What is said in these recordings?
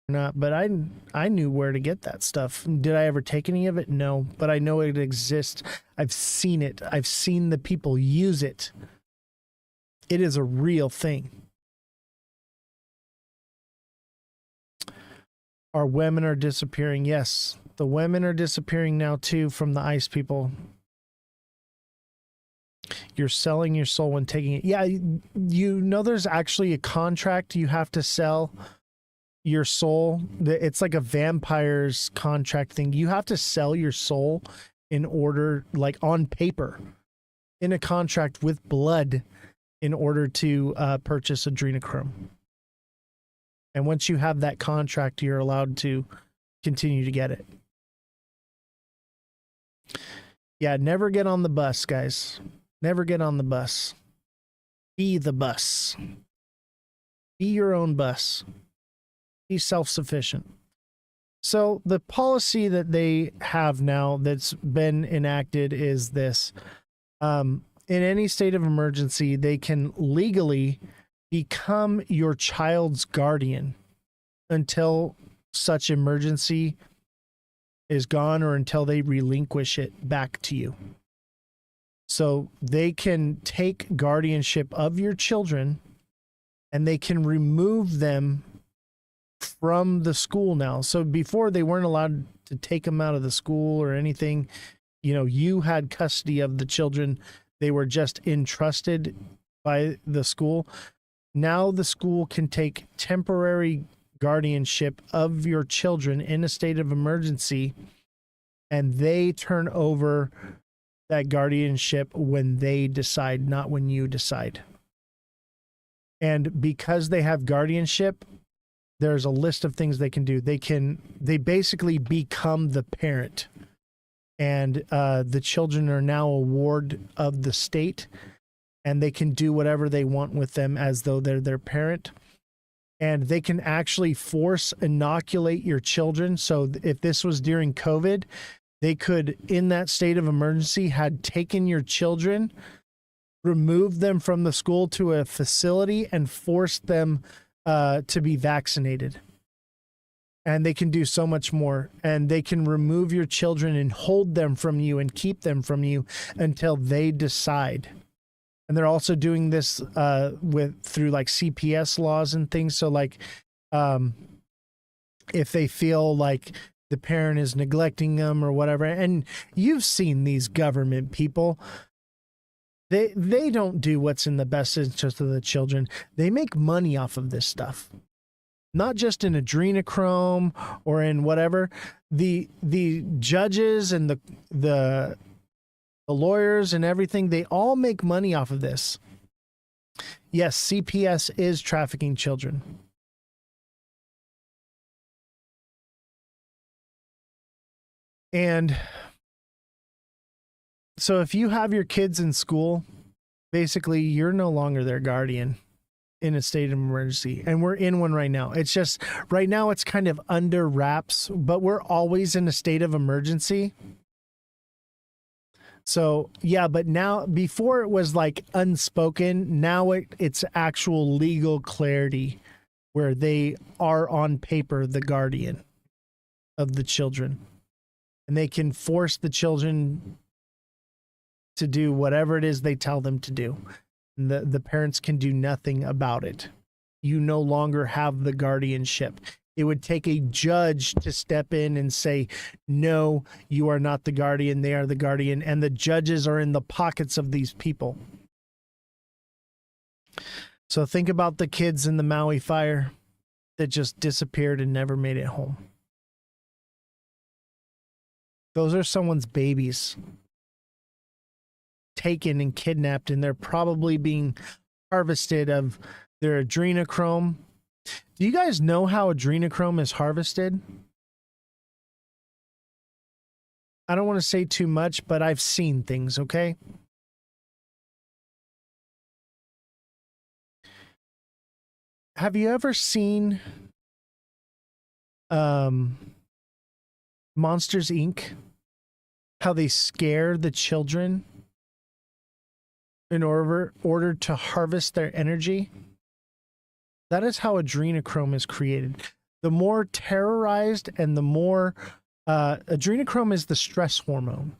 not, but I knew where to get that stuff. Did I ever take any of it? No, but I know it exists. I've seen it. I've seen the people use it. It is a real thing. Our women are disappearing. Yes, the women are disappearing now too from the ice people. You're selling your soul when taking it. Yeah, you know there's actually a contract you have to sell your soul. It's like a vampire's contract thing. You have to sell your soul in order, like on paper, in a contract with blood, in order to purchase adrenochrome. And once you have that contract, you're allowed to continue to get it. Yeah, never get on the bus, guys. Never get on the bus. Be the bus. Be your own bus. Be self-sufficient. So the policy that they have now that's been enacted is this. In any state of emergency, they can legally become your child's guardian until such emergency is gone or until they relinquish it back to you. So they can take guardianship of your children and they can remove them from the school now. So before they weren't allowed to take them out of the school or anything. You know, you had custody of the children. They were just entrusted by the school. Now the school can take temporary guardianship of your children in a state of emergency, and they turn over that guardianship when they decide, not when you decide. And because they have guardianship, there's a list of things they can do. They basically become the parent, and the children are now a ward of the state, and they can do whatever they want with them as though they're their parent. And they can actually force inoculate your children. So if this was during COVID, they could, in that state of emergency, had taken your children, removed them from the school to a facility, and forced them to be vaccinated. And they can do so much more. And they can remove your children and hold them from you and keep them from you until they decide. And they're also doing this through like CPS laws and things. So like if they feel like the parent is neglecting them or whatever, and you've seen these government people, they don't do what's in the best interest of the children. They make money off of this stuff. Not just in adrenochrome or in whatever. The judges and the lawyers and everything, they all make money off of this. Yes, CPS is trafficking children. And so if you have your kids in school, basically you're no longer their guardian in a state of emergency. And we're in one right now. It's just right now it's kind of under wraps, but we're always in a state of emergency. So yeah, but now, before it was like unspoken, now it's actual legal clarity where they are on paper the guardian of the children, and they can force the children to do whatever it is they tell them to do. And the parents can do nothing about it. You no longer have the guardianship. It would take a judge to step in and say, no, you are not the guardian, they are the guardian, and the judges are in the pockets of these people. So think about the kids in the Maui fire that just disappeared and never made it home. Those are someone's babies taken and kidnapped, and they're probably being harvested of their adrenochrome. Do you guys know how adrenochrome is harvested? I don't want to say too much, but I've seen things, okay? Have you ever seen Monsters, Inc.? How they scare the children in order to harvest their energy? That is how adrenochrome is created. the more terrorized and the more adrenochrome is the stress hormone.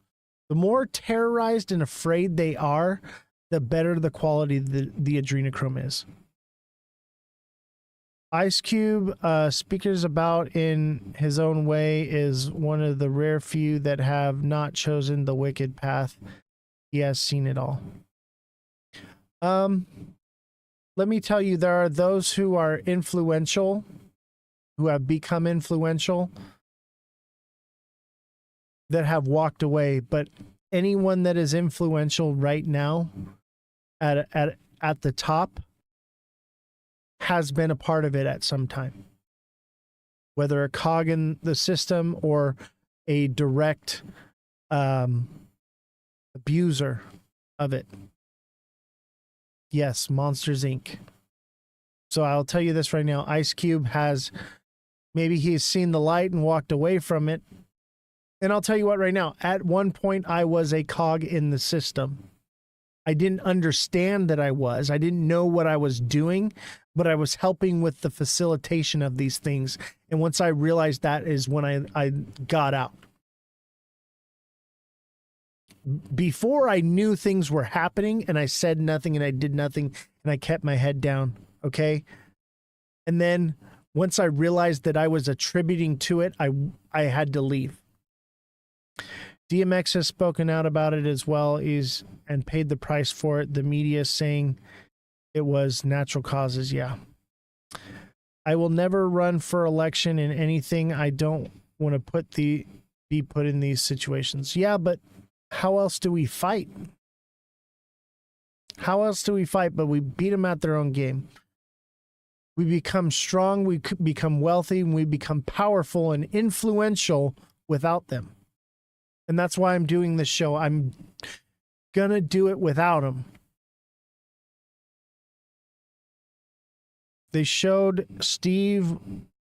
The more terrorized and afraid they are, the better the quality the adrenochrome is. Ice Cube, speakers about in his own way, is one of the rare few that have not chosen the wicked path. He has seen it all. Let me tell you, there are those who are influential, who have become influential, that have walked away, but anyone that is influential right now at the top has been a part of it at some time, whether a cog in the system or a direct abuser of it. Yes, Monsters Inc. So I'll tell you this right now, Ice Cube has, maybe he's seen the light and walked away from it. And I'll tell you what right now, at one point I was a cog in the system. I didn't understand that I didn't know what I was doing, but I was helping with the facilitation of these things. And once I realized that is when I got out. Before I knew things were happening and I said nothing and I did nothing and I kept my head down, okay? And then once I realized that I was attributing to it, I had to leave. DMX has spoken out about it as well, and paid the price for it. The media saying it was natural causes. Yeah. I will never run for election in anything. I don't want to be put in these situations. Yeah, but how else do we fight? How else do we fight? But we beat them at their own game. We become strong, we become wealthy, and we become powerful and influential without them. And that's why I'm doing this show. I'm gonna do it without them. They showed Steve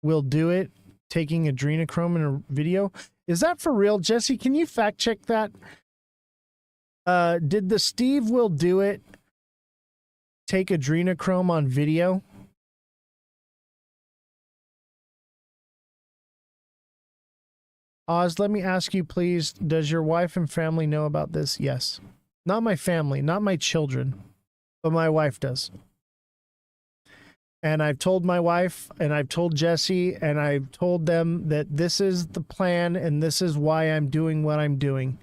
Will Do It taking adrenochrome in a video. Is that for real? Jesse, can you fact check that? Did the Steve Will Do It take adrenochrome on video? Oz, let me ask you, please, does your wife and family know about this? Yes. Not my family, not my children, but my wife does. And I've told my wife, and I've told Jesse, and I've told them that this is the plan, and this is why I'm doing what I'm doing.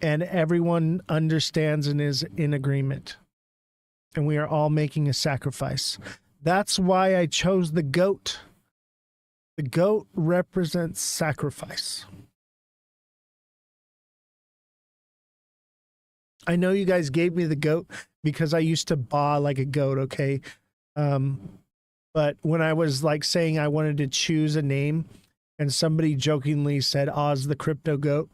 And everyone understands and is in agreement. And we are all making a sacrifice. That's why I chose the goat. The goat represents sacrifice. I know you guys gave me the goat because I used to baa like a goat, okay? But when I was like saying I wanted to choose a name and somebody jokingly said Ozthecryptogoat,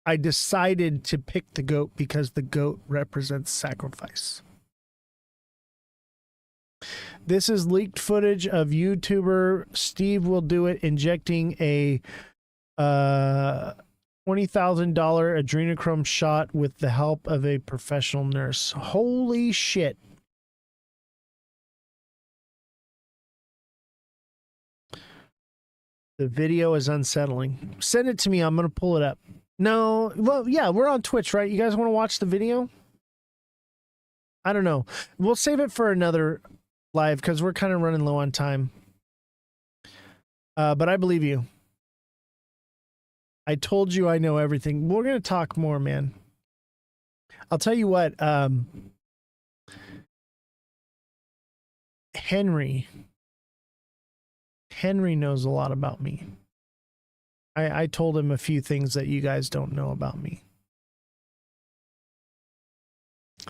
I decided to pick the goat because the goat represents sacrifice. This is leaked footage of YouTuber Steve Will Do It injecting a $20,000 adrenochrome shot with the help of a professional nurse. Holy shit. The video is unsettling. Send it to me. I'm going to pull it up. No, well, yeah, we're on Twitch, right? You guys want to watch the video? I don't know. We'll save it for another live because we're kind of running low on time. But I believe you. I told you I know everything. We're going to talk more, man. I'll tell you what. Henry knows a lot about me. I told him a few things that you guys don't know about me.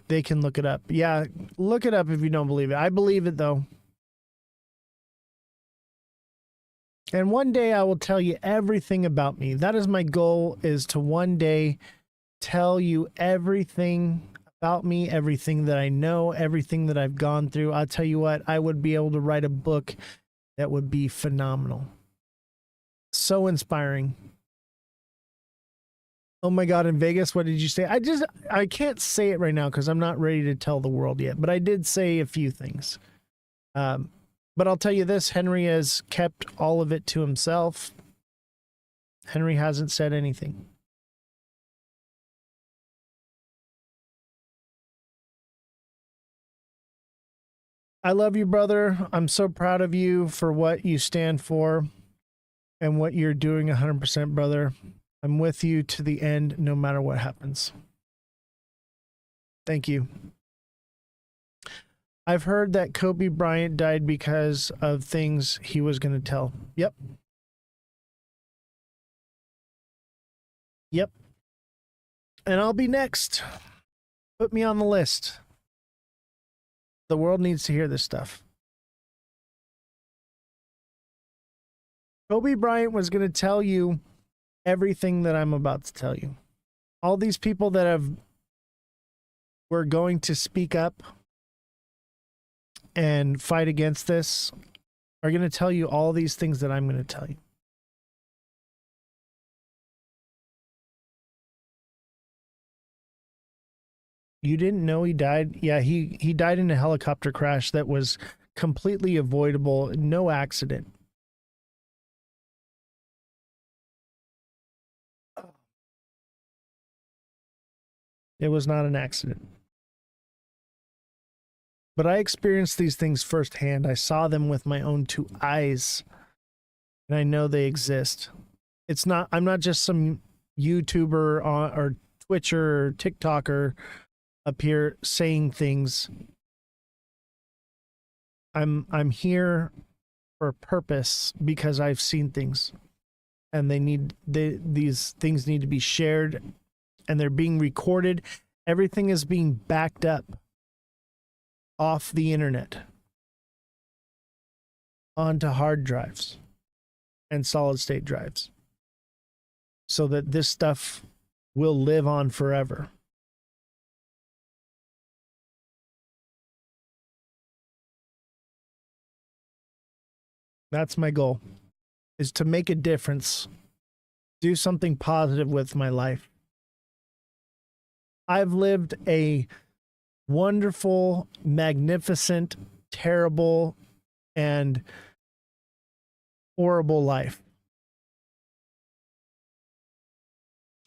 They can look it up. Yeah, look it up if you don't believe it. I believe it, though. And one day I will tell you everything about me. That is my goal, is to one day tell you everything about me, everything that I know, everything that I've gone through. I'll tell you what, I would be able to write a book that would be phenomenal. So inspiring. Oh my God, in Vegas, what did you say? I can't say it right now because I'm not ready to tell the world yet, but I did say a few things. But But I'll tell you this, Henry has kept all of it to himself. Henry hasn't said anything. I love you, brother. I'm so proud of you for what you stand for and what you're doing 100%, brother. I'm with you to the end, no matter what happens. Thank you. I've heard that Kobe Bryant died because of things he was going to tell. Yep. Yep. And I'll be next. Put me on the list. The world needs to hear this stuff. Kobe Bryant was going to tell you everything that I'm about to tell you. All these people that were going to speak up and fight against this are going to tell you all these things that I'm going to tell you. You didn't know he died? Yeah, he died in a helicopter crash that was completely avoidable, no accident. It was not an accident. But I experienced these things firsthand. I saw them with my own two eyes, and I know they exist. I'm not just some YouTuber or Twitcher or TikToker up here saying things. I'm here for a purpose because I've seen things, and these things need to be shared, and they're being recorded. Everything is being backed up off the internet onto hard drives and solid state drives so that this stuff will live on forever. That's my goal, is to make a difference, do something positive with my life. I've lived a wonderful, magnificent, terrible, and horrible life,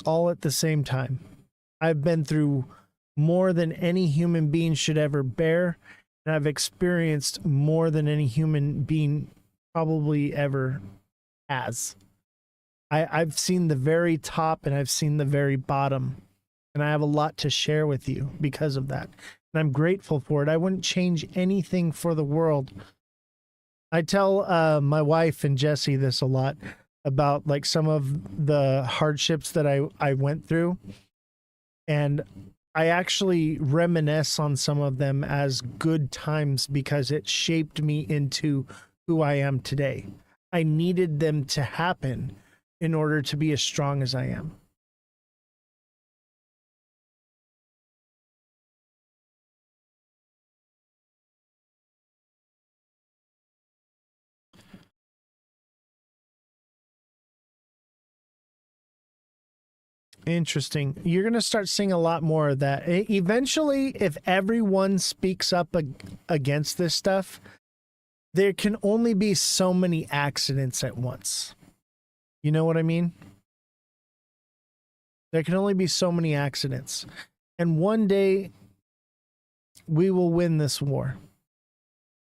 all at the same time. I've been through more than any human being should ever bear, and I've experienced more than any human being probably ever has. I've seen the very top and I've seen the very bottom, and I have a lot to share with you because of that. And I'm grateful for it. I wouldn't change anything for the world. I tell my wife and Jesse this a lot about like some of the hardships that I went through. And I actually reminisce on some of them as good times because it shaped me into who I am today. I needed them to happen in order to be as strong as I am. Interesting. You're going to start seeing a lot more of that. Eventually, if everyone speaks up against this stuff, there can only be so many accidents at once. You know what I mean? There can only be so many accidents. And one day, we will win this war.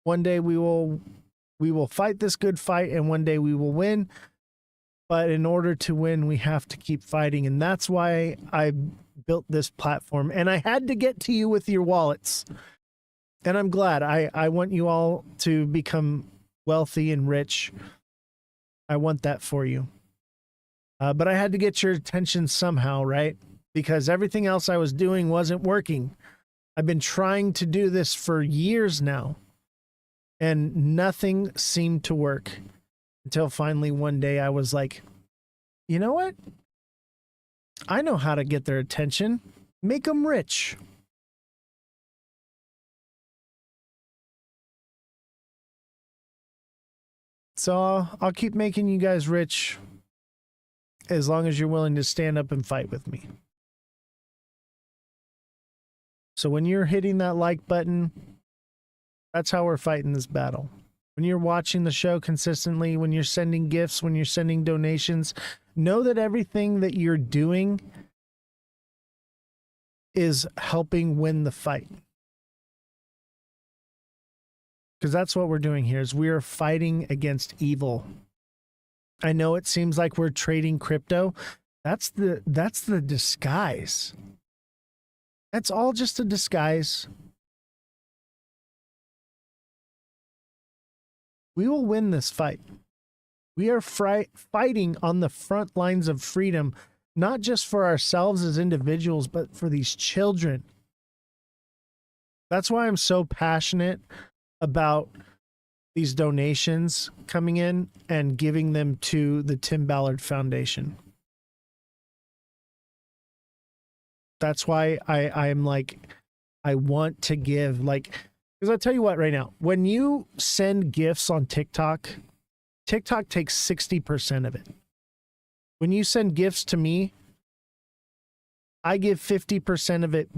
One day we will fight this good fight, and one day we will win. But in order to win, we have to keep fighting. And that's why I built this platform. And I had to get to you with your wallets. And I'm glad. I want you all to become wealthy and rich. I want that for you. But I had to get your attention somehow, right? Because everything else I was doing wasn't working. I've been trying to do this for years now, and nothing seemed to work until finally one day I was like, you know what? I know how to get their attention. Make them rich. So I'll keep making you guys rich as long as you're willing to stand up and fight with me. So when you're hitting that like button, that's how we're fighting this battle. when you're watching the show consistently, when you're sending gifts, when you're sending donations, know that everything that you're doing is helping win the fight. Because that's what we're doing here, is we are fighting against evil. I know it seems like we're trading crypto. That's the disguise. That's all just a disguise. We will win this fight. We are fighting on the front lines of freedom, not just for ourselves as individuals, but for these children. That's why I'm so passionate about these donations coming in and giving them to the Tim Ballard Foundation. That's why I'm like, I want to give, like, because I'll tell you what right now, when you send gifts on TikTok, TikTok takes 60% of it. When you send gifts to me, I give 50% of it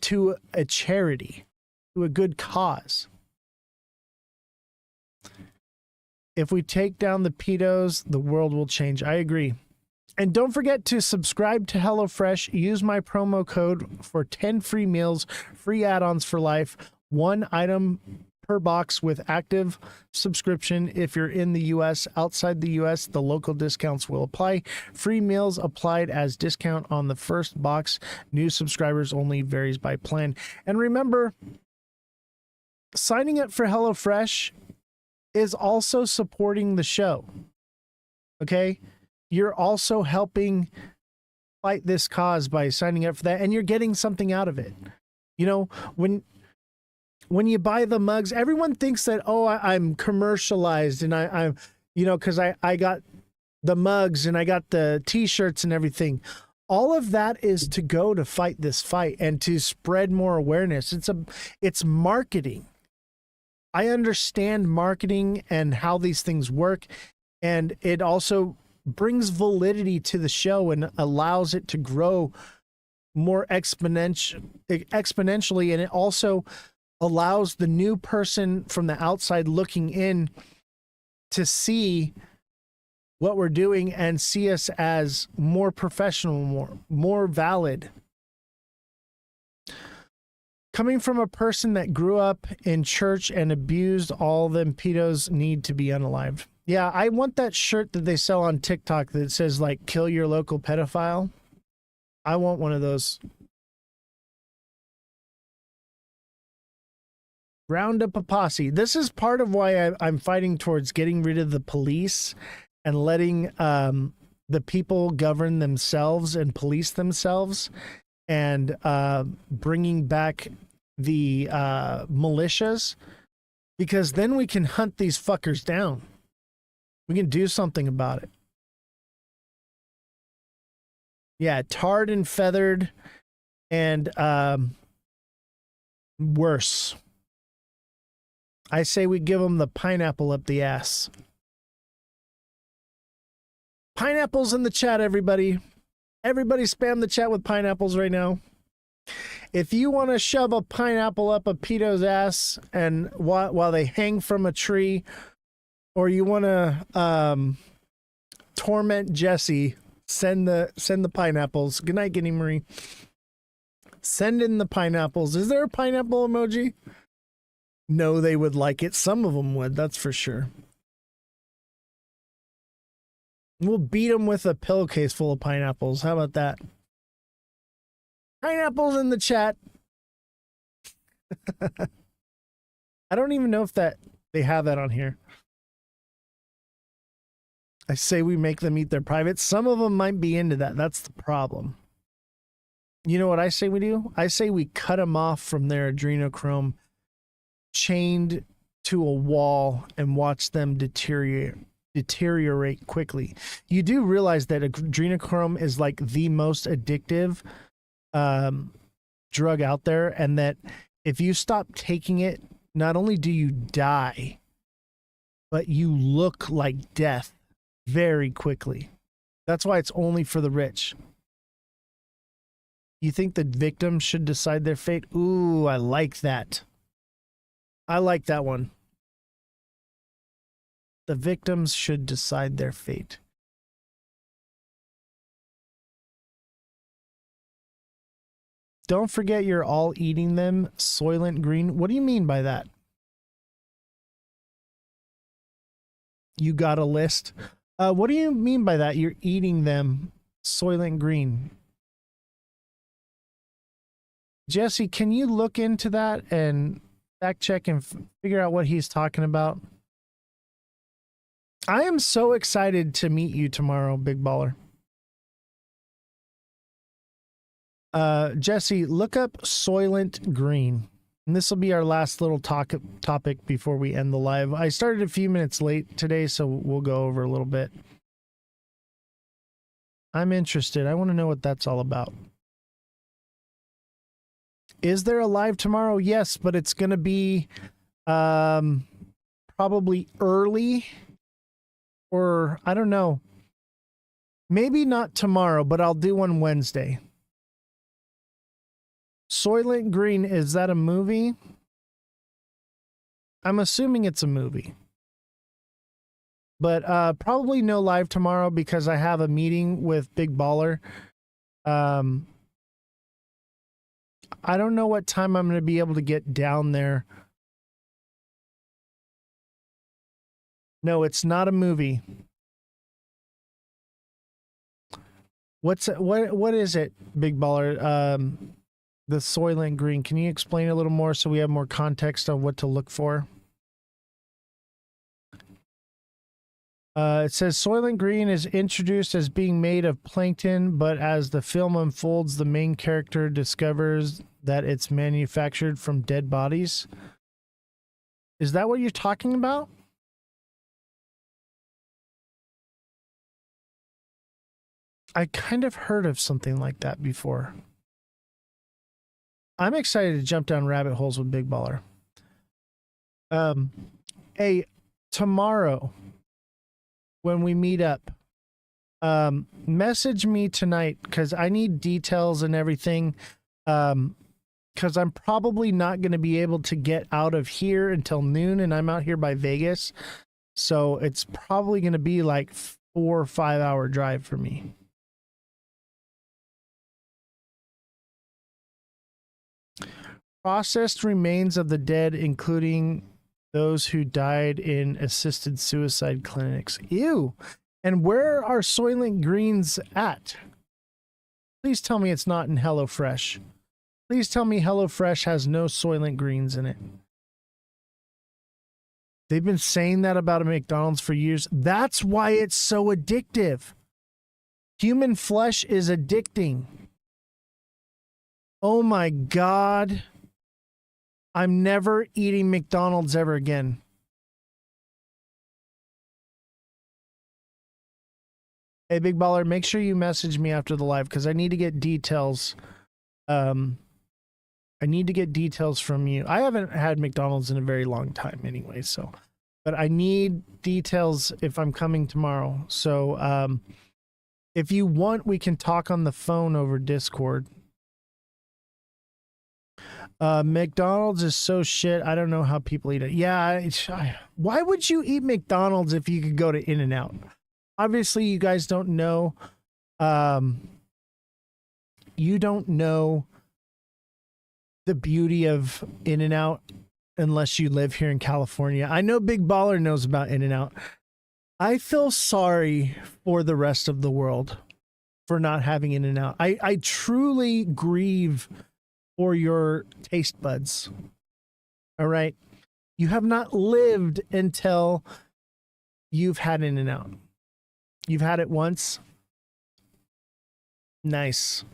to a charity, to a good cause. If we take down the pedos, the world will change. I agree. And don't forget to subscribe to HelloFresh. Use my promo code for 10 free meals, free add-ons for life, 1 item per box with active subscription. If you're in the U.S., outside the U.S., the local discounts will apply. Free meals applied as discount on the first box. New subscribers only, varies by plan. And remember, signing up for HelloFresh is also supporting the show. Okay? You're also helping fight this cause by signing up for that, and you're getting something out of it. You know, when you buy the mugs, everyone thinks that, oh, I'm commercialized, and I'm, you know, because I got the mugs and I got the t-shirts and everything. All of that is to go to fight this fight and to spread more awareness. It's marketing. I understand marketing and how these things work, and it also brings validity to the show and allows it to grow more exponentially, and it also allows the new person from the outside looking in to see what we're doing and see us as more professional, more valid. Coming from a person that grew up in church and abused, all them pedos need to be unalived. Yeah, I want that shirt that they sell on TikTok that says, like, kill your local pedophile. I want one of those. Round up a posse. This is part of why I'm fighting towards getting rid of the police and letting the people govern themselves and police themselves, and bringing back the militias, because then we can hunt these fuckers down. We can do something about it. Yeah, tarred and feathered and worse. I say we give them the pineapple up the ass. Pineapples in the chat, everybody. Everybody spam the chat with pineapples right now. If you want to shove a pineapple up a pedo's ass and while they hang from a tree, or you want to torment Jesse, send the pineapples. Good night, Guinea Marie. Send in the pineapples. Is there a pineapple emoji? No, they would like it. Some of them would, that's for sure. We'll beat them with a pillowcase full of pineapples. How about that? Pineapples in the chat. I don't even know if they have that on here. I say we make them eat their privates. Some of them might be into that. That's the problem. You know what I say we do? I say we cut them off from their adrenochrome, chained to a wall, and watch them deteriorate quickly. You do realize that adrenochrome is like the most addictive drug out there, and that if you stop taking it, not only do you die, but you look like death very quickly. That's why it's only for the rich. You think the victim should decide their fate? Ooh, I like that. I like that one. The victims should decide their fate. Don't forget you're all eating them, Soylent Green. What do you mean by that? You got a list? What do you mean by that? You're eating them, Soylent Green. Jesse, can you look into that and fact check and figure out what he's talking about? I am so excited to meet you tomorrow, Big Baller. Jesse, look up Soylent Green. And this will be our last little topic before we end the live. I started a few minutes late today, so we'll go over a little bit. I'm interested. I want to know what that's all about. Is there a live tomorrow? Yes, but it's going to be probably early, or I don't know. Maybe not tomorrow, but I'll do one Wednesday. Soylent Green, is that a movie? I'm assuming it's a movie. But probably no live tomorrow because I have a meeting with Big Baller. I don't know what time I'm going to be able to get down there. No, it's not a movie. What is it, Big Baller? The Soylent Green. Can you explain a little more so we have more context on what to look for? It says Soylent Green is introduced as being made of plankton, but as the film unfolds, the main character discovers that it's manufactured from dead bodies. Is that what you're talking about? I kind of heard of something like that before. I'm excited to jump down rabbit holes with Big Baller. Hey, tomorrow when we meet up, message me tonight because I need details and everything. Because I'm probably not going to be able to get out of here until noon, and I'm out here by Vegas. So it's probably going to be like 4 or 5 hour drive for me. Processed remains of the dead, including those who died in assisted suicide clinics. Ew. And where are Soylent Greens at? Please tell me it's not in HelloFresh. Please tell me HelloFresh has no Soylent Greens in it. They've been saying that about a McDonald's for years. That's why it's so addictive. Human flesh is addicting. Oh my God. I'm never eating McDonald's ever again. Hey, Big Baller, make sure you message me after the live because I need to get details. I need to get details from you. I haven't had McDonald's in a very long time anyway, so. But I need details if I'm coming tomorrow. So if you want, we can talk on the phone over Discord. McDonald's is so shit. I don't know how people eat it. Yeah, why would you eat McDonald's if you could go to In-N-Out? Obviously, you guys don't know. You don't know the beauty of In-N-Out unless you live here in California. I know Big Baller knows about In-N-Out. I feel sorry for the rest of the world for not having In-N-Out. I truly grieve for your taste buds. All right. You have not lived until you've had In-N-Out. You've had it once. Nice.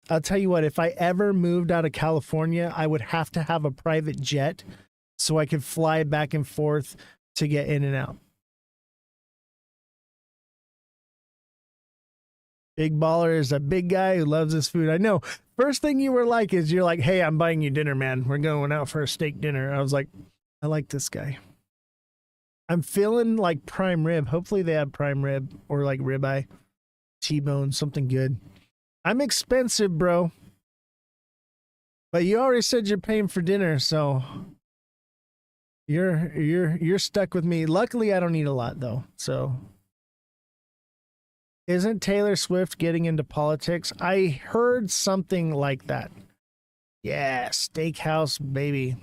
I'll tell you what, if I ever moved out of California, I would have to have a private jet so I could fly back and forth to get In-N-Out. Big Baller is a big guy who loves his food. I know. First thing you were like is you're like, hey, I'm buying you dinner, man. We're going out for a steak dinner. I was like, I like this guy. I'm feeling like prime rib. Hopefully they have prime rib or like ribeye, T-bone, something good. I'm expensive, bro. But you already said you're paying for dinner, so You're stuck with me. Luckily, I don't need a lot though. So, isn't Taylor Swift getting into politics? I heard something like that. Yeah, steakhouse, baby.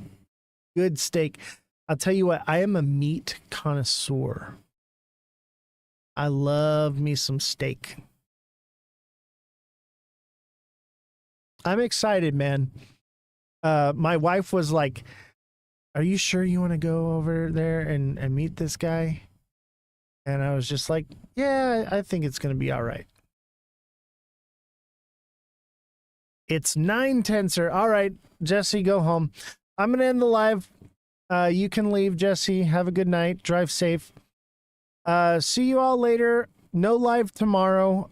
Good steak. I'll tell you what, I am a meat connoisseur. I love me some steak. I'm excited, man. My wife was like, "Are you sure you want to go over there and meet this guy?" And I was just like, "Yeah, I think it's going to be all right." It's 9:10, sir. All right, Jesse, go home. I'm going to end the live. You can leave, Jesse. Have a good night. Drive safe. See you all later. No live tomorrow.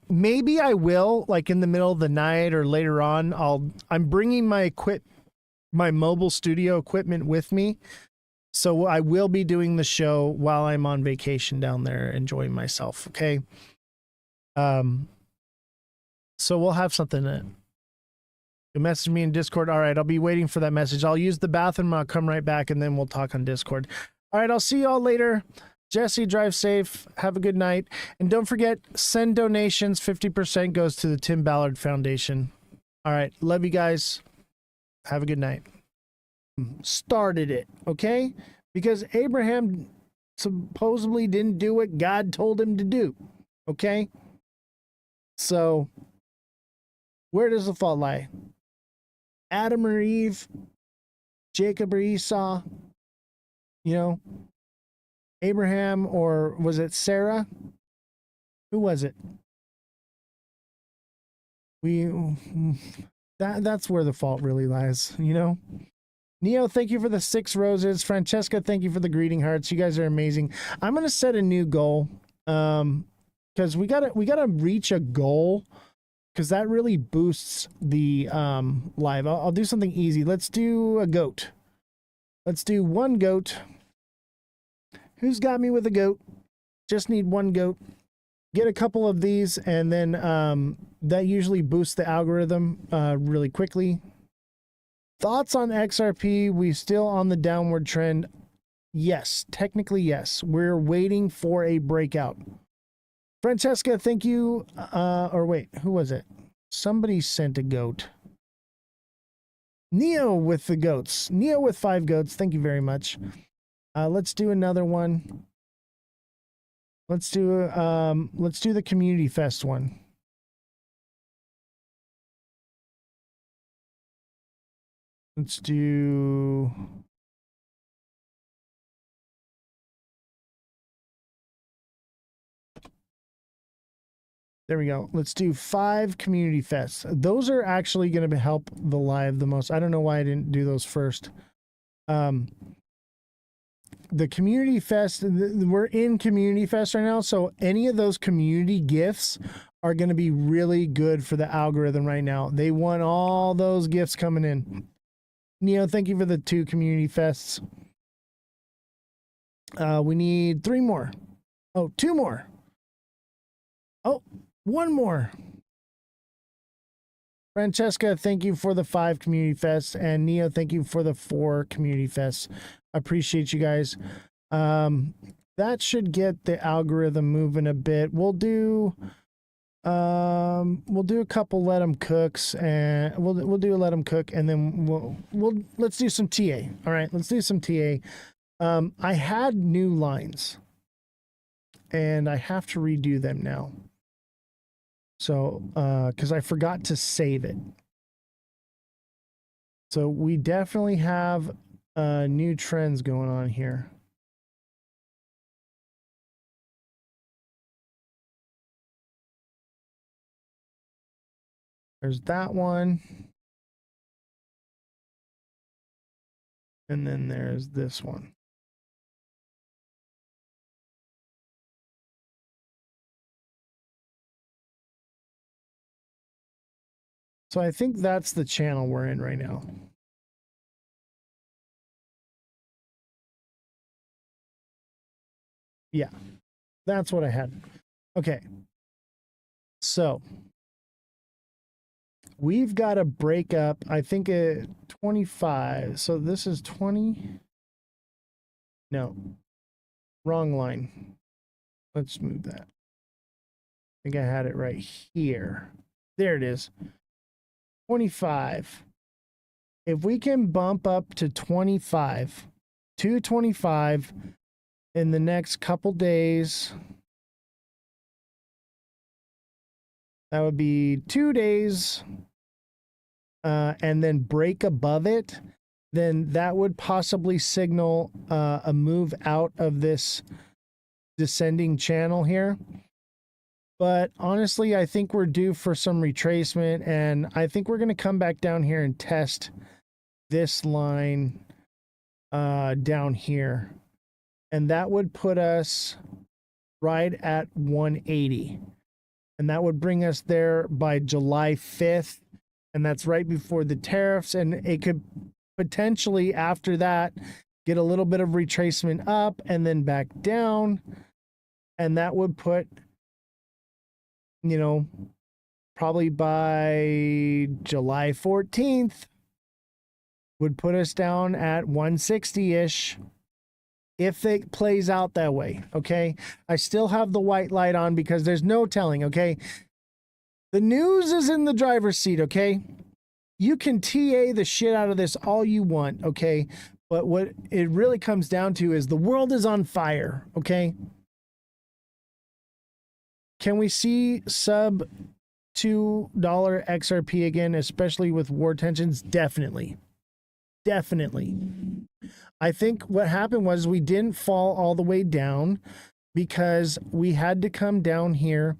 Maybe I will, like in the middle of the night or later on. I'm bringing my mobile studio equipment with me, so I will be doing the show while I'm on vacation down there, enjoying myself. Okay. So we'll have something. You message me in Discord. All right, I'll be waiting for that message. I'll use the bathroom. I'll come right back, and then we'll talk on Discord. All right, I'll see you all later. Jesse, drive safe. Have a good night. And don't forget, send donations. 50% goes to the Tim Ballard Foundation. All right. Love you guys. Have a good night. Started it, okay? Because Abraham supposedly didn't do what God told him to do, okay? So, where does the fault lie? Adam or Eve? Jacob or Esau? You know? Abraham, or was it Sarah? Who was it? That's where the fault really lies, you know? Neo, thank you for the 6 roses. Francesca, thank you for the greeting hearts. You guys are amazing. I'm gonna set a new goal. Because we gotta reach a goal, because that really boosts the live. I'll do something easy. Let's do a goat. Let's do 1 goat. Who's got me with a goat? Just need 1 goat. Get a couple of these, and then that usually boosts the algorithm really quickly. Thoughts on XRP? We still on the downward trend? Yes, technically yes. We're waiting for a breakout. Francesca, thank you. Or wait, who was it? Somebody sent a goat. Neo with the goats. Neo with 5 goats. Thank you very much. Let's do another one. Let's do the Community Fest one. Let's do There we go. Let's do 5 Community Fests. Those are actually going to help the live the most. I don't know why I didn't do those first. The Community Fest, we're in Community Fest right now, so any of those community gifts are going to be really good for the algorithm right now. They want all those gifts coming in. Neo, thank you for the 2 Community Fests. We need 3 more. Oh, 2 more. Oh, 1 more. Francesca, thank you for the 5 Community Fests. And Neo, thank you for the 4 Community Fests. Appreciate you guys. That should get the algorithm moving a bit. We'll do a couple let them cooks, and we'll do a let them cook, and then let's do some TA. All right, let's do some TA. I had new lines, and I have to redo them now. So, because I forgot to save it. So we definitely have new trends going on here. There's that one. And then there's this one. So I think that's the channel we're in right now. Yeah, that's what I had. Okay. So we've got to break up, I think, 25. So this is 20. No, wrong line. Let's move that. I think I had it right here. There it is. 25. If we can bump up to 25, 225 in the next couple days, that would be 2 days, and then break above it, then that would possibly signal a move out of this descending channel here. But honestly, I think we're due for some retracement, and I think we're going to come back down here and test this line down here. And that would put us right at 180. And that would bring us there by July 5th. And that's right before the tariffs. And it could potentially, after that, get a little bit of retracement up and then back down. And that would put, you know, probably by July 14th, would put us down at 160-ish. If it plays out that way, okay? I still have the white light on because there's no telling, okay? The news is in the driver's seat, okay? You can TA the shit out of this all you want, okay? But what it really comes down to is the world is on fire, okay? Can we see sub $2 XRP again, especially with war tensions? Definitely. Definitely. I think what happened was we didn't fall all the way down because we had to come down here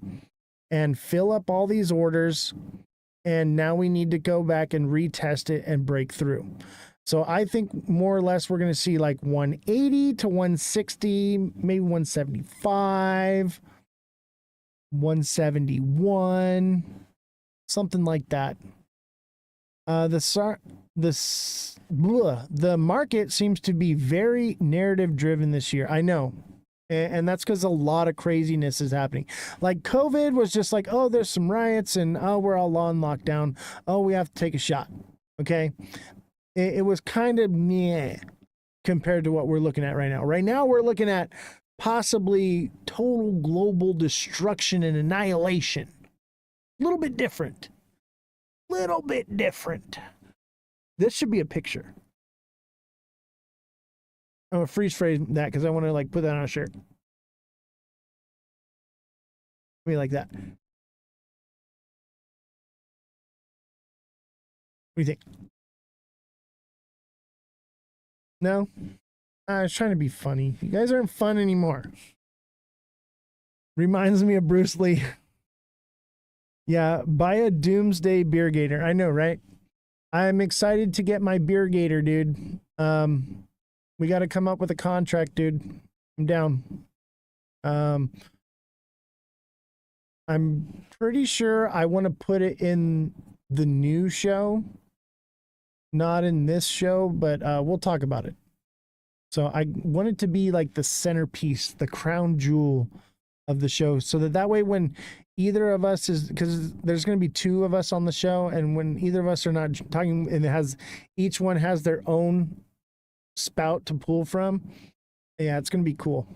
and fill up all these orders. And now we need to go back and retest it and break through. So I think more or less we're going to see like 180 to 160, maybe 175, 171, something like that. The market seems to be very narrative driven this year. I know. And that's because a lot of craziness is happening. Like COVID was just like, oh, there's some riots and oh, we're all on lockdown. Oh, we have to take a shot. Okay. It was kind of meh compared to what we're looking at right now. Right now, we're looking at possibly total global destruction and annihilation. A little bit different. Little bit different. This should be a picture. I'm gonna freeze frame that because I want to like put that on a shirt. Maybe like that. What do you think? No? I was trying to be funny. You guys aren't fun anymore. Reminds me of Bruce Lee. Yeah, buy a Doomsday Beer Gator. I know, right? I'm excited to get my Beer Gator, dude. We got to come up with a contract, dude. I'm down. I'm pretty sure I want to put it in the new show. Not in this show, but we'll talk about it. So I want it to be like the centerpiece, the crown jewel of the show, so that way when either of us is, because there's going to be two of us on the show, and when either of us are not talking, and it has, each one has their own spout to pull from. Yeah, it's going to be cool.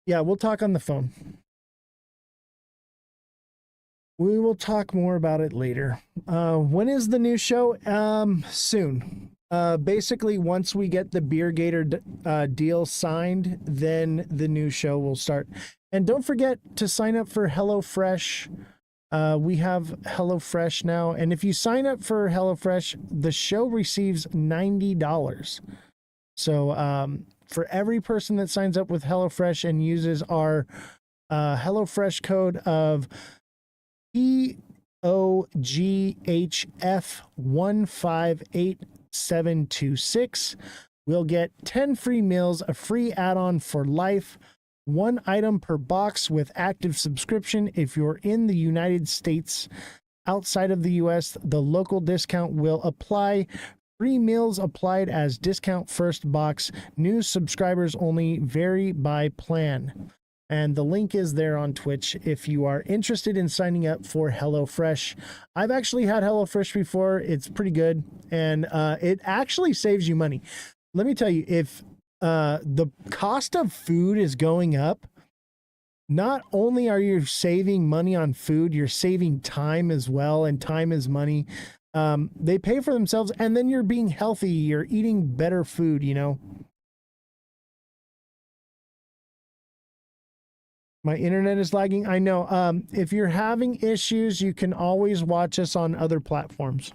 Yeah, we'll talk on the phone. We will talk more about it later. When is the new show? Soon. Basically, once we get the Beer Gator deal signed, then the new show will start. And don't forget to sign up for HelloFresh. We have HelloFresh now. And if you sign up for HelloFresh, the show receives $90. So for every person that signs up with HelloFresh and uses our HelloFresh code of POGHF158726, we'll get 10 free meals, a free add-on for life, 1 item per box with active subscription. If you're in the United States, outside of the US, the local discount will apply. Free meals applied as discount first box. New subscribers only, vary by plan. And the link is there on Twitch if you are interested in signing up for HelloFresh. I've actually had HelloFresh before. It's pretty good. And it actually saves you money. let me tell you, if the cost of food is going up, not only are you saving money on food, you're saving time as well, and time is money. They pay for themselves, and then you're being healthy. You're eating better food, you know. My internet is lagging. I know. If you're having issues, you can always watch us on other platforms.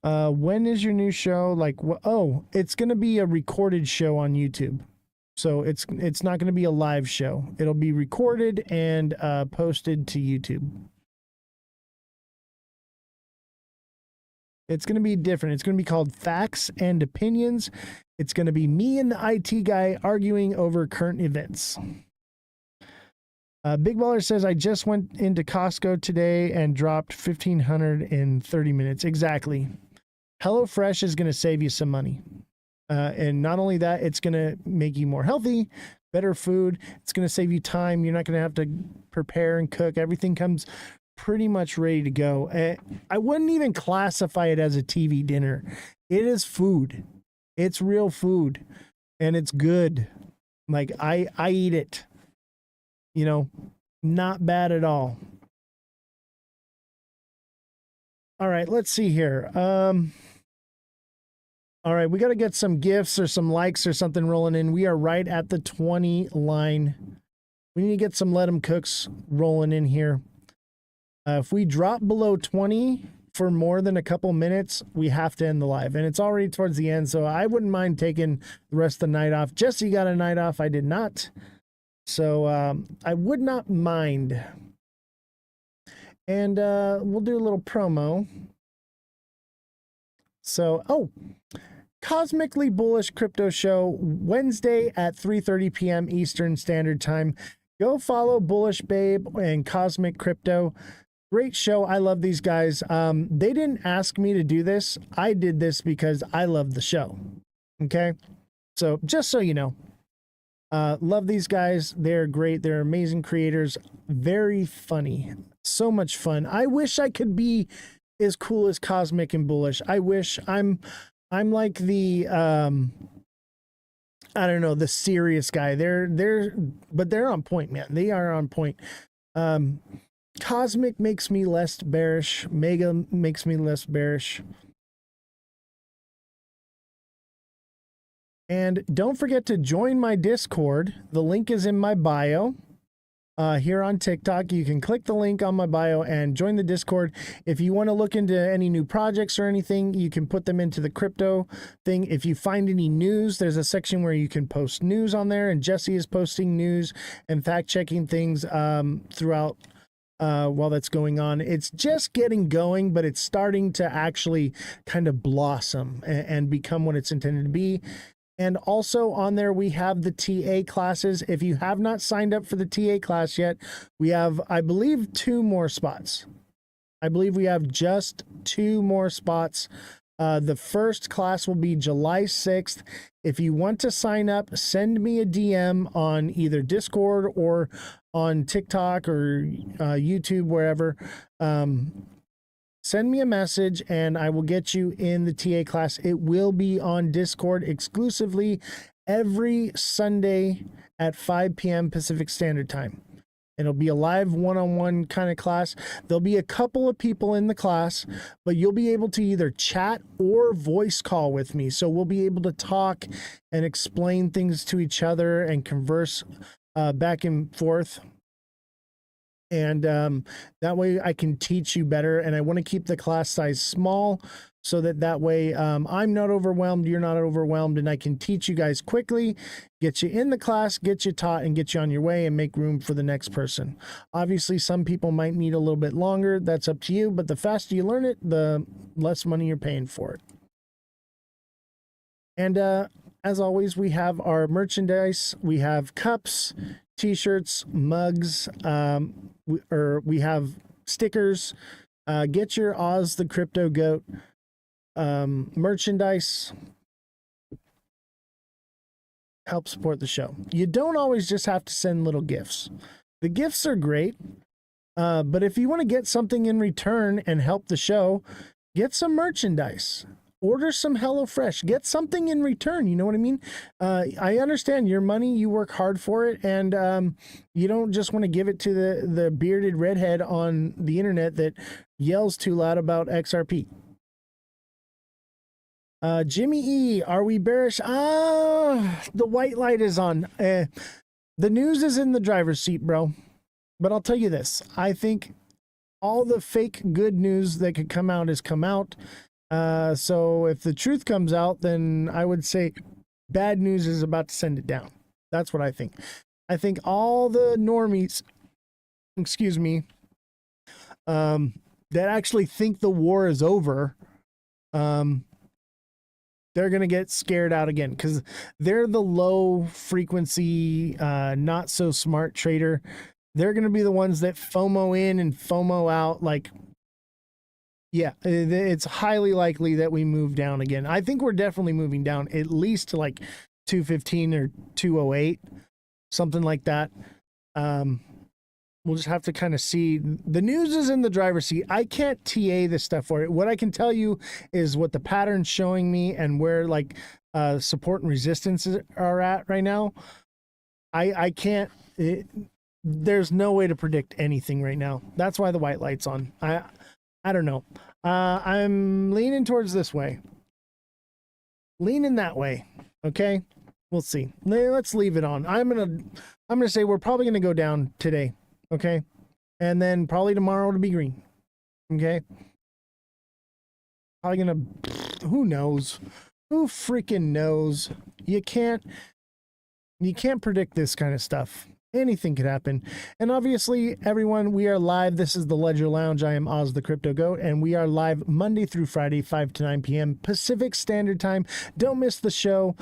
When is your new show? Like, oh, it's going to be a recorded show on YouTube. So it's not going to be a live show. It'll be recorded and posted to YouTube. It's going to be different. It's going to be called Facts and Opinions. It's going to be me and the IT guy arguing over current events. Big Baller says, I just went into Costco today and dropped $1,500 in 30 minutes. Exactly. HelloFresh is going to save you some money. And not only that, it's going to make you more healthy, better food. It's going to save you time. You're not going to have to prepare and cook. Everything comes pretty much ready to go. I wouldn't even classify it as a TV dinner. It is food. It's real food. And it's good. Like, I eat it. You know, not bad at all. All right, let's see here. All right, we got to get some gifts or some likes or something rolling in. We are right at the 20 line. We need to get some Let 'em Cooks rolling in here. If we drop below 20 for more than a couple minutes, we have to end the live. And it's already towards the end, so I wouldn't mind taking the rest of the night off. Jesse got a night off. I did not. So I would not mind. And we'll do a little promo. So, Cosmically Bullish Crypto Show, Wednesday at 3:30 p.m. Eastern Standard Time. Go follow Bullish Babe and Cosmic Crypto. Great show. I love these guys. They didn't ask me to do this. I did this because I love the show. Okay? So, just so you know. Love these guys. They're great. They're amazing creators. Very funny. So much fun. I wish I could be as cool as Cosmic and Bullish. I wish I'm like the I don't know, the serious guy. But they're on point, man. They are on point. Cosmic makes me less bearish. Mega makes me less bearish. And don't forget to join my Discord. The link is in my bio. Here on TikTok, you can click the link on my bio and join the Discord. If you want to look into any new projects or anything, you can put them into the crypto thing. If you find any news, there's a section where you can post news on there, and Jesse is posting news and fact-checking things throughout while that's going on. It's just getting going, but it's starting to actually kind of blossom and become what it's intended to be. And also on there, we have the TA classes. If you have not signed up for the TA class yet, we have, I believe, 2 more spots. I believe we have just 2 more spots. The first class will be July 6th. If you want to sign up, send me a DM on either Discord or on TikTok or YouTube, wherever. Send me a message and I will get you in the TA class. It will be on Discord exclusively every Sunday at 5 p.m. Pacific Standard Time. It'll be a live one-on-one kind of class. There'll be a couple of people in the class, but you'll be able to either chat or voice call with me. So we'll be able to talk and explain things to each other and converse back and forth. And that way I can teach you better. And I want to keep the class size small so that way I'm not overwhelmed, you're not overwhelmed, and I can teach you guys quickly, get you in the class, get you taught, and get you on your way and make room for the next person. Obviously, some people might need a little bit longer. That's up to you. But the faster you learn it, the less money you're paying for it. And as always, we have our merchandise. We have cups, t-shirts, mugs, we have stickers. Get your Ozthecryptogoat merchandise. Help support the show. You don't always just have to send little gifts. The gifts are great, but if you want to get something in return and help the show, Get some merchandise. Order some HelloFresh. Get something in return. You know what I mean? I understand your money. You work hard for it, and you don't just want to give it to the bearded redhead on the internet that yells too loud about XRP. Jimmy E, are we bearish? The white light is on. The news is in the driver's seat, bro. But I'll tell you this. I think all the fake good news that could come out has come out. So if the truth comes out, then I would say bad news is about to send it down. That's what I think. I think all the normies, excuse me, that actually think the war is over, they're going to get scared out again because they're the low frequency, not so smart trader. They're going to be the ones that FOMO in and FOMO out. Like, yeah, it's highly likely that we move down again. I think we're definitely moving down at least to like 215 or 208, something like that. We'll just have to kind of see. The news is in the driver's seat. I can't TA this stuff for it. What I can tell you is what the pattern's showing me and where like support and resistance are at right now. I can't. There's no way to predict anything right now. That's why the white light's on. I don't know. I'm leaning towards this way. Leaning that way. Okay. We'll see. Let's leave it on. I'm gonna say we're probably gonna go down today. Okay. And then probably tomorrow to be green. Okay. Probably gonna, who knows? Who freaking knows? You can't predict this kind of stuff. Anything could happen. And obviously, everyone, we are live. This is the Ledger Lounge. I am Ozthecryptogoat, and we are live Monday through Friday, 5 to 9 p.m. Pacific Standard Time. Don't miss the show.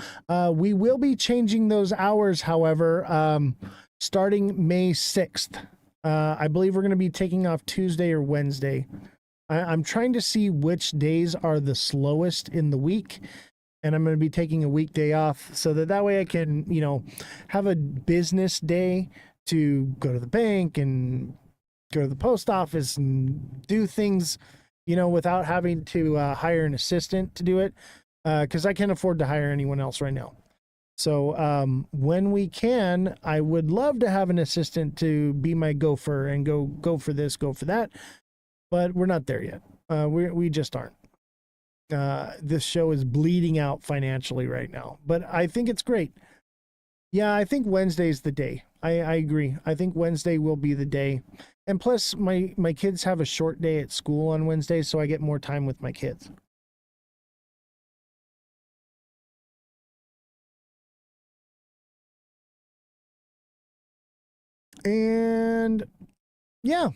We will be changing those hours, however, starting May 6th. I believe we're going to be taking off Tuesday or Wednesday. I'm trying to see which days are the slowest in the week. And I'm going to be taking a weekday off so that way I can, have a business day to go to the bank and go to the post office and do things, without having to hire an assistant to do it. Because I can't afford to hire anyone else right now. So when we can, I would love to have an assistant to be my gopher and go for this, go for that. But we're not there yet. We just aren't. This show is bleeding out financially right now, but I think it's great. Yeah, I think Wednesday's the day. I agree. I think Wednesday will be the day. And plus my kids have a short day at school on Wednesday, so I get more time with my kids. And yeah,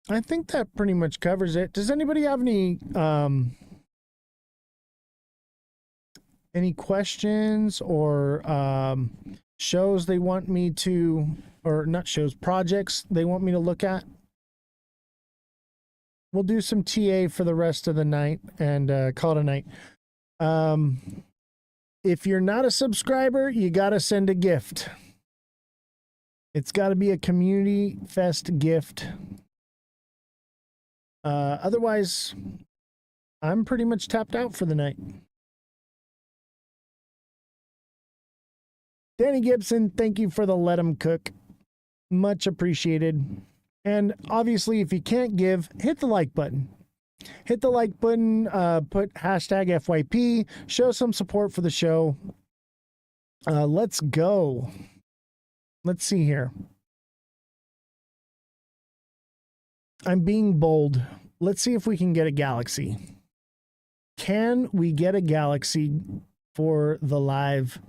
I think that pretty much covers it. Does anybody have any questions or shows they want me to, or not shows, projects they want me to look at? We'll do some TA for the rest of the night and call it a night. If you're not a subscriber, you got to send a gift. It's got to be a Community Fest gift. Otherwise, I'm pretty much tapped out for the night. Danny Gibson, thank you for the Let 'em Cook. Much appreciated. And obviously, if you can't give, hit the like button. Hit the like button, put hashtag FYP, show some support for the show. Let's go. Let's see here. I'm being bold. Let's see if we can get a galaxy. Can we get a galaxy for the live?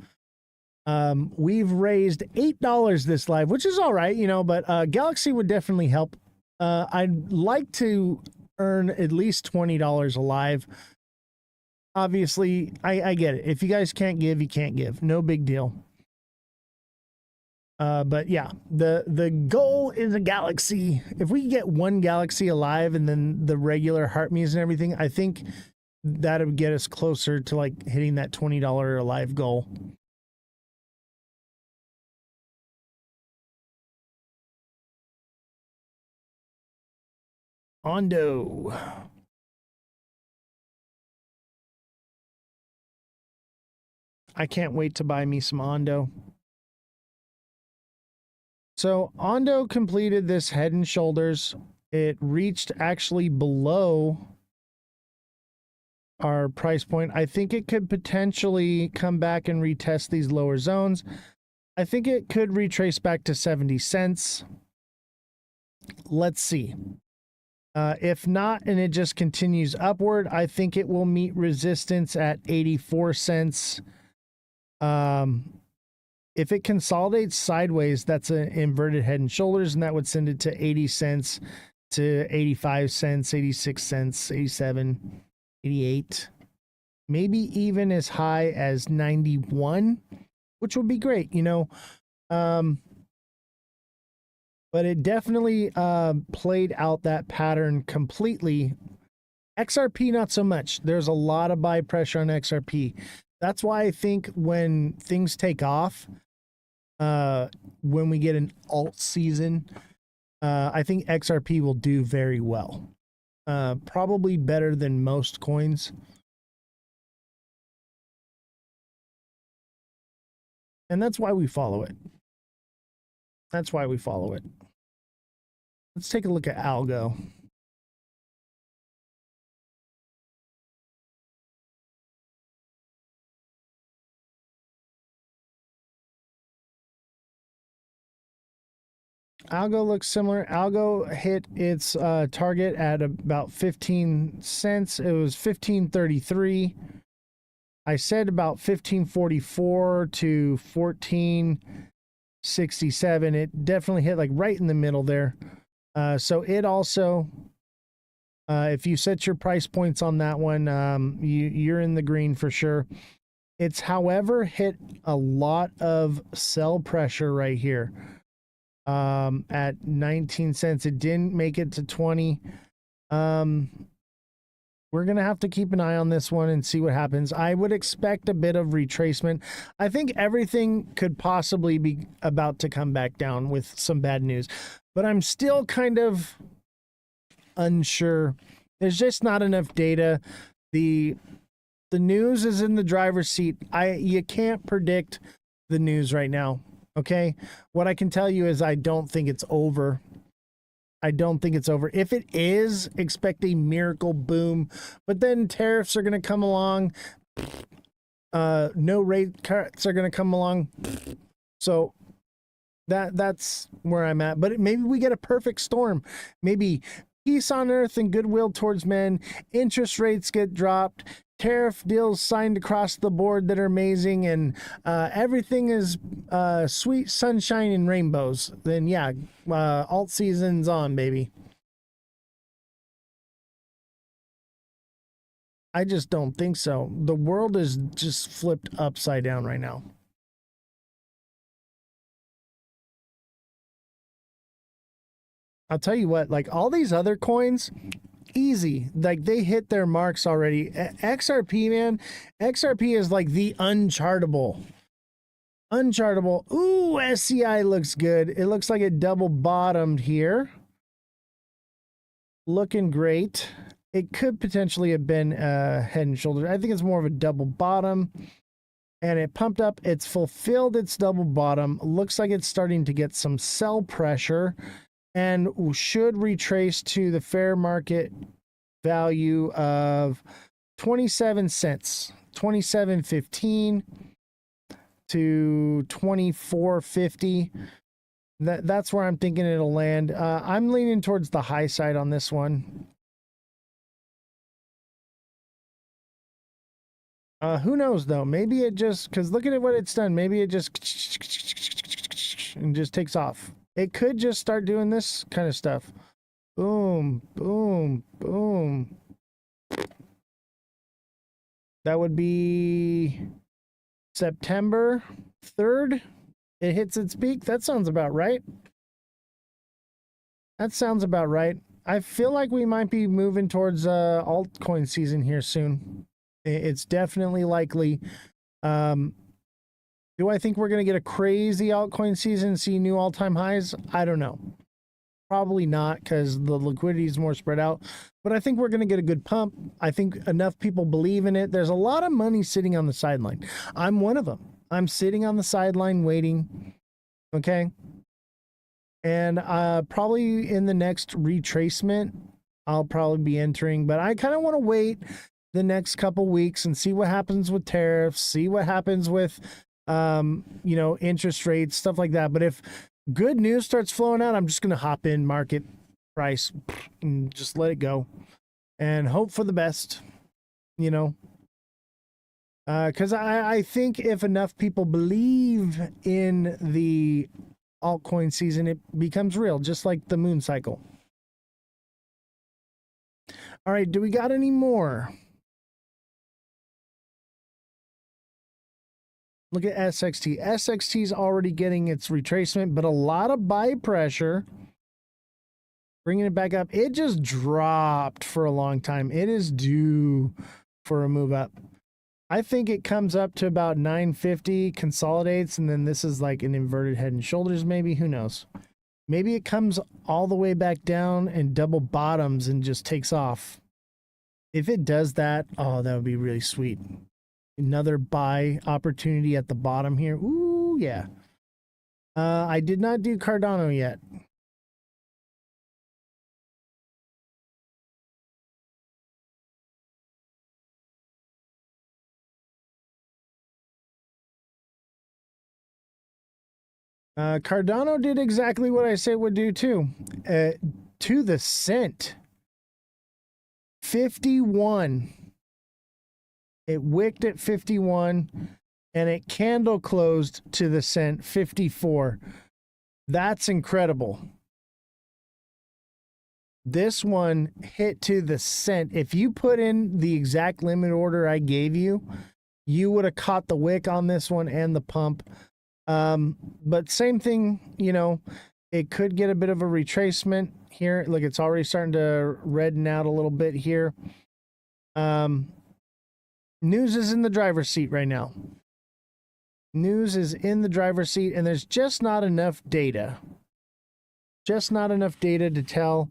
We've raised $8 this live, which is all right, but Galaxy would definitely help. I'd like to earn at least $20 a live. Obviously, I get it. If you guys can't give, you can't give. No big deal. But yeah, the goal is a galaxy. If we get one galaxy alive and then the regular heart me's and everything, I think that would get us closer to like hitting that $20 alive goal. Ondo. I can't wait to buy me some Ondo. So Ondo completed this Head and Shoulders. It reached actually below our price point. I think it could potentially come back and retest these lower zones. I think it could retrace back to 70 cents. Let's see. If not, and it just continues upward, I think it will meet resistance at 84 cents. If it consolidates sideways, that's an inverted Head and Shoulders, and that would send it to 80 cents to 85 cents, 86 cents, 87, 88, maybe even as high as 91, which would be great, you know. But it definitely played out that pattern completely. XRP, not so much. There's a lot of buy pressure on XRP. That's why I think when things take off, when we get an alt season, I think XRP will do very well. Probably better than most coins. And that's why we follow it. That's why we follow it. Let's take a look at Algo. Algo looks similar. Algo hit its target at about 15 cents. It was 15.33. I said about 15.44 to 14.67. It definitely hit like right in the middle there. So it also, if you set your price points on that one, you're in the green for sure. It's, however, hit a lot of sell pressure right here. At 19 cents. It didn't make it to 20. We're going to have to keep an eye on this one and see what happens. I would expect a bit of retracement. I think everything could possibly be about to come back down with some bad news, but I'm still kind of unsure. There's just not enough data. The news is in the driver's seat. You can't predict the news right now. Okay, what I can tell you is I don't think it's over. I don't think it's over. If it is, expect a miracle boom, but then tariffs are going to come along. No rate cuts are going to come along. So that's where I'm at. But maybe we get a perfect storm. Maybe peace on earth and goodwill towards men. Interest rates get dropped. Tariff deals signed across the board that are amazing, and everything is sweet sunshine and rainbows. Then yeah, alt season's on, baby. I just don't think so. The world is just flipped upside down right now. I'll tell you what, like all these other coins, easy. Like they hit their marks already. XRP, man, XRP is like the unchartable. Ooh, SCI looks good. It looks like it double bottomed here. Looking great. It could potentially have been Head and Shoulders. I think it's more of a double bottom. And it pumped up. It's fulfilled its double bottom. Looks like it's starting to get some sell pressure and should retrace to the fair market value of 27 cents, 27.15 to 24.50. That's where I'm thinking it'll land. I'm leaning towards the high side on this one. Who knows though? Maybe it just, because look at what it's done. Maybe it just and just takes off. It could just start doing this kind of stuff. Boom, boom, boom. That would be September 3rd. It hits its peak. That sounds about right. That sounds about right. I feel like we might be moving towards altcoin season here soon. It's definitely likely. Do I think we're going to get a crazy altcoin season and see new all-time highs? I don't know. Probably not, because the liquidity is more spread out. But I think we're going to get a good pump. I think enough people believe in it. There's a lot of money sitting on the sideline. I'm one of them. I'm sitting on the sideline waiting. Okay. And probably in the next retracement, I'll probably be entering. But I kind of want to wait the next couple weeks and see what happens with tariffs, see what happens with, you know, interest rates, stuff like that. But if good news starts flowing out, I'm just going to hop in, market price, and just let it go and hope for the best, you know. Because I think if enough people believe in the altcoin season, it becomes real, just like the moon cycle. All right, do we got any more? Look at SXT. SXT is already getting its retracement, but a lot of buy pressure. Bringing it back up. It just dropped for a long time. It is due for a move up. I think it comes up to about 950, consolidates, and then this is like an inverted head and shoulders maybe. Who knows? Maybe it comes all the way back down and double bottoms and just takes off. If it does that, oh, that would be really sweet. Another buy opportunity at the bottom here. Ooh, yeah. I did not do Cardano yet. Cardano did exactly what I said it would do too. To the cent. 51. It wicked at 51 and it candle closed to the cent 54. That's incredible. This one hit to the cent. If you put in the exact limit order I gave you, you would have caught the wick on this one and the pump. But same thing, you know, it could get a bit of a retracement here. Look, it's already starting to redden out a little bit here. News is in the driver's seat right now. News is in the driver's seat, and there's just not enough data. Just not enough data to tell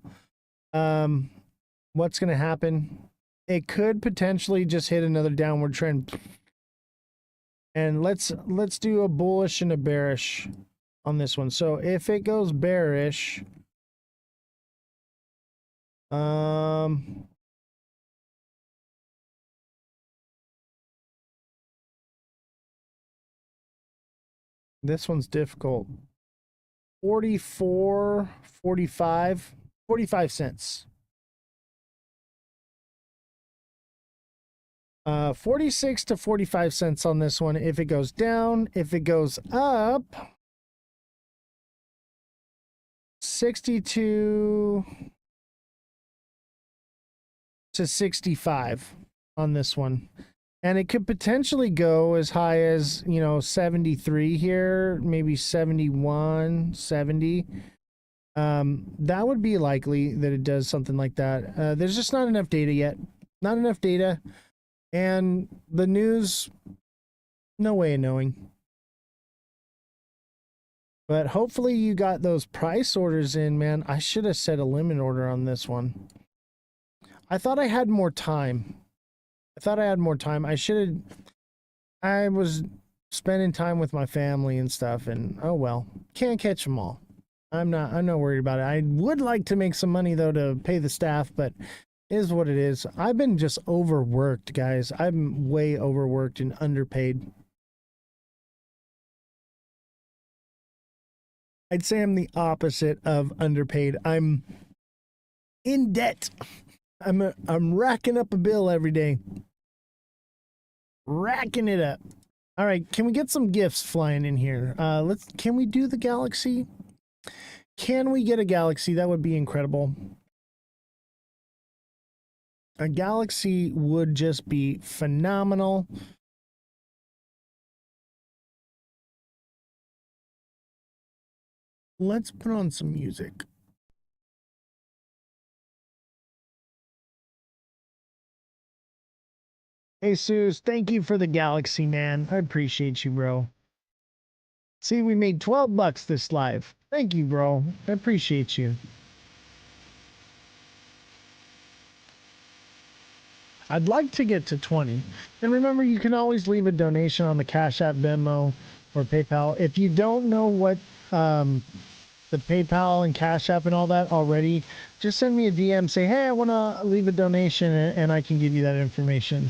what's going to happen. It could potentially just hit another downward trend. And let's do a bullish and a bearish on this one. So if it goes bearish, this one's difficult. 44, 45, 45 cents. 46 to 45 cents on this one if it goes down. If it goes up, 62 to 65 on this one. And it could potentially go as high as, you know, 73 here, maybe 71, 70. That would be likely that it does something like that. There's just not enough data yet. Not enough data. And the news, no way of knowing. But hopefully you got those price orders in, man. I should have set a limit order on this one. I thought I had more time. I was spending time with my family and stuff, and oh well, can't catch them all. I'm not worried about it. I would like to make some money though to pay the staff, but it is what it is. I've been just overworked, guys. I'm way overworked and underpaid. I'd say I'm the opposite of underpaid. I'm in debt. I'm racking up a bill every day. Racking it up. All right, can we get some gifts flying in here? Can we do the galaxy? Can we get a galaxy? That would be incredible. A galaxy would just be phenomenal. Let's put on some music. Hey, Seuss, thank you for the galaxy, man. I appreciate you, bro. See, we made 12 bucks this live. Thank you, bro. I appreciate you. I'd like to get to 20. And remember, you can always leave a donation on the Cash App, Venmo, or PayPal. If you don't know what the PayPal and Cash App and all that already, just send me a DM, say, hey, I want to leave a donation, and I can give you that information.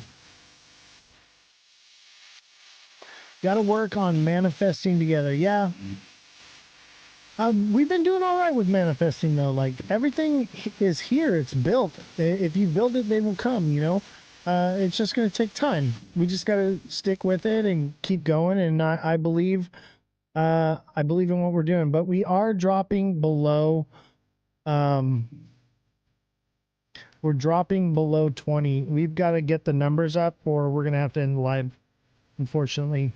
Got to work on manifesting together. Yeah. We've been doing all right with manifesting, though. Like, everything is here. It's built. If you build it, they will come, you know? It's just going to take time. We just got to stick with it and keep going. And I believe in what we're doing. But we are dropping below... we're dropping below 20. We've got to get the numbers up, or we're going to have to end live, unfortunately.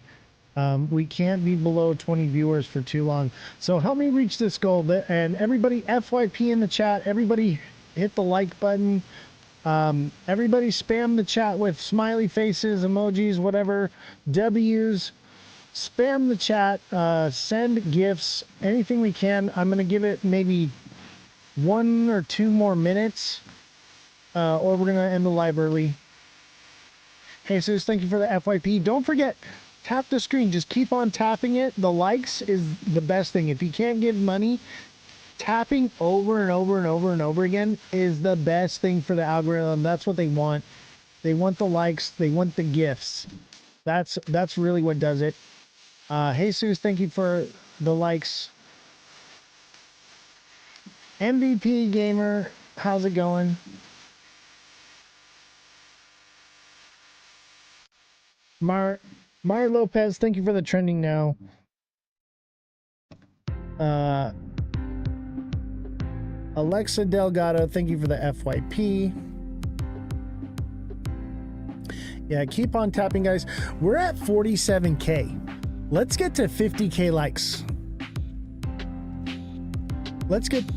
We can't be below 20 viewers for too long. So help me reach this goal. And everybody, FYP in the chat. Everybody hit the like button. Everybody spam the chat with smiley faces, emojis, whatever, W's. Spam the chat. Send gifts. Anything we can. I'm going to give it maybe 1 or 2 more minutes. Or we're going to end the live early. Hey, Jesus, thank you for the FYP. Don't forget, tap the screen. Just keep on tapping it. The likes is the best thing. If you can't give money, tapping over and over and over and over again is the best thing for the algorithm. That's what they want. They want the likes. They want the gifts. That's really what does it. Jesus, thank you for the likes. MVP Gamer, how's it going? Mario Lopez, thank you for the trending now. Alexa Delgado, thank you for the FYP. Yeah, keep on tapping, guys. We're at 47K. Let's get to 50K likes. Let's get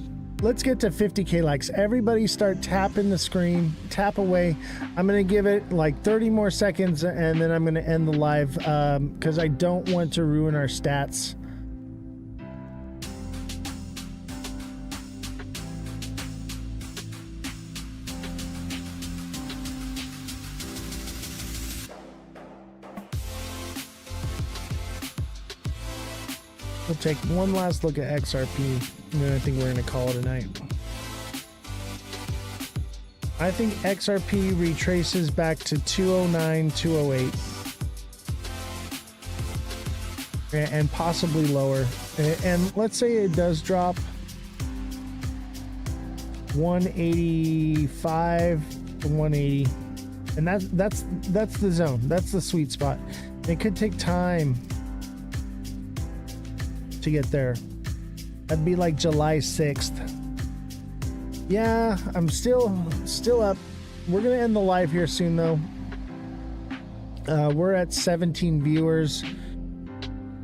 to 50K likes. Everybody start tapping the screen. Tap away. I'm going to give it like 30 more seconds, and then I'm going to end the live because I don't want to ruin our stats. We'll take one last look at XRP, and then I think we're going to call it a night. I think XRP retraces back to 209, 208. And possibly lower. And let's say it does drop 185 to 180. And that's the zone. That's the sweet spot. It could take time to get there. That'd be like July 6th. Yeah, I'm still up. We're gonna end the live here soon, though. We're at 17 viewers.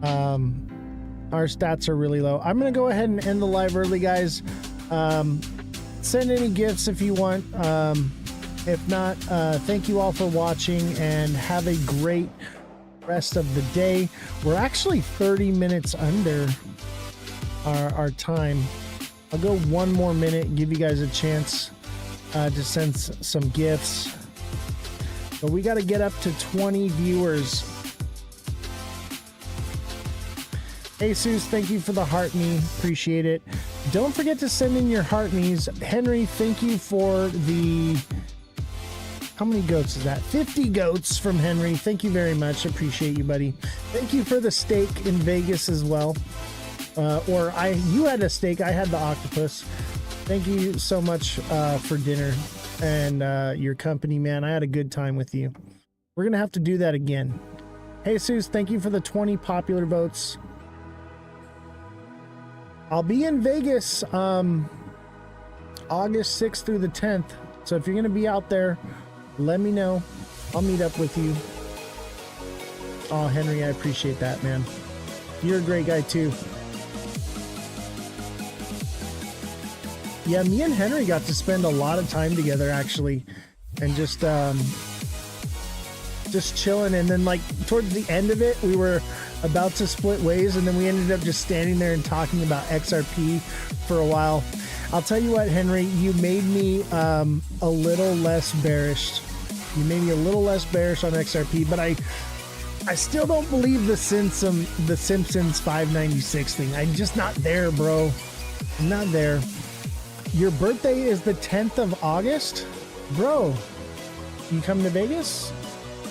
Our stats are really low. I'm gonna go ahead and end the live early, guys. Send any gifts if you want. If not, thank you all for watching, and have a great rest of the day. We're actually 30 minutes under our time. I'll go 1 more minute, give you guys a chance to send some gifts. But we got to get up to 20 viewers. Jesus, thank you for the heart me. Appreciate it. Don't forget to send in your heart me's. Henry, thank you for the... How many goats is that? 50 goats from Henry. Thank you very much. Appreciate you, buddy. Thank you for the steak in Vegas as well. You had a steak. I had the octopus. Thank you so much for dinner and your company, man. I had a good time with you. We're going to have to do that again. Jesus, thank you for the 20 popular votes. I'll be in Vegas August 6th through the 10th. So if you're going to be out there, let me know. I'll meet up with you. Oh, Henry, I appreciate that, man. You're a great guy, too. Yeah, me and Henry got to spend a lot of time together, actually. And just chilling. And then, like, towards the end of it, we were about to split ways. And then we ended up just standing there and talking about XRP for a while. I'll tell you what, Henry, you made me a little less bearish You may be a little less bearish on XRP, but I still don't believe the Simpsons 596 thing. I'm just not there, bro. I'm not there. Your birthday is the 10th of August? Bro, you coming to Vegas?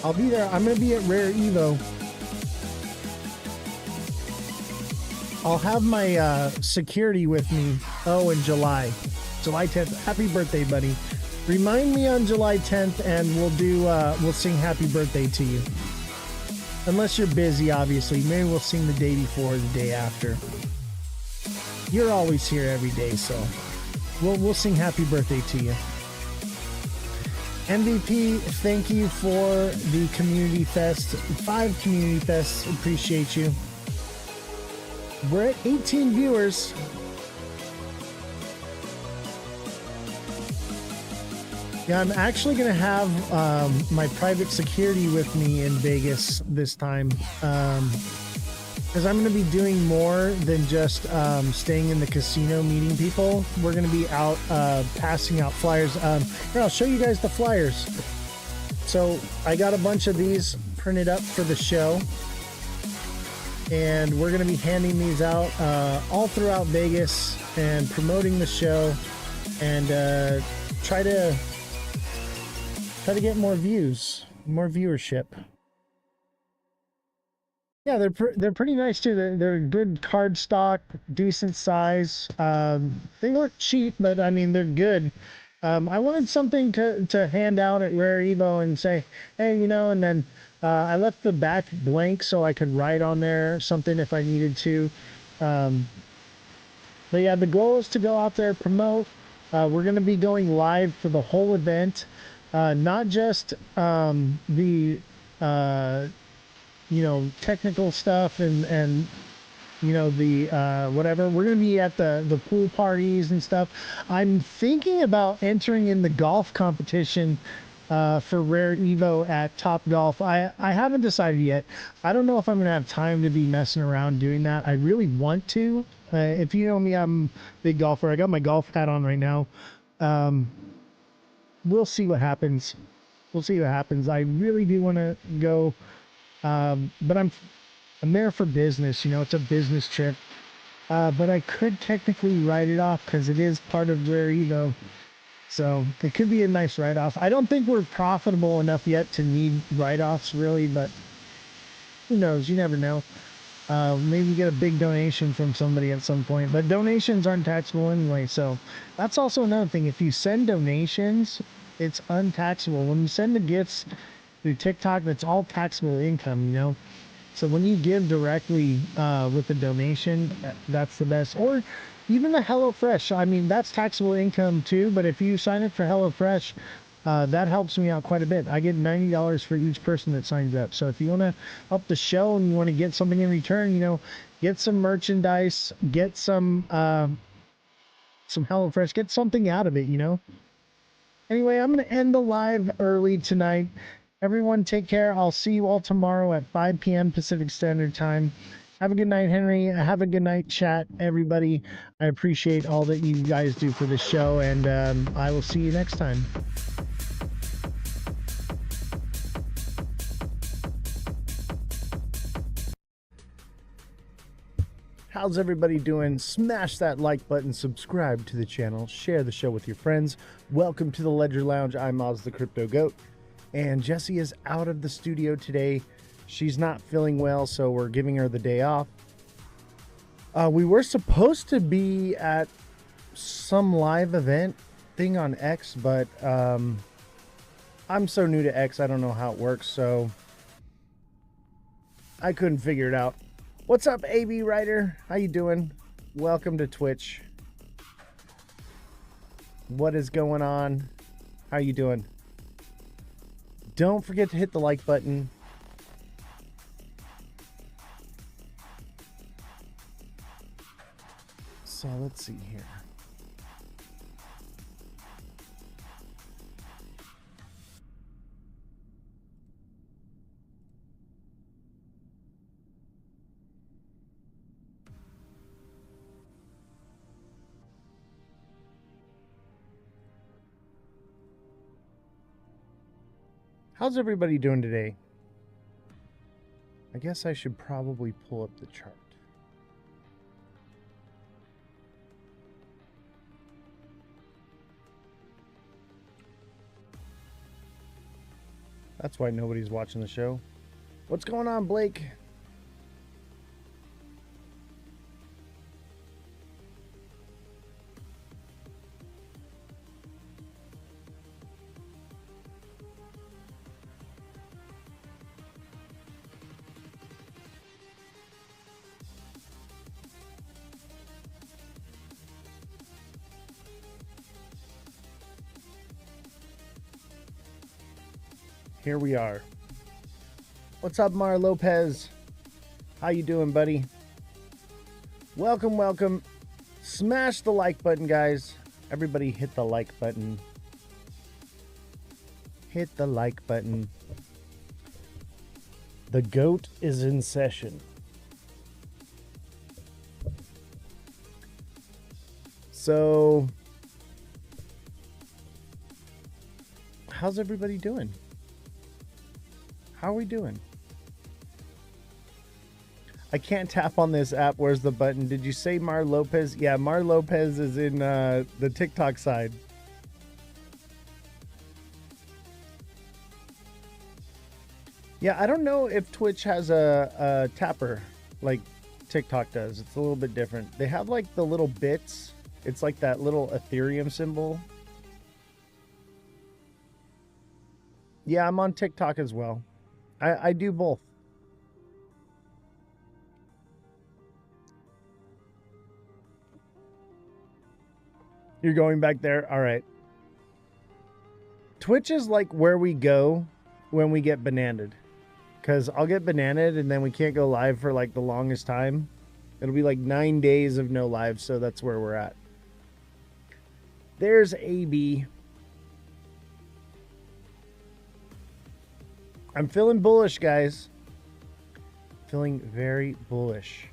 I'll be there. I'm going to be at Rare Evo. I'll have my security with me. Oh, in July 10th. Happy birthday, buddy. Remind me on July 10th and we'll sing happy birthday to you. Unless you're busy, obviously. Maybe we'll sing the day before or the day after. You're always here every day, so we'll sing happy birthday to you. MVP, thank you for the Community Fest. 5 Community Fests, appreciate you. We're at 18 viewers. Yeah, I'm actually going to have my private security with me in Vegas this time. Because I'm going to be doing more than just staying in the casino meeting people. We're going to be out passing out flyers. Here, I'll show you guys the flyers. So I got a bunch of these printed up for the show. And we're going to be handing these out all throughout Vegas and promoting the show and try to get more views, more viewership. Yeah, they're pretty nice too. They're good card stock, decent size. They look cheap, but I mean they're good. I wanted something to hand out at Rare Evo and say, hey, you know, and then I left the back blank so I could write on there something if I needed to. But yeah, the goal is to go out there, promote. We're going to be going live for the whole event, not just the you know, technical stuff and you know, the whatever. We're gonna be at the pool parties and stuff. I'm thinking about entering in the golf competition for Rare Evo at Top Golf. I haven't decided yet. I don't know if I'm gonna have time to be messing around doing that. I really want to. If you know me, I'm a big golfer. I got my golf hat on right now. We'll see what happens. We'll see what happens. I really do want to go, but I'm there for business. You know, it's a business trip. But I could technically write it off because it is part of Rare Evo. So it could be a nice write-off. I don't think we're profitable enough yet to need write-offs really, but who knows? You never know. Maybe get a big donation from somebody at some point, but donations aren't taxable anyway. So that's also another thing. If you send donations, it's untaxable. When you send the gifts through TikTok, that's all taxable income, you know? So when you give directly with a donation, that's the best. Or even the HelloFresh. I mean, that's taxable income too, but if you sign up for HelloFresh, that helps me out quite a bit. I get $90 for each person that signs up. So if you want to help the show and you want to get something in return, you know, get some merchandise, get some HelloFresh, get something out of it, you know. Anyway, I'm going to end the live early tonight. Everyone take care. I'll see you all tomorrow at 5 p.m. Pacific Standard Time. Have a good night, Henry. Have a good night, chat, everybody. I appreciate all that you guys do for the show, and I will see you next time. How's everybody doing? Smash that like button, subscribe to the channel, share the show with your friends. Welcome to the Ledger Lounge. I'm Ozthecryptogoat. And Jessie is out of the studio today. She's not feeling well, so we're giving her the day off. We were supposed to be at some live event thing on X, but I'm so new to X, I don't know how it works, so I couldn't figure it out. What's up, AB Writer? How you doing? Welcome to Twitch. What is going on? How you doing? Don't forget to hit the like button. So let's see here. How's everybody doing today? I guess I should probably pull up the chart. That's why nobody's watching the show. What's going on, Blake? Here we are. What's up, Mar Lopez? How you doing, buddy? Welcome, welcome. Smash the like button, guys. Everybody hit the like button. Hit the like button. The goat is in session. So, how's everybody doing? How are we doing? I can't tap on this app. Where's the button? Did you say Mar Lopez? Yeah, Mar Lopez is in the TikTok side. Yeah, I don't know if Twitch has a tapper like TikTok does. It's a little bit different. They have like the little bits. It's like that little Ethereum symbol. Yeah, I'm on TikTok as well. I do both. You're going back there? All right. Twitch is like where we go when we get bananaed. Because I'll get bananaed and then we can't go live for like the longest time. It'll be like 9 days of no live, so that's where we're at. There's AB. I'm feeling bullish, guys. Feeling very bullish.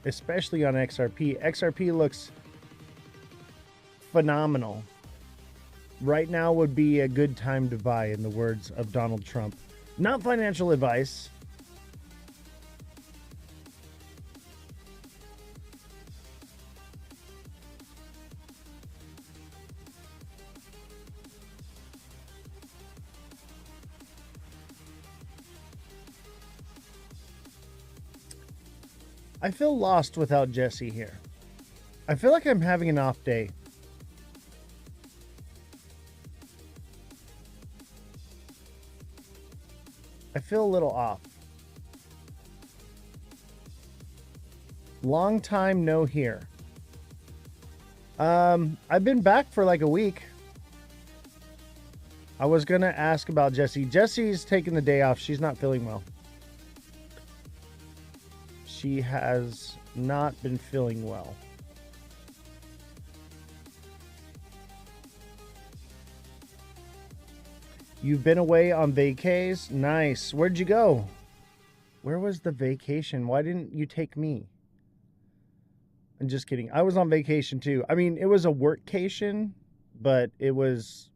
Especially on XRP. XRP looks phenomenal. Right now would be a good time to buy, in the words of Donald Trump. Not financial advice. I feel lost without Jesse here. I feel like I'm having an off day. I feel a little off. Long time no here. I've been back for like a week. I was going to ask about Jessie. Jessie's taking the day off. She's not feeling well. She has not been feeling well. You've been away on vacays? Nice. Where'd you go? Where was the vacation? Why didn't you take me? I'm just kidding. I was on vacation too. I mean, it was a workcation, but it was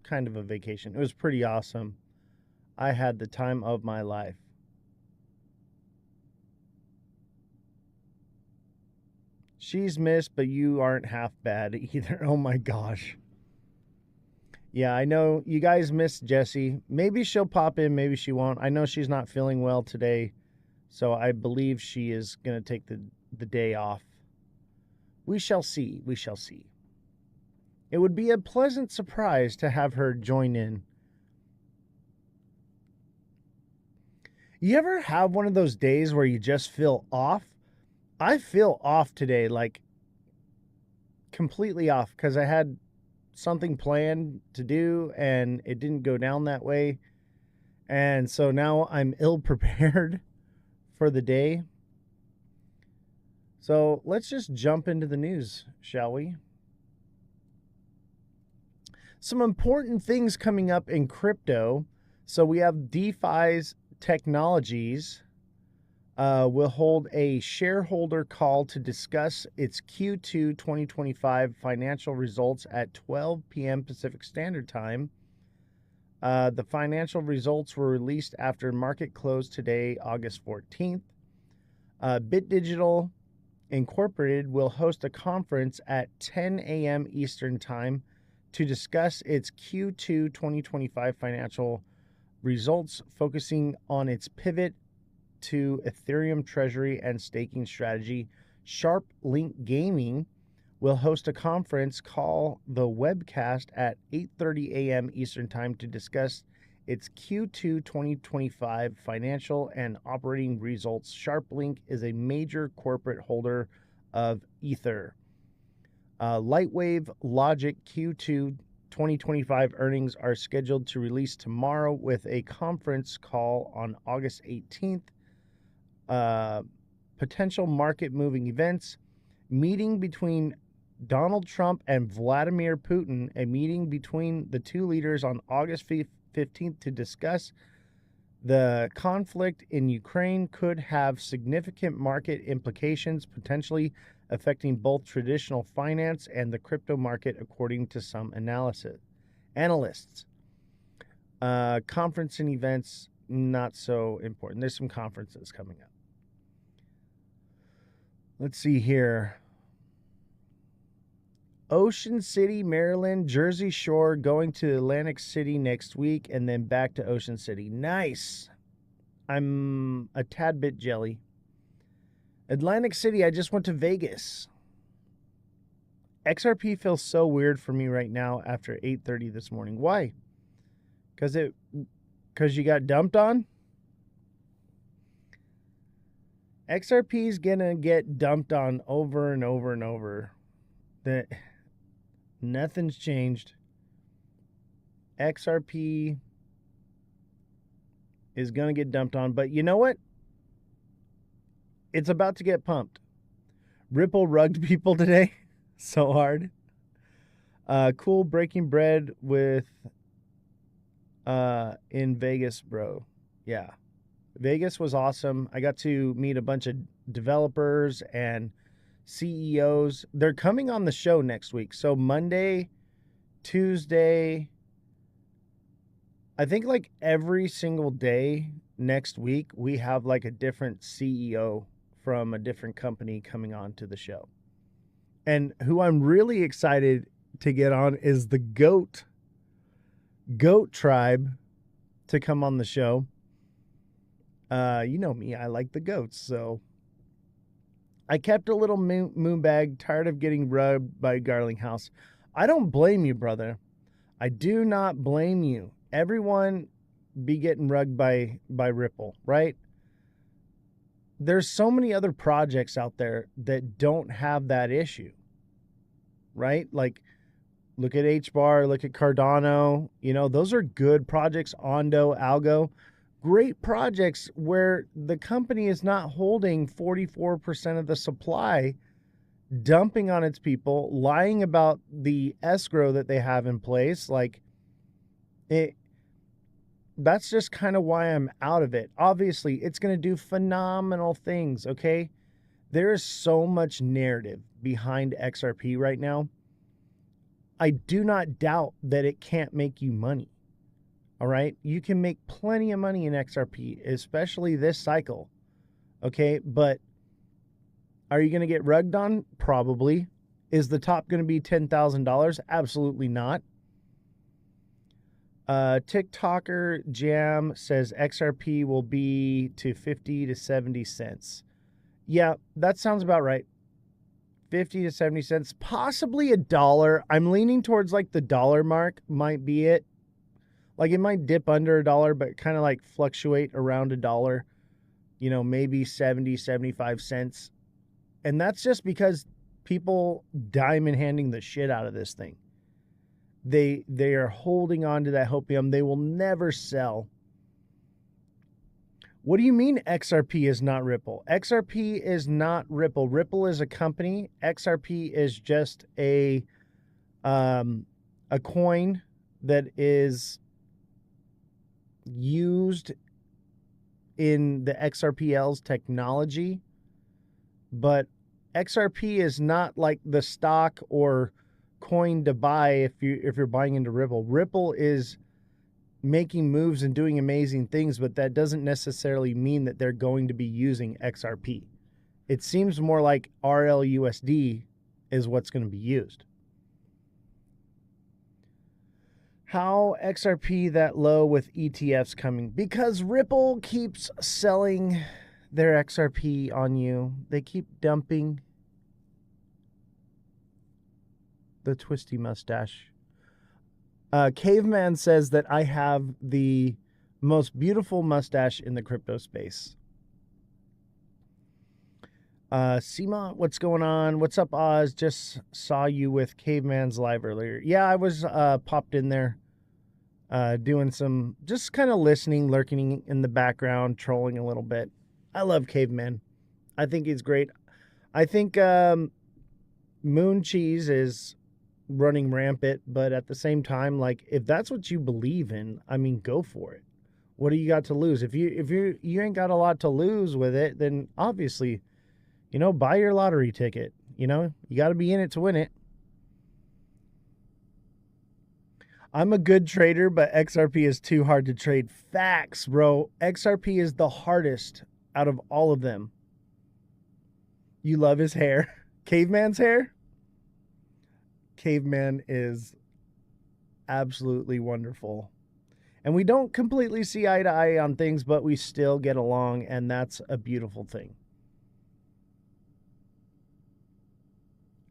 kind of a vacation. It was pretty awesome. I had the time of my life. She's missed, but you aren't half bad either. Oh my gosh. Yeah, I know you guys miss Jessie. Maybe she'll pop in, maybe she won't. I know she's not feeling well today, so I believe she is going to take the day off. We shall see. We shall see. It would be a pleasant surprise to have her join in. You ever have one of those days where you just feel off? I feel off today, like completely off, because I had something planned to do and it didn't go down that way. And so now I'm ill prepared for the day. So let's just jump into the news, shall we? Some important things coming up in crypto. So we have DeFi's Technologies will hold a shareholder call to discuss its Q2 2025 financial results at 12 p.m. Pacific Standard Time. The financial results were released after market close today, August 14th. Bit Digital Incorporated will host a conference at 10 a.m. Eastern Time to discuss its Q2 2025 financial results, focusing on its pivot to Ethereum treasury and staking strategy. Sharp Link Gaming will host a conference call, the webcast, at 8:30 a.m. Eastern Time to discuss its Q2 2025 financial and operating results. Sharp Link is a major corporate holder of Ether. Lightwave Logic Q2 2025 earnings are scheduled to release tomorrow with a conference call on August 18th. Potential market-moving events. Meeting between Donald Trump and Vladimir Putin. A meeting between the two leaders on August 15th to discuss the conflict in Ukraine could have significant market implications, potentially affecting both traditional finance and the crypto market, according to some analysts. Conference and events, not so important. There's some conferences coming up. Let's see here. Ocean City, Maryland, Jersey Shore, going to Atlantic City next week, and then back to Ocean City. Nice. I'm a tad bit jelly. Atlantic City, I just went to Vegas. XRP feels so weird for me right now after 8:30 this morning. Why? Because you got dumped on? XRP is going to get dumped on over and over and over. That nothing's changed. XRP is going to get dumped on. But you know what? It's about to get pumped. Ripple rugged people today so hard. Cool breaking bread with in Vegas, bro. Yeah. Vegas was awesome. I got to meet a bunch of developers and CEOs. They're coming on the show next week. So Monday, Tuesday, I think like every single day next week, we have like a different CEO from a different company coming on to the show. And who I'm really excited to get on is the Goat tribe to come on the show. You know me, I like the goats, so I kept a little moon bag, tired of getting rubbed by Garlinghouse. I don't blame you, brother. I do not blame you. Everyone be getting rugged by Ripple, right? There's so many other projects out there that don't have that issue, right? Like, look at HBAR, look at Cardano. You know, those are good projects. Ondo, Algo. Great projects where the company is not holding 44% of the supply, dumping on its people, lying about the escrow that they have in place. Like, that's just kind of why I'm out of it. Obviously, it's going to do phenomenal things, okay? There is so much narrative behind XRP right now. I do not doubt that it can't make you money. All right, you can make plenty of money in XRP, especially this cycle. Okay, but are you going to get rugged on? Probably. Is the top going to be $10,000? Absolutely not. TikToker Jam says XRP will be to 50 to 70 cents. Yeah, that sounds about right. 50 to 70 cents, possibly $1. I'm leaning towards like the dollar mark might be it. Like it might dip under $1, but kind of like fluctuate around $1, you know, maybe 70, 75 cents. And that's just because people diamond handing the shit out of this thing. They are holding on to that hopium. They will never sell. What do you mean XRP is not Ripple? XRP is not Ripple. Ripple is a company. XRP is just a coin that is used in the XRPL's technology, but XRP is not like the stock or coin to buy if you're buying into Ripple. Ripple is making moves and doing amazing things, but that doesn't necessarily mean that they're going to be using XRP. It seems more like RLUSD is what's going to be used. How XRP that low with ETFs coming? Because Ripple keeps selling their XRP on you. They keep dumping the twisty mustache. Caveman says that I have the most beautiful mustache in the crypto space. Seema, what's going on? What's up, Oz? Just saw you with Caveman's live earlier. Yeah, I was popped in there doing some, just kind of listening, lurking in the background, trolling a little bit. I love Caveman. I think he's great. I think Moon Cheese is running rampant, but at the same time, like, if that's what you believe in, I mean, go for it. What do you got to lose? If you ain't got a lot to lose with it, then obviously, you know, buy your lottery ticket. You know, you got to be in it to win it. I'm a good trader, but XRP is too hard to trade. Facts, bro. XRP is the hardest out of all of them. You love his hair. Caveman's hair? Caveman is absolutely wonderful. And we don't completely see eye to eye on things, but we still get along, and that's a beautiful thing.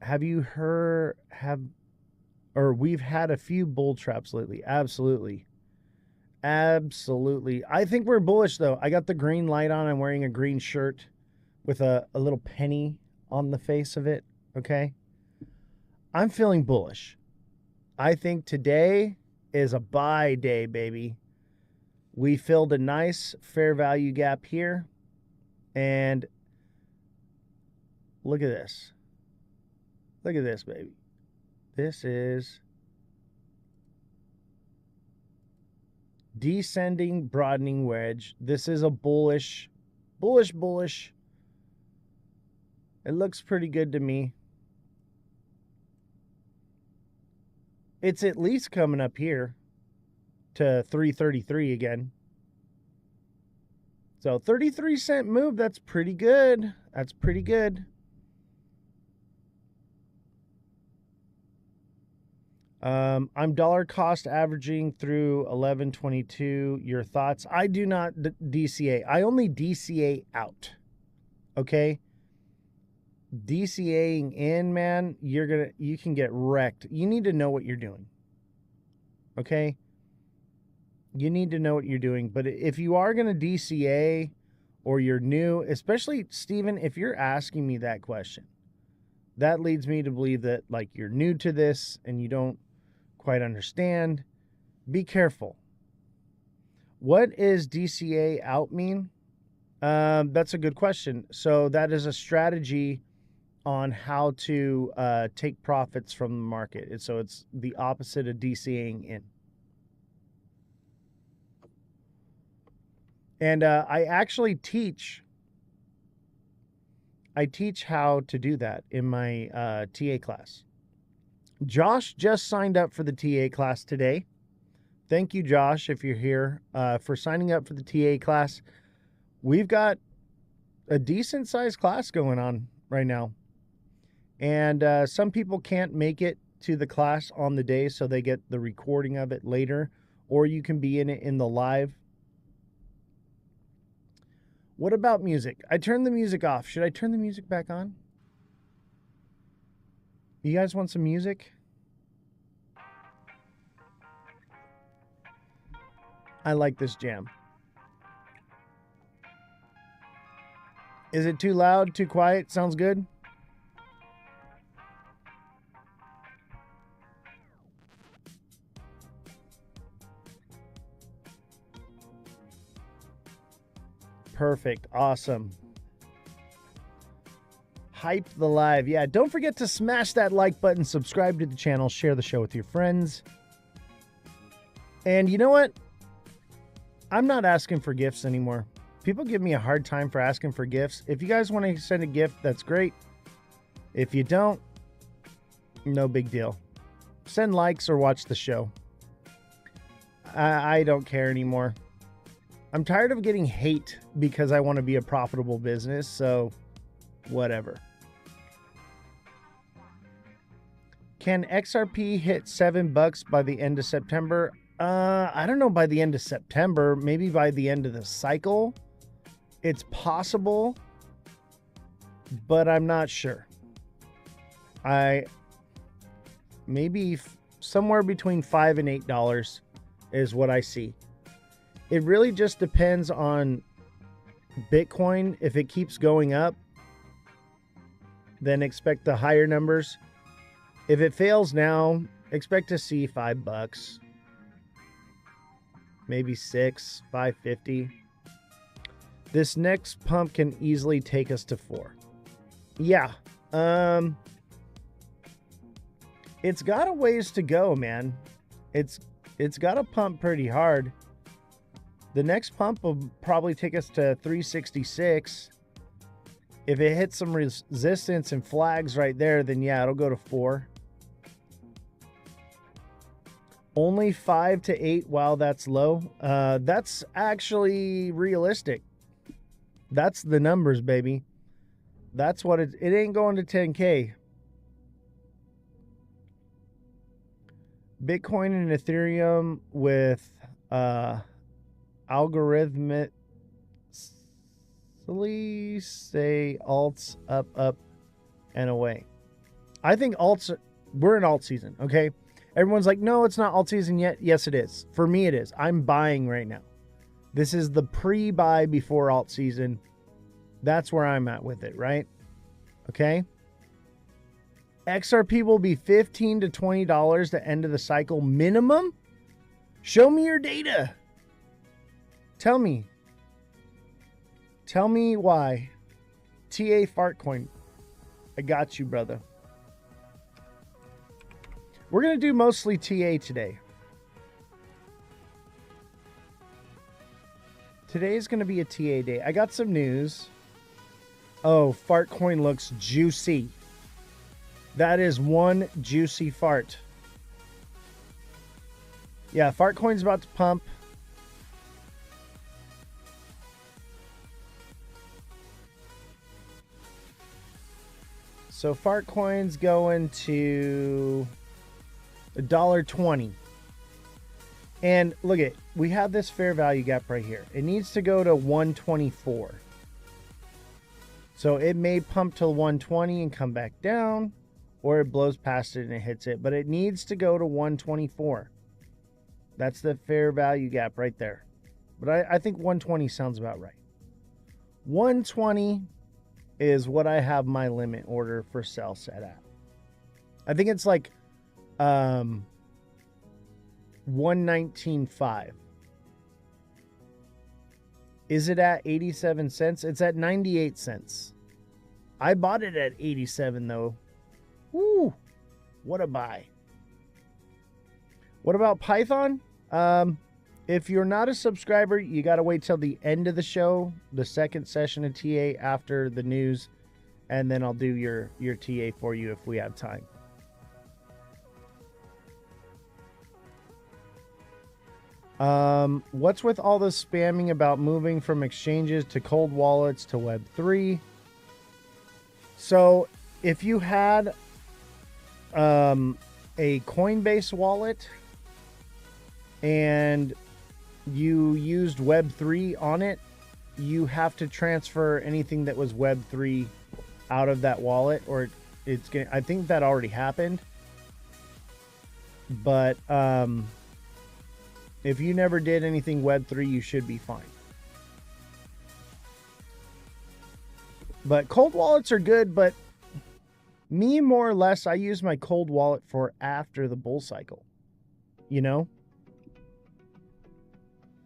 Have you heard, we've had a few bull traps lately. Absolutely. Absolutely. I think we're bullish, though. I got the green light on. I'm wearing a green shirt with a little penny on the face of it. Okay. I'm feeling bullish. I think today is a buy day, baby. We filled a nice fair value gap here. And look at this. Look at this, baby. This is descending, broadening wedge. This is a bullish. It looks pretty good to me. It's at least coming up here to 333 again. So 33-cent move, that's pretty good. That's pretty good. I'm dollar cost averaging through 1122. Your thoughts? I do not DCA. I only DCA out. Okay? DCAing in, man, you can get wrecked. You need to know what you're doing. Okay? You need to know what you're doing. But if you are going to DCA or you're new, especially Steven, if you're asking me that question, that leads me to believe that, like, you're new to this and you don't quite understand. Be careful. What is DCA out mean? That's a good question. So that is a strategy on how to take profits from the market. And so it's the opposite of DCAing in. And I actually teach how to do that in my TA class. Josh just signed up for the TA class today. Thank you, Josh, if you're here, for signing up for the TA class. We've got a decent-sized class going on right now. And some people can't make it to the class on the day, so they get the recording of it later, or you can be in it in the live. What about music? I turned the music off. Should I turn the music back on? You guys want some music? I like this jam. Is it too loud, too quiet? Sounds good? Perfect. Awesome. Hype the live. Yeah, don't forget to smash that like button, subscribe to the channel, share the show with your friends. And you know what? I'm not asking for gifts anymore. People give me a hard time for asking for gifts. If you guys want to send a gift, that's great. If you don't, no big deal. Send likes or watch the show. I don't care anymore. I'm tired of getting hate because I want to be a profitable business, so whatever. Can XRP hit $7 by the end of September? I don't know, by the end of September, maybe by the end of the cycle. It's possible, but I'm not sure. Maybe somewhere between $5 and $8 is what I see. It really just depends on Bitcoin. If it keeps going up, then expect the higher numbers. If it fails now, expect to see $5, maybe $6, $5.50. This next pump can easily take us to $4. Yeah. It's got a ways to go, man. It's got to pump pretty hard. The next pump will probably take us to 366. If it hits some resistance and flags right there, then yeah, it'll go to 4. Only 5 to 8. Wow, that's low. That's actually realistic. That's the numbers, baby. That's what it ain't going to 10K. Bitcoin and Ethereum with algorithmically say alts up and away. I think alts, we're in alt season, okay? Everyone's like, no, it's not alt season yet. Yes, it is. For me, it is. I'm buying right now. This is the pre-buy before alt season. That's where I'm at with it, right? Okay. XRP will be $15 to $20 the end of the cycle minimum. Show me your data. Tell me. Tell me why. TA Fartcoin. I got you, brother. We're going to do mostly TA today. Today is going to be a TA day. I got some news. Oh, Fartcoin looks juicy. That is one juicy fart. Yeah, Fartcoin's about to pump. So Fartcoin's going to $1.20. And look at, we have this fair value gap right here. It needs to go to 124. So it may pump till 120 and come back down, or it blows past it and it hits it, but it needs to go to 124. That's the fair value gap right there. But I think 120 sounds about right. 120 is what I have my limit order for sell set at. I think it's like 119.5. Is it at 87 cents? It's at 98 cents. I bought it at 87 though. Woo! What a buy. What about Python? If you're not a subscriber, you got to wait till the end of the show, the second session of TA after the news, and then I'll do your TA for you if we have time. What's with all the spamming about moving from exchanges to cold wallets to Web3? So if you had a Coinbase wallet and you used Web3 on it, you have to transfer anything that was Web3 out of that wallet, or it's going to, I think that already happened. But if you never did anything Web3, you should be fine. But cold wallets are good, but me, more or less, I use my cold wallet for after the bull cycle. You know?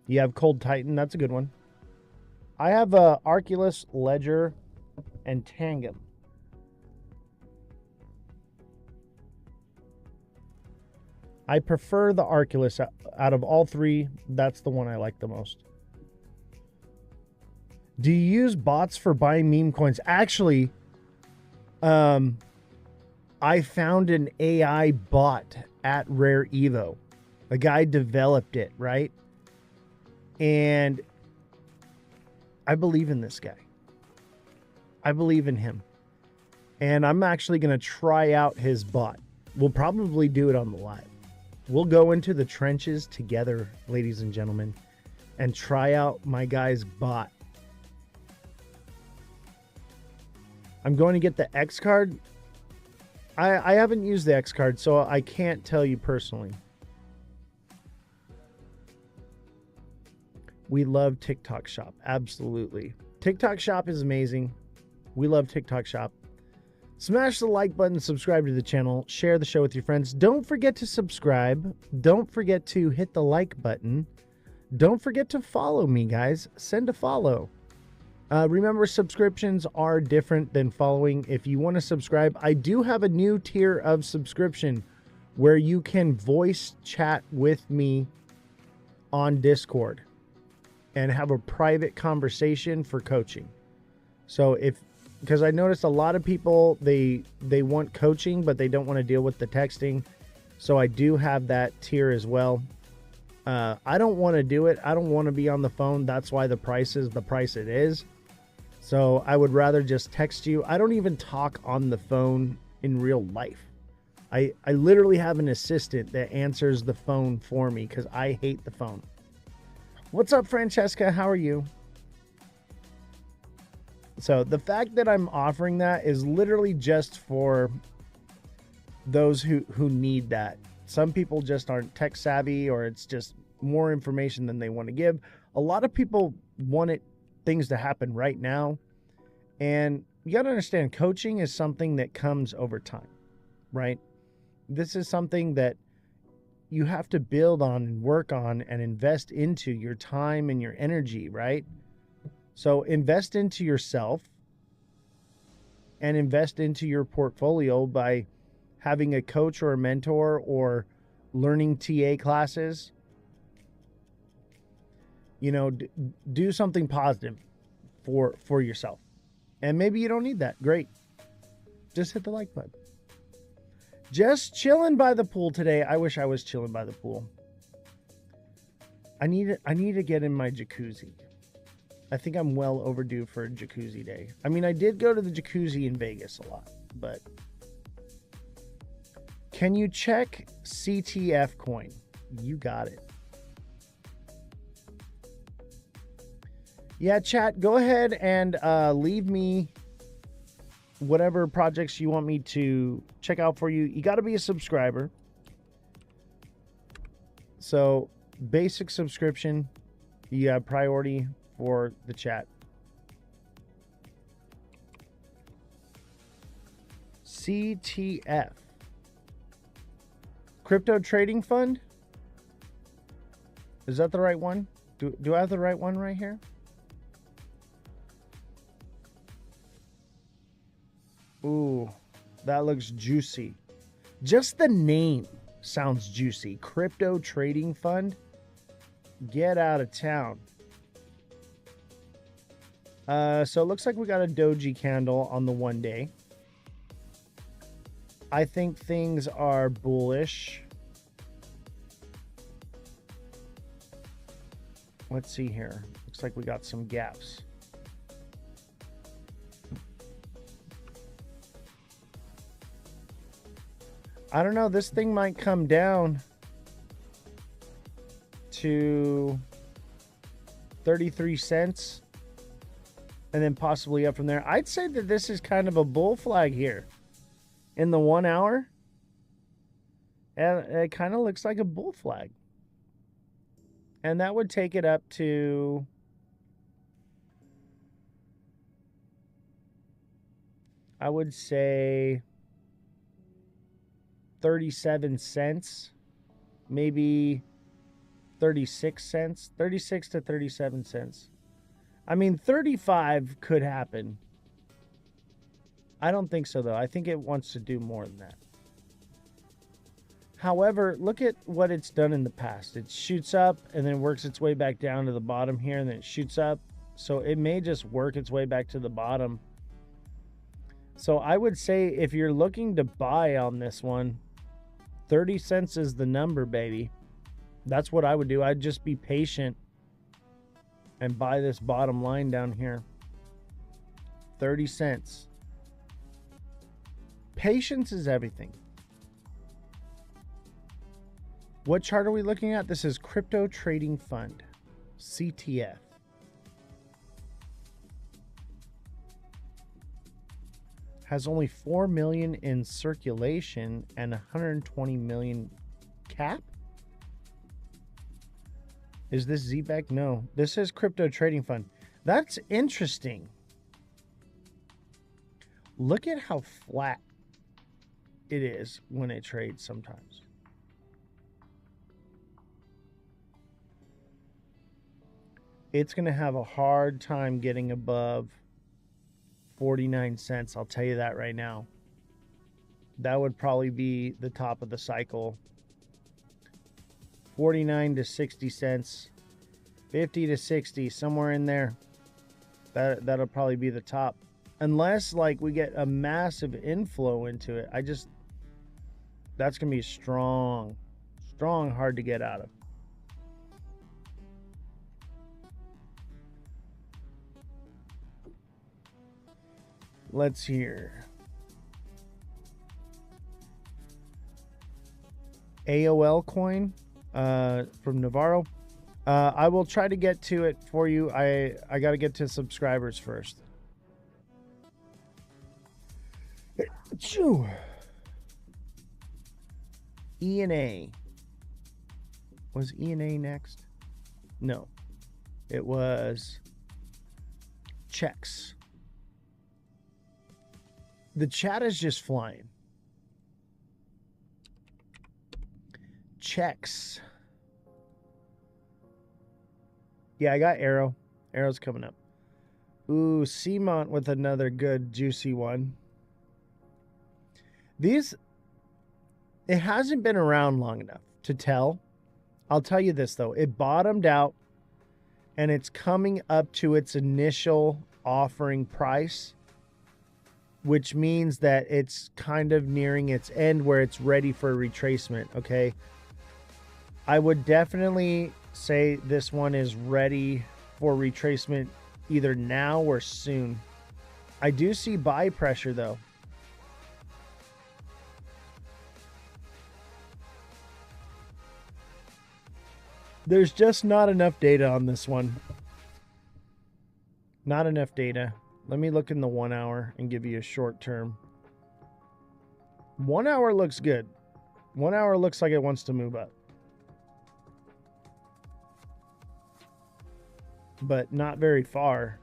You have Cold Titan, that's a good one. I have Arculus, Ledger, and Tangam. I prefer the Arculus out of all three. That's the one I like the most. Do you use bots for buying meme coins? Actually, I found an AI bot at Rare Evo. A guy developed it, right? And I believe in this guy. I believe in him. And I'm actually going to try out his bot. We'll probably do it on the live. We'll go into the trenches together, ladies and gentlemen, and try out my guy's bot. I'm going to get the X card. I haven't used the X card, so I can't tell you personally. We love TikTok Shop. Absolutely. TikTok Shop is amazing. We love TikTok Shop. Smash the like button, subscribe to the channel, share the show with your friends. Don't forget to subscribe. Don't forget to hit the like button. Don't forget to follow me, guys. Send a follow. Remember, subscriptions are different than following. If you want to subscribe, I do have a new tier of subscription where you can voice chat with me on Discord and have a private conversation for coaching. So because I noticed a lot of people, they want coaching, but they don't want to deal with the texting. So I do have that tier as well. I don't want to do it. I don't want to be on the phone. That's why the price is the price it is. So I would rather just text you. I don't even talk on the phone in real life. I literally have an assistant that answers the phone for me because I hate the phone. What's up, Francesca? How are you? So the fact that I'm offering that is literally just for those who need that. Some people just aren't tech savvy, or it's just more information than they want to give. A lot of people want things to happen right now. And you got to understand, coaching is something that comes over time, right? This is something that you have to build on and work on and invest into your time and your energy, right? So invest into yourself and invest into your portfolio by having a coach or a mentor or learning TA classes. You know, do something positive for yourself. And maybe you don't need that. Great. Just hit the like button. Just chilling by the pool today. I wish I was chilling by the pool. I need to get in my jacuzzi. I think I'm well overdue for a jacuzzi day. I mean, I did go to the jacuzzi in Vegas a lot, but can you check CTF coin? You got it. Yeah, chat, go ahead and leave me whatever projects you want me to check out for you. You got to be a subscriber. So basic subscription, you have priority for the chat. CTF. Crypto Trading Fund? Is that the right one? Do I have the right one right here? Ooh, that looks juicy. Just the name sounds juicy. Crypto Trading Fund? Get out of town. So it looks like we got a doji candle on the 1 day. I think things are bullish. Let's see here. Looks like we got some gaps. I don't know. This thing might come down to 33 cents and then possibly up from there. I'd say that this is kind of a bull flag here in the 1 hour. And it kind of looks like a bull flag. And that would take it up to I would say 37 cents, maybe 36 cents, 36 to 37 cents. I mean, 35 could happen. I don't think so, though. I think it wants to do more than that. However, look at what it's done in the past. It shoots up and then works its way back down to the bottom here, and then it shoots up. So it may just work its way back to the bottom. So I would say if you're looking to buy on this one, 30 cents is the number, baby. That's what I would do. I'd just be patient and buy this bottom line down here. 30 cents. Patience is everything. What chart are we looking at? This is Crypto Trading Fund, CTF. Has only 4 million in circulation and 120 million cap. Is this ZBEC? No, this is Crypto Trading Fund. That's interesting. Look at how flat it is when it trades sometimes. It's going to have a hard time getting above 49 cents. I'll tell you that right now. That would probably be the top of the cycle. 49 to 60 cents, 50 to 60, somewhere in there. That'll probably be the top. Unless like we get a massive inflow into it. That's going to be strong, hard to get out of. Let's hear. AOL coin from Navarro. I will try to get to it for you. I got to get to subscribers first. ENA. Was ENA next? No. It was checks. The chat is just flying. Checks. Yeah, I got Arrow. Arrow's coming up. Ooh, Seamont with another good juicy one. It hasn't been around long enough to tell. I'll tell you this though. It bottomed out and it's coming up to its initial offering price, which means that it's kind of nearing its end where it's ready for a retracement, okay? I would definitely say this one is ready for retracement either now or soon. I do see buy pressure though. There's just not enough data on this one. Not enough data. Let me look in the 1 hour and give you a short term. 1 hour looks good. 1 hour looks like it wants to move up. But not very far.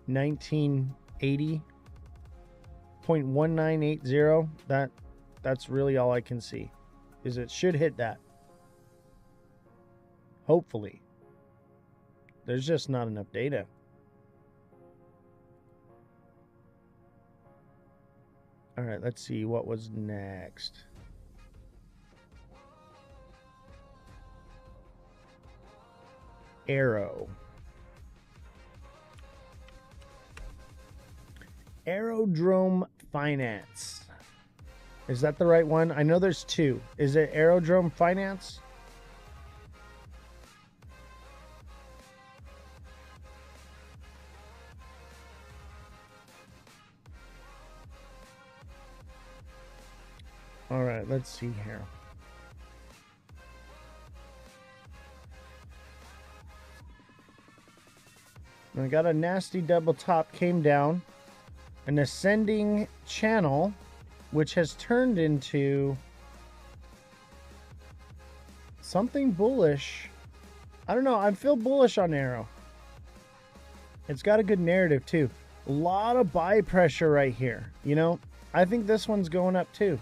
1980.1980. That's really all I can see. Is it should hit that. Hopefully. There's just not enough data. All right, let's see what was next. Arrow. Aerodrome Finance. Is that the right one? I know there's two. Is it Aerodrome Finance? All right, let's see here. I got a nasty double top, came down, an ascending channel, which has turned into something bullish. I don't know. I feel bullish on Arrow. It's got a good narrative too. A lot of buy pressure right here. You know, I think this one's going up too.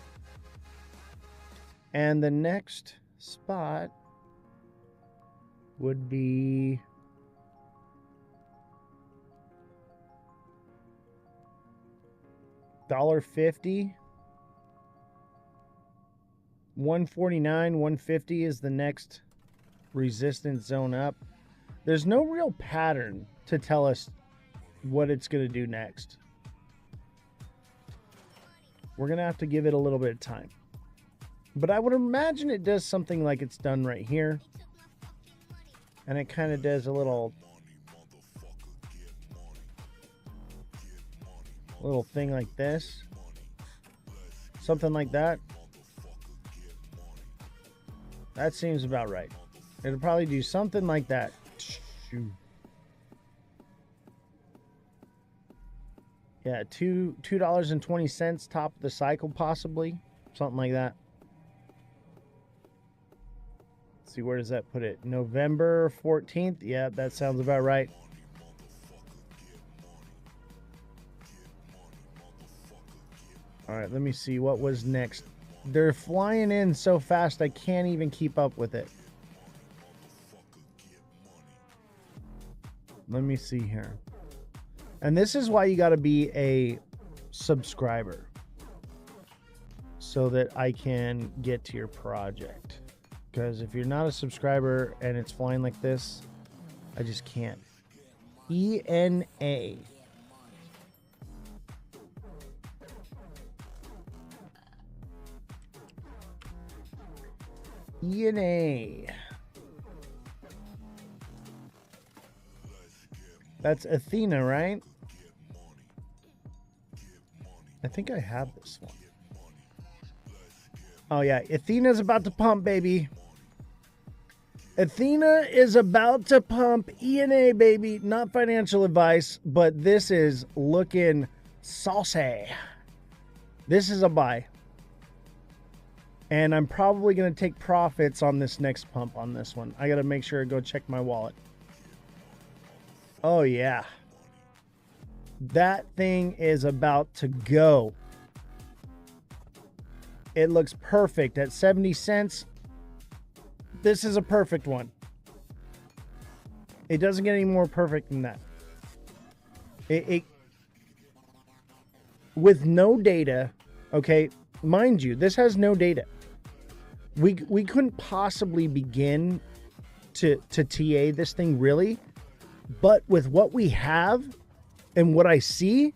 And the next spot would be $1.50. 149, 150 is the next resistance zone up. There's no real pattern to tell us what it's going to do next. We're going to have to give it a little bit of time. But I would imagine it does something like it's done right here. And it kind of does a little thing like this. Something like that. That seems about right. It'll probably do something like that. Yeah, $2.20 top of the cycle, possibly. Something like that. Let's see, where does that put it? November 14th. Yeah, that sounds about right. All right, let me see what was next. They're flying in so fast I can't even keep up with it. Let me see here. And this is why you got to be a subscriber, so that I can get to your project. Because if you're not a subscriber and it's flying like this, I just can't. ENA. ENA. That's Athena, right? I think I have this one. Oh yeah, Athena's about to pump, baby. Athena is about to pump. ENA, baby. Not financial advice, but this is looking saucy. This is a buy. And I'm probably going to take profits on this next pump on this one. I got to make sure to go check my wallet. Oh, yeah. That thing is about to go. It looks perfect at 70 cents. This is a perfect one. It doesn't get any more perfect than that. It with no data, okay, mind you, this has no data. We couldn't possibly begin to TA this thing really, but with what we have and what I see,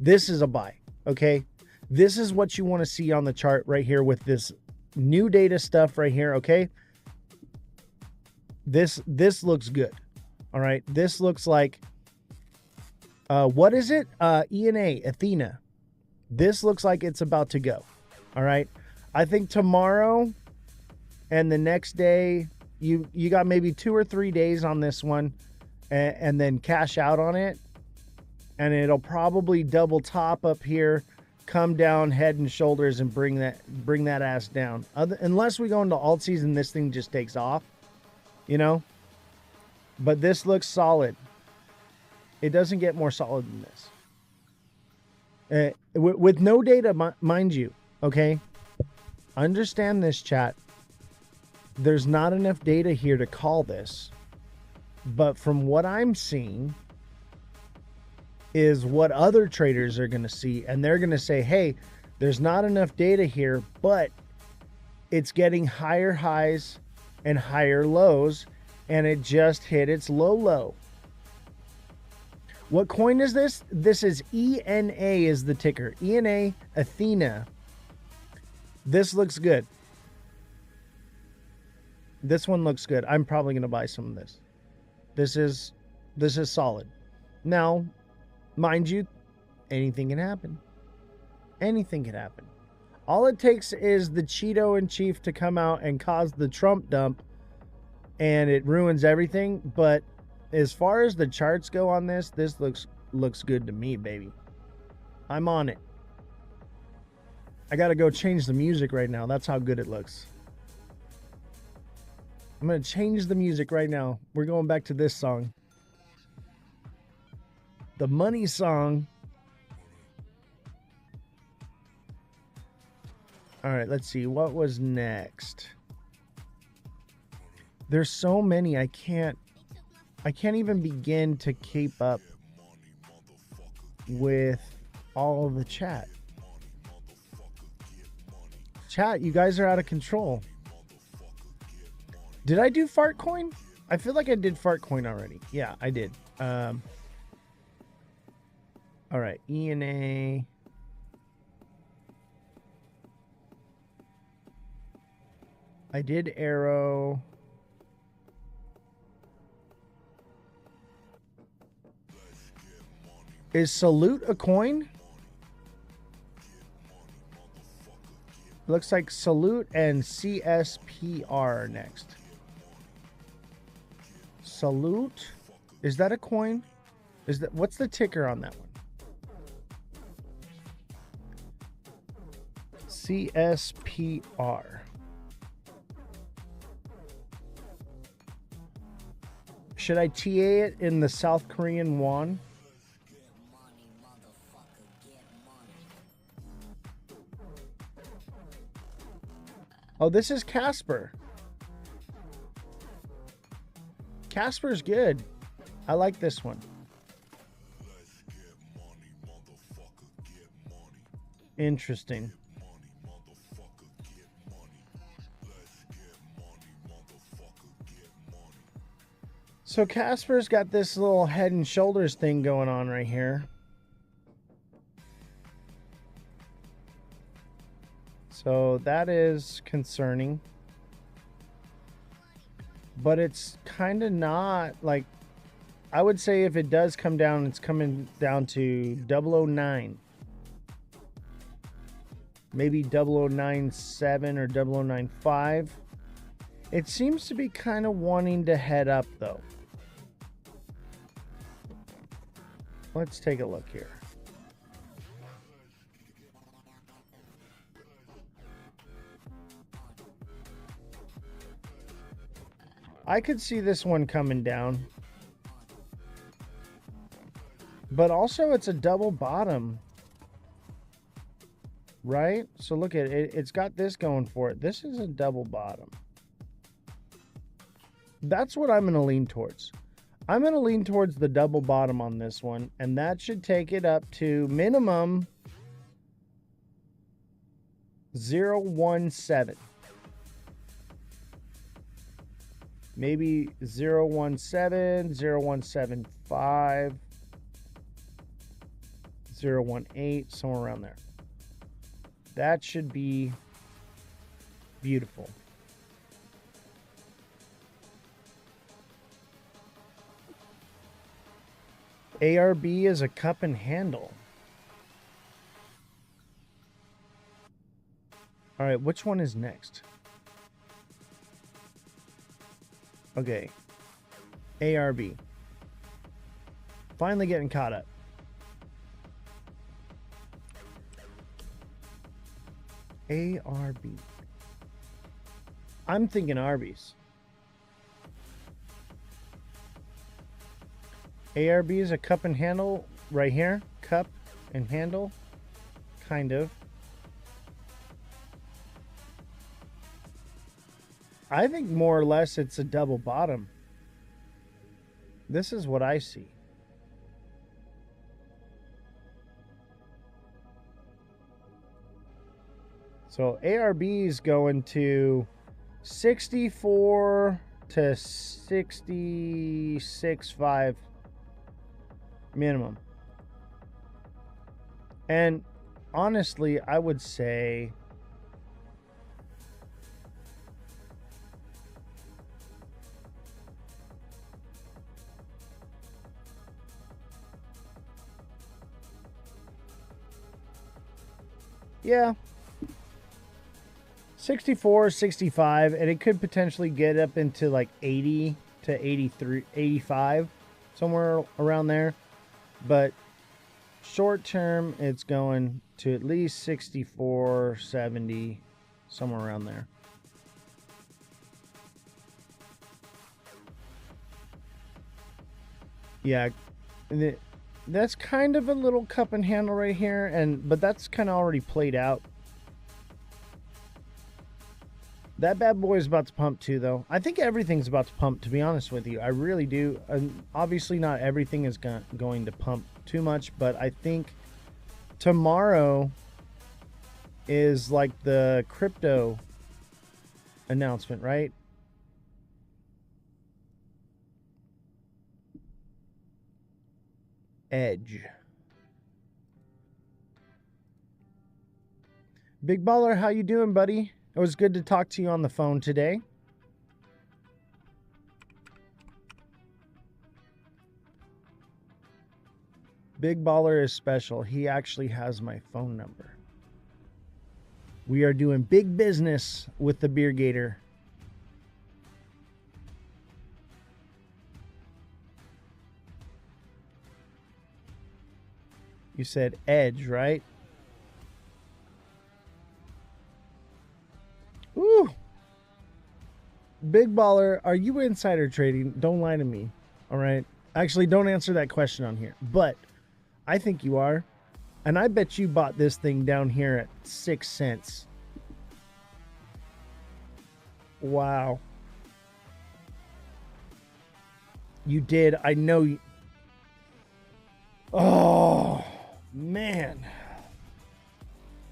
this is a buy, okay? This is what you want to see on the chart right here with this new data stuff right here, okay? This looks good. All right, this looks like what is it? ENA, Athena. This looks like it's about to go. All right, I think tomorrow and the next day, you got maybe 2 or 3 days on this one, and then cash out on it, and it'll probably double top up here, come down head and shoulders, and bring that ass down. Unless we go into alt season, this thing just takes off, you know. But this looks solid. It doesn't get more solid than this. With no data, mind you, okay? Understand this, chat. There's not enough data here to call this. But from what I'm seeing is what other traders are going to see. And they're going to say, hey, there's not enough data here, but it's getting higher highs and higher lows. And it just hit its low. What coin is this? This is ENA is the ticker. ENA, Athena. This looks good. This one looks good. I'm probably going to buy some of this. This is solid. Now, mind you, anything can happen. Anything can happen. All it takes is the Cheeto in chief to come out and cause the Trump dump, and it ruins everything. But as far as the charts go on this looks good to me, baby. I'm on it. I gotta go change the music right now. That's how good it looks. I'm gonna change the music right now. We're going back to this song. The money song. All right, let's see. What was next? There's so many I can't even begin to keep up with all of the chat. Chat, you guys are out of control. Did I do fart coin? I feel like I did fart coin already. Yeah, I did. All right, ENA. I did arrow. Is salute a coin? Looks like salute and CSPR are next. Salute. Is that a coin? Is that, what's the ticker on that one? CSPR. Should I TA it in the South Korean won? Oh, this is Casper. Casper's good. I like this one. Interesting. So Casper's got this little head and shoulders thing going on right here. So that is concerning. But it's kind of not like, I would say if it does come down, it's coming down to 009. Maybe 0097 or 0095. It seems to be kind of wanting to head up though. Let's take a look here. I could see this one coming down. But also it's a double bottom. Right? So look at it. It's got this going for it. This is a double bottom. That's what I'm going to lean towards. I'm going to lean towards the double bottom on this one. And that should take it up to minimum 017. Maybe 017, 0175, 018, somewhere around there. That should be beautiful. ARB is a cup and handle. All right, which one is next? Okay. ARB. Finally getting caught up. ARB. I'm thinking Arby's. ARB is a cup and handle right here. Cup and handle. Kind of. I think more or less it's a double bottom. This is what I see. So ARB is going to 64 to 66.5 minimum. And honestly, I would say yeah, 64, 65, and it could potentially get up into like 80 to 83, 85, somewhere around there. But short term, it's going to at least 64, 70, somewhere around there. Yeah, that's kind of a little cup and handle right here, but that's kind of already played out. That bad boy is about to pump too, though. I think everything's about to pump, to be honest with you. I really do. Obviously, not everything is going to pump too much, but I think tomorrow is like the crypto announcement, right? Edge. Big Baller, how you doing, buddy? It was good to talk to you on the phone today. Big Baller is special. He actually has my phone number. We are doing big business with the Beer Gator. You said Edge, right? Ooh. Big Baller, are you insider trading? Don't lie to me. All right. Actually, don't answer that question on here. But I think you are. And I bet you bought this thing down here at 6 cents. Wow. You did. I know you. Oh, man.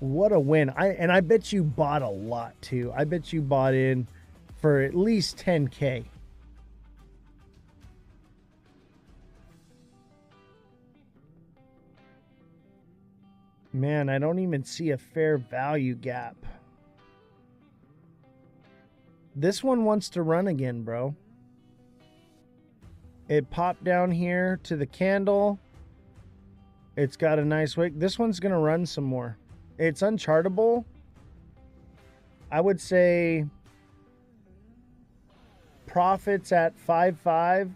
What a win. I bet you bought a lot too. I bet you bought in for at least 10K. Man, I don't even see a fair value gap. This one wants to run again, bro. It popped down here to the candle. It's got a nice wick. This one's going to run some more. It's unchartable. I would say profits at 5.5,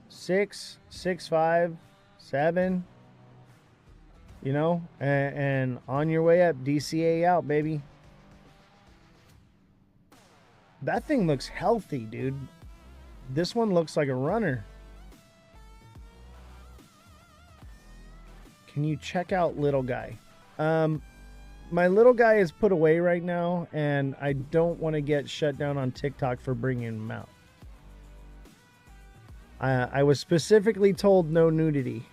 6, 6.5, 7. You know, and on your way up, DCA out, baby. That thing looks healthy, dude. This one looks like a runner. Can you check out little guy? My little guy is put away right now, and I don't want to get shut down on TikTok for bringing him out. I was specifically told no nudity.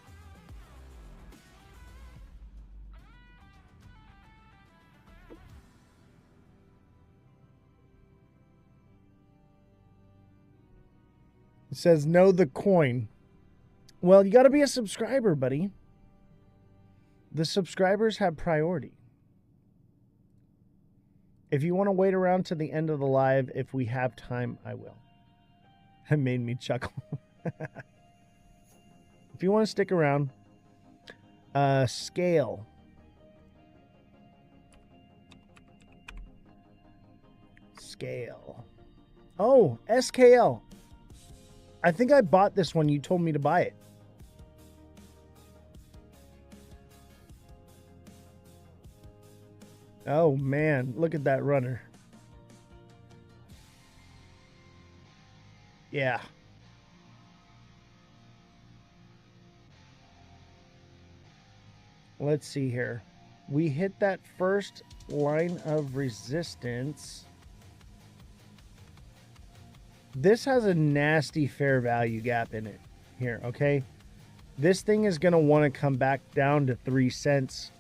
It says know the coin. Well, you got to be a subscriber, buddy. The subscribers have priority. If you want to wait around to the end of the live, if we have time, I will. That made me chuckle. If you want to stick around, scale. Scale. Oh, SKL. I think I bought this one. You told me to buy it. Oh, man. Look at that runner. Yeah. Let's see here. We hit that first line of resistance. This has a nasty fair value gap in it here, okay? This thing is going to want to come back down to 3 cents.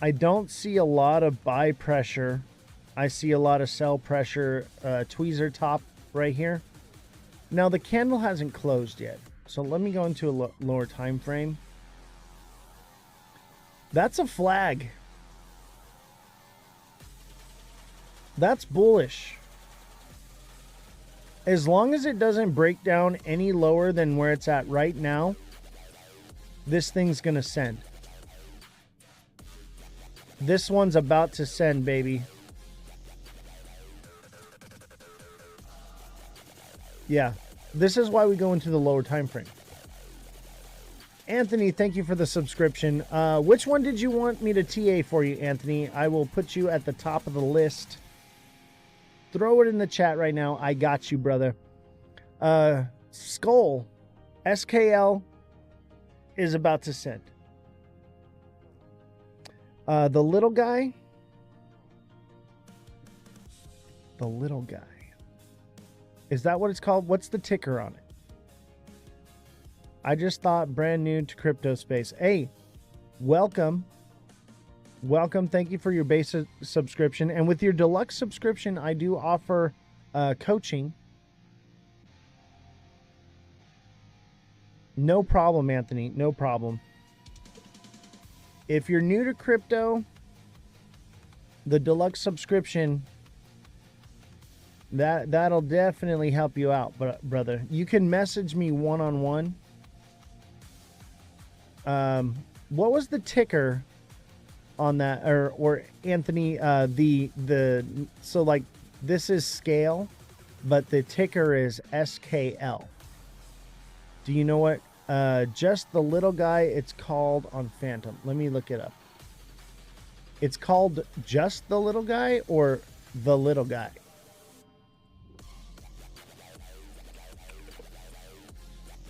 I don't see a lot of buy pressure. I see a lot of sell pressure. Tweezer top right here. Now, the candle hasn't closed yet. So let me go into a lower time frame. That's a flag. That's bullish. As long as it doesn't break down any lower than where it's at right now, this thing's going to send. This one's about to send, baby. Yeah, this is why we go into the lower time frame. Anthony, thank you for the subscription. Which one did you want me to TA for you, Anthony? I will put you at the top of the list. Throw it in the chat right now. I got you, brother. Skull. SKL is about to send. The little guy. The little guy. Is that what it's called? What's the ticker on it? I just thought brand new to crypto space. Hey, welcome. Welcome. Thank you for your basic subscription. And with your deluxe subscription, I do offer coaching. No problem, Anthony. No problem. If you're new to crypto, The deluxe subscription, that'll definitely help you out, brother. You can message me one-on-one. What was the ticker on that, or Anthony? So like this is scale, but the ticker is SKL. Do you know what? Just the little guy. It's called on Phantom. Let me look it up. It's called just the little guy or the little guy.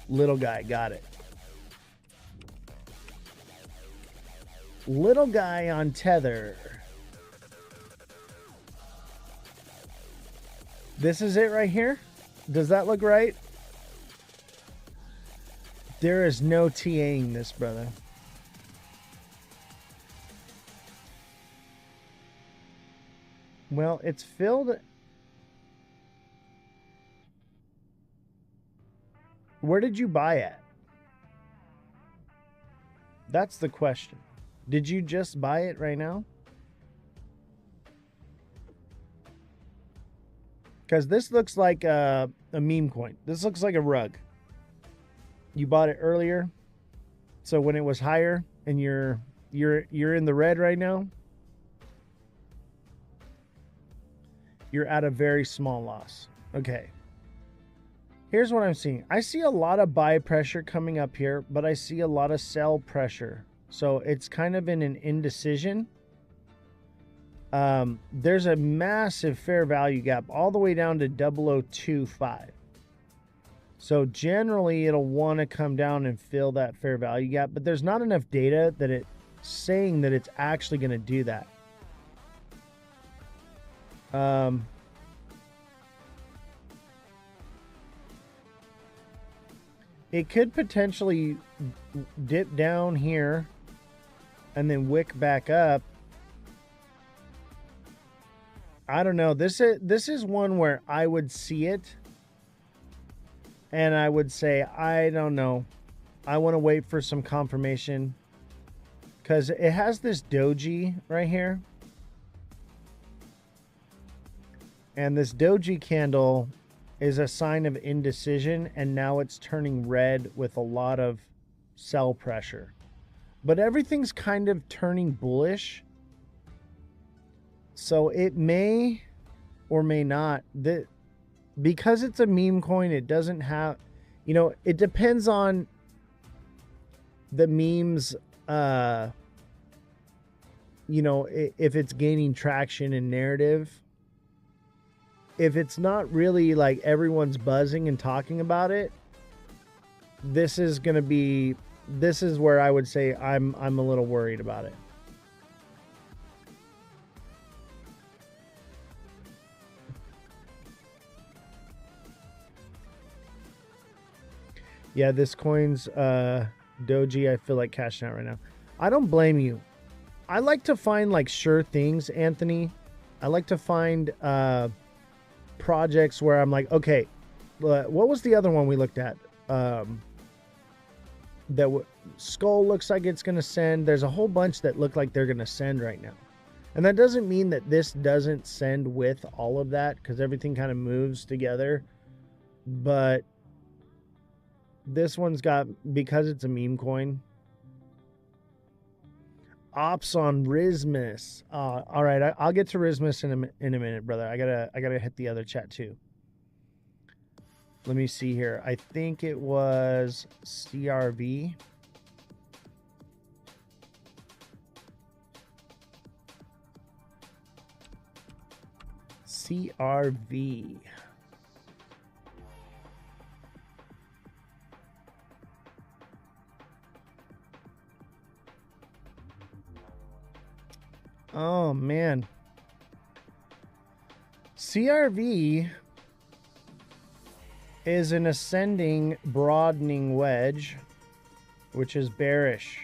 Little guy, got it. Little guy on Tether. This is it right here. Does that look right? There is no TAing this, brother. Well, it's filled. Where did you buy it? That's the question. Did you just buy it right now? Because this looks like a meme coin. This looks like a rug. You bought it earlier, so when it was higher, and you're in the red right now. You're at a very small loss. Okay. Here's what I'm seeing. I see a lot of buy pressure coming up here, but I see a lot of sell pressure. So it's kind of in an indecision. There's a massive fair value gap all the way down to 0025. So generally it'll want to come down and fill that fair value gap, but there's not enough data that it's saying that it's actually going to do that. It could potentially dip down here and then wick back up. I don't know. This is one where I would see it and I would say, I don't know. I want to wait for some confirmation because it has this doji right here. And this doji candle is a sign of indecision, and now it's turning red with a lot of sell pressure. But everything's kind of turning bullish. So it may or may not. Because it's a meme coin, it doesn't have, it depends on the memes, if it's gaining traction and narrative. If it's not really like everyone's buzzing and talking about it, this is where I would say I'm a little worried about it. Yeah, this coin's doji, I feel like cashing out right now. I don't blame you. I like to find like sure things, Anthony. I like to find projects where I'm like, okay, what was the other one we looked at? Skull looks like it's going to send. There's a whole bunch that look like they're going to send right now. And that doesn't mean that this doesn't send with all of that, because everything kind of moves together. But this one's got, because it's a meme coin, ops on Rismus. All right, I'll get to Rismus in a minute, brother. I gotta hit the other chat too. Let me see here. I think it was CRV. CRV. Oh, man. CRV is an ascending, broadening wedge, which is bearish.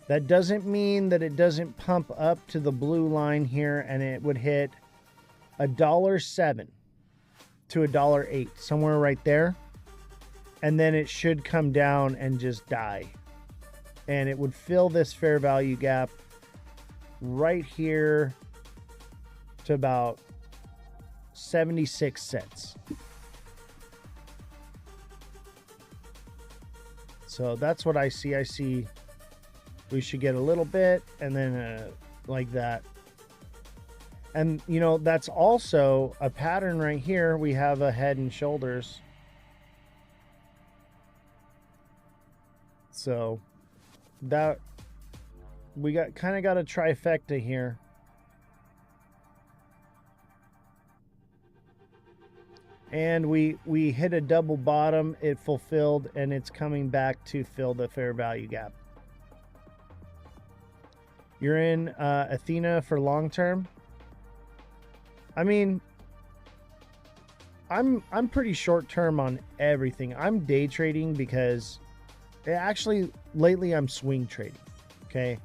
That doesn't mean that it doesn't pump up to the blue line here and it would hit $1.07 to $1.08, somewhere right there. And then it should come down and just die. And it would fill this fair value gap right here to about 76 cents. So that's what I see. I see we should get a little bit and then like that. And, you know, that's also a pattern right here. We have a head and shoulders. So that we got kind of got a trifecta here. And we hit a double bottom, it fulfilled, and it's coming back to fill the fair value gap. You're in Athena for long term. I mean, I'm pretty short term on everything. I'm day trading because actually lately I'm swing trading. Okay,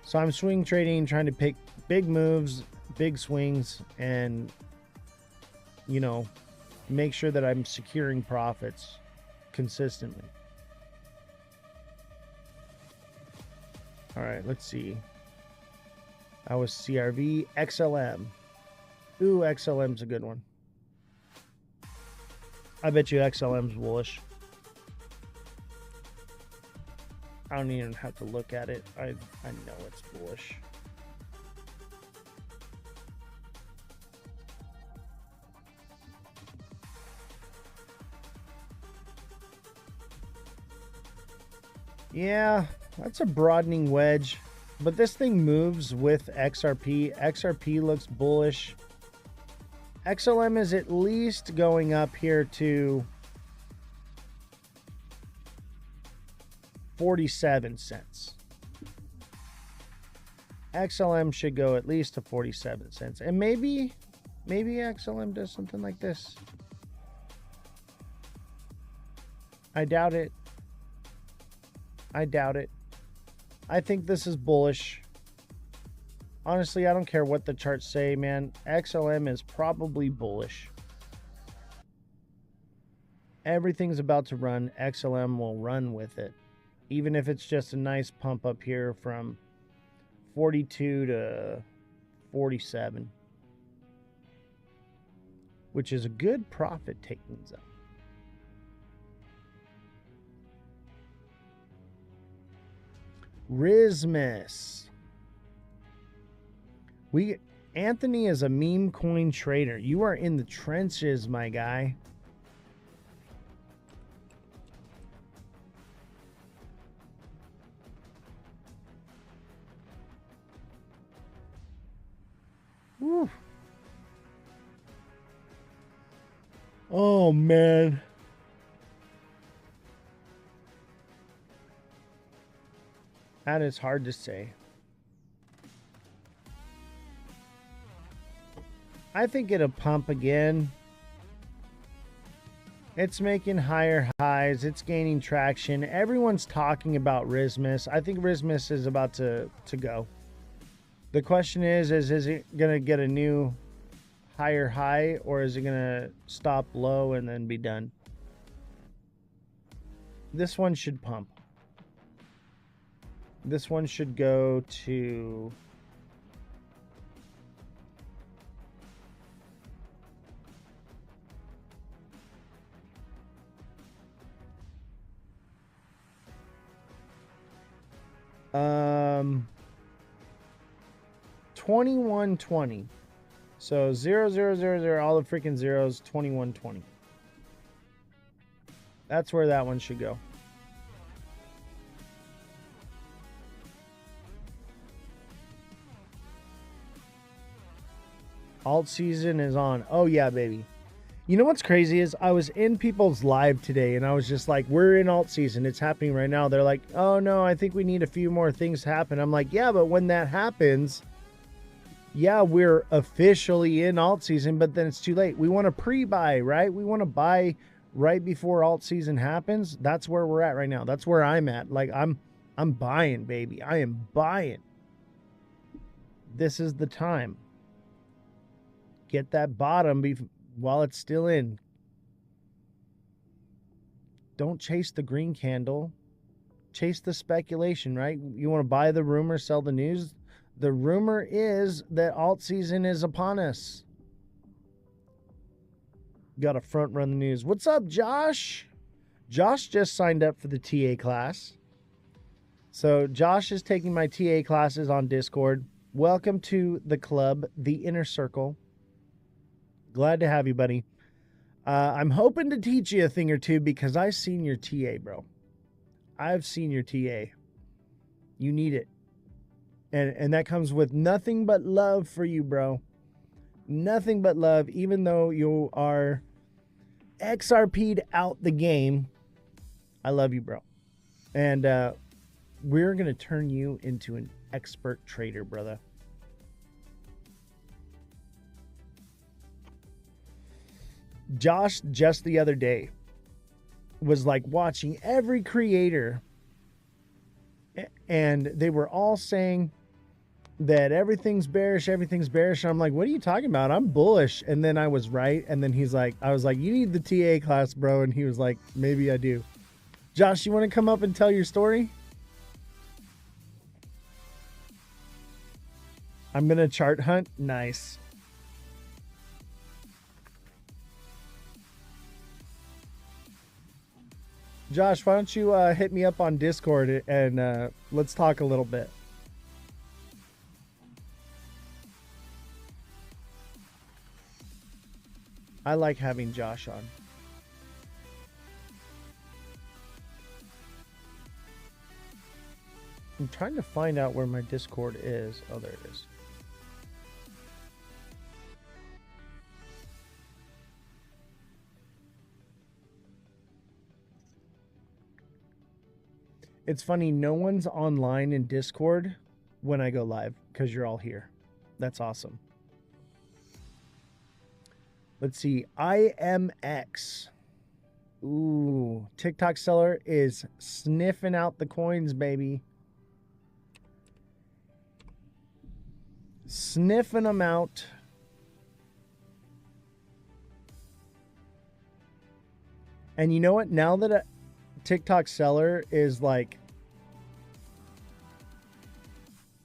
so I'm swing trading, trying to pick big moves, big swings, and, you know, make sure that I'm securing profits consistently. All right, let's see. That was CRV. XLM. Ooh, XLM's a good one. I bet you XLM's bullish. I don't even have to look at it. I know it's bullish. Yeah, that's a broadening wedge. But this thing moves with XRP. XRP looks bullish. XLM is at least going up here to 47 cents. XLM should go at least to 47 cents. And maybe XLM does something like this. I doubt it. I doubt it. I think this is bullish. Honestly, I don't care what the charts say, man. XLM is probably bullish. Everything's about to run. XLM will run with it. Even if it's just a nice pump up here from 42 to 47. Which is a good profit taking zone. Rismus. Anthony is a meme coin trader. You are in the trenches, my guy. Woo. Oh, man. That is hard to say. I think it'll pump again. It's making higher highs. It's gaining traction. Everyone's talking about Rismus. I think Rismus is about to go. The question is it going to get a new higher high, or is it going to stop low and then be done? This one should pump. This one should go to... $21.20. So 0, all the freaking zeros, $21.20. That's where that one should go. Alt season is on. Oh yeah, baby. You know what's crazy is I was in people's live today and I was just like, we're in alt season. It's happening right now. They're like, oh no, I think we need a few more things to happen. I'm like, yeah, but when that happens, yeah, we're officially in alt season, but then it's too late. We want to pre-buy, right? We want to buy right before alt season happens. That's where we're at right now. That's where I'm at. Like I'm buying, baby. I am buying. This is the time. Get that bottom while it's still in. Don't chase the green candle. Chase the speculation, right? You want to buy the rumor, sell the news. The rumor is that alt season is upon us. Got to front run the news. What's up, Josh? Josh just signed up for the TA class. So Josh is taking my TA classes on Discord. Welcome to the club, the inner circle. Glad to have you, buddy. I'm hoping to teach you a thing or two because I've seen your TA, bro. I've seen your TA. You need it. And that comes with nothing but love for you, bro. Nothing but love, even though you are XRP'd out the game. I love you, bro. And we're going to turn you into an expert trader, brother. Josh, just the other day, was like watching every creator, and they were all saying that everything's bearish, everything's bearish. And I'm like, what are you talking about? I'm bullish. And then I was right. And then I was like, you need the TA class, bro. And he was like, maybe I do. Josh, you want to come up and tell your story? I'm going to chart hunt. Nice. Josh, why don't you hit me up on Discord and let's talk a little bit. I like having Josh on. I'm trying to find out where my Discord is. Oh, there it is. It's funny, no one's online in Discord when I go live because you're all here. That's awesome. Let's see. IMX. Ooh, TikTok seller is sniffing out the coins, baby. Sniffing them out. And you know what? Now that a TikTok seller is like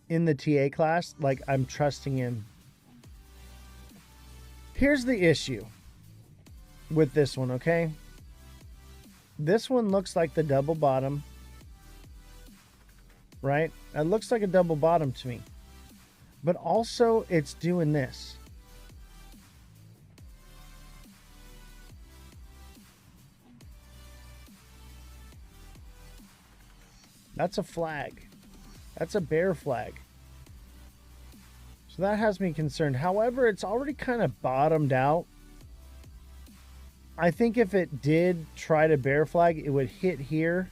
in the TA class, like I'm trusting him. Here's the issue with this one, okay? This one looks like the double bottom, right? It looks like a double bottom to me. But also it's doing this. That's a flag. That's a bear flag. So that has me concerned. However, it's already kind of bottomed out. I think if it did try to bear flag, it would hit here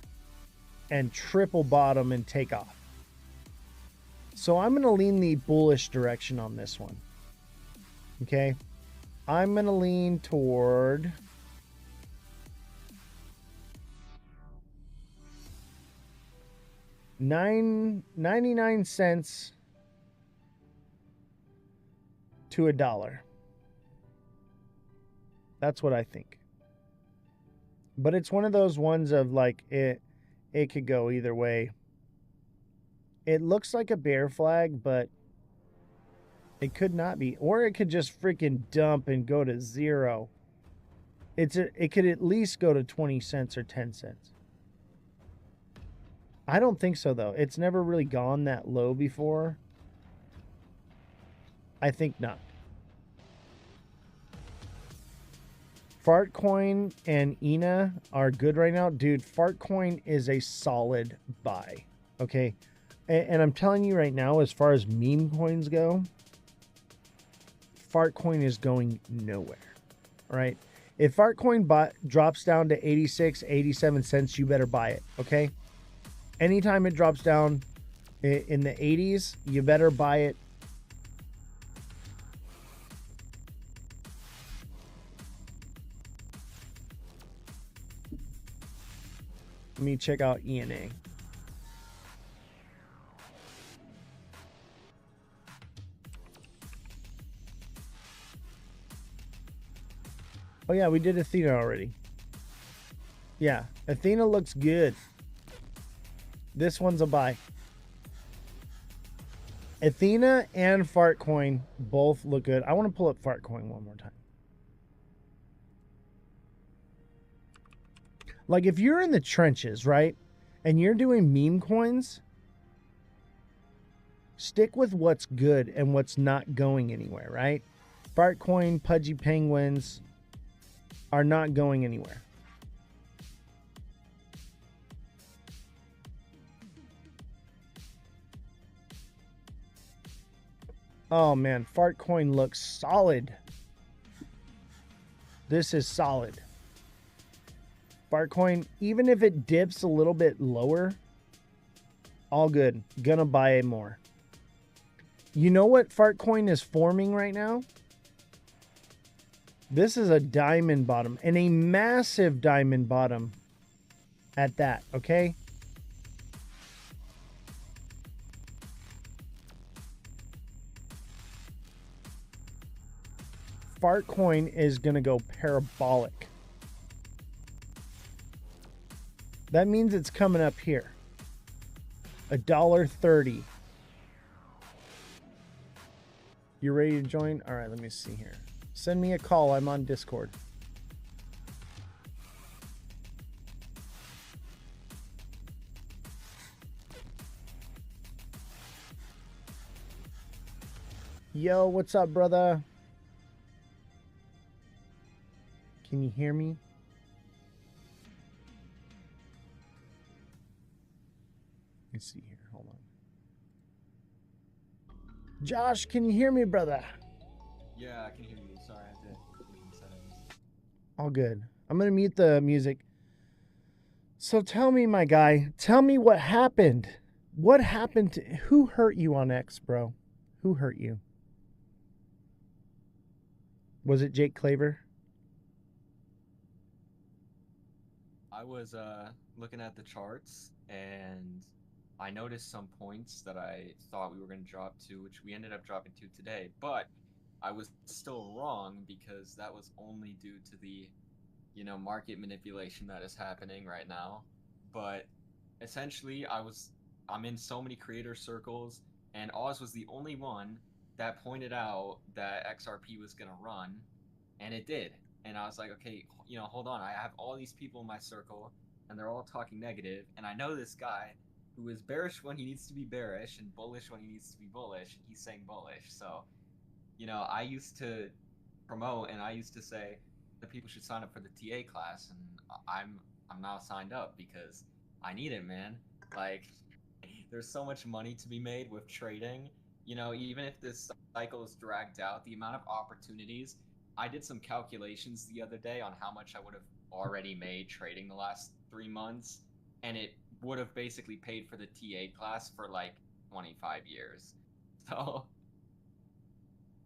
and triple bottom and take off. So I'm going to lean the bullish direction on this one. Okay. I'm going to lean toward 99 cents to $1. That's what I think. But it's one of those ones of like it could go either way. It looks like a bear flag, but it could not be. Or it could just freaking dump and go to zero. It could at least go to 20 cents or 10 cents. I don't think so, though. It's never really gone that low before. I think not. Fartcoin and ENA are good right now. Dude, Fartcoin is a solid buy. Okay? And I'm telling you right now, as far as meme coins go, Fartcoin is going nowhere. All right? If Fartcoin drops down to 86, 87 cents, you better buy it. Okay? Anytime it drops down in the 80s, you better buy it. Let me check out ENA. Oh yeah, we did Athena already. Yeah, Athena looks good. This one's a buy. Athena and Fartcoin both look good. I want to pull up Fartcoin one more time. Like if you're in the trenches, right, and you're doing meme coins, stick with what's good and what's not going anywhere, right? Fartcoin, Pudgy Penguins are not going anywhere. Oh man, Fartcoin looks solid. This is solid. Fartcoin, even if it dips a little bit lower, all good. Gonna buy it more. You know what Fartcoin is forming right now? This is a diamond bottom, and a massive diamond bottom at that, okay? Fartcoin is gonna go parabolic. That means it's coming up here. $1.30. You ready to join? All right, let me see here. Send me a call. I'm on Discord. Yo, what's up, brother? Can you hear me? Let me see here. Hold on. Josh, can you hear me, brother? Yeah, I can hear you. Sorry, I have to mute the settings. All good. I'm going to mute the music. So tell me, my guy, tell me what happened. What happened to, who hurt you on X, bro? Who hurt you? Was it Jake Claver? I was looking at the charts and I noticed some points that I thought we were going to drop to, which we ended up dropping to today. But I was still wrong because that was only due to the, market manipulation that is happening right now. But essentially, I'm in so many creator circles, and Oz was the only one that pointed out that XRP was going to run, and it did. And I was like, okay, hold on. I have all these people in my circle, and they're all talking negative, and I know this guy who is bearish when he needs to be bearish and bullish when he needs to be bullish, and he's saying bullish. So, I used to promote and I used to say that people should sign up for the TA class, and I'm now signed up because I need it, man. Like, there's so much money to be made with trading. Even if this cycle is dragged out, the amount of opportunities. I did some calculations the other day on how much I would have already made trading the last 3 months, and it would have basically paid for the TA class for like 25 years. So,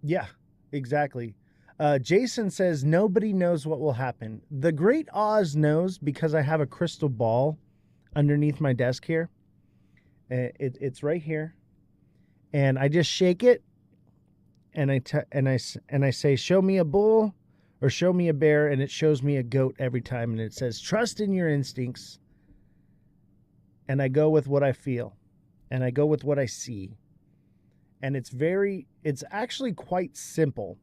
Yeah, exactly. Jason says nobody knows what will happen. The great Oz knows because I have a crystal ball underneath my desk here. It's right here, and I just shake it, and I say, "Show me a bull," or "Show me a bear," and it shows me a goat every time, and it says, "Trust in your instincts." And I go with what I feel, and I go with what I see, and it's actually quite simple.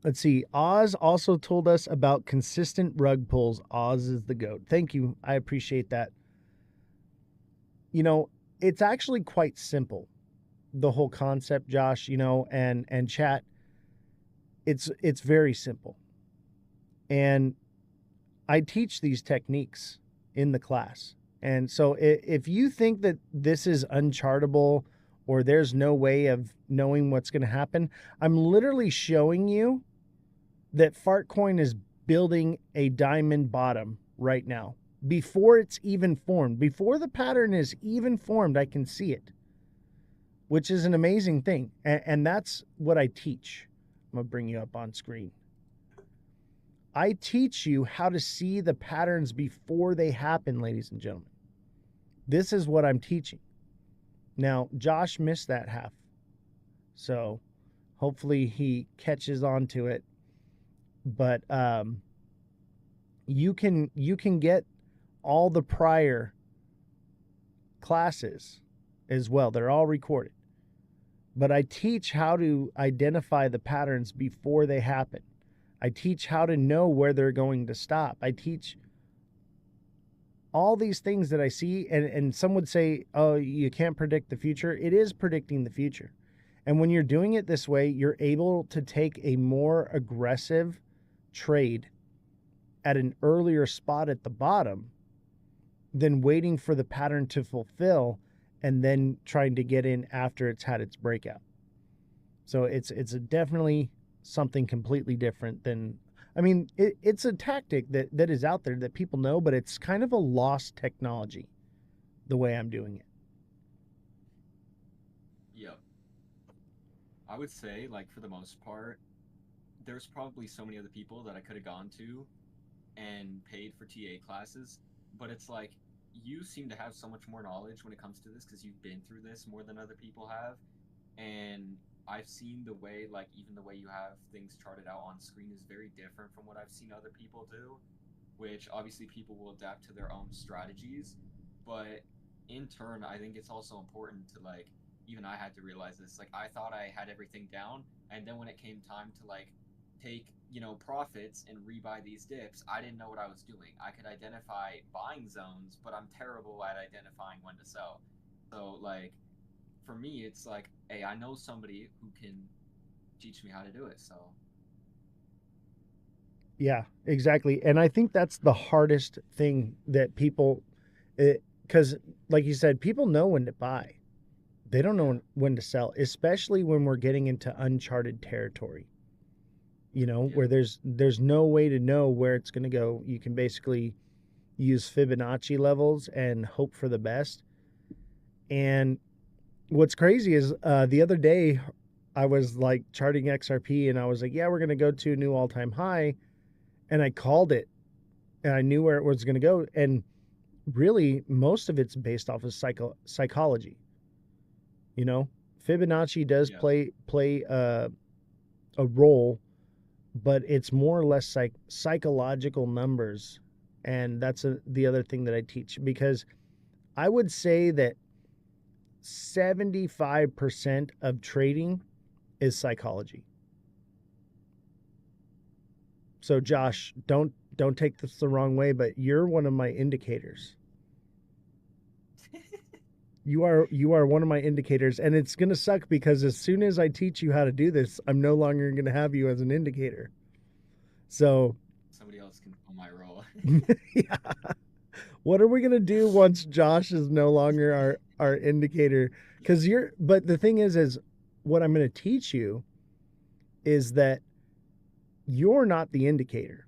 Let's see. Oz also told us about consistent rug pulls. Oz is the GOAT. Thank you. I appreciate that. It's actually quite simple. The whole concept, Josh, and chat. It's very simple. And I teach these techniques in the class. And so if you think that this is unchartable or there's no way of knowing what's going to happen, I'm literally showing you that Fartcoin is building a diamond bottom right now. Before it's even formed, before the pattern is even formed, I can see it, which is an amazing thing. And that's what I teach. I'm going to bring you up on screen. I teach you how to see the patterns before they happen, ladies and gentlemen. This is what I'm teaching. Now, Josh missed that half. So hopefully he catches on to it. But you can get all the prior classes as well. They're all recorded. But I teach how to identify the patterns before they happen. I teach how to know where they're going to stop. I teach all these things that I see, and some would say, oh, you can't predict the future. It is predicting the future. And when you're doing it this way, you're able to take a more aggressive trade at an earlier spot at the bottom than waiting for the pattern to fulfill and then trying to get in after it's had its breakout. So it's definitely something completely different than, I mean, it's a tactic that is out there that people know, but it's kind of a lost technology the way I'm doing it. Yep. I would say, like, for the most part, there's probably so many other people that I could have gone to and paid for TA classes, but it's like you seem to have so much more knowledge when it comes to this because you've been through this more than other people have. And I've seen the way, like, even the way you have things charted out on screen is very different from what I've seen other people do, which obviously people will adapt to their own strategies. But in turn, I think it's also important to, like, even I had to realize this. Like, I thought I had everything down, and then when it came time to, like, take, profits and rebuy these dips, I didn't know what I was doing. I could identify buying zones, but I'm terrible at identifying when to sell. So, like, for me, it's like, hey, I know somebody who can teach me how to do it. So, Yeah, exactly. And I think that's the hardest thing that people, because like you said, people know when to buy. They don't yeah, know when to sell, especially when we're getting into uncharted territory. yeah, Where there's no way to know where it's going to go. You can basically use Fibonacci levels and hope for the best. And what's crazy is the other day I was like charting XRP and I was like, yeah, we're going to go to a new all-time high, and I called it and I knew where it was going to go. And really, most of it's based off of psychology. You know, Fibonacci does yeah, play a role, but it's more or less psychological numbers, and that's the other thing that I teach, because I would say that 75% of trading is psychology. So mm. Josh, don't take this the wrong way, but you're one of my indicators. You are one of my indicators, and it's going to suck because as soon as I teach you how to do this, I'm no longer going to have you as an indicator. So, Somebody else can fill my role. yeah. What are we going to do once Josh is no longer our indicator? Cuz but the thing is what I'm going to teach you is that you're not the indicator.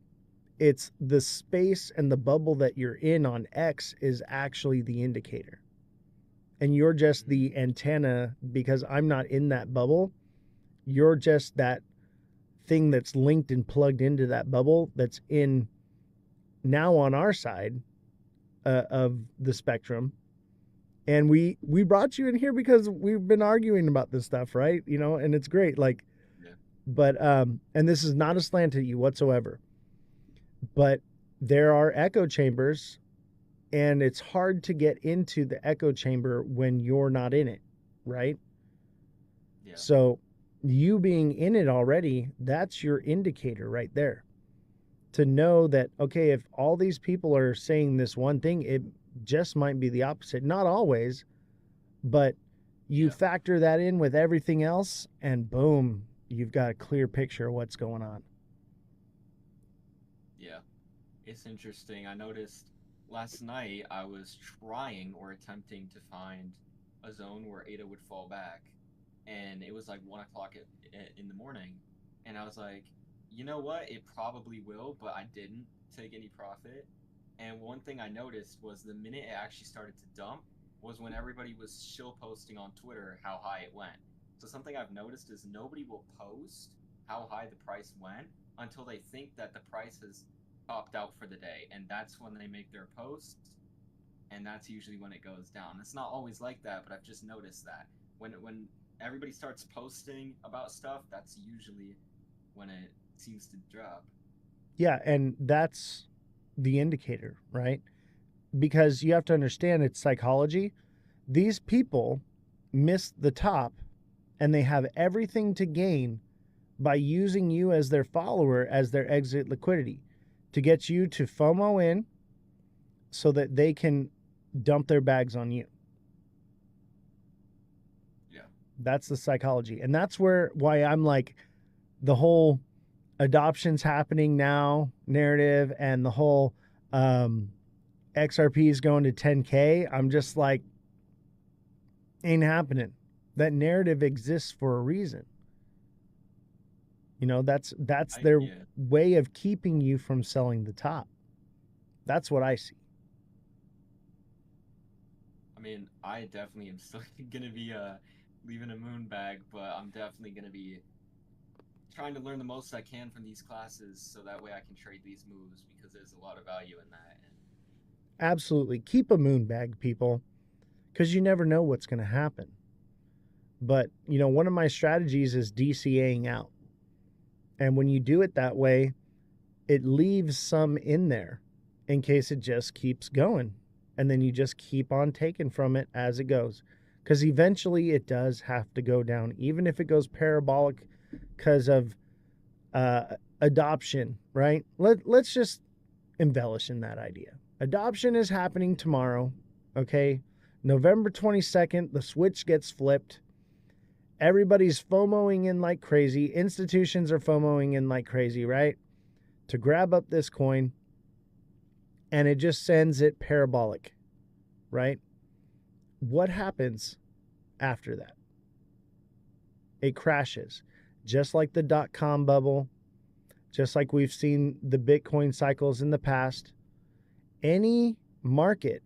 It's the space and the bubble that you're in on X is actually the indicator. And you're just Mm, the antenna because I'm not in that bubble. You're just that thing that's linked and plugged into that bubble that's in now on our side of the spectrum. And we brought you in here because we've been arguing about this stuff, right? And it's great. Like, yeah, but and this is not a slant at you whatsoever. But there are echo chambers, and it's hard to get into the echo chamber when you're not in it, right? yeah, So you being in it already, that's your indicator right there. To know that, okay, if all these people are saying this one thing, it just might be the opposite. Not always, but you yeah, factor that in with everything else, and boom, you've got a clear picture of what's going on. yeah. It's interesting. I noticed last night I was trying or attempting to find a zone where Ada would fall back, and it was like 1 o'clock in the morning, and I was like, you know what? It probably will, but I didn't take any profit. And one thing I noticed was the minute it actually started to dump was when everybody was shill posting on Twitter how high it went. So something I've noticed is nobody will post how high the price went until they think that the price has topped out for the day, and that's when they make their posts, and that's usually when it goes down. It's not always like that, but I've just noticed that when everybody starts posting about stuff, that's usually when it seems to drop. Yeah, and that's the indicator, right? Because you have to understand it's psychology. These people miss the top, and they have everything to gain by using you as their follower, as their exit liquidity, to get you to FOMO in so that they can dump their bags on you. Yeah. That's the psychology. And that's why I'm like, the whole adoptions happening now narrative and the whole XRP is going to 10K. I'm just like, ain't happening. That narrative exists for a reason. That's their Yeah. way of keeping you from selling the top. That's what I see. I mean, I definitely am still gonna be leaving a moon bag, but I'm definitely gonna be trying to learn the most I can from these classes so that way I can trade these moves because there's a lot of value in that. And Absolutely. Keep a moon bag, people, because you never know what's going to happen. But, one of my strategies is DCAing out. And when you do it that way, it leaves some in there in case it just keeps going. And then you just keep on taking from it as it goes. Because eventually it does have to go down, even if it goes parabolic because of adoption, right? Let's just embellish in that idea. Adoption is happening tomorrow, okay? November 22nd, the switch gets flipped. Everybody's FOMOing in like crazy. Institutions are FOMOing in like crazy, right? To grab up this coin, and it just sends it parabolic, right? What happens after that? It crashes, just like the dot-com bubble, just like we've seen the Bitcoin cycles in the past. Any market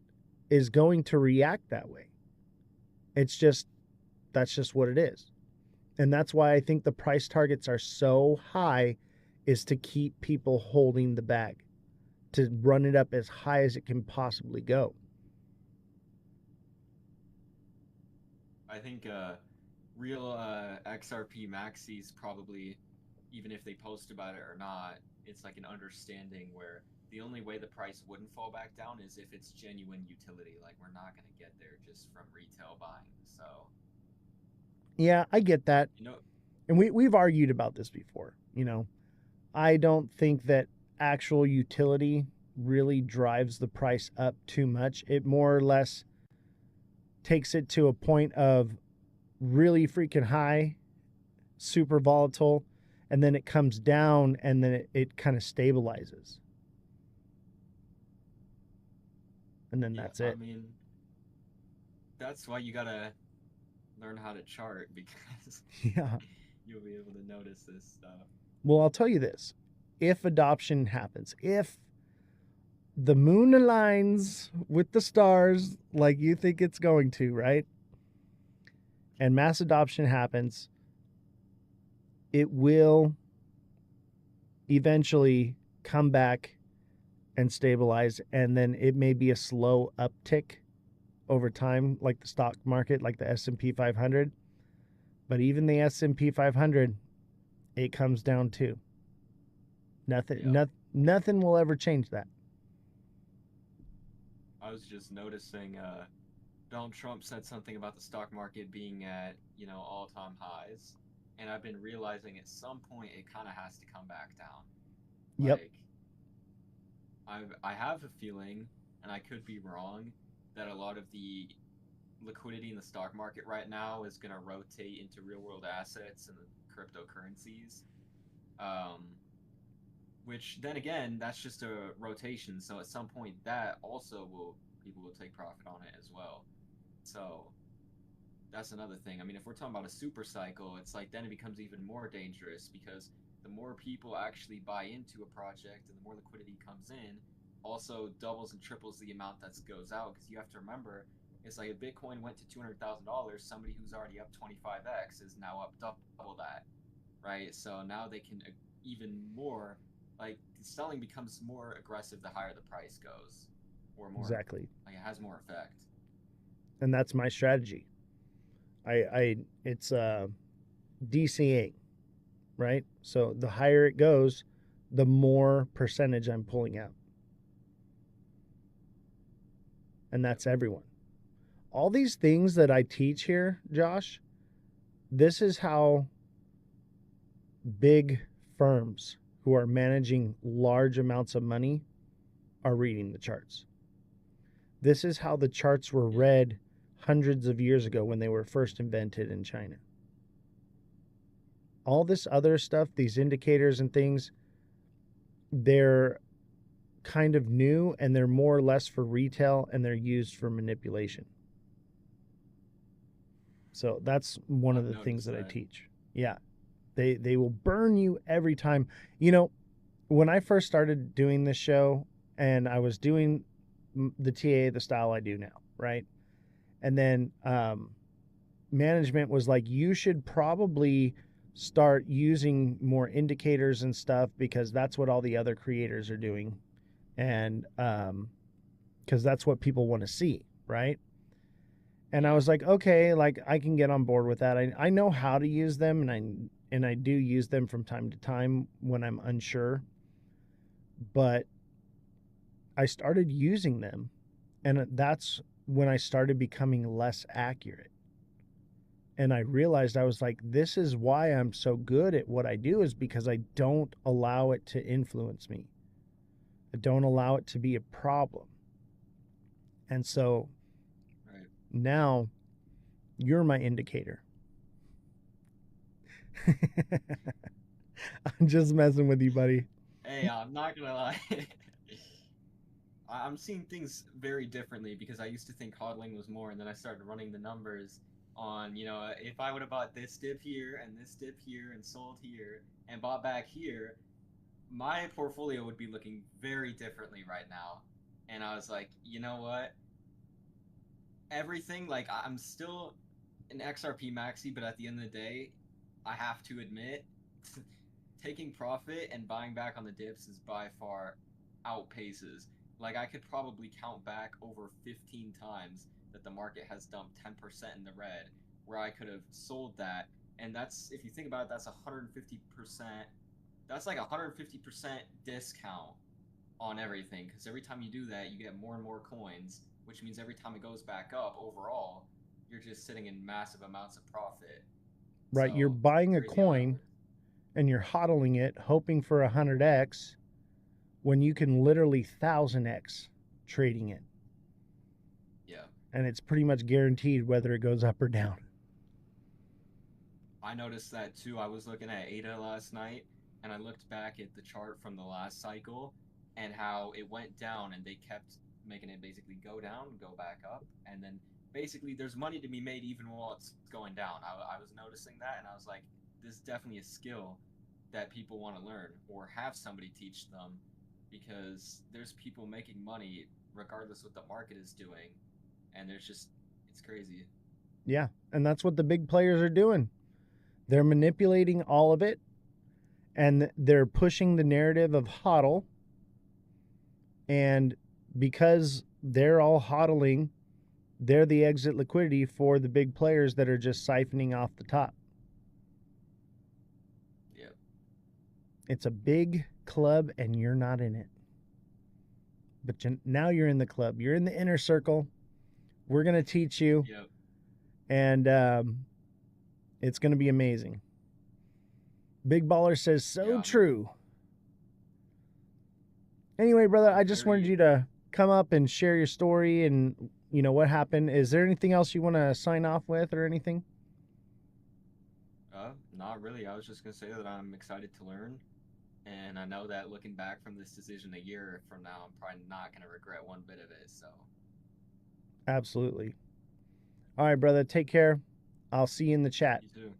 is going to react that way. That's just what it is. And that's why I think the price targets are so high, is to keep people holding the bag, to run it up as high as it can possibly go. I think real XRP maxis probably, even if they post about it or not, it's like an understanding where the only way the price wouldn't fall back down is if it's genuine utility. Like we're not going to get there just from retail buying. So, Yeah, I get that. you know, And we've argued about this before. I don't think that actual utility really drives the price up too much. It more or less takes it to a point of really freaking high, super volatile, and then it comes down, and then it kind of stabilizes. And then yeah, that's I it. mean, that's why you got to learn how to chart because Yeah. you'll be able to notice this stuff. Well, I'll tell you this. If adoption happens, if the moon aligns with the stars like you think it's going to, right? And mass adoption happens, it will eventually come back and stabilize, and then it may be a slow uptick over time, like the stock market, like the S&P 500. But even the S&P 500, it comes down too. Yeah. Nothing will ever change that. I was just noticing Donald Trump said something about the stock market being at, all-time highs. And I've been realizing at some point it kind of has to come back down. Yep. Like, I have a feeling, and I could be wrong, that a lot of the liquidity in the stock market right now is going to rotate into real-world assets and cryptocurrencies. Um, which then again, that's just a rotation. So at some point, that also people will take profit on it as well. So that's another thing. I mean, if we're talking about a super cycle, it's like then it becomes even more dangerous because the more people actually buy into a project and the more liquidity comes in, also doubles and triples the amount that goes out. Because you have to remember, it's like if Bitcoin went to $200,000, somebody who's already up 25x is now up double that, right? So now they can even more, like selling becomes more aggressive the higher the price goes, or more, Exactly. like it has more effect. And that's my strategy. It's DCA, right? So the higher it goes, the more percentage I'm pulling out. And that's everyone. all these things that I teach here, Josh, this is how big firms who are managing large amounts of money are reading the charts. This is how the charts were read hundreds of years ago when they were first invented in China. All this other stuff, these indicators and things, they're kind of new and they're more or less for retail and they're used for manipulation. So that's one of the things that I teach. Yeah. They will burn you every time. You know, when I first started doing this show and I was doing the TA the style I do now, right? And then management was like, you should probably start using more indicators and stuff because that's what all the other creators are doing. And because that's what people want to see, right? And I was like, okay, like I can get on board with that. I know how to use them, and I do use them from time to time when I'm unsure. But I started using them, and that's when I started becoming less accurate. And I realized I was like, this is why I'm so good at what I do, is because I don't allow it to influence me. I don't allow it to be a problem. And so now you're my indicator. I'm just messing with you, buddy. Hey, I'm not gonna lie. I'm seeing things very differently because I used to think hodling was more, and then I started running the numbers on, if I would have bought this dip here and this dip here and sold here and bought back here, my portfolio would be looking very differently right now. And I was like, you know what? Everything, like, I'm still an XRP maxi, but at the end of the day, I have to admit, taking profit and buying back on the dips is by far outpaces. Like, I could probably count back over 15 times that the market has dumped 10% in the red, where I could have sold that. And that's, if you think about it, that's 150%. That's like 150% discount on everything, because every time you do that, you get more and more coins, which means every time it goes back up overall, you're just sitting in massive amounts of profit. Right, So, you're buying a crazy coin and you're hodling it, hoping for 100x, when you can literally 1000x trading it. Yeah. And it's pretty much guaranteed whether it goes up or down. I noticed that too. I was looking at ADA last night, and I looked back at the chart from the last cycle and how it went down, and they kept making it basically go down, go back up, and then basically there's money to be made even while it's going down. I was noticing that, and I was like, this is definitely a skill that people want to learn or have somebody teach them, because there's people making money regardless what the market is doing, and it's crazy. Yeah, and that's what the big players are doing. They're manipulating all of it, and they're pushing the narrative of hodl. And because they're all hodling, they're the exit liquidity for the big players that are just siphoning off the top. Yep. It's a big club, and you're not in it. But now you're in the club. You're in the inner circle. We're going to teach you. Yep. And it's going to be amazing. Big Baller says, so true. Anyway, brother, I just wanted you to come up and share your story and, what happened. Is there anything else you want to sign off with or anything? Not really. I was just going to say that I'm excited to learn. And I know that looking back from this decision a year from now, I'm probably not going to regret one bit of it. So, absolutely. All right, brother. Take care. I'll see you in the chat. You too.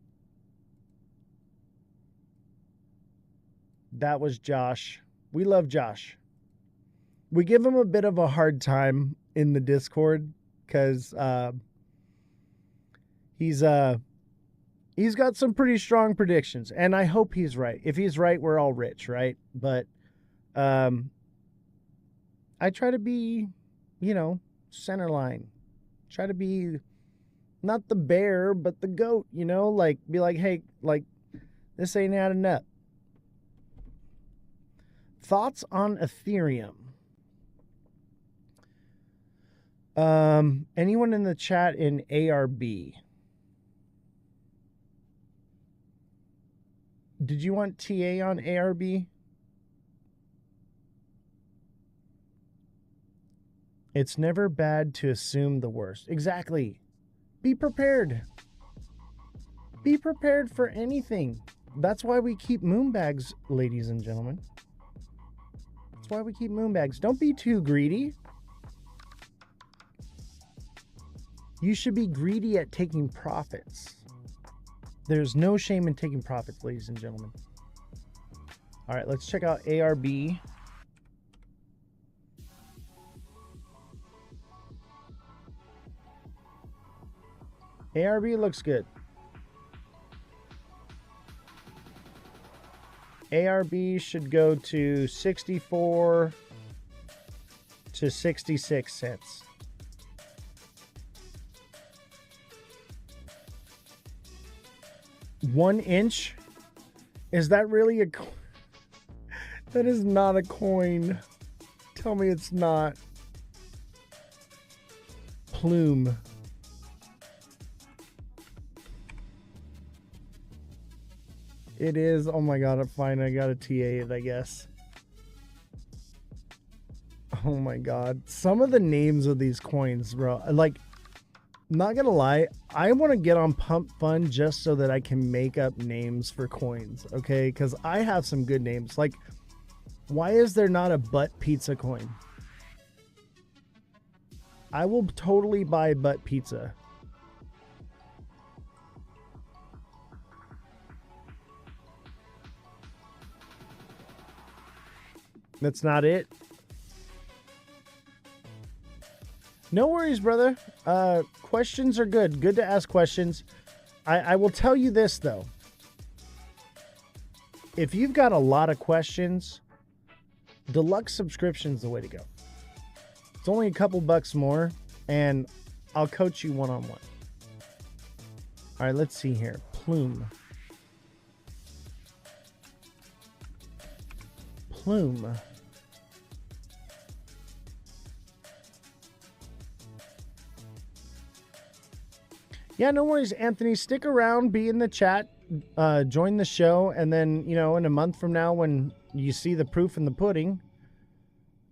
That was Josh. We love Josh. We give him a bit of a hard time in the Discord because he's got some pretty strong predictions, and I hope he's right. If he's right, we're all rich, right? But I try to be, center line. Try to be not the bear, but the goat, like be like, hey, like this ain't adding up. Thoughts on Ethereum? Anyone in the chat in ARB? Did you want TA on ARB? It's never bad to assume the worst. Exactly. Be prepared. Be prepared for anything. That's why we keep moonbags, ladies and gentlemen. That's why we keep moonbags. Don't be too greedy. You should be greedy at taking profits. There's no shame in taking profits, ladies and gentlemen. All right, let's check out ARB. ARB looks good. ARB should go to 64 to 66 cents. $1 Is that really a coin? That is not a coin. Tell me it's not. Plume. It is. Oh my god, fine. I got a TA it, I guess. Oh my god. Some of the names of these coins, bro. Like, not gonna lie, I want to get on Pump Fun just so that I can make up names for coins, okay? Because I have some good names. Like, why is there not a butt pizza coin? I will totally buy butt pizza. That's not it. No worries, brother. Questions are good. Good to ask questions. I will tell you this, though. If you've got a lot of questions, deluxe subscription's the way to go. It's only a couple bucks more, and I'll coach you one-on-one. All right, let's see here. Plume. Plume. Yeah, no worries, Anthony. Stick around, be in the chat, join the show, and then, you know, in a month from now when you see the proof in the pudding,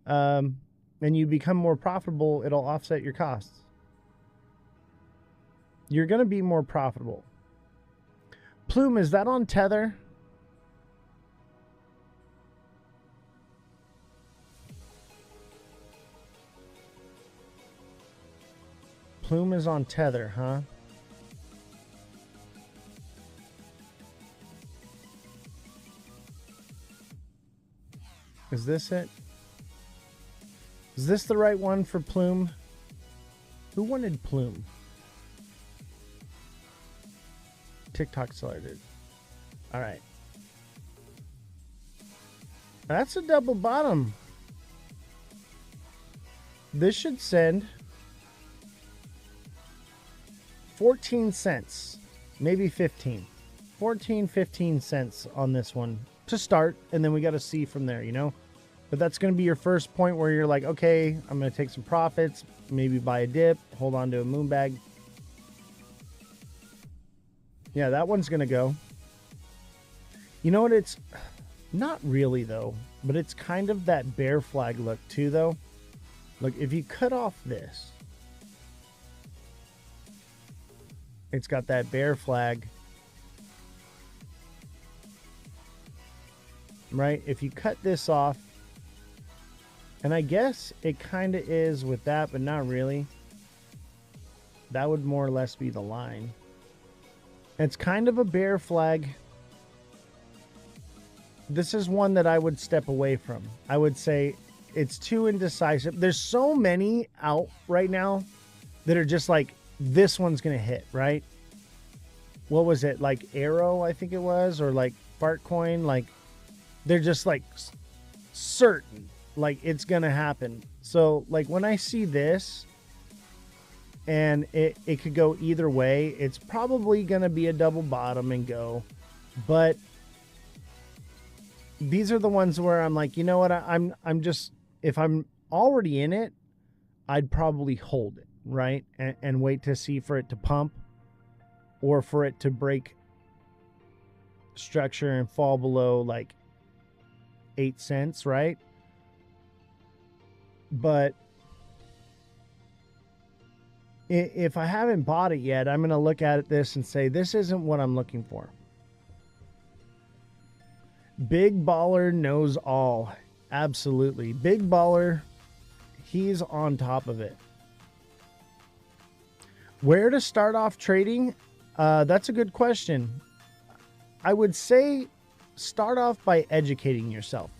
and you become more profitable, it'll offset your costs. You're going to be more profitable. Plume, is that on Tether? Plume is on Tether, huh? Is this it? Is this the right one for Plume? Who wanted Plume? TikTok seller did. All right. That's a double bottom. This should send 14 cents, maybe 15. 14, 15 cents on this one to start, and then we got to see from there, you know? But that's going to be your first point where you're like, okay, I'm going to take some profits, maybe buy a dip, hold on to a moon bag. Yeah, that one's going to go. You know what? It's not really, though, but it's kind of that bear flag look, too, though. Look, if you cut off this, it's got that bear flag. Right? If you cut this off, and I guess it kind of is with that, but not really. That would more or less be the line. It's kind of a bear flag. This is one that I would step away from. I would say it's too indecisive. There's so many out right now that are just like, this one's going to hit, right? What was it? Like Arrow, I think it was, or like Fartcoin. Like, they're just like certain, like it's going to happen. So like when I see this and it could go either way, it's probably going to be a double bottom and go. But these are the ones where I'm like, you know what? I'm just, if I'm already in it, I'd probably hold it, right? And wait to see for it to pump or for it to break structure and fall below like 8 cents, right? But if I haven't bought it yet, I'm going to look at this and say, this isn't what I'm looking for. Big Baller knows all. Absolutely. Big Baller, he's on top of it. Where to start off trading? That's a good question. I would say start off by educating yourself.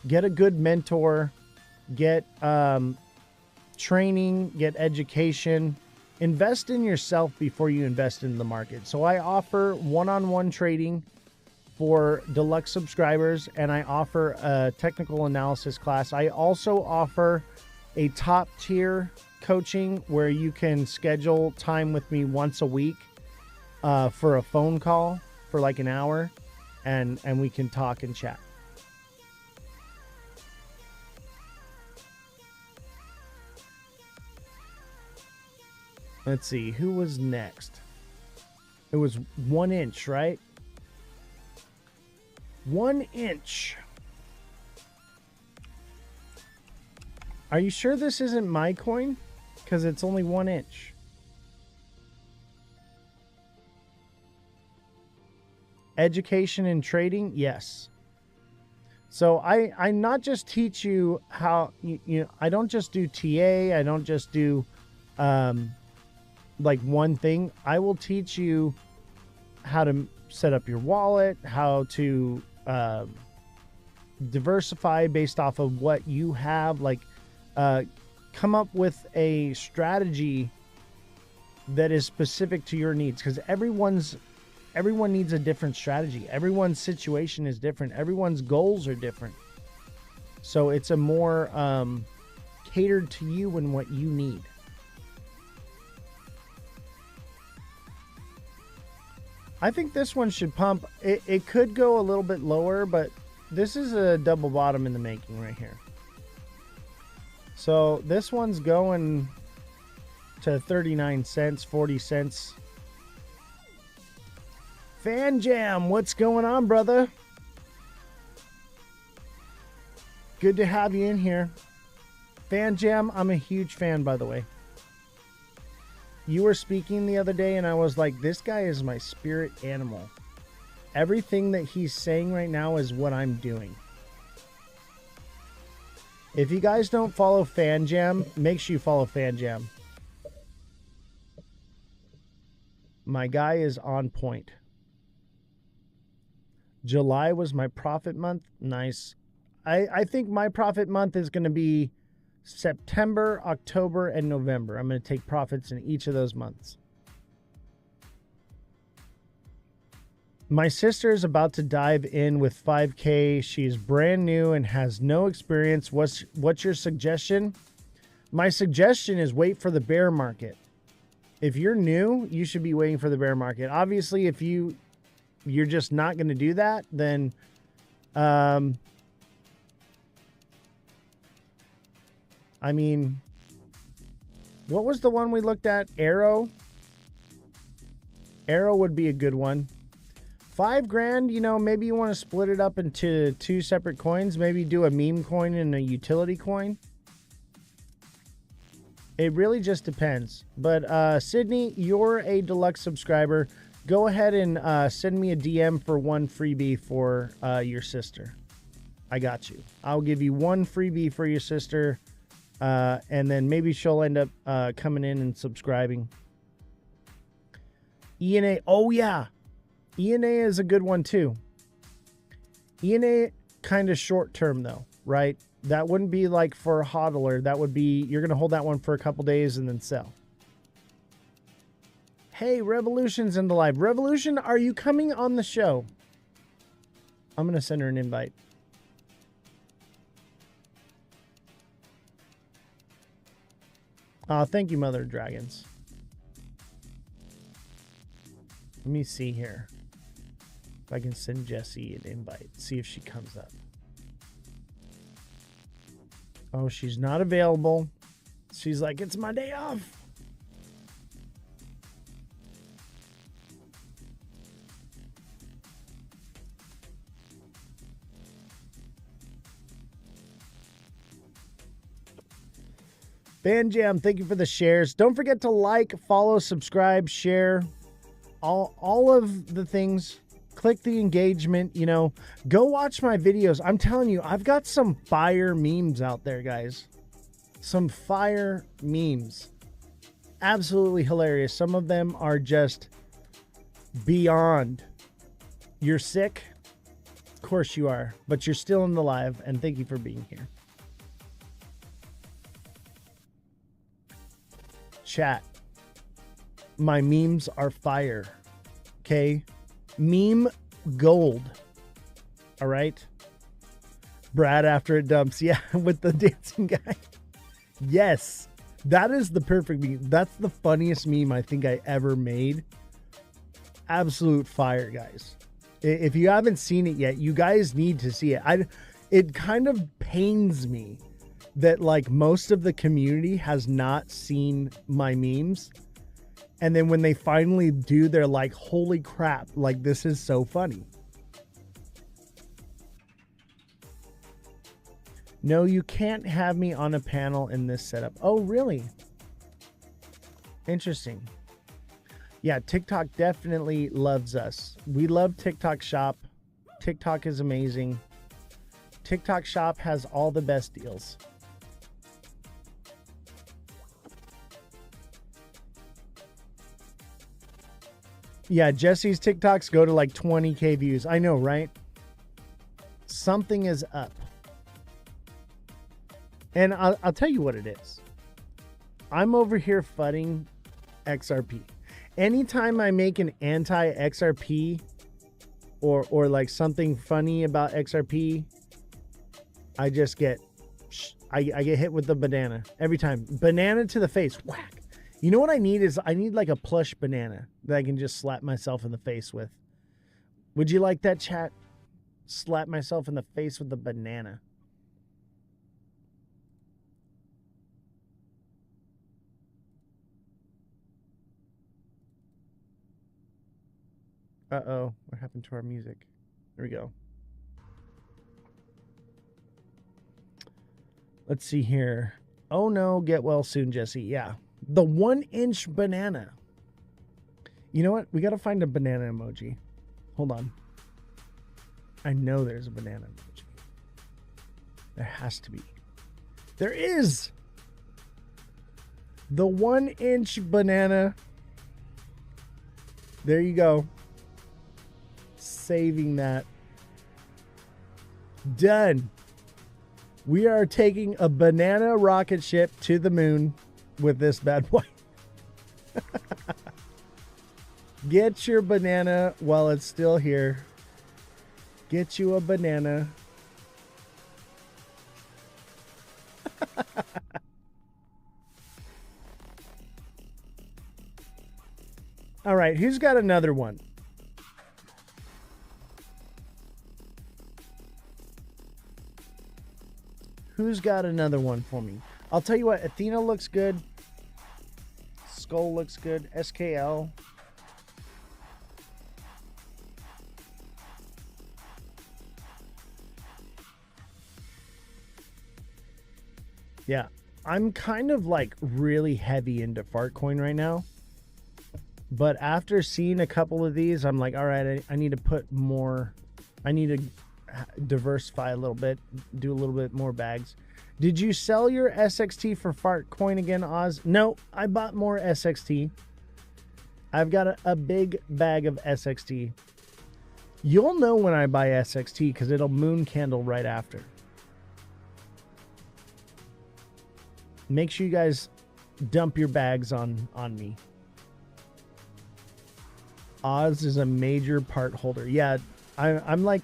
Get a good mentor. Get training. Get education. Invest in yourself before you invest in the market. So I offer one-on-one trading for deluxe subscribers, and I offer a technical analysis class. I also offer a top tier coaching where you can schedule time with me once a week for a phone call for like an hour, and we can talk and chat. Let's see, who was next? It was 1 inch, right? 1 inch. Are you sure this isn't my coin? Because it's only 1 inch. Education and trading, yes. So I not just teach you how, you know, I don't just do TA. I don't just do like one thing. I will teach you how to set up your wallet, how to diversify based off of what you have, like come up with a strategy that is specific to your needs, because everyone needs a different strategy. Everyone's situation is different. Everyone's goals are different. So it's a more catered to you and what you need. I think this one should pump. It could go a little bit lower, but this is a double bottom in the making right here. So this one's going to 39 cents, 40 cents. Fan Jam, what's going on, brother? Good to have you in here. Fan Jam, I'm a huge fan, by the way. You were speaking the other day, and I was like, this guy is my spirit animal. Everything that he's saying right now is what I'm doing. If you guys don't follow Fan Jam, make sure you follow Fan Jam. My guy is on point. July was my profit month. Nice. I think my profit month is going to be September, October, and November. I'm going to take profits in each of those months. My sister is about to dive in with 5K. She's brand new and has no experience. What's your suggestion? My suggestion is wait for the bear market. If you're new, you should be waiting for the bear market. Obviously, if you're just not going to do that, then I mean, what was the one we looked at? Arrow. Arrow would be a good one. $5,000, you know, maybe you want to split it up into 2 separate coins. Maybe do a meme coin and a utility coin. It really just depends. But Sydney, you're a deluxe subscriber. Go ahead and send me a DM for 1 freebie for your sister. I got you. I'll give you 1 freebie for your sister. And then maybe she'll end up coming in and subscribing. ENA. Oh, yeah. ENA is a good one, too. ENA kind of short term, though, right? That wouldn't be like for a hodler. That would be, you're going to hold that one for a couple days and then sell. Hey, Revolution's in the live. Revolution, are you coming on the show? I'm going to send her an invite. Thank you, Mother of Dragons. Let me see here. If I can send Jessie an invite. See if she comes up. Oh, she's not available. She's like, it's my day off. Fan Jam, thank you for the shares. Don't forget to like, follow, subscribe, share, all of the things. Click the engagement, you know. Go watch my videos. I'm telling you, I've got some fire memes out there, guys. Some fire memes. Absolutely hilarious. Some of them are just beyond. You're sick? Of course you are, but you're still in the live, and thank you for being here. Chat, my memes are fire. Okay? Meme gold. All right? Brad after it dumps. Yeah, with the dancing guy. Yes. That is the perfect meme. That's the funniest meme I think I ever made. Absolute fire, guys. If you haven't seen it yet, you guys need to see it. It kind of pains me that like most of the community has not seen my memes. And then when they finally do, they're like, holy crap, like this is so funny. No, you can't have me on a panel in this setup. Oh, really? Interesting. Yeah, TikTok definitely loves us. We love TikTok Shop. TikTok is amazing. TikTok Shop has all the best deals. Yeah, Jesse's TikToks go to like 20K views. I know, right? Something is up. And I'll tell you what it is. I'm over here fudding XRP. Anytime I make an anti-XRP or like something funny about XRP, I just get, I get hit with the banana every time. Banana to the face. Whack. You know what I need is I need like a plush banana that I can just slap myself in the face with. Would you like that, chat? Slap myself in the face with the banana. Uh-oh, what happened to our music? There we go. Let's see here. Oh no, get well soon, Jesse. Yeah. The 1-inch banana. You know what? We got to find a banana emoji. Hold on. I know there's a banana emoji. There has to be. There is. The 1-inch banana. There you go. Saving that. Done. We are taking a banana rocket ship to the moon with this bad boy. Get your banana while it's still here. Get you a banana. All right, who's got another one? Who's got another one for me? I'll tell you what, Athena looks good. Skull looks good. SKL. Yeah, I'm kind of like really heavy into Fartcoin right now. But after seeing a couple of these, I'm like, all right, I need to put more. I need to diversify a little bit, do a little bit more bags. Did you sell your SXT for Fartcoin again, Oz? No, I bought more SXT. I've got a big bag of SXT. You'll know when I buy SXT because it'll moon candle right after. Make sure you guys dump your bags on me. Oz is a major part holder. Yeah, I'm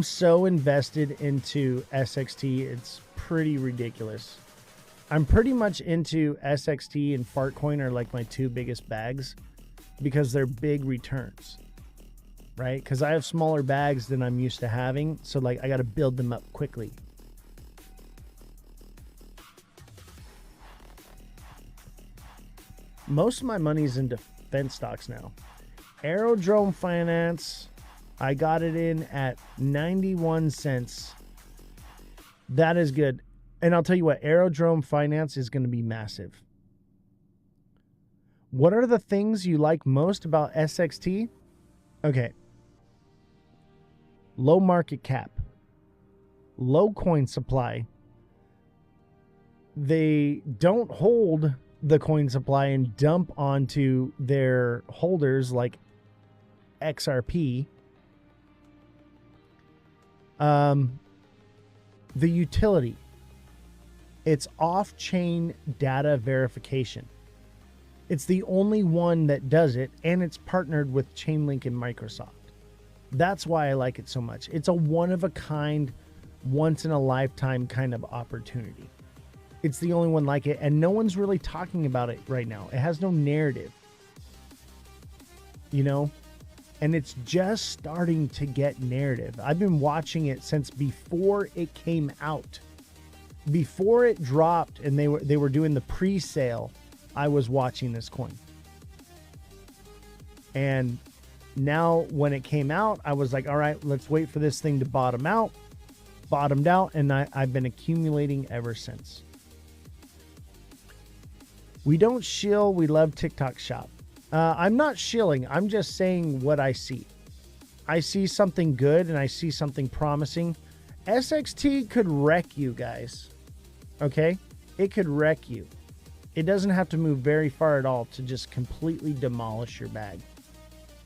so invested into SXT, it's pretty ridiculous. I'm pretty much into SXT and Fartcoin are like my two biggest bags because they're big returns, right? Because I have smaller bags than I'm used to having, so like I got to build them up quickly. most of my money's in defense stocks now. Aerodrome Finance, I got it in at 91 cents. That is good. And I'll tell you what, Aerodrome Finance is going to be massive. What are the things you like most about SXT? Okay. Low market cap. Low coin supply. They don't hold the coin supply and dump onto their holders like XRP. The utility. It's off-chain data verification. It's the only one that does it, and it's partnered with Chainlink and Microsoft. That's why I like it so much. It's a one-of-a-kind, once-in-a-lifetime kind of opportunity. It's the only one like it, and no one's really talking about it right now. It has no narrative, you know? And it's just starting to get narrative. I've been watching it since before it came out. Before it dropped and they were doing the pre-sale, I was watching this coin. And now when it came out, I was like, all right, let's wait for this thing to bottom out. Bottomed out, and I've been accumulating ever since. We don't shill, we love TikTok shop. I'm not shilling, I'm just saying what I see. I see something good and I see something promising. SXT could wreck you guys. Okay? It could wreck you. It doesn't have to move very far at all to just completely demolish your bag.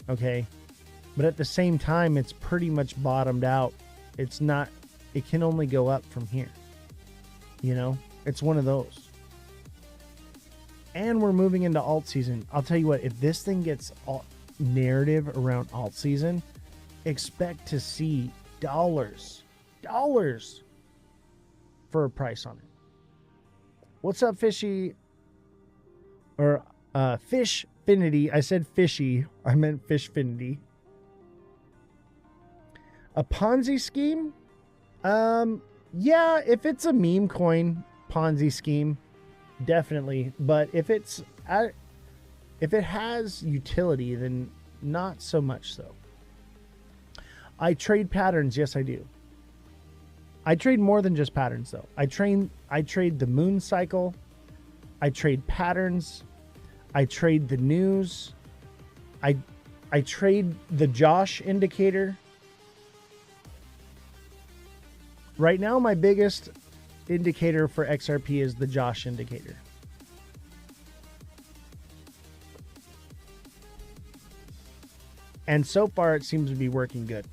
Okay? But at the same time, it's pretty much bottomed out. It's not, it can only go up from here. You know? It's one of those. And we're moving into alt season. I'll tell you what, if this thing gets narrative around alt season, expect to see dollars for a price on it. What's up, Fishy? Or Fishfinity. I said fishy. I meant Fishfinity. A Ponzi scheme? Yeah, if it's a meme coin Ponzi scheme, definitely. But if it has utility, then not so much so. I trade patterns. Yes, I do. I trade more than just patterns, though. I trade the moon cycle. I trade patterns. I trade the news. I trade the Josh indicator. Right now, my biggest indicator for XRP is the Josh indicator. And so far, it seems to be working good.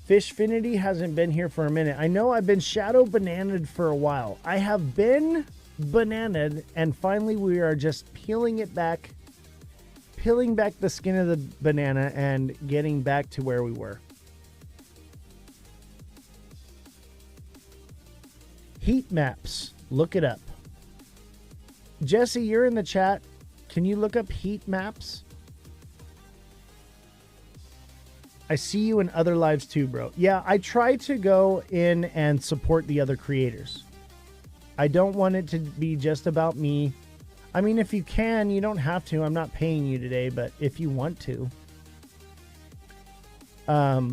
Fishfinity hasn't been here for a minute. I know I've been shadow bananaed for a while. I have been bananaed, and finally we are just peeling back the skin of the banana and getting back to where we were. Heat maps. Look it up. Jesse, you're in the chat. Can you look up heat maps? I see you in other lives too, bro. Yeah, I try to go in and support the other creators. I don't want it to be just about me. I mean, if you can, you don't have to. I'm not paying you today, but if you want to. But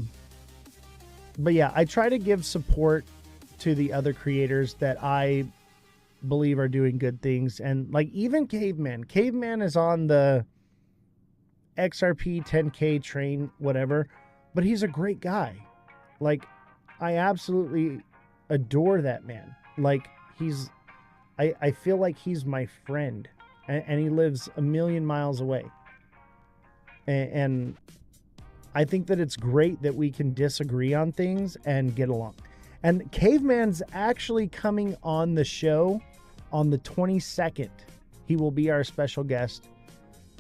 yeah, I try to give support to the other creators that I believe are doing good things. And like even Caveman. Caveman is on the XRP 10K train, whatever. But he's a great guy. Like, I absolutely adore that man. Like, I feel like he's my friend. And he lives a million miles away. And I think that it's great that we can disagree on things and get along. And Caveman's actually coming on the show on the 22nd. He will be our special guest.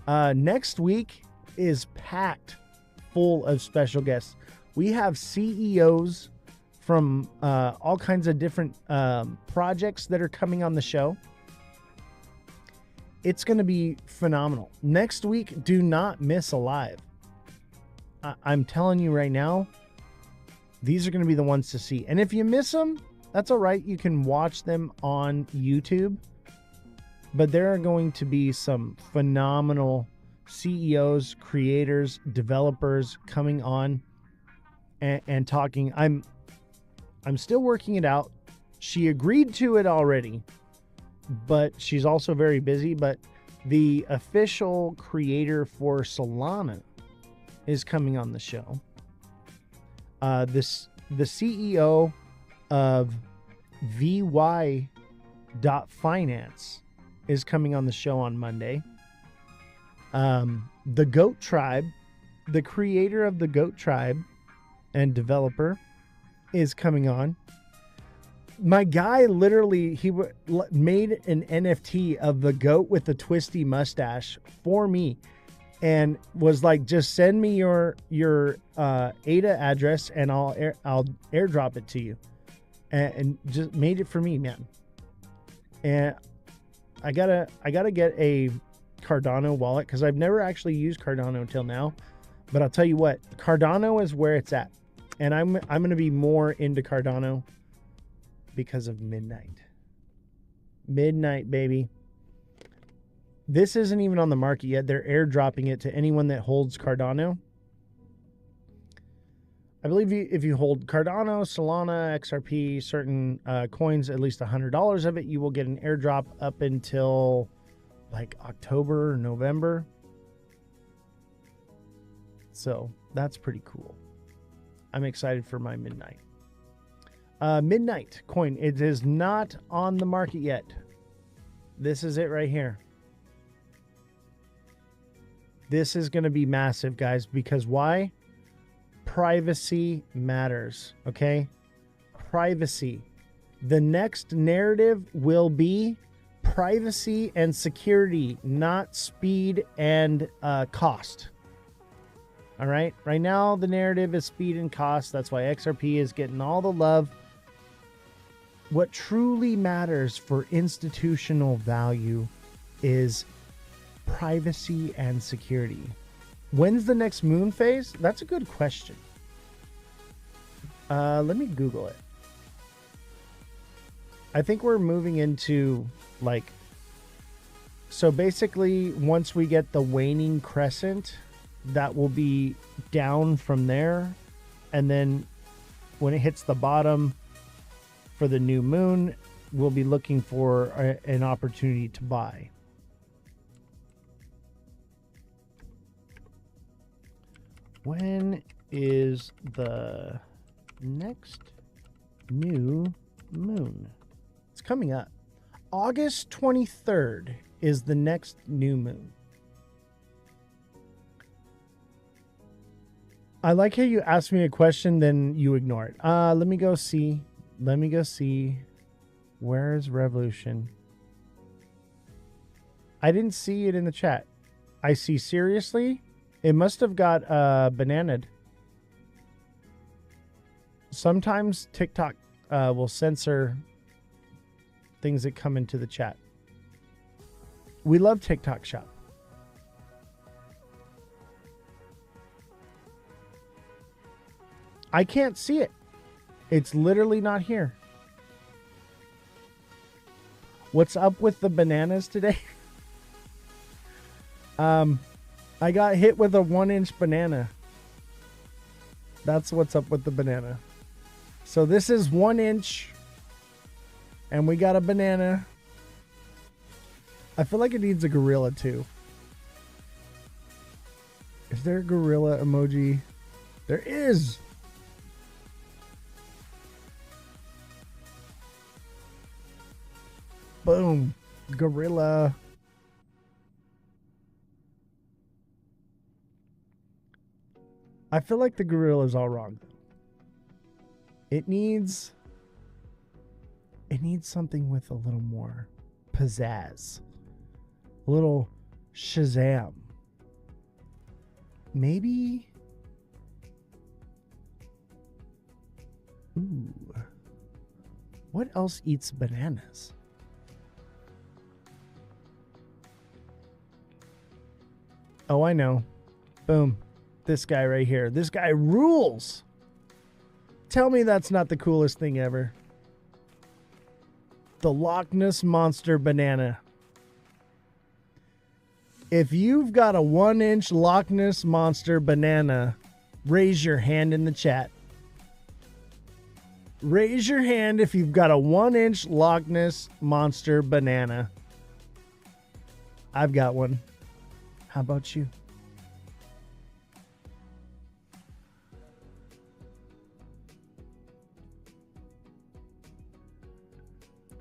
Next week is packed full of special guests. We have CEOs from all kinds of different projects that are coming on the show. It's going to be phenomenal. Next week, do not miss a live. I'm telling you right now, these are going to be the ones to see. And if you miss them, that's all right. You can watch them on YouTube. But there are going to be some phenomenal CEOs, creators, developers coming on and talking. I'm still working it out. She agreed to it already, but she's also very busy. But the official creator for Solana is coming on the show. The CEO of VY.finance is coming on the show on Monday. The Goat Tribe, the creator of the Goat Tribe and developer, is coming on. My guy literally, he made an NFT of the goat with the twisty mustache for me, and was like, just send me your ADA address and I'll airdrop it to you, and just made it for me, man. And I gotta get a Cardano wallet, because I've never actually used Cardano until now. But I'll tell you what, Cardano is where it's at, and I'm gonna be more into Cardano because of Midnight. Midnight, baby. This isn't even on the market yet. They're airdropping it to anyone that holds Cardano. I believe if you hold Cardano, Solana, XRP, certain coins, at least $100 of it, you will get an airdrop up until like October or November. So that's pretty cool. I'm excited for my Midnight. Midnight coin. It is not on the market yet. This is it right here. This is going to be massive, guys, because why? Privacy matters, okay? Privacy. The next narrative will be privacy and security, not speed and cost. All right? Right now, the narrative is speed and cost. That's why XRP is getting all the love. What truly matters for institutional value is privacy and security. When's the next moon phase? That's a good question. Let me Google it. I think we're moving into like, so basically once we get the waning crescent, that will be down from there. And then when it hits the bottom for the new moon, we'll be looking for an opportunity to buy. When is the next new moon? It's coming up. August 23rd is the next new moon. I like how you ask me a question, then you ignore it. Let me go see. Where's Revolution? I didn't see it in the chat. I see seriously. It must have got bananaed. Sometimes TikTok will censor things that come into the chat. We love TikTok Shop. I can't see it. It's literally not here. What's up with the bananas today? I got hit with a 1-inch banana. That's what's up with the banana. So this is 1 inch. And we got a banana. I feel like it needs a gorilla too. Is there a gorilla emoji? There is. Boom. Gorilla. I feel like the gorilla's all wrong. It needs something with a little more pizzazz. A little Shazam. Maybe. Ooh. What else eats bananas? Oh, I know. Boom. This guy right here. This guy rules. Tell me that's not the coolest thing ever. The Loch Ness Monster banana. If you've got a 1-inch Loch Ness Monster banana, raise your hand in the chat. Raise your hand if you've got a 1-inch Loch Ness Monster banana. I've got one. How about you?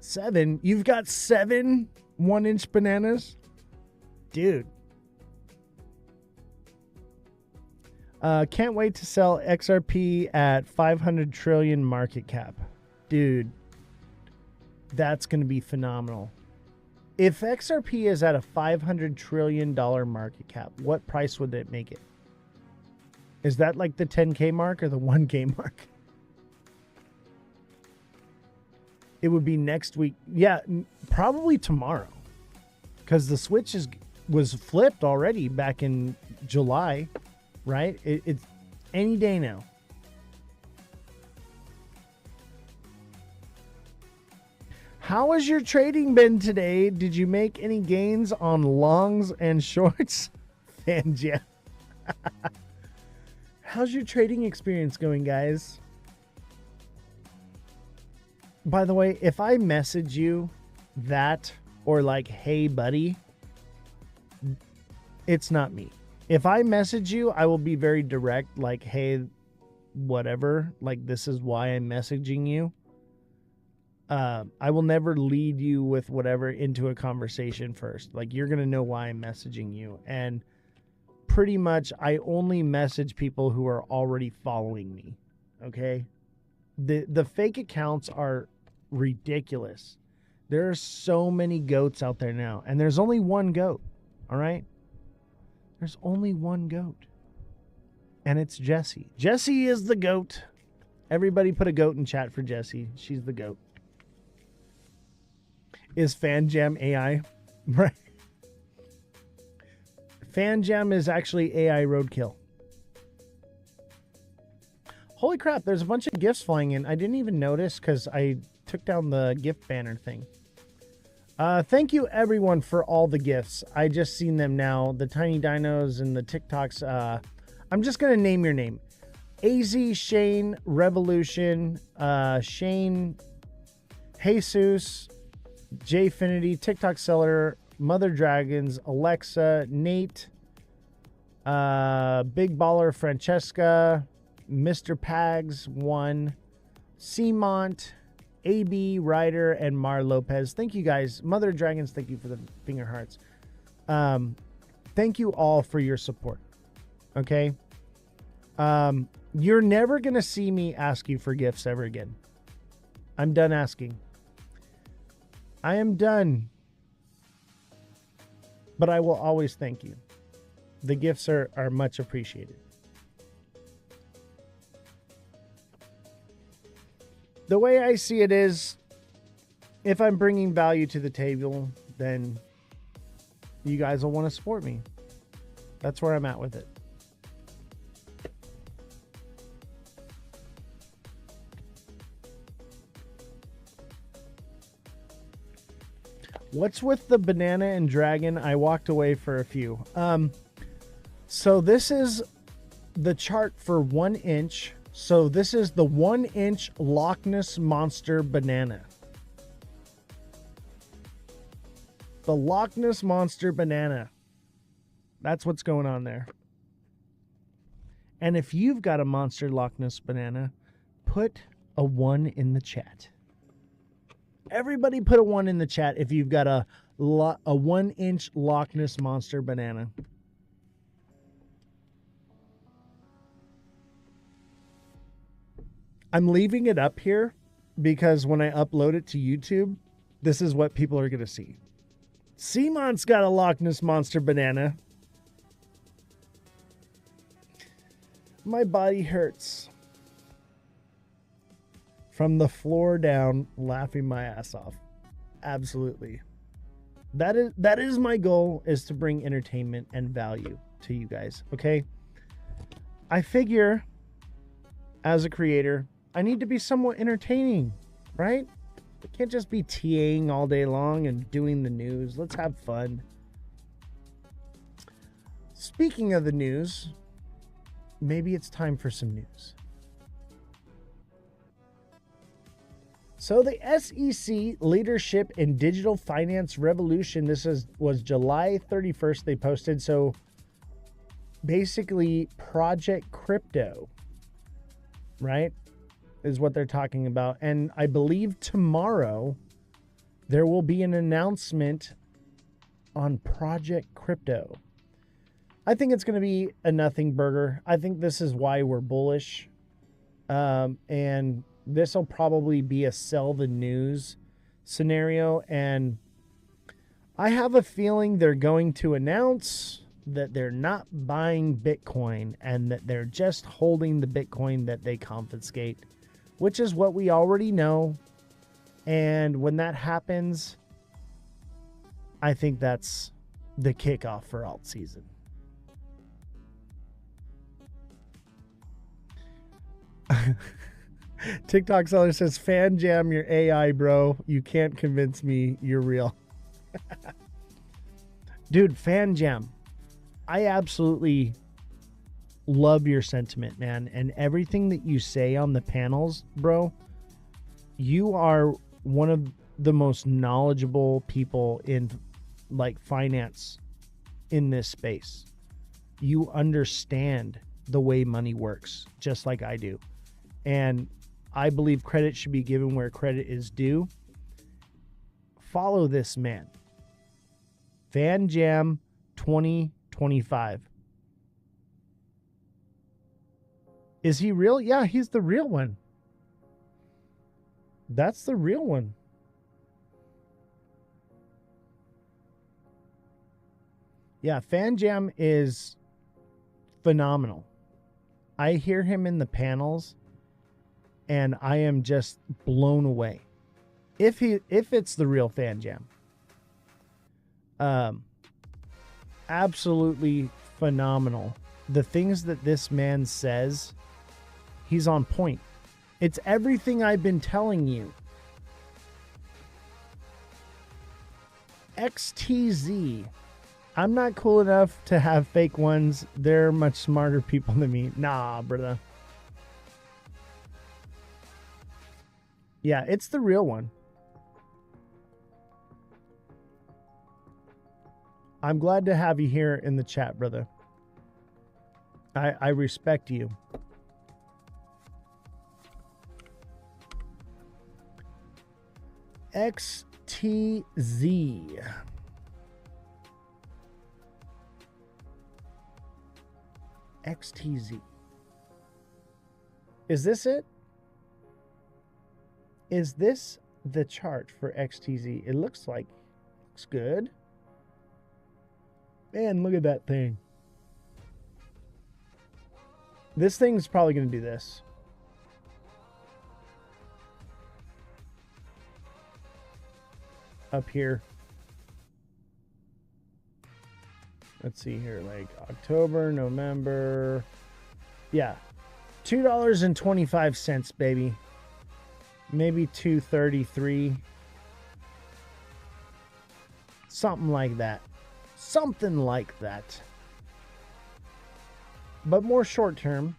Seven? You've got 7 1-inch bananas? Dude. Can't wait to sell XRP at 500 trillion market cap. Dude, that's going to be phenomenal. If XRP is at a $500 trillion market cap, what price would it make it? Is that like the 10K mark or the 1K mark? It would be next week. Yeah, probably tomorrow. Because the switch was flipped already back in July, right? It's any day now. How has your trading been today? Did you make any gains on longs and shorts? Fanja. How's your trading experience going, guys? By the way, if I message you that or like, hey, buddy, it's not me. If I message you, I will be very direct, like, hey, whatever, like, this is why I'm messaging you. I will never lead you with whatever into a conversation first. Like, you're going to know why I'm messaging you. And pretty much I only message people who are already following me. Okay? The fake accounts are ridiculous. There are so many goats out there now. And there's only one goat. All right? There's only one goat. And it's Jessie. Jessie is the goat. Everybody put a goat in chat for Jessie. She's the goat. Is FanJam AI? Right. FanJam is actually AI roadkill. Holy crap, there's a bunch of gifts flying in. I didn't even notice because I took down the gift banner thing. Thank you everyone for all the gifts. I just seen them now. The tiny dinos and the TikToks. I'm just going to name your name. AZ, Shane, Revolution, Shane, Jesus, Jfinity, TikTok Seller, Mother Dragons, Alexa, Nate, Big Baller, Francesca, Mr. Pags, 1, Seamont, AB, Ryder, and Mar Lopez. Thank you guys. Mother Dragons, thank you for the finger hearts. Thank you all for your support. Okay? You're never going to see me ask you for gifts ever again. I'm done asking. I am done. But I will always thank you. The gifts are much appreciated. The way I see it is, if I'm bringing value to the table, then you guys will want to support me. That's where I'm at with it. What's with the banana and dragon? I walked away for a few. So this is the chart for 1 inch. So this is the 1-inch Loch Ness Monster banana. The Loch Ness Monster banana. That's what's going on there. And if you've got a monster Loch Ness banana, put a 1 in the chat. Everybody put a 1 in the chat if you've got a 1-inch Loch Ness Monster banana. I'm leaving it up here because when I upload it to YouTube, this is what people are going to see. Seamont's got a Loch Ness Monster banana. My body hurts. From the floor down, laughing my ass off. Absolutely. That is my goal, is to bring entertainment and value to you guys, okay? I figure, as a creator, I need to be somewhat entertaining, right? I can't just be TAing all day long and doing the news. Let's have fun. Speaking of the news, maybe it's time for some news. So the SEC Leadership in Digital Finance Revolution, was July 31st they posted. So basically Project Crypto, right, is what they're talking about. And I believe tomorrow there will be an announcement on Project Crypto. I think it's going to be a nothing burger. I think this is why we're bullish. And this will probably be a sell the news scenario. And I have a feeling they're going to announce that they're not buying Bitcoin and that they're just holding the Bitcoin that they confiscate, which is what we already know. And when that happens, I think that's the kickoff for alt season. TikTok seller says, fan jam your AI, bro. You can't convince me you're real. Dude, fan jam. I absolutely love your sentiment, man. And everything that you say on the panels, bro, you are one of the most knowledgeable people in like finance in this space. You understand the way money works, just like I do. And I believe credit should be given where credit is due. Follow this man. Fan Jam 2025. Is he real? Yeah, he's the real one. That's the real one. Yeah, Fan Jam is phenomenal. I hear him in the panels and I am just blown away. If it's the real Fan Jam. Absolutely phenomenal. The things that this man says, he's on point. It's everything I've been telling you. XTZ. I'm not cool enough to have fake ones. They're much smarter people than me. Nah, brother. Yeah, it's the real one. I'm glad to have you here in the chat, brother. I respect you. XTZ. XTZ. Is this it? Is this the chart for XTZ? It looks good. Man, look at that thing. This thing's probably going to do this. Up here. Let's see here, like October, November. Yeah. $2.25, baby. Maybe $2.33. Something like that. Something like that. But more short term.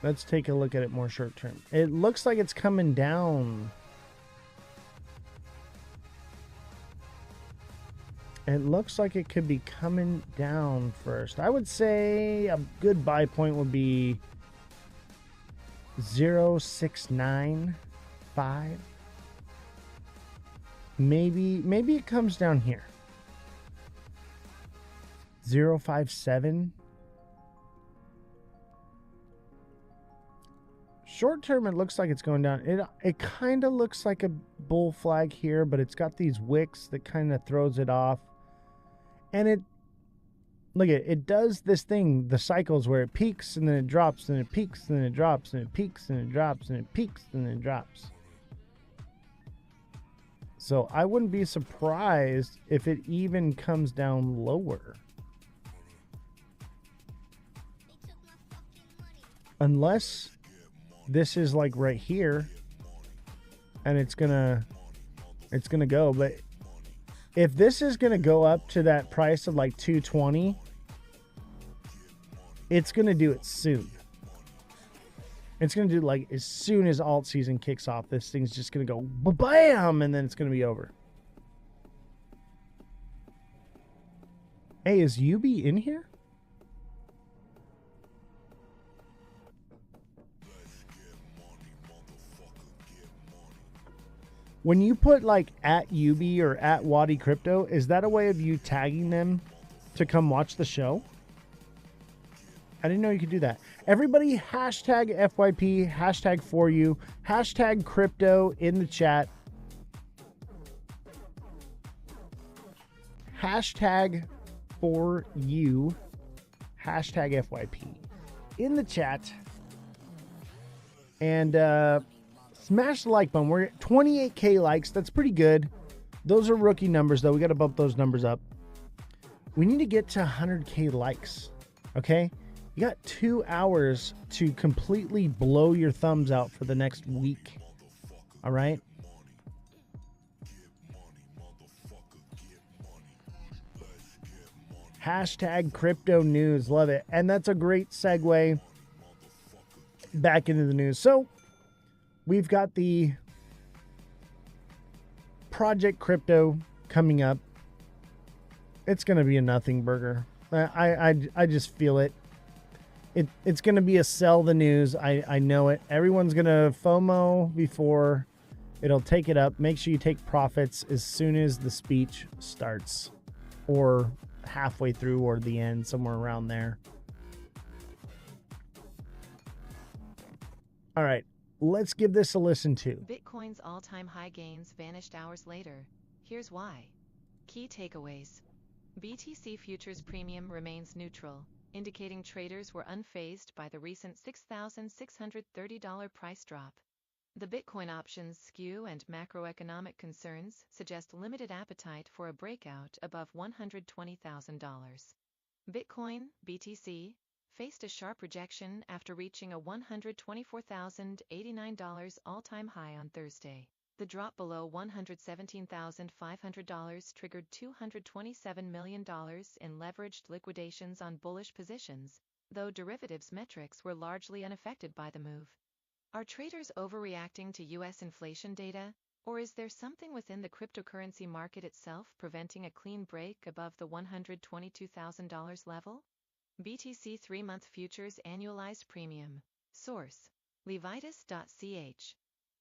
Let's take a look at it more short term. It looks like it's coming down. It looks like it could be coming down first. I would say a good buy point would be 0.695. Maybe it comes down here. 0.57. Short term, it looks like it's going down. It kind of looks like a bull flag here, but it's got these wicks that kind of throws it off. And it does this thing, the cycles where it peaks and then it drops and it peaks and then it drops and it peaks and it drops and it peaks and then it drops. So I wouldn't be surprised if it even comes down lower. Unless this is like right here and it's gonna go, but If this is going to go up to that price of like 220, it's going to do it soon. It's going to do like as soon as alt season kicks off, this thing's just going to go bam, and then it's going to be over. Hey, is UB in here? When you put like at UB or at Wadi Crypto, is that a way of you tagging them to come watch the show? I didn't know you could do that. Everybody hashtag FYP, hashtag for you, hashtag crypto in the chat. Hashtag for you, hashtag FYP in the chat. And smash the like button. We're at 28K likes. That's pretty good. Those are rookie numbers, though. We got to bump those numbers up. We need to get to 100K likes. Okay? You got 2 hours to completely blow your thumbs out for the next week. All right? Hashtag crypto news. Love it. And that's a great segue back into the news. So we've got the Project Crypto coming up. It's going to be a nothing burger. I just feel it. It's going to be a sell the news. I know it. Everyone's going to FOMO before it'll take it up. Make sure you take profits as soon as the speech starts, or halfway through or the end, somewhere around there. All right, let's give this a listen to. Bitcoin's all-time high gains vanished hours later. Here's why. Key takeaways. BTC futures premium remains neutral, indicating traders were unfazed by the recent $6,630 price drop. The Bitcoin options skew and macroeconomic concerns suggest limited appetite for a breakout above $120,000. Bitcoin, BTC, faced a sharp rejection after reaching a $124,089 all-time high on Thursday. The drop below $117,500 triggered $227 million in leveraged liquidations on bullish positions, though derivatives metrics were largely unaffected by the move. Are traders overreacting to U.S. inflation data, or is there something within the cryptocurrency market itself preventing a clean break above the $122,000 level? BTC 3-month futures annualized premium. Source: Levitus.ch.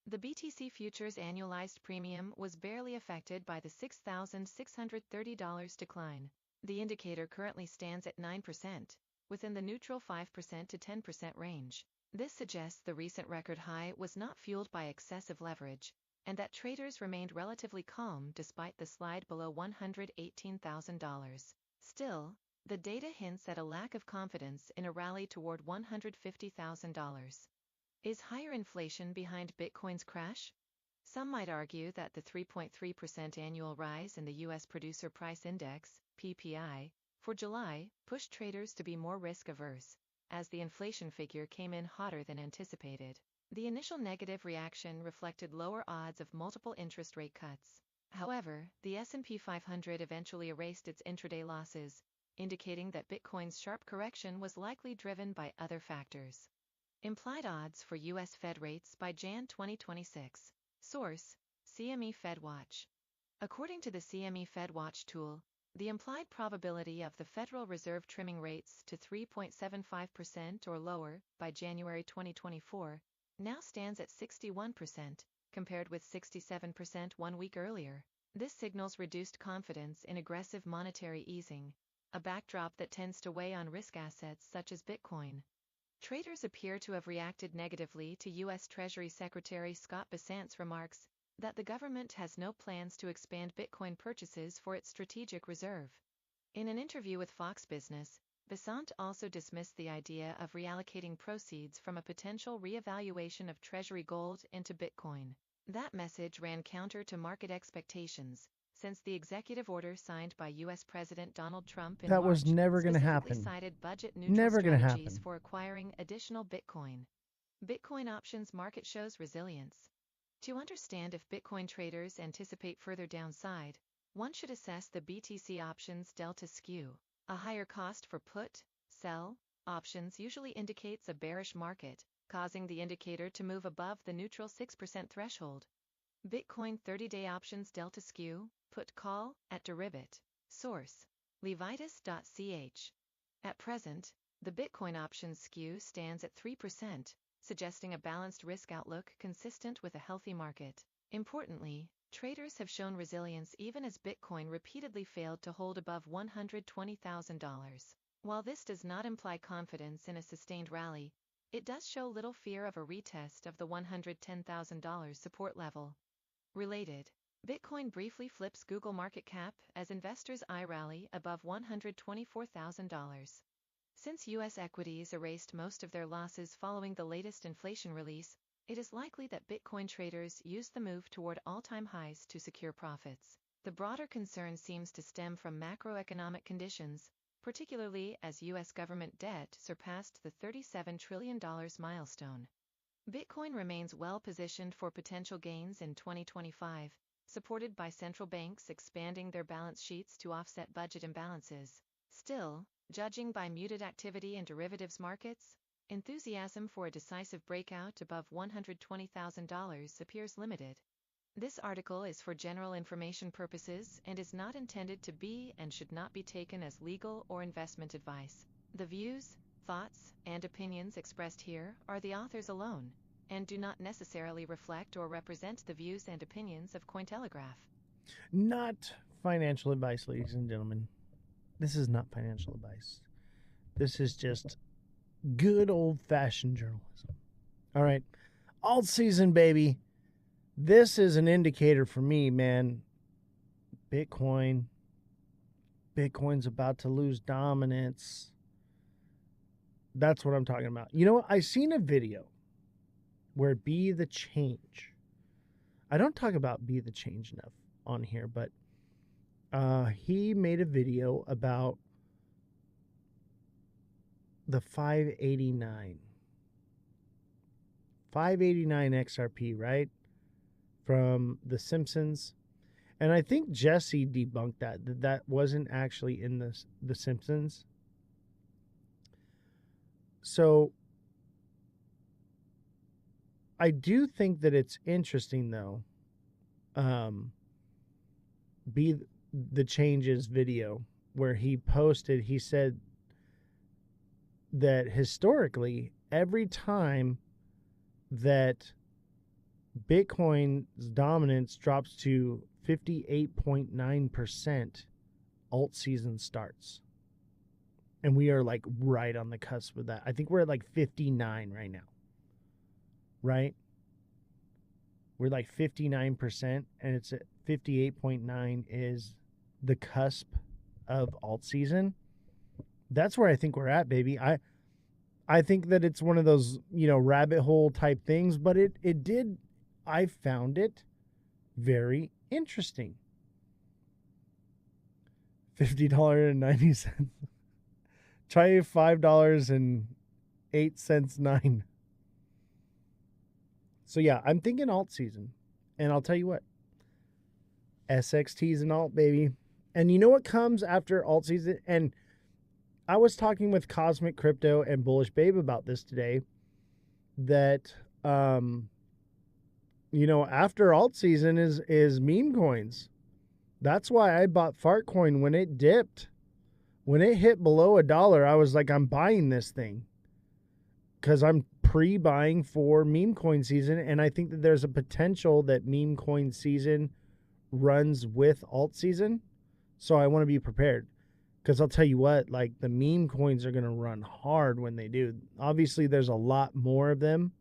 The BTC futures annualized premium was barely affected by the $6,630 decline. The indicator currently stands at 9%, within the neutral 5% to 10% range. This suggests the recent record high was not fueled by excessive leverage, and that traders remained relatively calm despite the slide below $118,000. Still, the data hints at a lack of confidence in a rally toward $150,000. Is higher inflation behind Bitcoin's crash? Some might argue that the 3.3% annual rise in the U.S. Producer Price Index, PPI, for July pushed traders to be more risk-averse, as the inflation figure came in hotter than anticipated. The initial negative reaction reflected lower odds of multiple interest rate cuts. However, the S&P 500 eventually erased its intraday losses, indicating that Bitcoin's sharp correction was likely driven by other factors. Implied odds for U.S. Fed rates by Jan 2026. Source: CME FedWatch. According to the CME FedWatch tool, the implied probability of the Federal Reserve trimming rates to 3.75% or lower by January 2024 now stands at 61%, compared with 67% 1 week earlier. This signals reduced confidence in aggressive monetary easing, a backdrop that tends to weigh on risk assets such as Bitcoin. Traders appear to have reacted negatively to U.S. Treasury Secretary Scott Bessent's remarks that the government has no plans to expand Bitcoin purchases for its strategic reserve. In an interview with Fox Business, Bessent also dismissed the idea of reallocating proceeds from a potential reevaluation of Treasury gold into Bitcoin. That message ran counter to market expectations, since the executive order signed by U.S. President Donald Trump in That March was never going to specifically happen. cited budget-neutral Never going to strategies happen. for acquiring additional Bitcoin. Bitcoin options market shows resilience. To understand if Bitcoin traders anticipate further downside, one should assess the BTC options delta skew. A higher cost for put, sell, options usually indicates a bearish market, causing the indicator to move above the neutral 6% threshold. Bitcoin 30-day options delta skew, put call, at Deribit. Source: levitus.ch. At present, the Bitcoin options skew stands at 3%, suggesting a balanced risk outlook consistent with a healthy market. Importantly, traders have shown resilience even as Bitcoin repeatedly failed to hold above $120,000. While this does not imply confidence in a sustained rally, it does show little fear of a retest of the $110,000 support level. Related, Bitcoin briefly flips Google market cap as investors eye rally above $124,000. Since U.S. equities erased most of their losses following the latest inflation release, it is likely that Bitcoin traders used the move toward all-time highs to secure profits. The broader concern seems to stem from macroeconomic conditions, particularly as U.S. government debt surpassed the $37 trillion milestone. Bitcoin remains well-positioned for potential gains in 2025, supported by central banks expanding their balance sheets to offset budget imbalances. Still, judging by muted activity in derivatives markets, enthusiasm for a decisive breakout above $120,000 appears limited. This article is for general information purposes and is not intended to be and should not be taken as legal or investment advice. The views, thoughts, and opinions expressed here are the author's alone, and do not necessarily reflect or represent the views and opinions of Cointelegraph. Not financial advice, ladies and gentlemen. This is not financial advice. This is just good old-fashioned journalism. All right. Alt season, baby. This is an indicator for me, man. Bitcoin's about to lose dominance. That's what I'm talking about. You know what? I seen a video where Be the Change. I don't talk about Be the Change enough on here, but he made a video about the 589 XRP, right? From The Simpsons. And I think Jesse debunked that wasn't actually in the Simpsons. So I do think that it's interesting, though. Be the Change's video where he said that historically, every time that Bitcoin's dominance drops to 58.9%, alt season starts. And we are like right on the cusp of that. I think we're at like 59 right now. Right? We're like 59%, and it's at 58.9 is the cusp of alt season. That's where I think we're at, baby. I think that it's one of those, rabbit hole type things, but I found it very interesting. $50.90. Try $5.08 9. So yeah, I'm thinking alt season. And I'll tell you what. SXT's an alt, baby. And you know what comes after alt season? And I was talking with Cosmic Crypto and Bullish Babe about this today. That after alt season is meme coins. That's why I bought Fartcoin when it dipped. When it hit below $1, I was like, I'm buying this thing. Because I'm pre-buying for meme coin season, and I think that there's a potential that meme coin season runs with alt season. So I want to be prepared. Because I'll tell you what, like the meme coins are going to run hard when they do. Obviously, there's a lot more of them.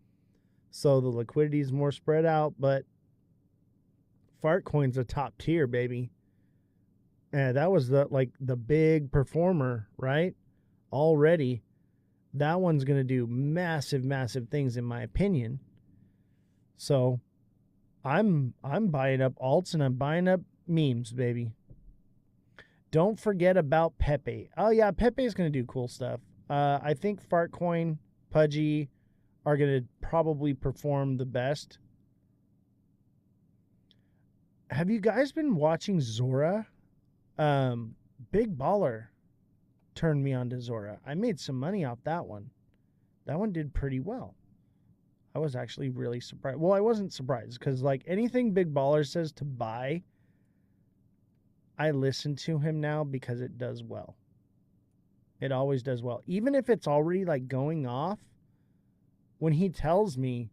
So the liquidity is more spread out, but Fartcoin's a top tier, baby. And that was the big performer, right? Already. That one's going to do massive, massive things in my opinion. So I'm buying up alts and I'm buying up memes, baby. Don't forget about Pepe. Oh yeah, Pepe is going to do cool stuff. I think Fartcoin, Pudgy are going to probably perform the best. Have you guys been watching Zora? Big Baller turned me on to Zora. I made some money off that one. That one did pretty well. I was actually really surprised. Well, I wasn't surprised because like anything Big Baller says to buy, I listen to him now because it does well. It always does well. Even if it's already like going off, when he tells me,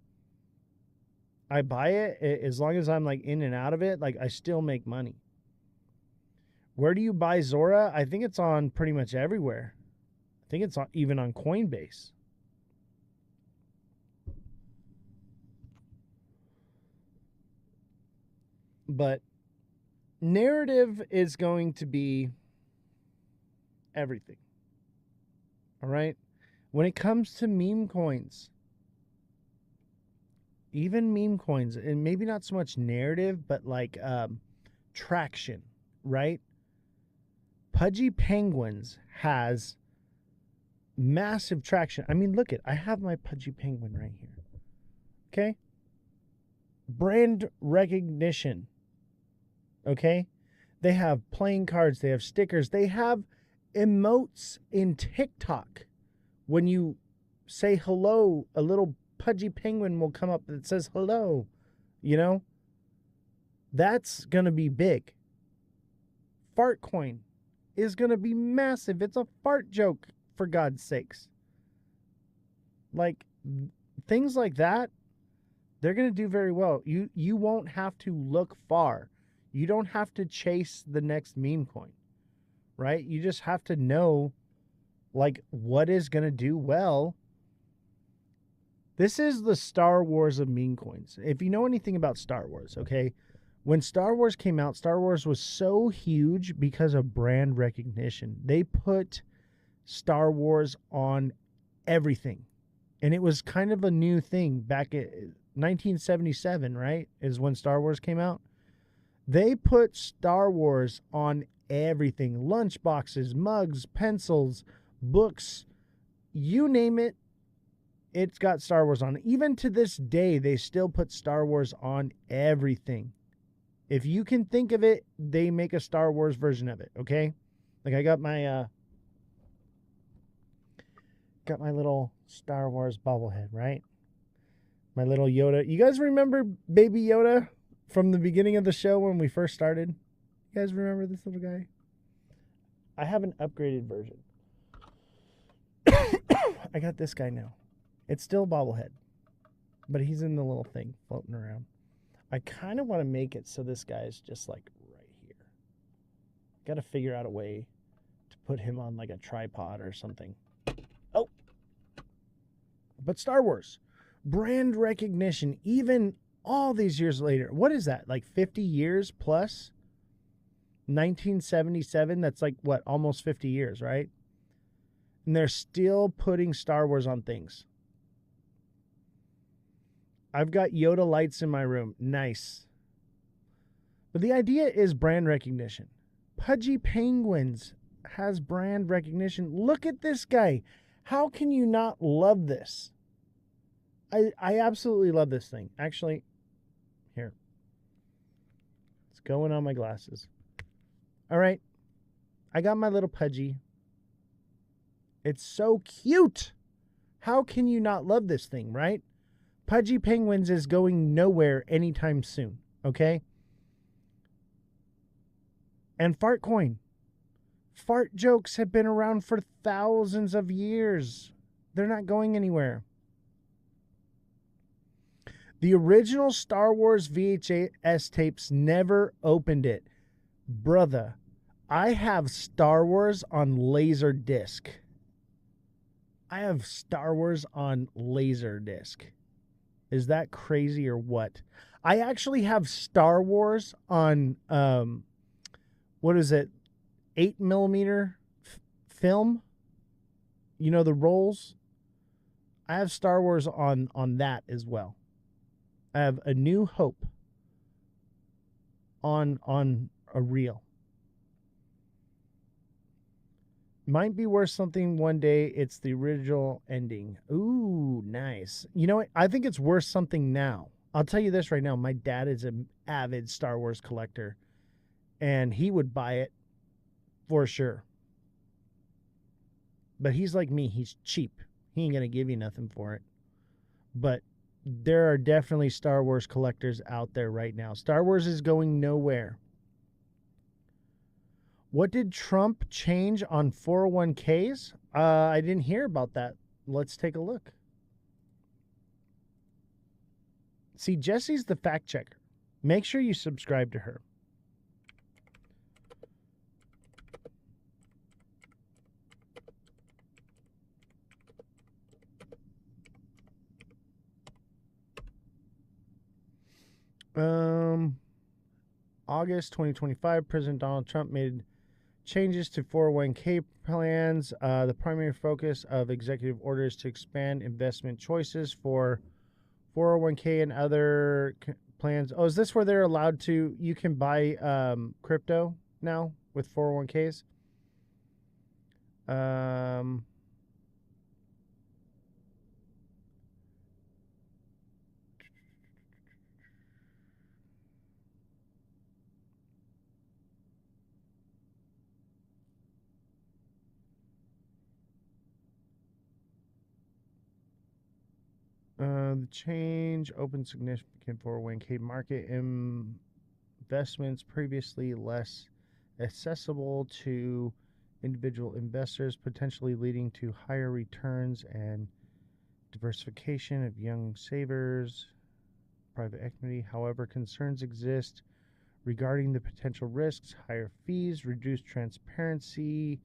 I buy it. As long as I'm like in and out of it, like I still make money. Where do you buy Zora? I think it's on pretty much everywhere. I think it's even on Coinbase. But narrative is going to be everything. All right? When it comes to meme coins, even meme coins, and maybe not so much narrative, but like traction, right? Pudgy Penguins has massive traction. I mean, look at, I have my Pudgy Penguin right here. Okay? Brand recognition. Okay? They have playing cards, they have stickers, they have emotes in TikTok. When you say hello, a little Pudgy Penguin will come up that says hello. You know? That's going to be big. Fart coin is going to be massive. It's a fart joke, for God's sakes. Like, things like that, they're going to do very well. You won't have to look far. You don't have to chase the next meme coin, right? You just have to know, like, what is going to do well. This is the Star Wars of meme coins. If you know anything about Star Wars, okay? When Star Wars came out, Star Wars was so huge because of brand recognition. They put Star Wars on everything. And it was kind of a new thing back in 1977, right? Is when Star Wars came out. They put Star Wars on everything. Lunchboxes, mugs, pencils, books, you name it. It's got Star Wars on it. Even to this day, they still put Star Wars on everything. If you can think of it, they make a Star Wars version of it, okay? Like I got my little Star Wars bobblehead, right? My little Yoda. You guys remember Baby Yoda from the beginning of the show when we first started? You guys remember this little guy? I have an upgraded version. I got this guy now. It's still a bobblehead, but he's in the little thing floating around. I kind of want to make it so this guy's just like right here. Got to figure out a way to put him on like a tripod or something. Oh. But Star Wars, brand recognition, even all these years later. What is that? Like 50 years plus? 1977, that's like what? Almost 50 years, right? And they're still putting Star Wars on things. I've got Yoda lights in my room. Nice. But the idea is brand recognition. Pudgy Penguins has brand recognition. Look at this guy. How can you not love this? I absolutely love this thing. Actually, here. It's going on my glasses. All right. I got my little Pudgy. It's so cute. How can you not love this thing, right? Pudgy Penguins is going nowhere anytime soon, okay? And Fart Coin. Fart jokes have been around for thousands of years. They're not going anywhere. The original Star Wars VHS tapes never opened it. Brother, I have Star Wars on Laserdisc. I have Star Wars on Laserdisc. Is that crazy or what? I actually have Star Wars on, what is it, 8mm film? You know, the rolls? I have Star Wars on that as well. I have A New Hope on a reel. Might be worth something one day. It's the original ending. Ooh, nice. You know what? I think it's worth something now. I'll tell you this right now. My dad is an avid Star Wars collector, and he would buy it for sure. But he's like me. He's cheap. He ain't going to give you nothing for it. But there are definitely Star Wars collectors out there right now. Star Wars is going nowhere. What did Trump change on 401ks? I didn't hear about that. Let's take a look. See, Jessie's the fact checker. Make sure you subscribe to her. August 2025, President Donald Trump made changes to 401k plans. The primary focus of executive orders to expand investment choices for 401k and other plans. Oh, is this where they're allowed to, you can buy crypto now with 401ks? The change opened significant 401k market investments previously less accessible to individual investors, potentially leading to higher returns and diversification of young savers, private equity. However, concerns exist regarding the potential risks, higher fees, reduced transparency,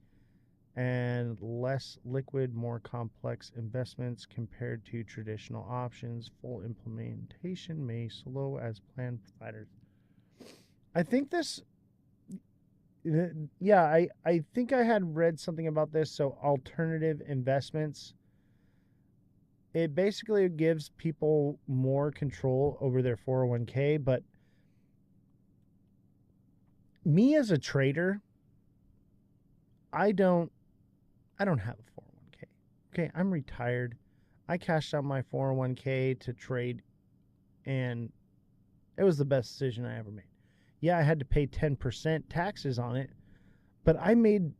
and less liquid, more complex investments compared to traditional options. Full implementation may slow as plan providers. I think this, yeah, I think I had read something about this. So alternative investments, it basically gives people more control over their 401k. But me as a trader, I don't have a 401k. Okay, I'm retired. I cashed out my 401k to trade, and it was the best decision I ever made. Yeah, I had to pay 10% taxes on it, but I made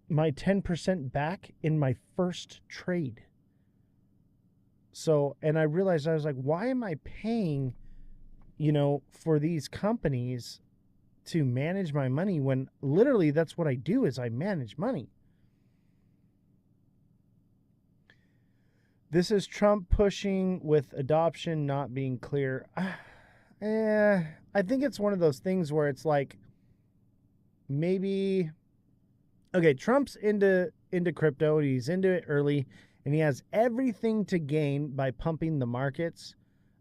my 10% back in my first trade. So, and I realized, I was like, why am I paying, for these companies to manage my money when literally that's what I do, is I manage money. This is Trump pushing with adoption not being clear. I think it's one of those things where it's like, maybe, okay, Trump's into crypto, he's into it early, and he has everything to gain by pumping the markets.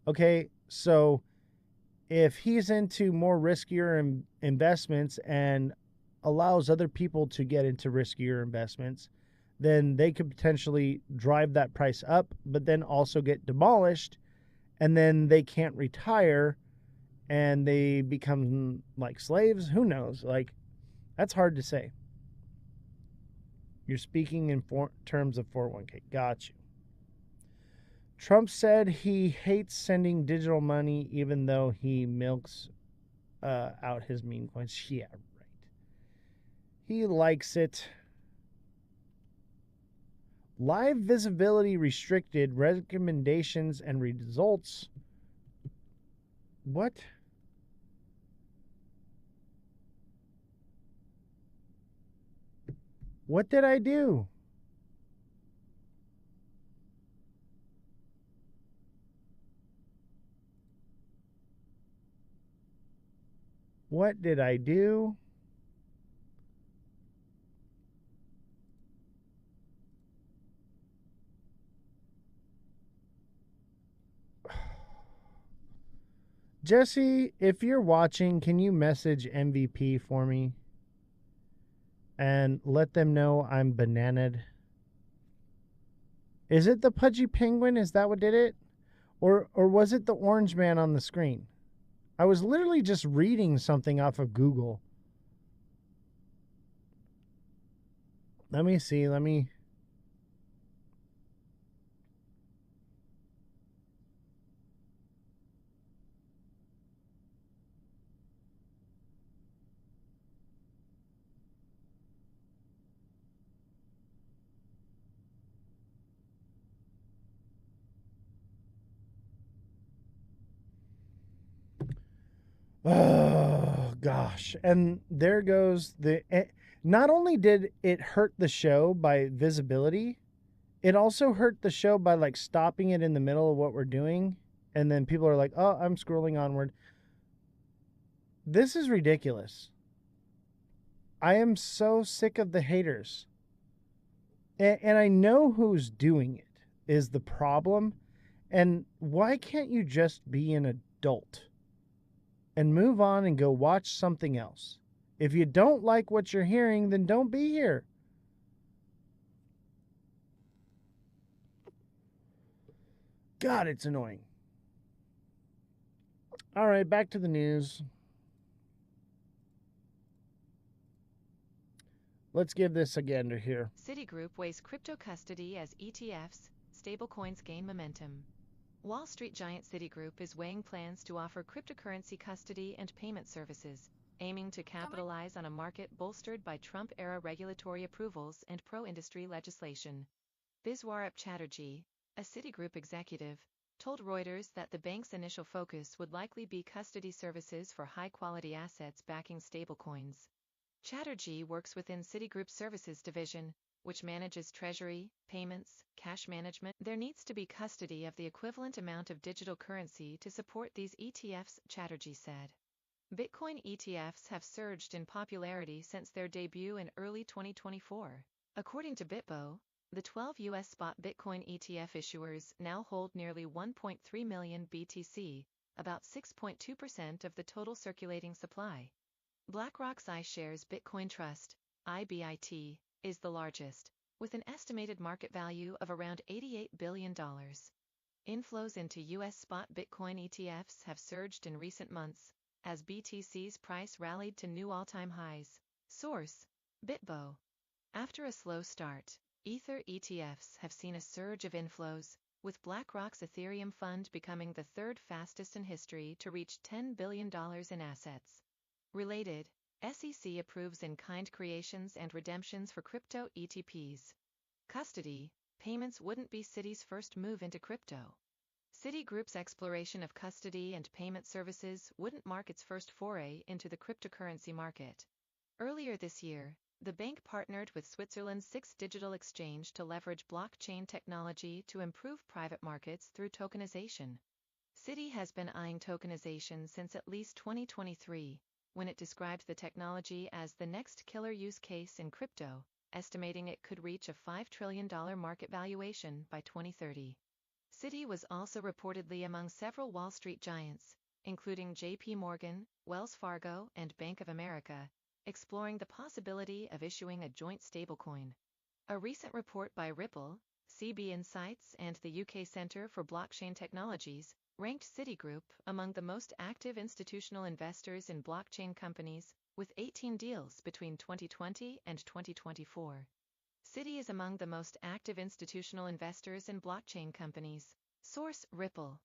Okay, so if he's into more riskier investments and allows other people to get into riskier investments, then they could potentially drive that price up, but then also get demolished, and then they can't retire, and they become like slaves. Who knows? Like, that's hard to say. You're speaking in terms of 401k. Got you. Trump said he hates sending digital money, even though he milks out his meme coins. Yeah, right. He likes it. Live visibility restricted, recommendations and results. What? What did I do? What did I do? Jesse, if you're watching, can you message MVP for me and let them know I'm bananaed? Is it the pudgy penguin? Is that what did it? Or was it the orange man on the screen? I was literally just reading something off of Google. Let me see. Oh gosh. And there goes not only did it hurt the show by visibility, it also hurt the show by like stopping it in the middle of what we're doing, and then people are like, "Oh, I'm scrolling onward." This is ridiculous. I am so sick of the haters. And I know who's doing it is the problem. And why can't you just be an adult and move on and go watch something else? If you don't like what you're hearing, then don't be here. God, it's annoying. All right, back to the news. Let's give this a gander here. Citigroup weighs crypto custody as ETFs, stablecoins gain momentum. Wall Street giant Citigroup is weighing plans to offer cryptocurrency custody and payment services, aiming to capitalize on a market bolstered by Trump-era regulatory approvals and pro-industry legislation. Biswarup Chatterjee, a Citigroup executive, told Reuters that the bank's initial focus would likely be custody services for high-quality assets backing stablecoins. Chatterjee works within Citigroup's Services Division, which manages treasury, payments, cash management. There needs to be custody of the equivalent amount of digital currency to support these ETFs, Chatterjee said. Bitcoin ETFs have surged in popularity since their debut in early 2024. According to BitBo, the 12 U.S. spot Bitcoin ETF issuers now hold nearly 1.3 million BTC, about 6.2% of the total circulating supply. BlackRock's iShares Bitcoin Trust, IBIT, is the largest, with an estimated market value of around $88 billion. Inflows into U.S. spot Bitcoin ETFs have surged in recent months, as BTC's price rallied to new all-time highs. Source: BitBo. After a slow start, Ether ETFs have seen a surge of inflows, with BlackRock's Ethereum fund becoming the third fastest in history to reach $10 billion in assets. Related, SEC approves in-kind creations and redemptions for crypto ETPs. Custody, payments wouldn't be Citi's first move into crypto. Citigroup's exploration of custody and payment services wouldn't mark its first foray into the cryptocurrency market. Earlier this year, the bank partnered with Switzerland's Sixth Digital Exchange to leverage blockchain technology to improve private markets through tokenization. Citi has been eyeing tokenization since at least 2023, when it described the technology as the next killer use case in crypto, estimating it could reach a $5 trillion market valuation by 2030. Citi was also reportedly among several Wall Street giants, including JP Morgan, Wells Fargo, and Bank of America, exploring the possibility of issuing a joint stablecoin. A recent report by Ripple, CB Insights, and the UK Centre for Blockchain Technologies ranked Citigroup among the most active institutional investors in blockchain companies, with 18 deals between 2020 and 2024. Citi is among the most active institutional investors in blockchain companies. Source: Ripple.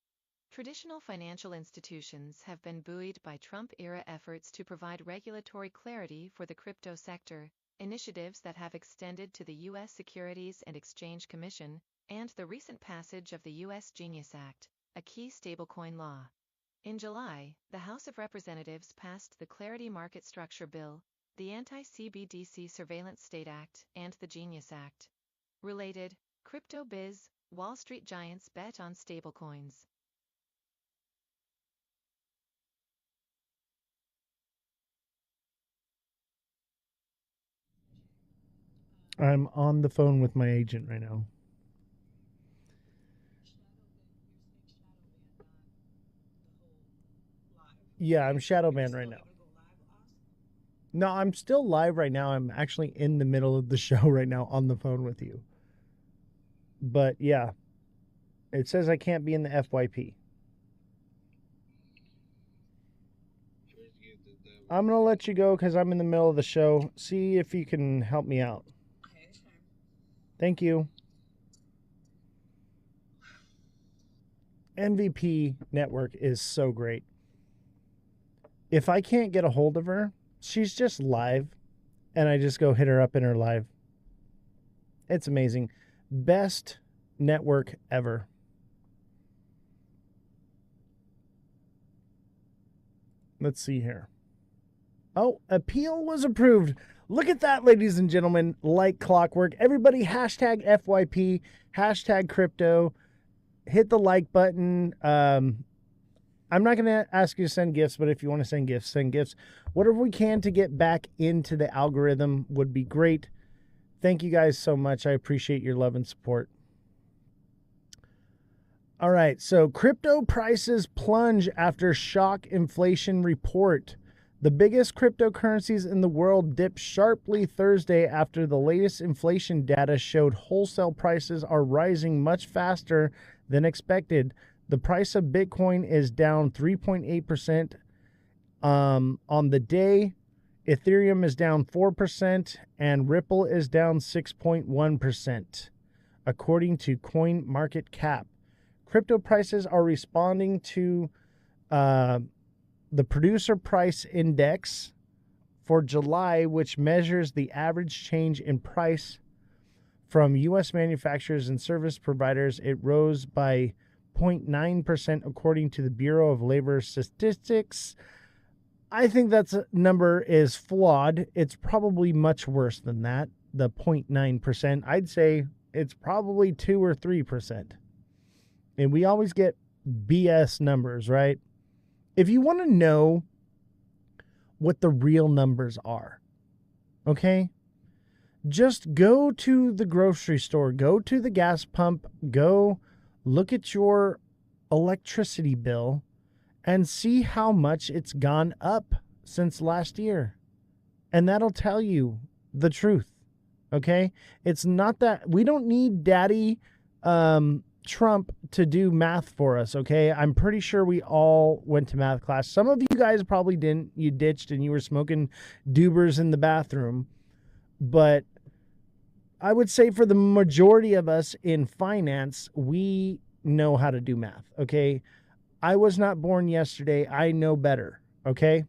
Traditional financial institutions have been buoyed by Trump-era efforts to provide regulatory clarity for the crypto sector, initiatives that have extended to the U.S. Securities and Exchange Commission, and the recent passage of the U.S. Genius Act, a key stablecoin law. In July, the House of Representatives passed the Clarity Market Structure Bill, the Anti-CBDC Surveillance State Act, and the Genius Act. Related, crypto biz, Wall Street giants bet on stablecoins. I'm on the phone with my agent right now. Yeah, I'm shadow banned right now. No, I'm still live right now. I'm actually in the middle of the show right now on the phone with you. But yeah, it says I can't be in the FYP. I'm going to let you go because I'm in the middle of the show. See if you can help me out. Thank you. MVP Network is so great. If I can't get a hold of her, she's just live, and I just go hit her up in her live. It's amazing. Best network ever. Let's see here. Oh, appeal was approved. Look at that, ladies and gentlemen. Like clockwork. Everybody hashtag FYP, hashtag crypto. Hit the like button. I'm not going to ask you to send gifts, but if you want to send gifts, send gifts. Whatever we can to get back into the algorithm would be great. Thank you guys so much. I appreciate your love and support. All right, so crypto prices plunge after shock inflation report. The biggest cryptocurrencies in the world dipped sharply Thursday after the latest inflation data showed wholesale prices are rising much faster than expected. The price of Bitcoin is down 3.8% on the day. Ethereum is down 4%, and Ripple is down 6.1%, according to CoinMarketCap. Crypto prices are responding to the producer price index for July, which measures the average change in price from U.S. manufacturers and service providers. It rose by 0.9% according to the Bureau of Labor Statistics. I think that number is flawed. It's probably much worse than that, the 0.9%. I'd say it's probably 2 or 3%. And we always get BS numbers, right? If you want to know what the real numbers are, okay, just go to the grocery store, go to the gas pump, go look at your electricity bill and see how much it's gone up since last year. And that'll tell you the truth, okay? It's not that we don't need Daddy Trump to do math for us, okay? I'm pretty sure we all went to math class. Some of you guys probably didn't. You ditched and you were smoking doobers in the bathroom. But I would say for the majority of us in finance, we know how to do math, okay? I was not born yesterday. I know better, okay?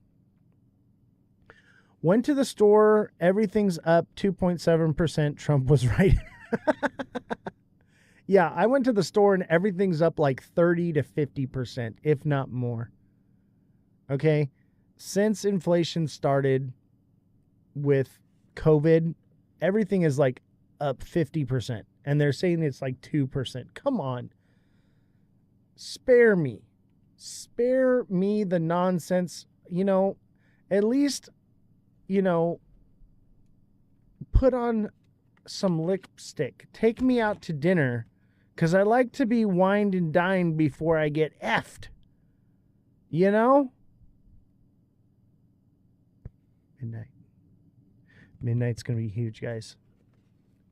Went to the store. Everything's up 2.7%. Trump was right. Yeah, I went to the store and everything's up like 30 to 50%, if not more. Okay? Since inflation started with COVID, everything is like up 50%. And they're saying it's like 2%. Come on. Spare me. Spare me the nonsense. You know, at least, you know, put on some lipstick. Take me out to dinner. Because I like to be wined and dined before I get effed. You know? Midnight. Midnight's going to be huge, guys.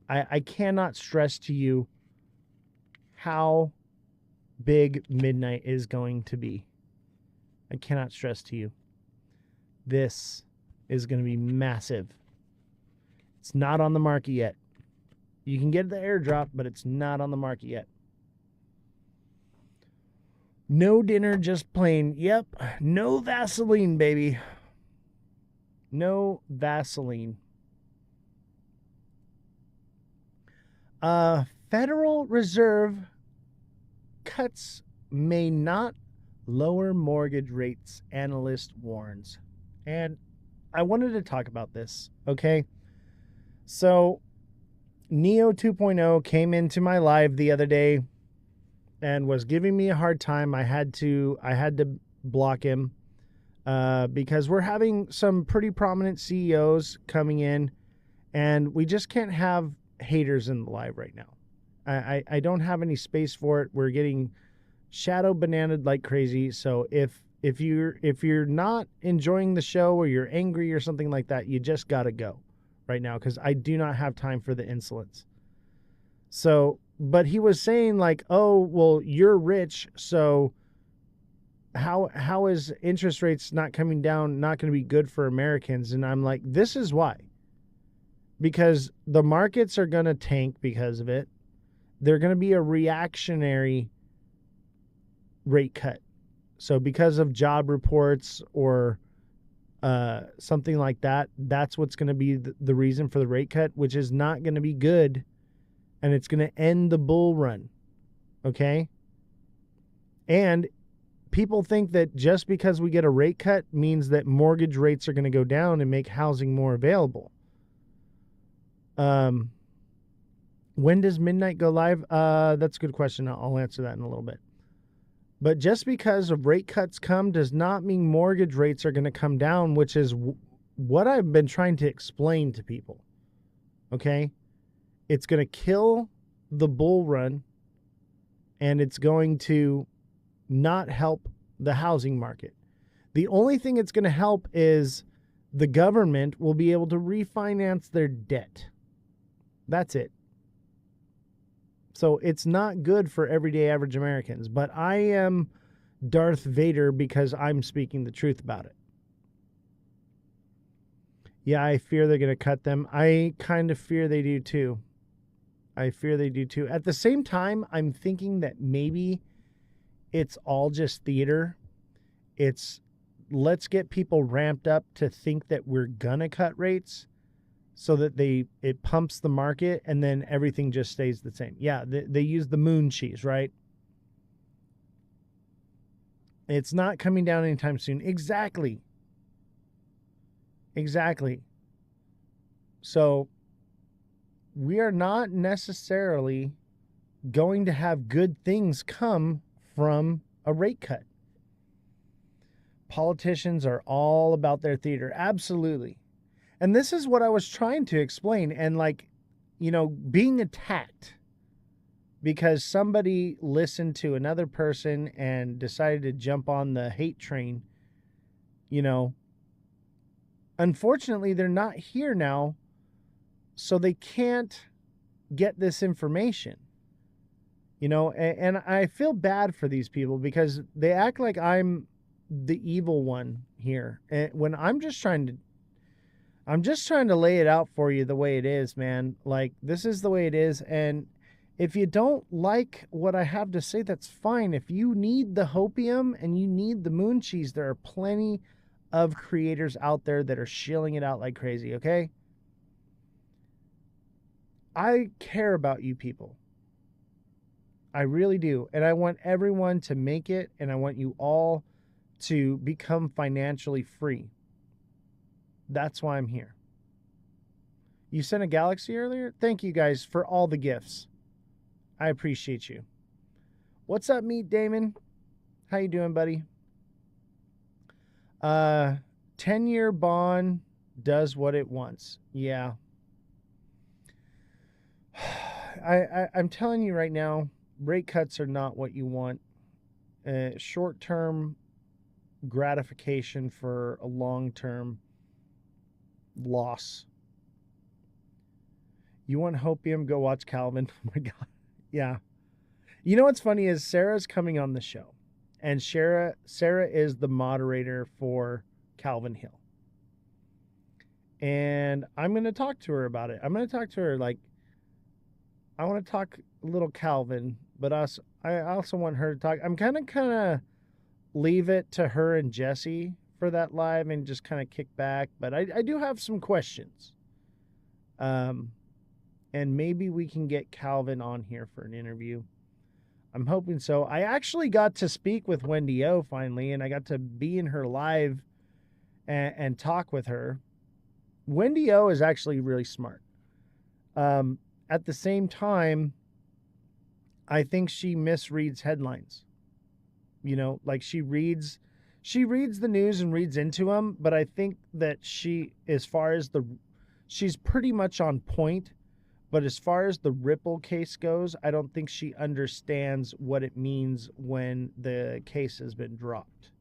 I cannot stress to you how big midnight is going to be. I cannot stress to you. This is going to be massive. It's not on the market yet. You can get the airdrop, but it's not on the market yet. No dinner, just plain. Yep. No Vaseline, baby. No Vaseline. Federal Reserve cuts may not lower mortgage rates, analyst warns. And I wanted to talk about this, okay? So Neo 2.0 came into my live the other day and was giving me a hard time. I had to block him because we're having some pretty prominent CEOs coming in, and we just can't have haters in the live right now. I don't have any space for it. We're getting shadow bananaed like crazy. So if you're not enjoying the show or you're angry or something like that, you just gotta go right now, because I do not have time for the insolence. So, but he was saying like, oh, well, you're rich, so how is interest rates not coming down not going to be good for Americans? And I'm like, this is why. Because the markets are going to tank because of it. They're going to be a reactionary rate cut. So because of job reports or something like that, that's what's going to be the reason for the rate cut, which is not going to be good, and it's going to end the bull run. Okay? And people think that just because we get a rate cut means that mortgage rates are going to go down and make housing more available. When does midnight go live? That's a good question. I'll answer that in a little bit. But just because of rate cuts come does not mean mortgage rates are going to come down, which is what I've been trying to explain to people. Okay? It's going to kill the bull run, and it's going to not help the housing market. The only thing it's going to help is the government will be able to refinance their debt. That's it. So it's not good for everyday average Americans, but I am Darth Vader because I'm speaking the truth about it. Yeah, I fear they're going to cut them. I kind of fear they do too. I fear they do too. At the same time, I'm thinking that maybe it's all just theater. It's let's get people ramped up to think that we're going to cut rates so that it pumps the market and then everything just stays the same. Yeah, they use the moon cheese, right? It's not coming down anytime soon. Exactly. So we are not necessarily going to have good things come from a rate cut. Politicians are all about their theater. Absolutely. And this is what I was trying to explain. And being attacked because somebody listened to another person and decided to jump on the hate train, unfortunately, they're not here now, so they can't get this information. And I feel bad for these people because they act like I'm the evil one here. And when I'm just trying to lay it out for you the way it is, man. Like, this is the way it is. And if you don't like what I have to say, that's fine. If you need the hopium and you need the moon cheese, there are plenty of creators out there that are shilling it out like crazy, okay? I care about you people. I really do. And I want everyone to make it, and I want you all to become financially free. That's why I'm here. You sent a galaxy earlier? Thank you guys for all the gifts. I appreciate you. What's up, Meet Damon? How you doing, buddy? 10-year bond does what it wants. Yeah. I'm telling you right now, rate cuts are not what you want. Short-term gratification for a long-term loss. You want hopium? Go watch Calvin. Oh my God. Yeah. You know what's funny is Sarah's coming on the show, and Sarah is the moderator for Calvin Hill. And I'm going to talk to her about it. I'm going to talk to her like, I want to talk a little Calvin, but I also want her to talk. I'm kind of leave it to her and Jesse for that live and just kind of kick back. But I do have some questions. And maybe we can get Calvin on here for an interview. I'm hoping so. I actually got to speak with Wendy O finally, and I got to be in her live and talk with her. Wendy O is actually really smart. At the same time, I think she misreads headlines. Like she reads the news and reads into them, but I think that she's pretty much on point. But as far as the Ripple case goes, I don't think she understands what it means when the case has been dropped.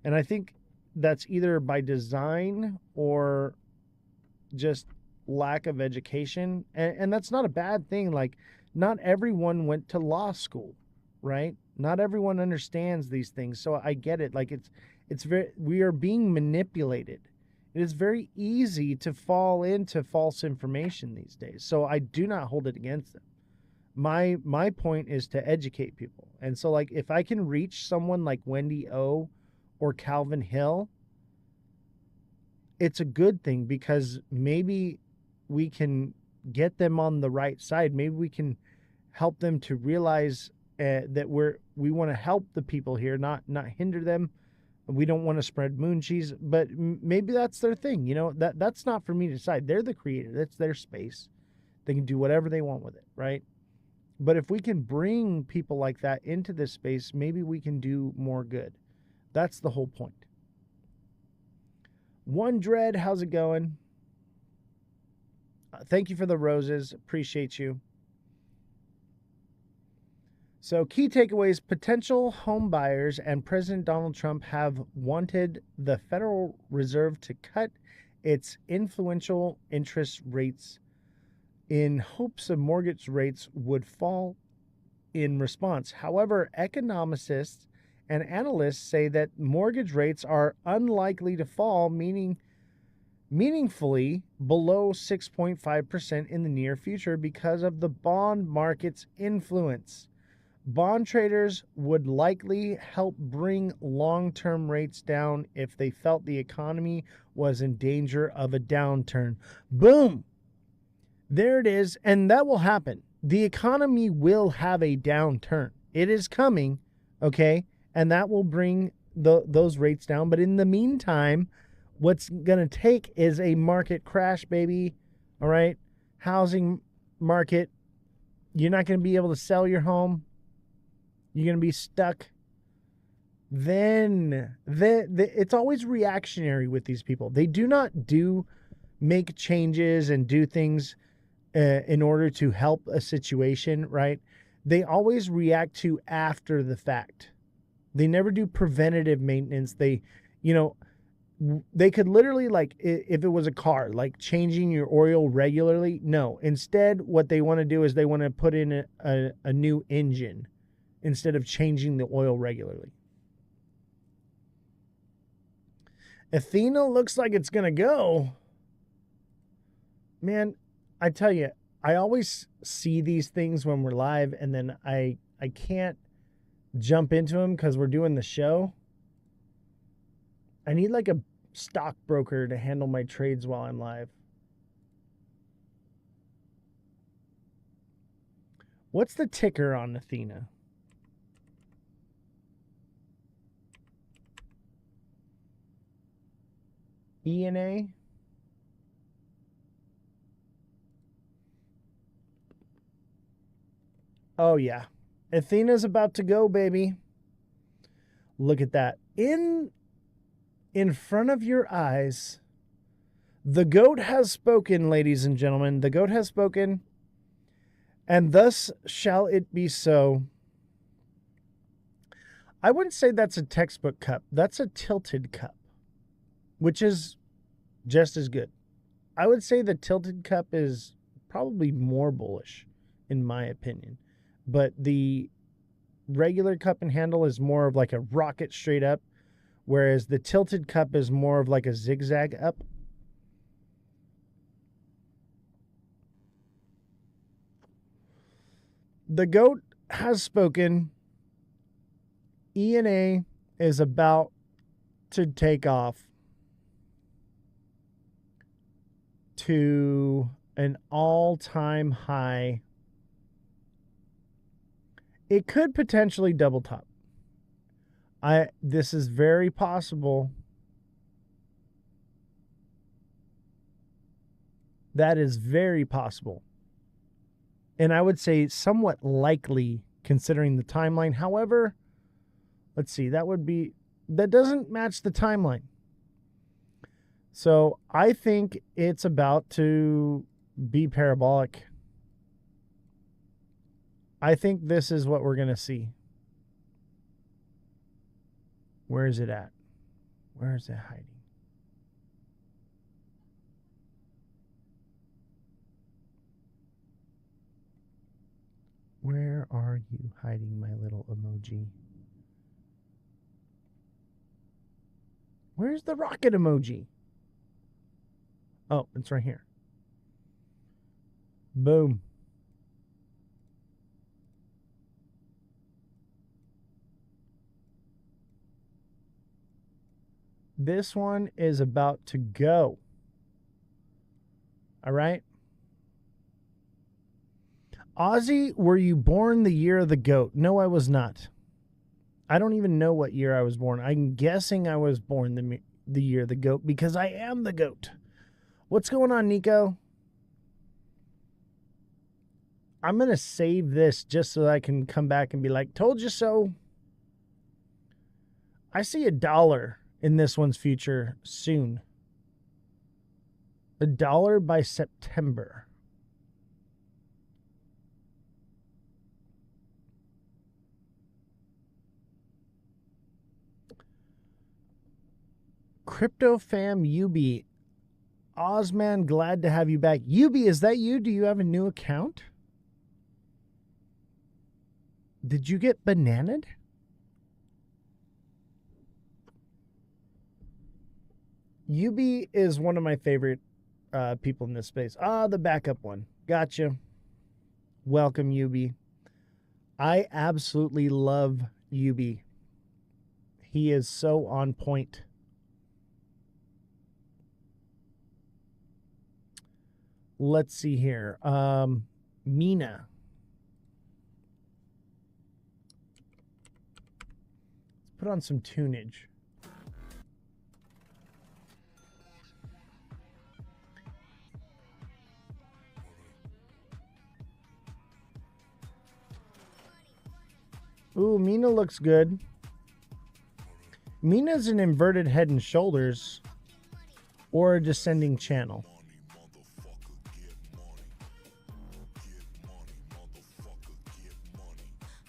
And I think that's either by design or just lack of education. And that's not a bad thing. Like, not everyone went to law school, right? Not everyone understands these things. So I get it. Like, we are being manipulated. It is very easy to fall into false information these days. So I do not hold it against them. My point is to educate people. And so, like, if I can reach someone like Wendy O or Calvin Hill, it's a good thing because maybe we can get them on the right side. Maybe we can help them to realize that we want to help the people here, not hinder them. We don't want to spread moon cheese, but maybe that's their thing. You know, that's not for me to decide. They're the creator. That's their space. They can do whatever they want with it, right? But if we can bring people like that into this space, maybe we can do more good. That's the whole point. One Dread, how's it going? Thank you for the roses. Appreciate you. So, key takeaways: potential home buyers and President Donald Trump have wanted the Federal Reserve to cut its influential interest rates in hopes of mortgage rates would fall in response. However, economists and analysts say that mortgage rates are unlikely to fall, meaningfully below 6.5% in the near future because of the bond market's influence. Bond traders would likely help bring long-term rates down if they felt the economy was in danger of a downturn. Boom! There it is, and that will happen. The economy will have a downturn. It is coming, okay? And that will bring those rates down. But in the meantime, what's going to take is a market crash, baby. All right? Housing market. You're not going to be able to sell your home. You're going to be stuck. Then it's always reactionary with these people. They do not make changes and do things in order to help a situation, right? They always react to after the fact. They never do preventative maintenance. They could literally, like, if it was a car, like changing your oil regularly. No. Instead, what they want to do is they want to put in a new engine instead of changing the oil regularly. Athena looks like it's going to go. Man, I tell you, I always see these things when we're live, and then I can't jump into them because we're doing the show. I need like a stockbroker to handle my trades while I'm live. What's the ticker on Athena? ENA? Oh, yeah. Athena's about to go, baby. Look at that. In front of your eyes, the goat has spoken, ladies and gentlemen. The goat has spoken, and thus shall it be so. I wouldn't say that's a textbook cup. That's a tilted cup, which is just as good. I would say the tilted cup is probably more bullish, in my opinion. But the regular cup and handle is more of like a rocket straight up, whereas the tilted cup is more of like a zigzag up. The goat has spoken. ENA is about to take off to an all-time high. It could potentially double top. This is very possible. That is very possible. And I would say somewhat likely considering the timeline. However, let's see, that doesn't match the timeline. So I think it's about to be parabolic. I think this is what we're going to see. Where is it at? Where is it hiding? Where are you hiding, my little emoji? Where's the rocket emoji? Oh, it's right here. Boom. This one is about to go. All right. Ozzy, were you born the year of the goat? No, I was not. I don't even know what year I was born. I'm guessing I was born the year of the goat because I am the goat. What's going on, Nico? I'm going to save this just so I can come back and be like, told you so. I see $1 in this one's future soon. $1 by September. CryptoFam UB. Ozman, glad to have you back. UB, is that you? Do you have a new account? Did you get bananaed? UB is one of my favorite people in this space. The backup one. Gotcha. Welcome, UB. I absolutely love UB. He is so on point. Let's see here. Mina. Let's put on some tunage. Ooh, Mina looks good. Mina's an inverted head and shoulders or a descending channel.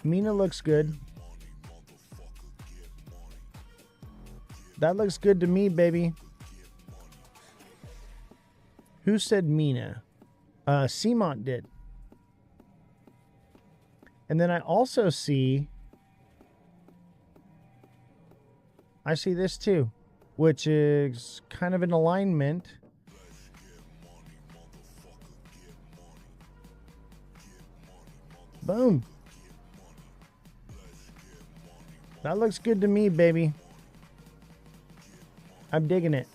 Mina looks good. That looks good to me, baby. Who said Mina? Seamont did. And then I also see... I see this too, which is kind of in alignment. Boom. That looks good to me, baby. I'm digging it.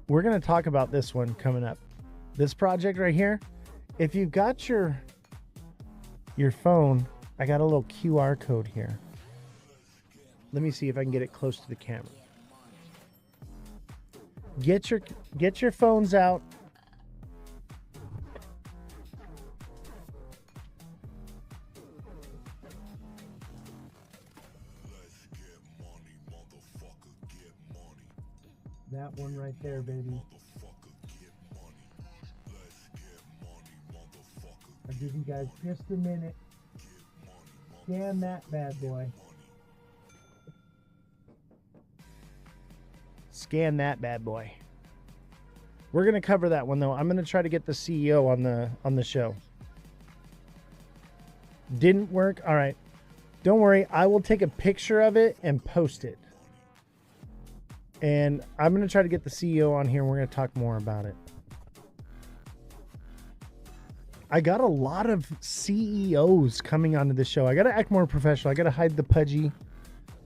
We're going to talk about this one coming up. This project right here. If you've got your phone, I got a little QR code here. Let me see if I can get it close to the camera. Get your phones out. That one right there, baby. I'll give you guys just a minute. Scan that bad boy. Scan that bad boy. We're gonna cover that one though. I'm gonna try to get the CEO on the show. Didn't work. All right. Don't worry. I will take a picture of it and post it. And I'm gonna try to get the CEO on here and we're gonna talk more about it. I got a lot of CEOs coming onto the show. I got to act more professional. I got to hide the pudgy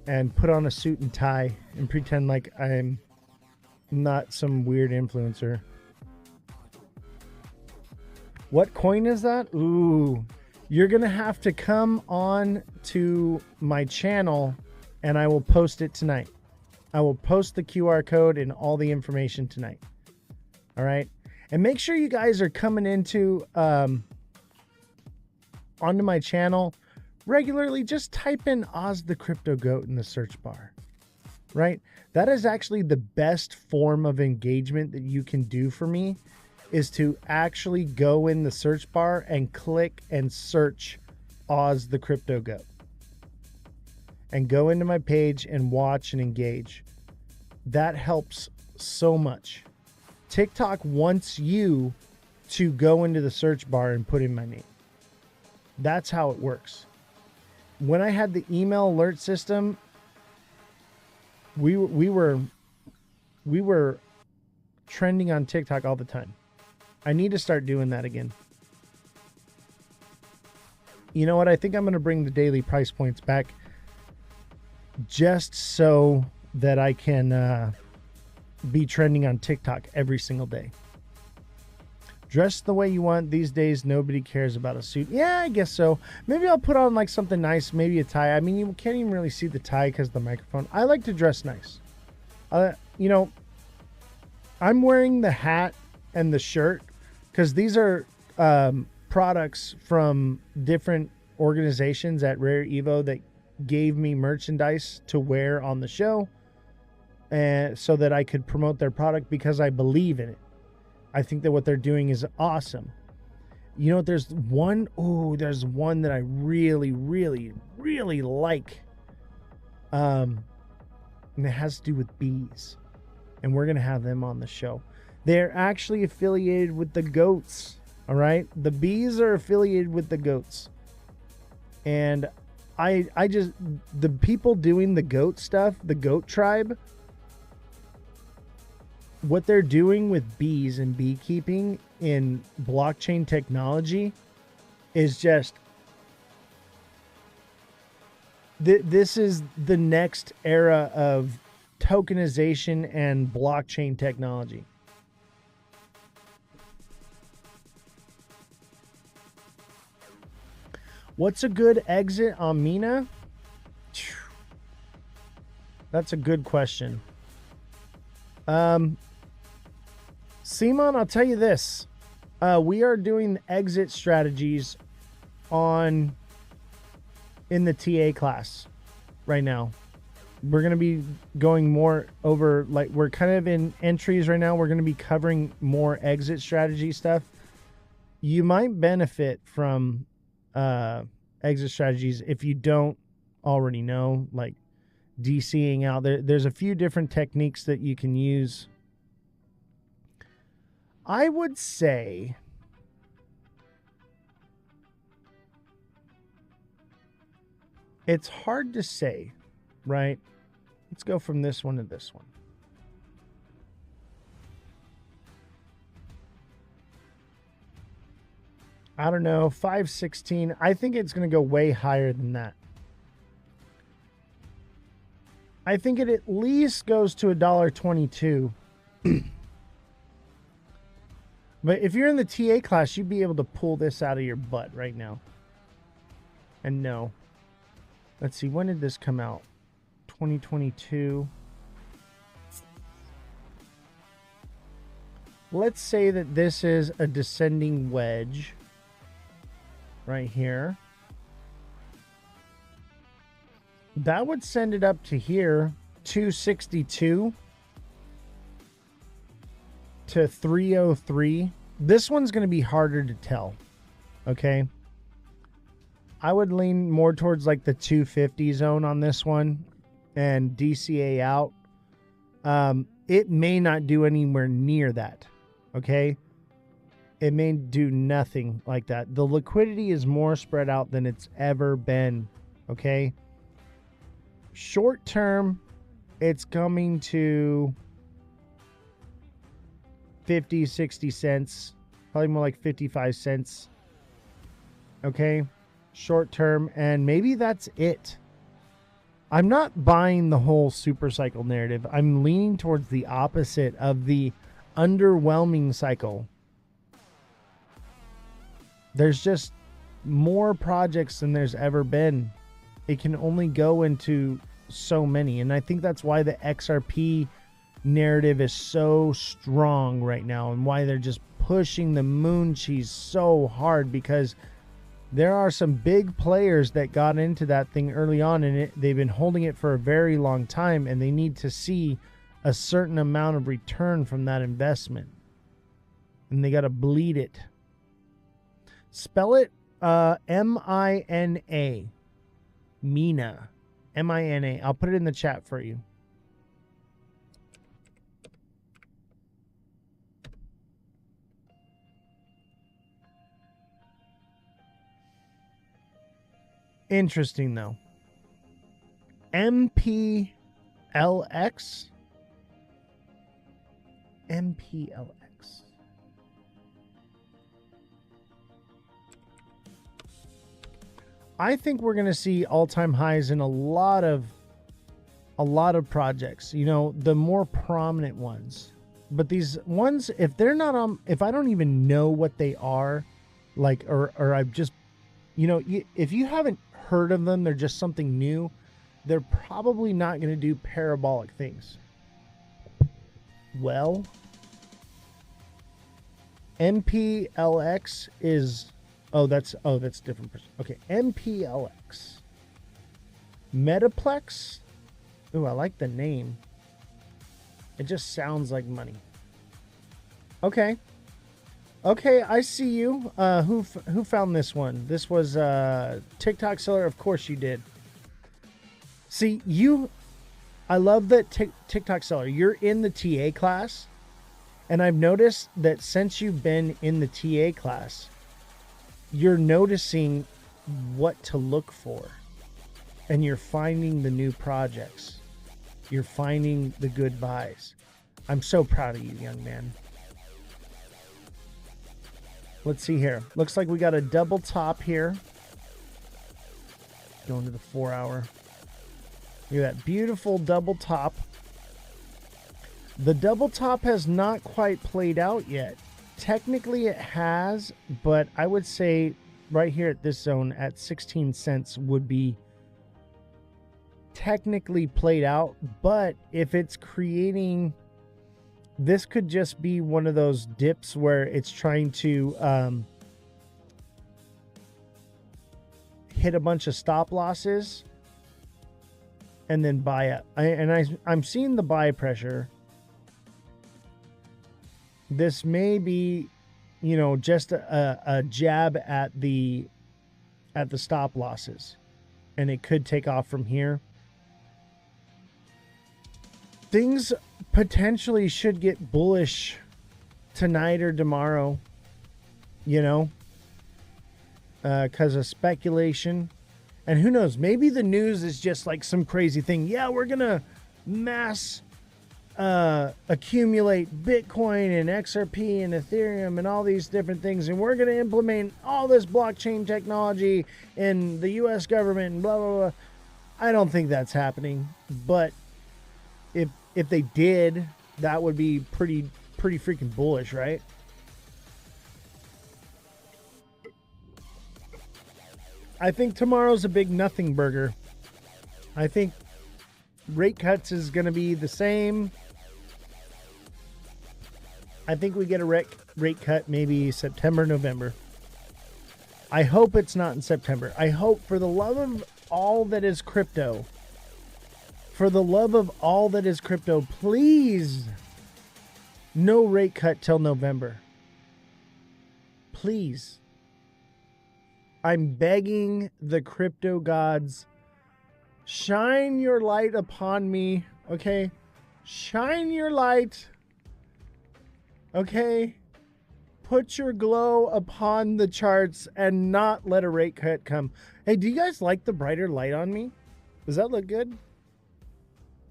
and put on a suit and tie and pretend like I'm not some weird influencer. What coin is that? Ooh, you're going to have to come on to my channel and I will post it tonight. I will post the QR code and all the information tonight. All right. And make sure you guys are coming into onto my channel regularly. Just type in Ozthecryptogoat in the search bar, right? That is actually the best form of engagement that you can do for me, is to actually go in the search bar and click and search Ozthecryptogoat. And go into my page and watch and engage. That helps so much. TikTok wants you to go into the search bar and put in my name. That's how it works. When I had the email alert system, we were trending on TikTok all the time. I need to start doing that again. You know what? I think I'm going to bring the daily price points back just so that I can be trending on TikTok every single day. Dress the way you want. These days, nobody cares about a suit. Yeah, I guess so. Maybe I'll put on like something nice, maybe a tie. I mean, you can't even really see the tie because of the microphone. I like to dress nice. You know, I'm wearing the hat and the shirt because these are products from different organizations at Rare Evo that gave me merchandise to wear on the show, and so that I could promote their product because I believe in it. I think that what they're doing is awesome. You know, there's one that I really, really, really like. And it has to do with bees. And we're going to have them on the show. They're actually affiliated with the goats. All right. The bees are affiliated with the goats. And I just, the people doing the goat stuff, the goat tribe, what they're doing with bees and beekeeping in blockchain technology is just, this is the next era of tokenization and blockchain technology. What's a good exit on Mina? That's a good question. Simon, I'll tell you this. We are doing exit strategies in the TA class right now. We're going to be going more over, like, we're kind of in entries right now. We're going to be covering more exit strategy stuff. You might benefit from exit strategies if you don't already know, like DCing out. There's a few different techniques that you can use. I would say it's hard to say, right? Let's go from this one to this one. I don't know, 516. I think it's going to go way higher than that. I think it at least goes to $1.22. But if you're in the TA class, you'd be able to pull this out of your butt right now. And no. Let's see, when did this come out? 2022. Let's say that this is a descending wedge right here. That would send it up to here, 262 to 303. This one's going to be harder to tell. Okay. I would lean more towards like the 250 zone on this one and DCA out. It may not do anywhere near that. Okay. It may do nothing like that. The liquidity is more spread out than it's ever been. Okay. Short term, it's coming to 50, 60 cents, probably more like 55 cents. Okay. Short term. And maybe that's it. I'm not buying the whole super cycle narrative. I'm leaning towards the opposite of the underwhelming cycle. There's just more projects than there's ever been. It can only go into so many. And I think that's why the XRP narrative is so strong right now and why they're just pushing the moon cheese so hard, because there are some big players that got into that thing early on, and they've been holding it for a very long time, and they need to see a certain amount of return from that investment. And they got to bleed it. Spell it M-I-N-A. Mina. M-I-N-A. I'll put it in the chat for you. Interesting, though. MPLX. MPLX. I think we're going to see all-time highs in a lot of a lot of projects, you know, the more prominent ones. But these ones, if they're not on, if I don't even know what they are, like, or I've just, you know, if you haven't heard of them, they're just something new, they're probably not going to do parabolic things. Well, MPLX is, oh, that's different person. Okay, MPLX. Metaplex. Ooh, I like the name. It just sounds like money. Okay. Okay, I see you. Who found this one? This was TikTok seller. Of course you did. See, I love that TikTok seller. You're in the TA class. And I've noticed that since you've been in the TA class, you're noticing what to look for. And you're finding the new projects. You're finding the good buys. I'm so proud of you, young man. Let's see here. Looks like we got a double top here. Going to the 4 hour. Look at that beautiful double top. The double top has not quite played out yet. Technically it has, but I would say right here at this zone at 16 cents would be technically played out. But if it's creating, this could just be one of those dips where it's trying to hit a bunch of stop losses and then buy up. I'm seeing the buy pressure. This may be, you know, just a jab at the stop losses, and it could take off from here. Things potentially should get bullish tonight or tomorrow, you know, because of speculation. And who knows, maybe the news is just like some crazy thing. Yeah, we're going to mass accumulate Bitcoin and XRP and Ethereum and all these different things. And we're going to implement all this blockchain technology in the US government and blah, blah, blah. I don't think that's happening. But if they did, that would be pretty freaking bullish, right? I think tomorrow's a big nothing burger. I think rate cuts is going to be the same. I think we get a rate cut maybe September, November. I hope it's not in September. I hope, for the love of all that is crypto, please, no rate cut till November. Please. I'm begging the crypto gods, shine your light upon me, okay? Shine your light, okay? Put your glow upon the charts and not let a rate cut come. Hey, do you guys like the brighter light on me? Does that look good?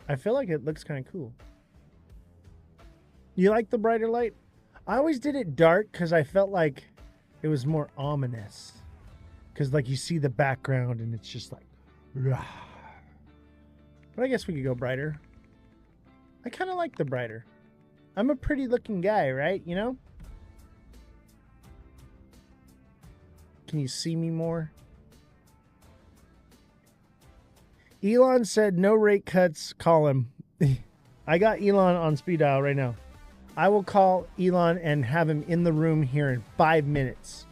I feel like it looks kind of cool. You like the brighter light? I always did it dark because I felt like it was more ominous. Because, like, you see the background and it's just like, rah. But I guess we could go brighter. I kind of like the brighter. I'm a pretty looking guy, right? You know? Can you see me more? Elon said no rate cuts, call him. I got Elon on speed dial right now. I will call Elon and have him in the room here in 5 minutes.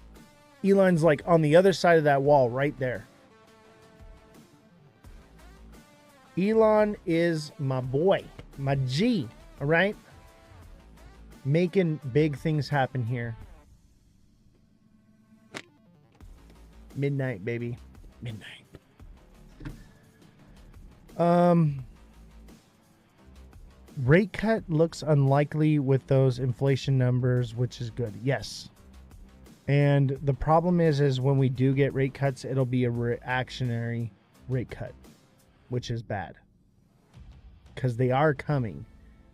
Elon's like on the other side of that wall right there. Elon is my boy, my G, all right? Making big things happen here. Midnight, baby. Midnight. Rate cut looks unlikely with those inflation numbers, which is good. Yes. And the problem is when we do get rate cuts, it'll be a reactionary rate cut, which is bad. Because they are coming.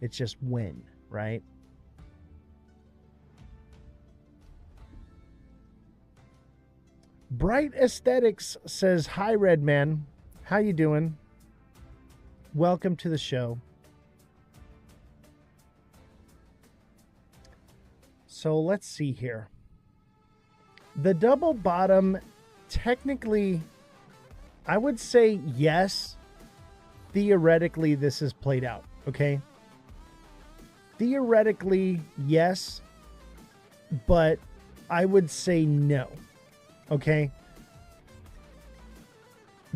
It's just when, right? Bright Aesthetics says, hi, Red Man. How you doing? welcome to the show. So let's see here. The double bottom, technically, I would say yes. Theoretically, this is played out, okay? Theoretically, yes, but I would say no, okay?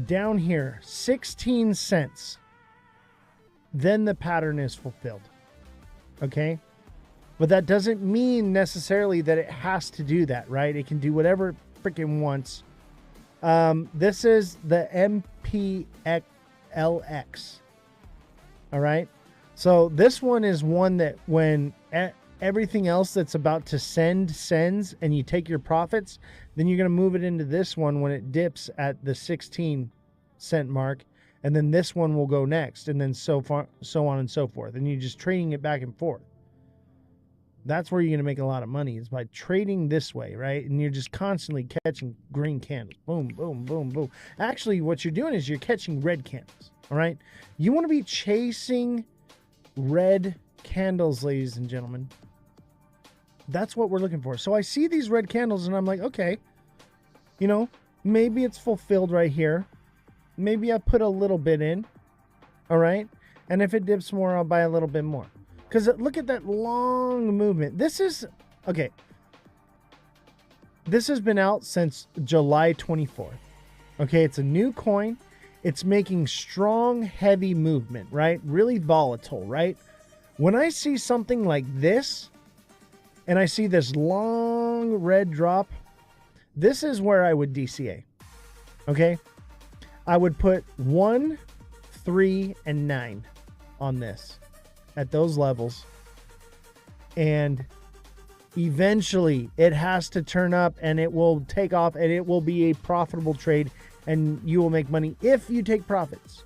Down here, 16 cents. Then the pattern is fulfilled, okay? But that doesn't mean necessarily that it has to do that, right? It can do whatever it freaking wants. This is the MPLX. All right. So this one is one that when everything else that's about to sends and you take your profits, then you're going to move it into this one when it dips at the 16-cent mark. And then this one will go next. And then so on and so forth. And you're just trading it back and forth. That's where you're going to make a lot of money, is by trading this way, right? And you're just constantly catching green candles. Boom, boom, boom, boom. Actually, what you're doing is you're catching red candles, all right? You want to be chasing red candles, ladies and gentlemen. That's what we're looking for. So I see these red candles, and I'm like, okay, you know, maybe it's fulfilled right here. Maybe I put a little bit in, all right? And if it dips more, I'll buy a little bit more. Because look at that long movement. This is, okay. This has been out since July 24th. Okay, it's a new coin. It's making strong, heavy movement, right? Really volatile, right? When I see something like this, and I see this long red drop, this is where I would DCA. Okay? I would put 1, 3, and 9 on this. At those levels, and eventually it has to turn up and it will take off and it will be a profitable trade and you will make money if you take profits.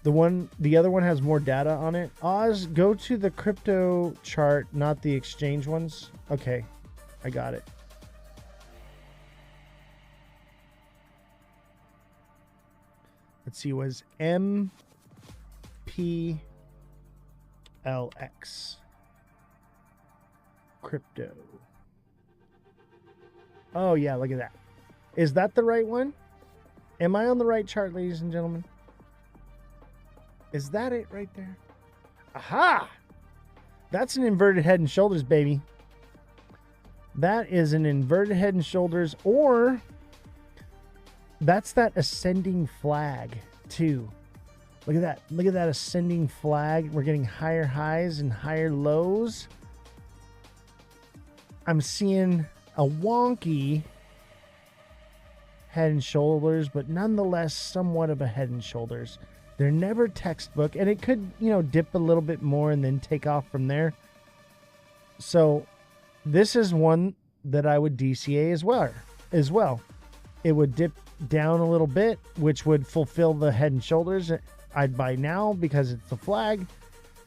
The other one has more data on it. Oz, go to the crypto chart, not the exchange ones. Okay, I got it. Let's see, it was MPLX crypto. Oh yeah, look at that. Is that the right one? Am I on the right chart, ladies and gentlemen? Is that it right there? Aha! That's an inverted head and shoulders, baby. That is an inverted head and shoulders, or that's that ascending flag too. Look at that. Look at that ascending flag. We're getting higher highs and higher lows. I'm seeing a wonky head and shoulders, but nonetheless somewhat of a head and shoulders. They're never textbook, and it could, you know, dip a little bit more and then take off from there. So this is one that I would DCA as well. It would dip down a little bit, which would fulfill the head and shoulders. I'd buy now because it's the flag.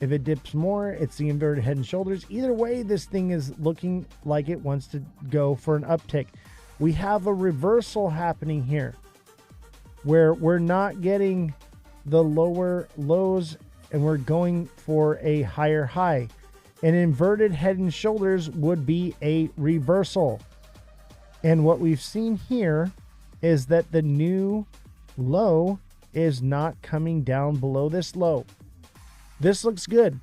If it dips more, it's the inverted head and shoulders. Either way, this thing is looking like it wants to go for an uptick. We have a reversal happening here where we're not getting the lower lows and we're going for a higher high. An inverted head and shoulders would be a reversal. And what we've seen here is that the new low is not coming down below this low. This looks good.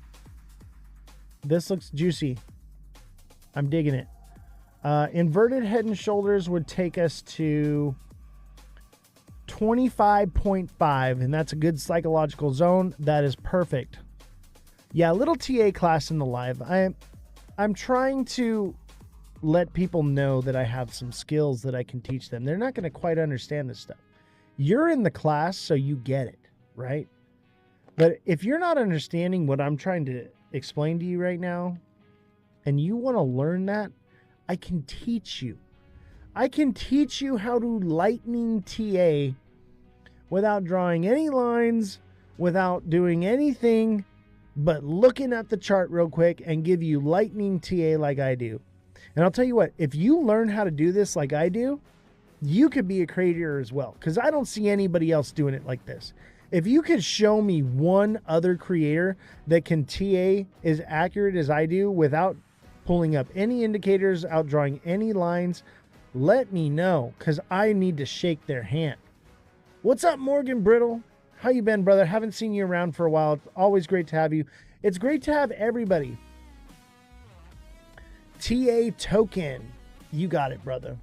This looks juicy. I'm digging it. Inverted head and shoulders would take us to 25.5, and that's a good psychological zone. That is perfect. Yeah, little TA class in the live. I'm trying to let people know that I have some skills that I can teach them. They're not going to quite understand this stuff. You're in the class, so you get it, right? But if you're not understanding what I'm trying to explain to you right now, and you want to learn that, I can teach you. I can teach you how to lightning TA without drawing any lines, without doing anything but looking at the chart real quick and give you lightning TA like I do. And I'll tell you what, if you learn how to do this like I do, you could be a creator as well, because I don't see anybody else doing it like this. If you could show me one other creator that can TA as accurate as I do without pulling up any indicators, out drawing any lines, let me know, because I need to shake their hand. What's up, Morgan Brittle? How you been, brother? Haven't seen you around for a while. It's always great to have you. It's great to have everybody. TA Token. You got it, brother.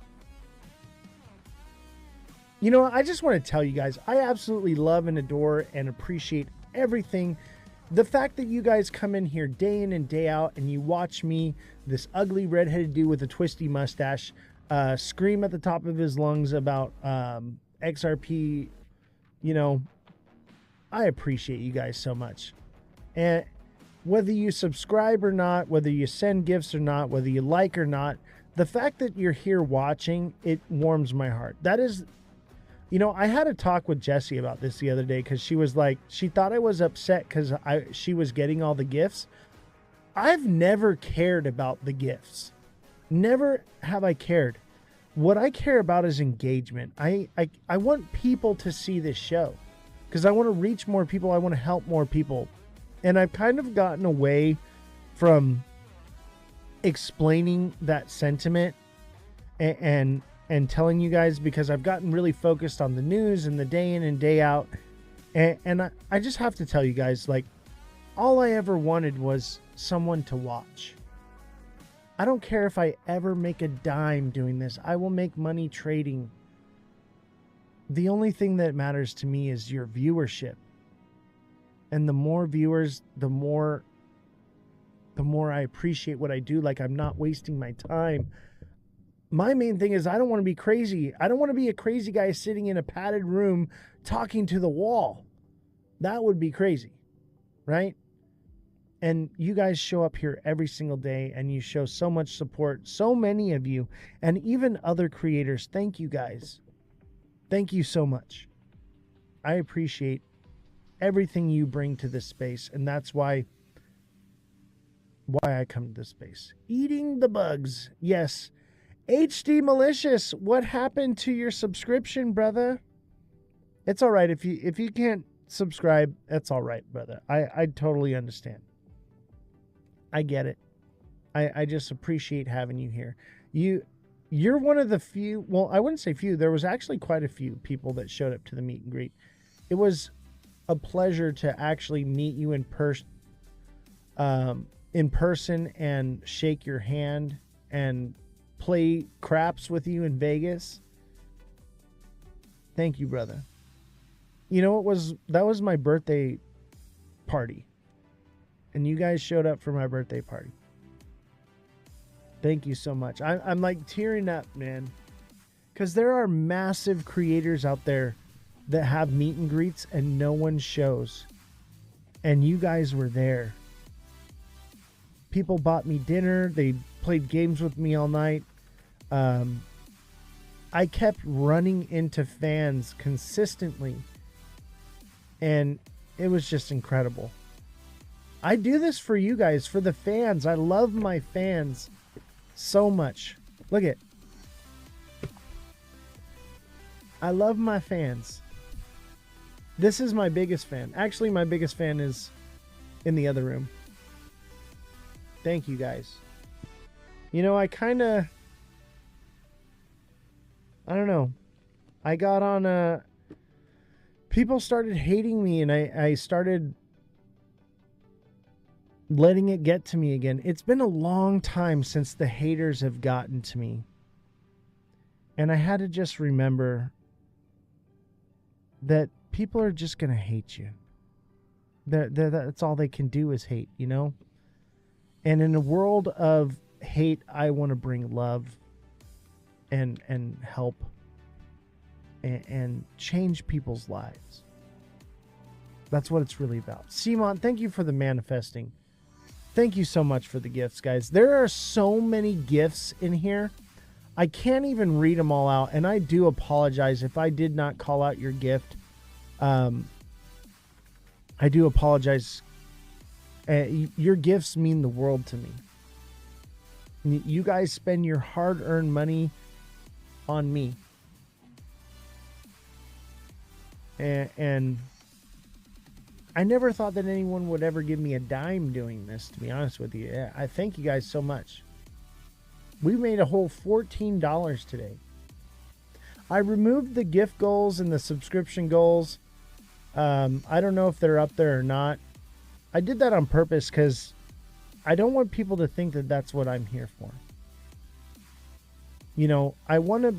You know, I just want to tell you guys, I absolutely love and adore and appreciate everything. The fact that you guys come in here day in and day out and you watch me, this ugly redheaded dude with a twisty mustache, scream at the top of his lungs about XRP, you know, I appreciate you guys so much. And whether you subscribe or not, whether you send gifts or not, whether you like or not, the fact that you're here watching, it warms my heart. That is, you know, I had a talk with Jessie about this the other day, because she was like, she thought I was upset because she was getting all the gifts. I've never cared about the gifts. Never have I cared. What I care about is engagement. I want people to see this show, because I want to reach more people. I want to help more people. And I've kind of gotten away from explaining that sentiment and telling you guys, because I've gotten really focused on the news and the day in and day out. And I just have to tell you guys, like, all I ever wanted was someone to watch. I don't care if I ever make a dime doing this. I will make money trading. The only thing that matters to me is your viewership. And the more viewers, the more I appreciate what I do. Like, I'm not wasting my time. My main thing is I don't want to be crazy. I don't want to be a crazy guy sitting in a padded room talking to the wall. That would be crazy, right? And you guys show up here every single day and you show so much support. So many of you, and even other creators. Thank you guys. Thank you so much. I appreciate everything you bring to this space, and that's why I come to this space. Eating the bugs. Yes. HD Malicious, what happened to your subscription, brother? It's all right. If you can't subscribe, that's all right, brother. I totally understand. I get it. I just appreciate having you here. You're one of the few, well, I wouldn't say few. There was actually quite a few people that showed up to the meet and greet. It was a pleasure to actually meet you in person and shake your hand and play craps with you in Vegas. Thank you, brother. You know, that was my birthday party, and you guys showed up for my birthday party. Thank you so much. I'm like tearing up, man, because there are massive creators out there that have meet and greets and no one shows, and you guys were there. People bought me dinner. They played games with me all night. I kept running into fans consistently, and it was just incredible. I do this for you guys, for the fans. I love my fans so much. Look at, I love my fans. This is my biggest fan. Actually, my biggest fan is in the other room. Thank you guys. You know, I don't know. I got on people started hating me, and I started letting it get to me again. It's been a long time since the haters have gotten to me. And I had to just remember that people are just going to hate you. That's all they can do is hate, you know? And in a world of hate, I want to bring love and help and change people's lives. That's what it's really about. Simon, thank you for the manifesting. Thank you so much for the gifts, guys. There are so many gifts in here. I can't even read them all out, and I do apologize if I did not call out your gift. I do apologize. Your gifts mean the world to me. You guys spend your hard-earned money on me, And I never thought that anyone would ever give me a dime doing this, to be honest with you. Yeah, I thank you guys so much. We made a whole $14 today. I removed the gift goals and the subscription goals. I don't know if they're up there or not. I did that on purpose because I don't want people to think that that's what I'm here for. You know, I want to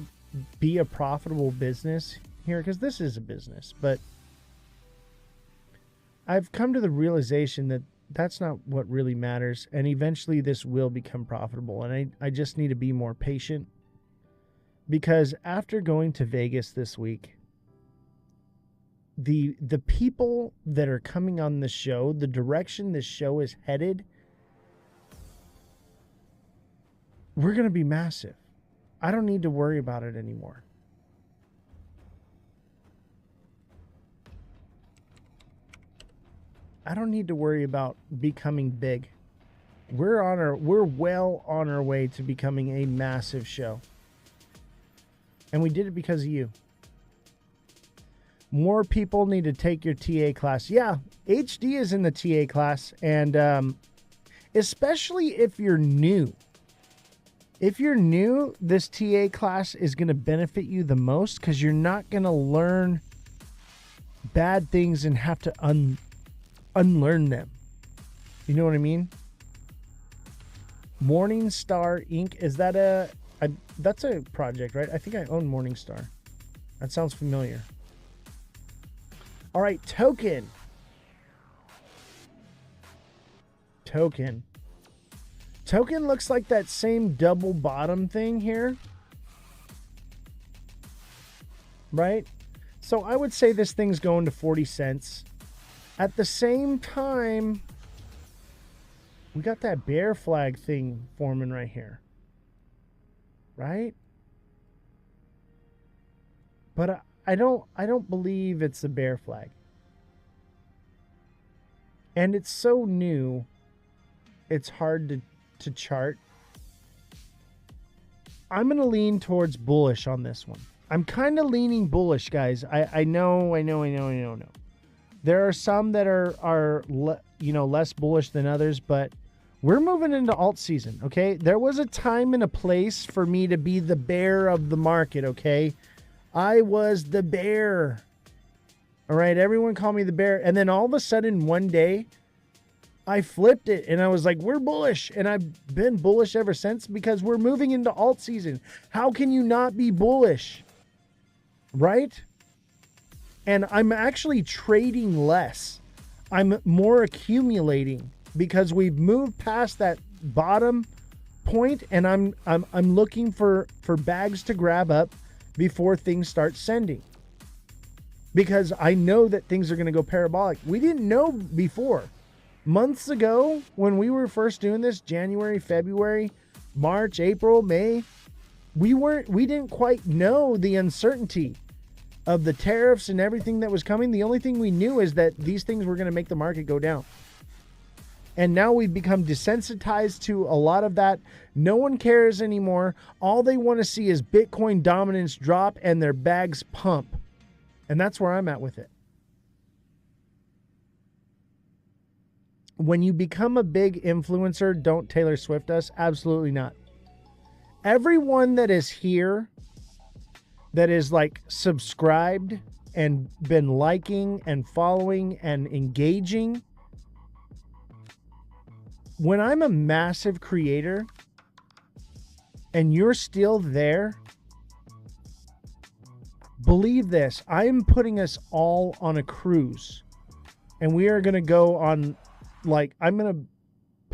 be a profitable business here because this is a business, but I've come to the realization that that's not what really matters. And eventually this will become profitable. And I just need to be more patient, because after going to Vegas this week, the people that are coming on the show, the direction this show is headed, we're going to be massive. I don't need to worry about it anymore. I don't need to worry about becoming big. We're well on our way to becoming a massive show. And we did it because of you. More people need to take your TA class. Yeah, HD is in the TA class, and especially if you're new. If you're new, this TA class is going to benefit you the most, because you're not going to learn bad things and have to unlearn them. You know what I mean? Morningstar Inc. Is that that's a project, right? I think I own Morningstar. That sounds familiar. All right, token. Token looks like that same double bottom thing here. Right? So I would say this thing's going to 40 cents. At the same time, we got that bear flag thing forming right here. Right? But I don't believe it's a bear flag. And it's so new, it's hard to chart. I'm going to lean towards bullish on this one. I'm kind of leaning bullish, guys. I know. There are some that are less bullish than others, but we're moving into alt season, okay? There was a time and a place for me to be the bear of the market, okay? I was the bear. All right, everyone called me the bear. And then all of a sudden, one day, I flipped it and I was like, we're bullish. And I've been bullish ever since, because we're moving into alt season. How can you not be bullish? Right? And I'm actually trading less. I'm more accumulating, because we've moved past that bottom point, and I'm looking for bags to grab up before things start sending. Because I know that things are going to go parabolic. We didn't know before. Months ago, when we were first doing this, January, February, March, April, May, we didn't quite know the uncertainty of the tariffs and everything that was coming. The only thing we knew is that these things were going to make the market go down. And now we've become desensitized to a lot of that. No one cares anymore. All they want to see is Bitcoin dominance drop and their bags pump. And that's where I'm at with it. When you become a big influencer, don't Taylor Swift us. Absolutely not. Everyone that is here, that is like subscribed and been liking and following and engaging, when I'm a massive creator and you're still there, believe this, I'm putting us all on a cruise, and we are going to go on, like, I'm going to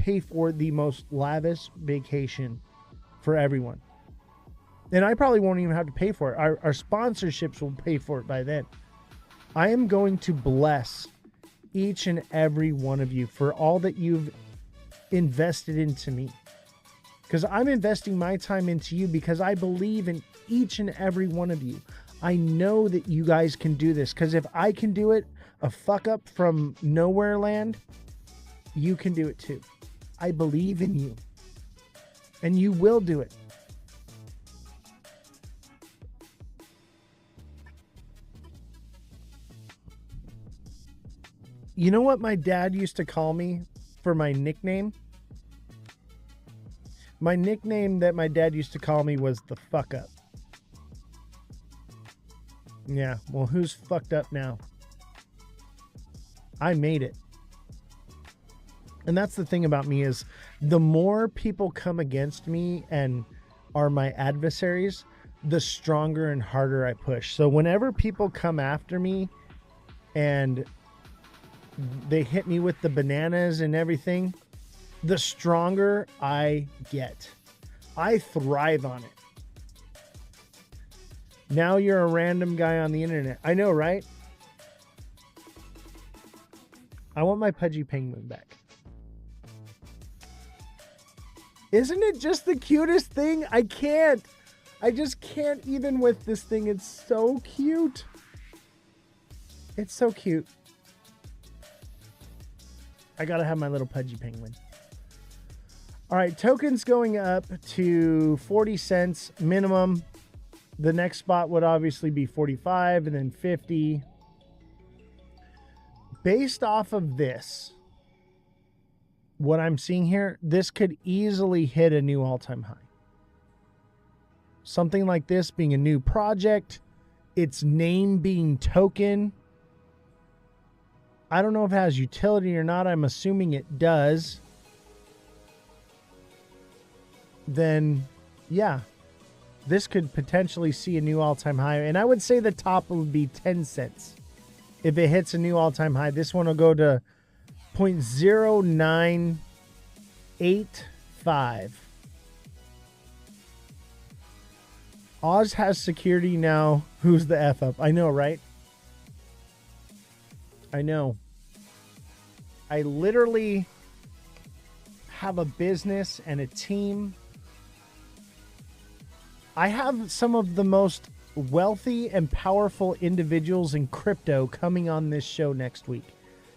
pay for the most lavish vacation for everyone. And I probably won't even have to pay for it. Our sponsorships will pay for it by then. I am going to bless each and every one of you for all that you've invested into me, because I'm investing my time into you, because I believe in each and every one of you. I know that you guys can do this, because if I can do it, a fuck up from nowhere land, you can do it too. I believe in you, and you will do it. You know what my dad used to call me for my nickname? My nickname that my dad used to call me was the fuck up. Yeah, well, who's fucked up now? I made it. And that's the thing about me is the more people come against me and are my adversaries, the stronger and harder I push. So whenever people come after me and they hit me with the bananas and everything, the stronger I get. I thrive on it. Now you're a random guy on the internet. I know, right? I want my pudgy penguin back. Isn't it just the cutest thing? I just can't even with this thing. It's so cute. It's so cute. I gotta have my little pudgy penguin. All right, tokens going up to 40 cents minimum. The next spot would obviously be 45 and then 50. Based off of this, what I'm seeing here, this could easily hit a new all-time high. Something like this being a new project, its name being token. I don't know if it has utility or not. I'm assuming it does. Then, yeah, this could potentially see a new all-time high. And I would say the top would be 10 cents. If it hits a new all-time high, this one will go to 0.0985. Oz has security now. Who's the F up? I know, right? I know. I literally have a business and a team. I have some of the most wealthy and powerful individuals in crypto coming on this show next week.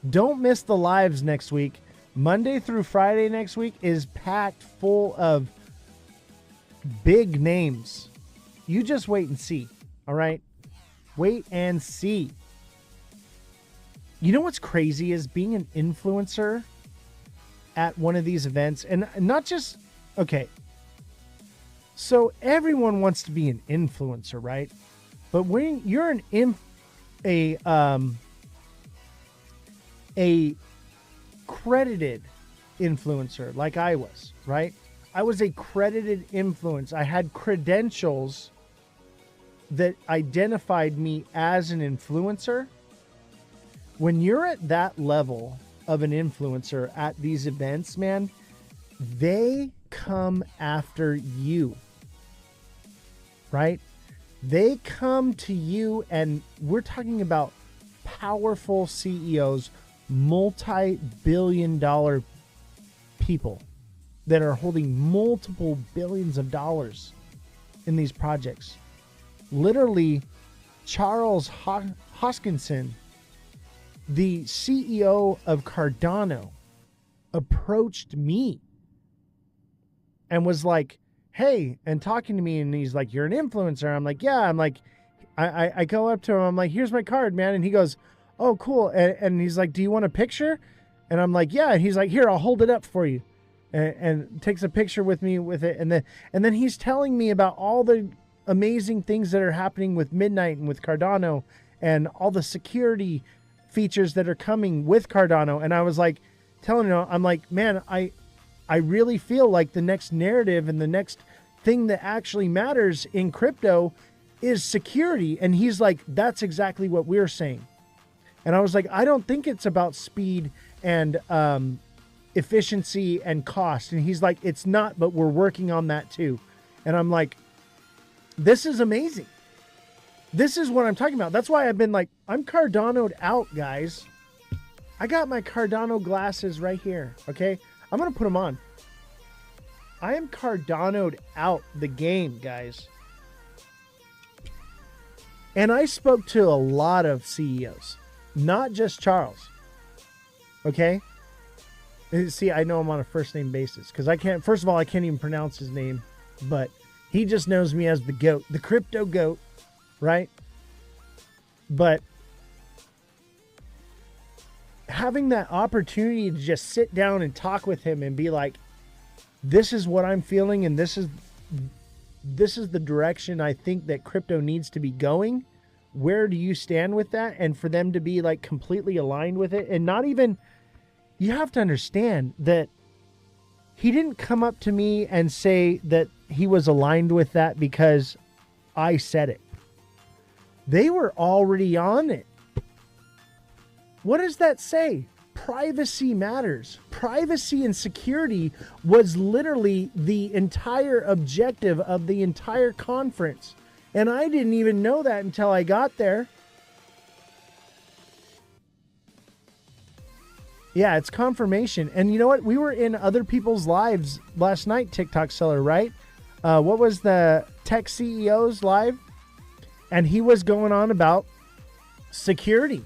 Don't miss the lives next week. Monday through Friday next week is packed full of big names. You just wait and see. All right? Wait and see. You know what's crazy is being an influencer at one of these events, and not just, okay, so everyone wants to be an influencer, right? But when you're a credited influencer like I was, right? I was a credited influencer. I had credentials that identified me as an influencer. When you're at that level of an influencer at these events, man, they come after you, right? They come to you, and we're talking about powerful CEOs, multi-billion-dollar people that are holding multiple billions of dollars in these projects. Literally, Charles Hoskinson, the CEO of Cardano, approached me and was like, hey, and talking to me, and he's like, you're an influencer. I'm like, yeah. I'm like, I go up to him. I'm like, here's my card, man. And he goes, oh, cool. And he's like, do you want a picture? And I'm like, yeah. And he's like, here, I'll hold it up for you. And takes a picture with me with it. And then he's telling me about all the amazing things that are happening with Midnight and with Cardano and all the security features that are coming with Cardano. And I was like, telling him, I'm like, man, I really feel like the next narrative and the next thing that actually matters in crypto is security. And he's like, that's exactly what we're saying. And I was like, I don't think it's about speed and efficiency and cost. And he's like, it's not, but we're working on that too. And I'm like, this is amazing. This is what I'm talking about. That's why I've been like, I'm Cardano'd out, guys. I got my Cardano glasses right here. Okay. I'm going to put them on. I am Cardano'd out the game, guys. And I spoke to a lot of CEOs, not just Charles. Okay. See, I know him on a first name basis because first of all, I can't even pronounce his name, but he just knows me as the goat, the crypto goat, right? But having that opportunity to just sit down and talk with him and be like, this is what I'm feeling, and this is the direction I think that crypto needs to be going. Where do you stand with that? And for them to be like completely aligned with it, and not even, you have to understand that he didn't come up to me and say that he was aligned with that because I said it. They were already on it. What does that say? Privacy matters. Privacy and security was literally the entire objective of the entire conference. And I didn't even know that until I got there. Yeah, it's confirmation. And you know what? We were in other people's lives last night, TikTok seller, right? What was the tech CEO's live? And he was going on about security,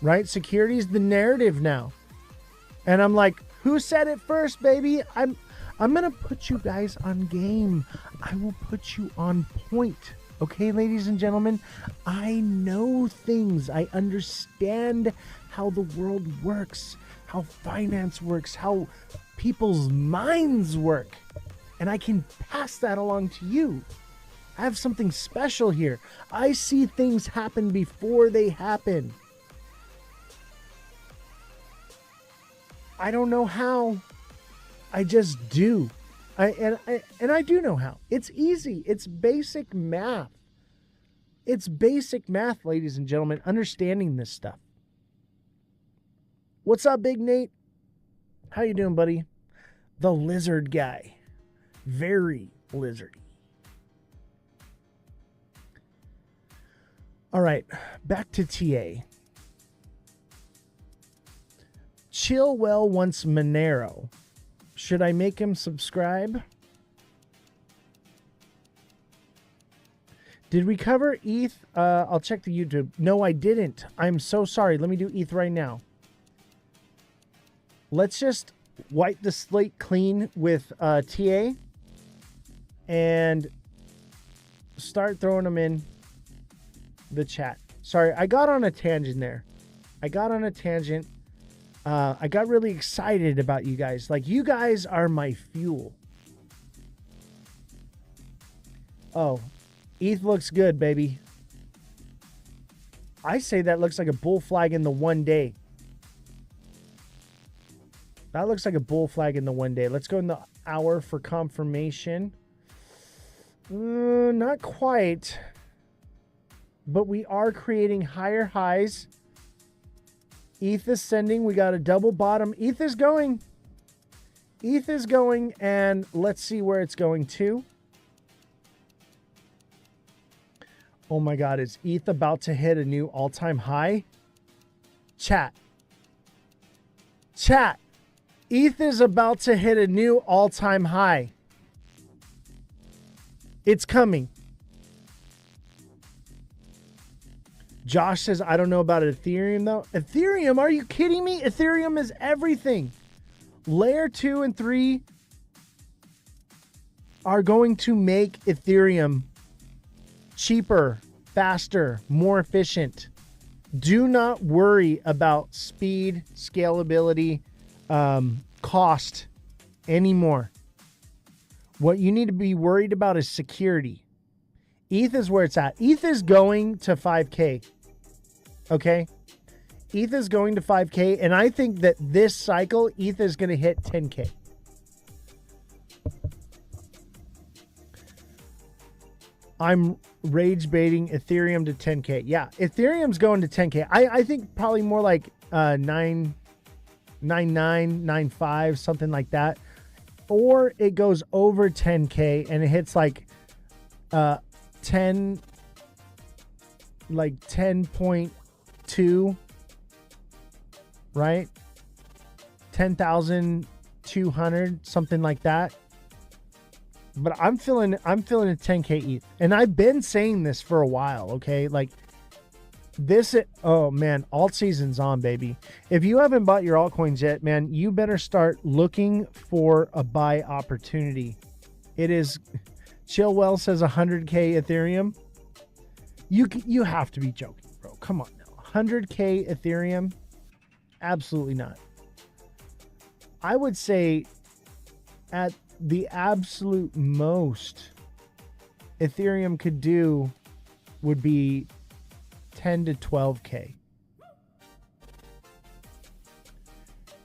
right? Security is the narrative now. And I'm like, who said it first, baby? I'm going to put you guys on game. I will put you on point. Okay, ladies and gentlemen, I know things. I understand how the world works, how finance works, how people's minds work. And I can pass that along to you. I have something special here. I see things happen before they happen. I don't know how. I just do. And I do know how. It's easy. It's basic math. It's basic math, ladies and gentlemen, understanding this stuff. What's up, Big Nate? How you doing, buddy? The lizard guy. Very lizardy. All right, back to TA. Chillwell wants Monero. Should I make him subscribe? Did we cover ETH? I'll check the YouTube. No, I didn't. I'm so sorry. Let me do ETH right now. Let's just wipe the slate clean with TA and start throwing them in the chat. Sorry, I got on a tangent there. I got really excited about you guys. Like, you guys are my fuel. Oh, ETH looks good, baby. I say that looks like a bull flag in the 1 day. That looks like a bull flag in the 1 day. Let's go in the hour for confirmation. Not quite. But we are creating higher highs. ETH ascending. We got a double bottom. ETH is going. ETH is going. And let's see where it's going to. Oh my God. Is ETH about to hit a new all-time high? Chat. ETH is about to hit a new all-time high. It's coming. Josh says, I don't know about Ethereum though. Ethereum, are you kidding me? Ethereum is everything. Layer 2 and 3 are going to make Ethereum cheaper, faster, more efficient. Do not worry about speed, scalability, cost anymore. What you need to be worried about is security. ETH is where it's at. ETH is going to 5K. Okay? ETH is going to 5K, and I think that this cycle, ETH is going to hit 10K. I'm rage baiting Ethereum to 10K. Yeah, Ethereum's going to 10K. I think probably more like 9.99, 9.5, something like that. Or it goes over 10K and it hits like 10, like 10.2, right? 10,200, something like that. But I'm feeling a 10K ETH. And I've been saying this for a while, okay? Like this, oh man, alt season's on, baby. If you haven't bought your altcoins yet, man, you better start looking for a buy opportunity. It is, Chillwell says 100K Ethereum. You have to be joking, bro. Come on now. 100K Ethereum. Absolutely not. I would say at the absolute most Ethereum could do would be 10 to 12K.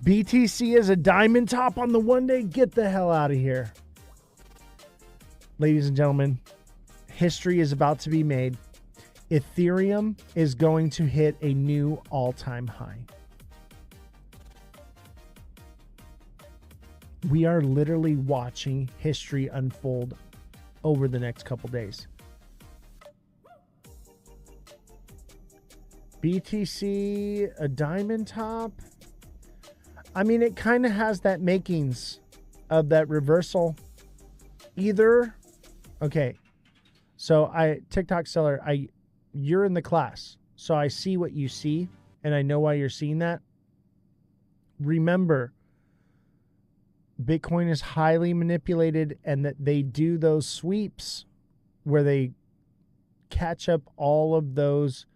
BTC is a diamond top on the 1 day. Get the hell out of here. Ladies and gentlemen, history is about to be made. Ethereum is going to hit a new all-time high. We are literally watching history unfold over the next couple days. BTC, a diamond top. I mean, it kind of has that makings of that reversal. Either, okay, so TikTok seller, you're in the class, so I see what you see, and I know why you're seeing that. Remember, Bitcoin is highly manipulated, and that they do those sweeps where they catch up all of those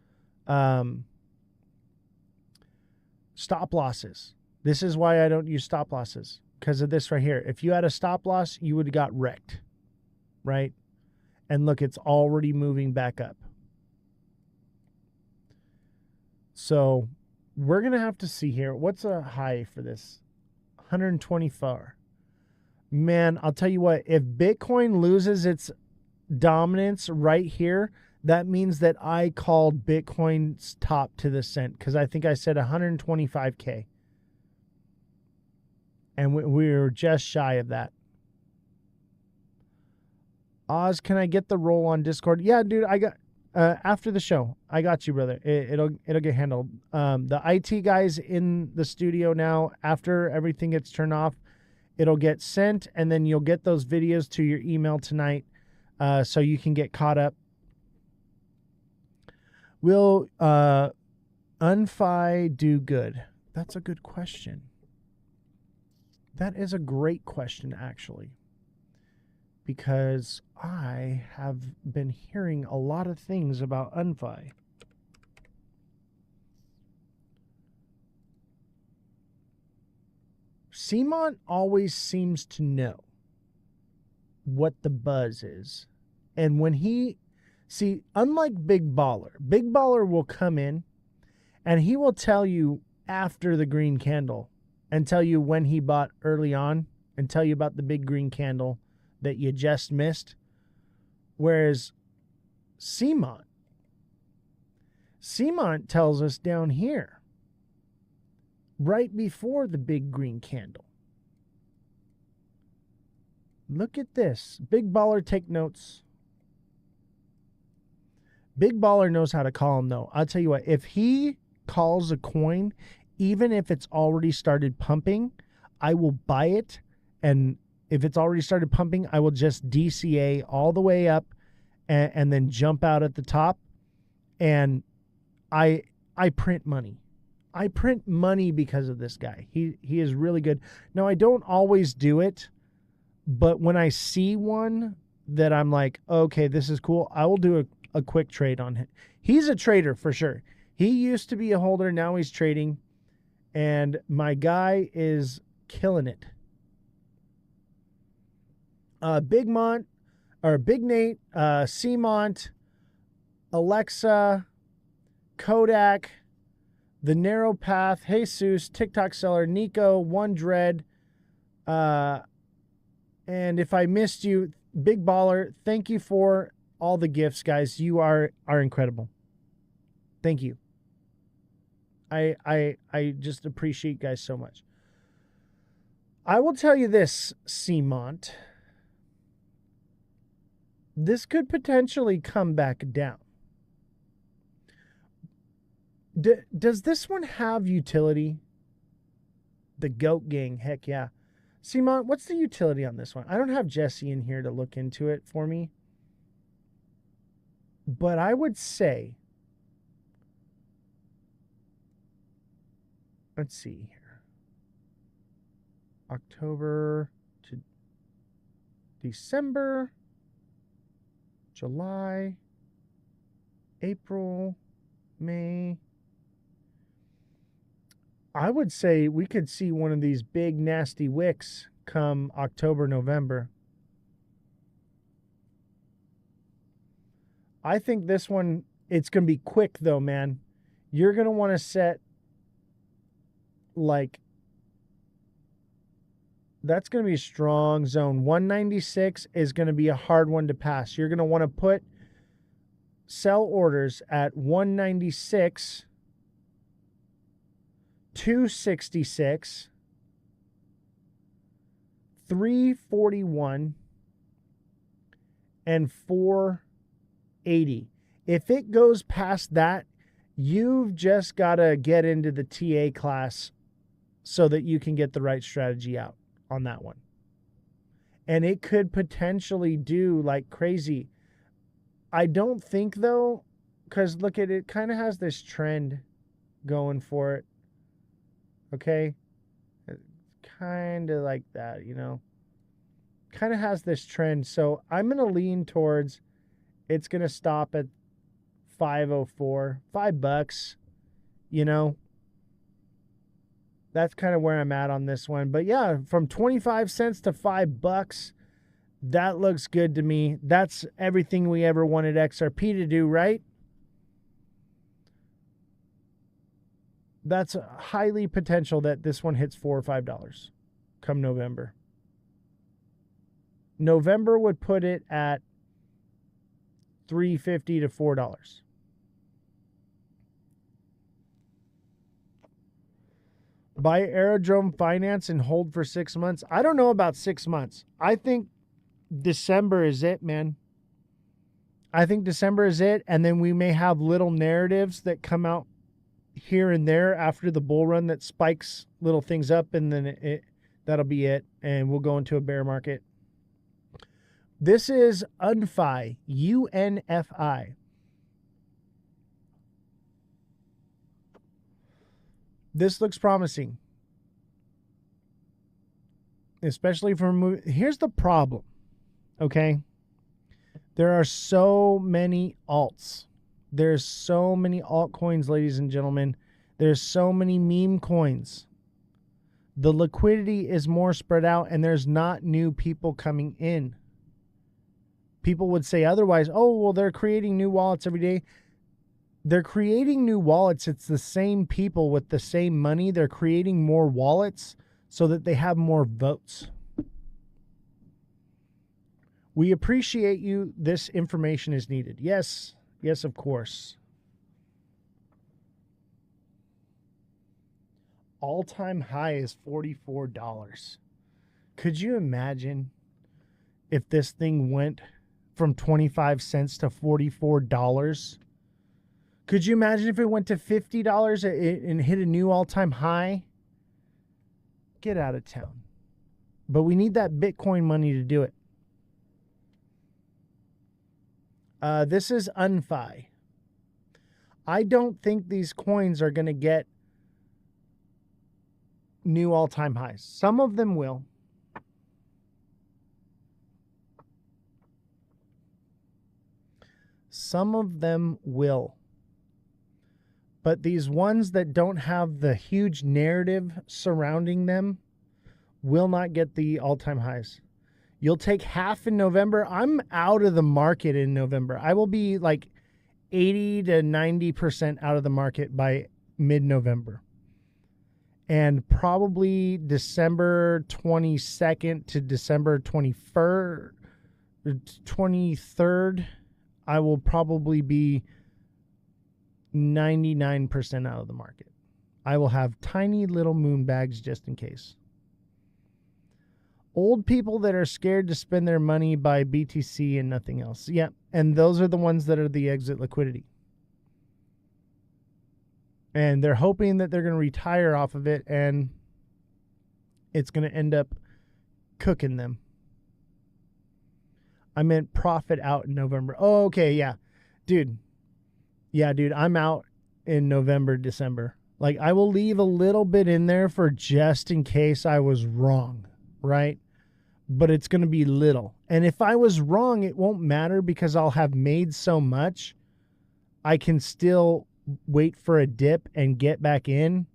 stop losses. This is why I don't use stop losses, because of this right here. If you had a stop loss, you would have got wrecked, right? And look, it's already moving back up. So we're going to have to see here. What's a high for this? 124. Man, I'll tell you what, if Bitcoin loses its dominance right here, that means that I called Bitcoin's top to the cent, because I think I said 125K. And we were just shy of that. Oz, can I get the role on Discord? Yeah, dude, I got after the show. I got you, brother. It'll get handled. The IT guys in the studio now. After everything gets turned off, it'll get sent, and then you'll get those videos to your email tonight, so you can get caught up. Will Unfi do good? That's a good question. That is a great question, actually, because I have been hearing a lot of things about Unfi. Simon always seems to know what the buzz is. And when unlike Big Baller will come in and he will tell you after the green candle and tell you when he bought early on and tell you about the big green candle that you just missed. Whereas Simon tells us down here right before the big green candle. Look at this. Big Baller, take notes. Big Baller knows how to call him, though. I'll tell you what, if he calls a coin, even if it's already started pumping, I will buy it. And if it's already started pumping, I will just DCA all the way up and then jump out at the top. And I print money. I print money because of this guy. He is really good. Now, I don't always do it, but when I see one that I'm like, okay, this is cool, I will do a quick trade on him. He's a trader for sure. He used to be a holder. Now he's trading. And my guy is killing it. Big Nate, Cmont, Alexa, Kodak, The Narrow Path, Jesus, TikTok Seller, Nico, One Dread, and if I missed you, Big Baller, thank you for all the gifts, guys. You are incredible. Thank you. I just appreciate you guys so much. I will tell you this, Cmont. This could potentially come back down. Does this one have utility? The Goat Gang, heck yeah. Simon, what's the utility on this one? I don't have Jesse in here to look into it for me. But I would say, let's see here. October to December, July, April, May. I would say we could see one of these big nasty wicks come October, November. I think this one, it's going to be quick though, man. You're going to want to set like, that's going to be a strong zone. 196 is going to be a hard one to pass. You're going to want to sell orders at 196, 266, 341, and 480. If it goes past that, you've just got to get into the TA class so that you can get the right strategy out on that one. And it could potentially do like crazy. I don't think though, because look at it, kind of has this trend going for it. Okay? Kind of like that, you know? Kind of has this trend. So I'm going to lean towards it's going to stop at 504, $5, you know? That's kind of where I'm at on this one. But yeah, from 25 cents to $5, that looks good to me. That's everything we ever wanted XRP to do, right? That's highly potential that this one hits $4 or $5 come November. November would put it at $3.50 to $4. Buy Aerodrome Finance and hold for 6 months. I don't know about 6 months. I think December is it, man. I think December is it, and then we may have little narratives that come out here and there after the bull run that spikes little things up, and then that'll be it, and we'll go into a bear market. This is UNFI, UNFI. This looks promising, especially for here's the problem, okay? There are so many alts. There's so many altcoins, ladies and gentlemen. There's so many meme coins. The liquidity is more spread out, and there's not new people coming in. People would say otherwise. Oh, well, they're creating new wallets every day. They're creating new wallets. It's the same people with the same money. They're creating more wallets so that they have more votes. We appreciate you. This information is needed. Yes. Yes, of course. All-time high is $44. Could you imagine if this thing went from 25 cents to $44? Could you imagine if it went to $50 and hit a new all-time high? Get out of town. But we need that Bitcoin money to do it. This is UNFI. I don't think these coins are going to get new all-time highs. Some of them will. Some of them will. But these ones that don't have the huge narrative surrounding them will not get the all-time highs. You'll take half in November. I'm out of the market in November. I will be like 80 to 90% out of the market by mid-November. And probably December 22nd to December 23rd, I will probably be 99% out of the market. I will have tiny little moon bags just in case. Old people that are scared to spend their money buy BTC and nothing else. Yeah, and those are the ones that are the exit liquidity. And they're hoping that they're going to retire off of it, and it's going to end up cooking them. I meant profit out in November. Oh, okay, yeah. Dude, I'm out in November, December. Like, I will leave a little bit in there for just in case I was wrong, right? But it's going to be little. And if I was wrong, it won't matter because I'll have made so much. I can still wait for a dip and get back in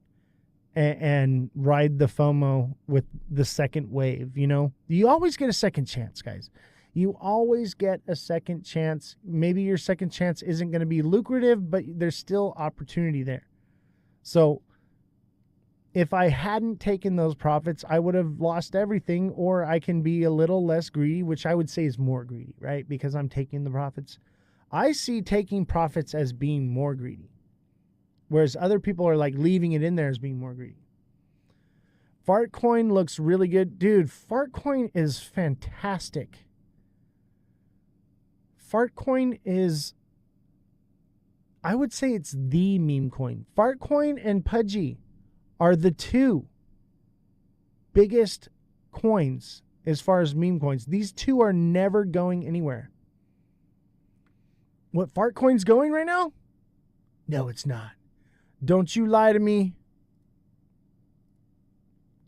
and ride the FOMO with the second wave. You know, you always get a second chance, guys. You always get a second chance. Maybe your second chance isn't going to be lucrative, but there's still opportunity there. So if I hadn't taken those profits, I would have lost everything, or I can be a little less greedy, which I would say is more greedy, right? Because I'm taking the profits. I see taking profits as being more greedy, whereas other people are like leaving it in there as being more greedy. Fartcoin looks really good. Dude, Fartcoin is fantastic. Fartcoin is, I would say it's the meme coin. Fartcoin and Pudgy are the two biggest coins as far as meme coins. These two are never going anywhere. What Fartcoin's going right now? No, it's not. Don't you lie to me.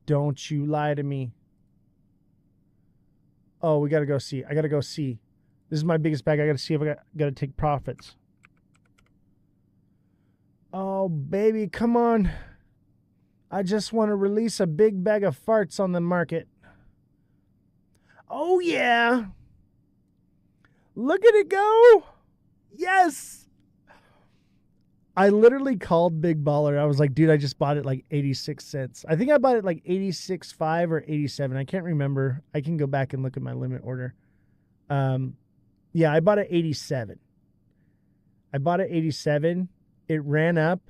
Don't you lie to me. Oh, we got to go see. I got to go see. This is my biggest bag. I got to see if I got to take profits. Oh, baby, come on. I just want to release a big bag of farts on the market. Oh, yeah. Look at it go. Yes. I literally called Big Baller. I was like, dude, I just bought it like 86 cents. I think I bought it like 86.5 or 87. I can't remember. I can go back and look at my limit order. Yeah, I bought it 87. I bought it 87. It ran up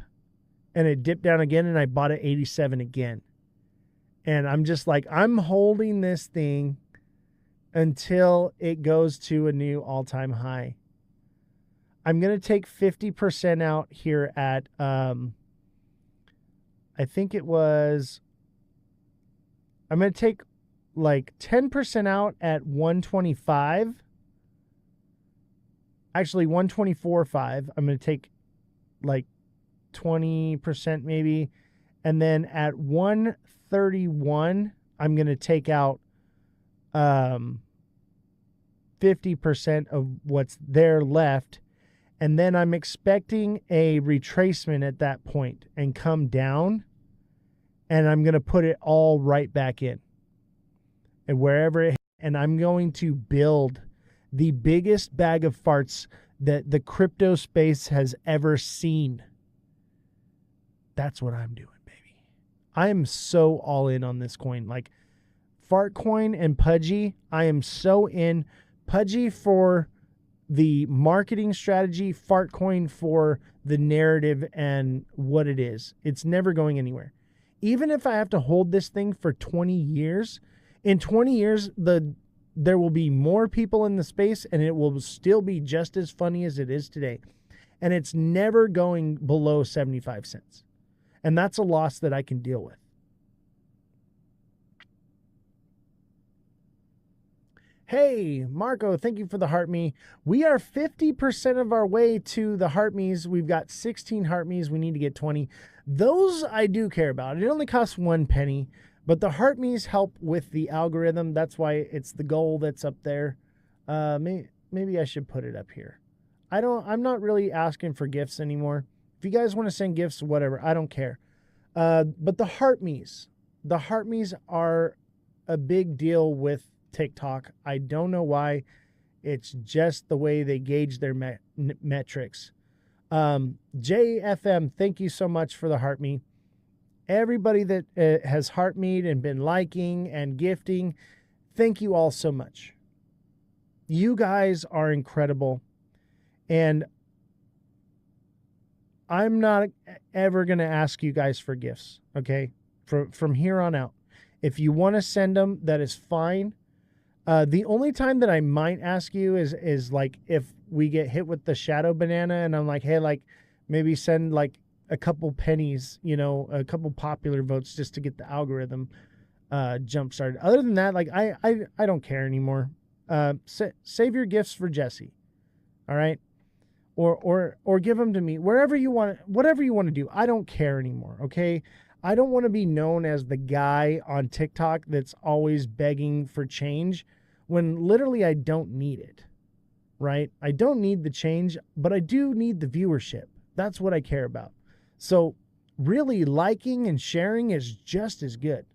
and it dipped down again, and I bought it 87 again. And I'm just like, I'm holding this thing until it goes to a new all-time high. I'm going to take 50% out here at, I think it was, I'm going to take like 10% out at 125. Actually, 124.5. I'm going to take like 20% maybe. And then at 131, I'm going to take out 50% of what's there left. And then I'm expecting a retracement at that point and come down. And I'm going to put it all right back in. And wherever it, and I'm going to build the biggest bag of farts that the crypto space has ever seen. That's what I'm doing, baby. I am so all in on this coin. Like Fartcoin and Pudgy, I am so in. Pudgy for the marketing strategy, Fartcoin for the narrative and what it is. It's never going anywhere. Even if I have to hold this thing for 20 years, in 20 years, there will be more people in the space and it will still be just as funny as it is today. And it's never going below 75 cents. And that's a loss that I can deal with. Hey, Marco, thank you for the heart me. We are 50% of our way to the heart me's. We've got 16 heart me's. We need to get 20. Those I do care about. It only costs 1 penny. But the heart me's help with the algorithm. That's why it's the goal that's up there. Maybe I should put it up here. I'm not really asking for gifts anymore. If you guys want to send gifts, whatever, I don't care. But the heart me's are a big deal with TikTok. I don't know why. It's just the way they gauge their metrics. JFM, thank you so much for the heart me. Everybody that has heart mead and been liking and gifting, thank you all so much. You guys are incredible. And I'm not ever going to ask you guys for gifts, okay? From here on out. If you want to send them, that is fine. The only time that I might ask you is like if we get hit with the shadow banana and I'm like, hey, like maybe send like a couple pennies, you know, a couple popular votes just to get the algorithm jump started. Other than that, like I don't care anymore. Save your gifts for Jesse. All right. Or give them to me wherever you want, whatever you want to do. I don't care anymore. Okay. I don't want to be known as the guy on TikTok that's always begging for change when literally I don't need it. Right. I don't need the change, but I do need the viewership. That's what I care about. So really liking and sharing is just as good.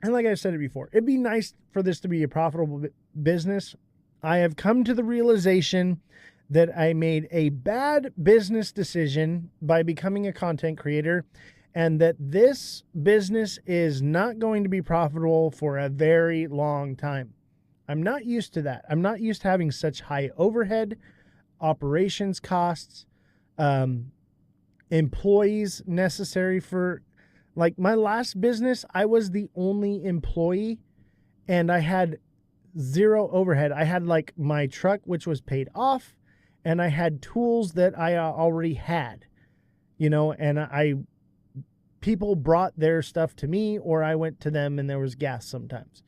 And like I said it before, it'd be nice for this to be a profitable business. I have come to the realization that I made a bad business decision by becoming a content creator, and that this business is not going to be profitable for a very long time. I'm not used to that. I'm not used to having such high overhead, operations costs, employees necessary for, like my last business, I was the only employee and I had zero overhead. I had like my truck, which was paid off, and I had tools that I already had, and people brought their stuff to me or I went to them and there was gas sometimes.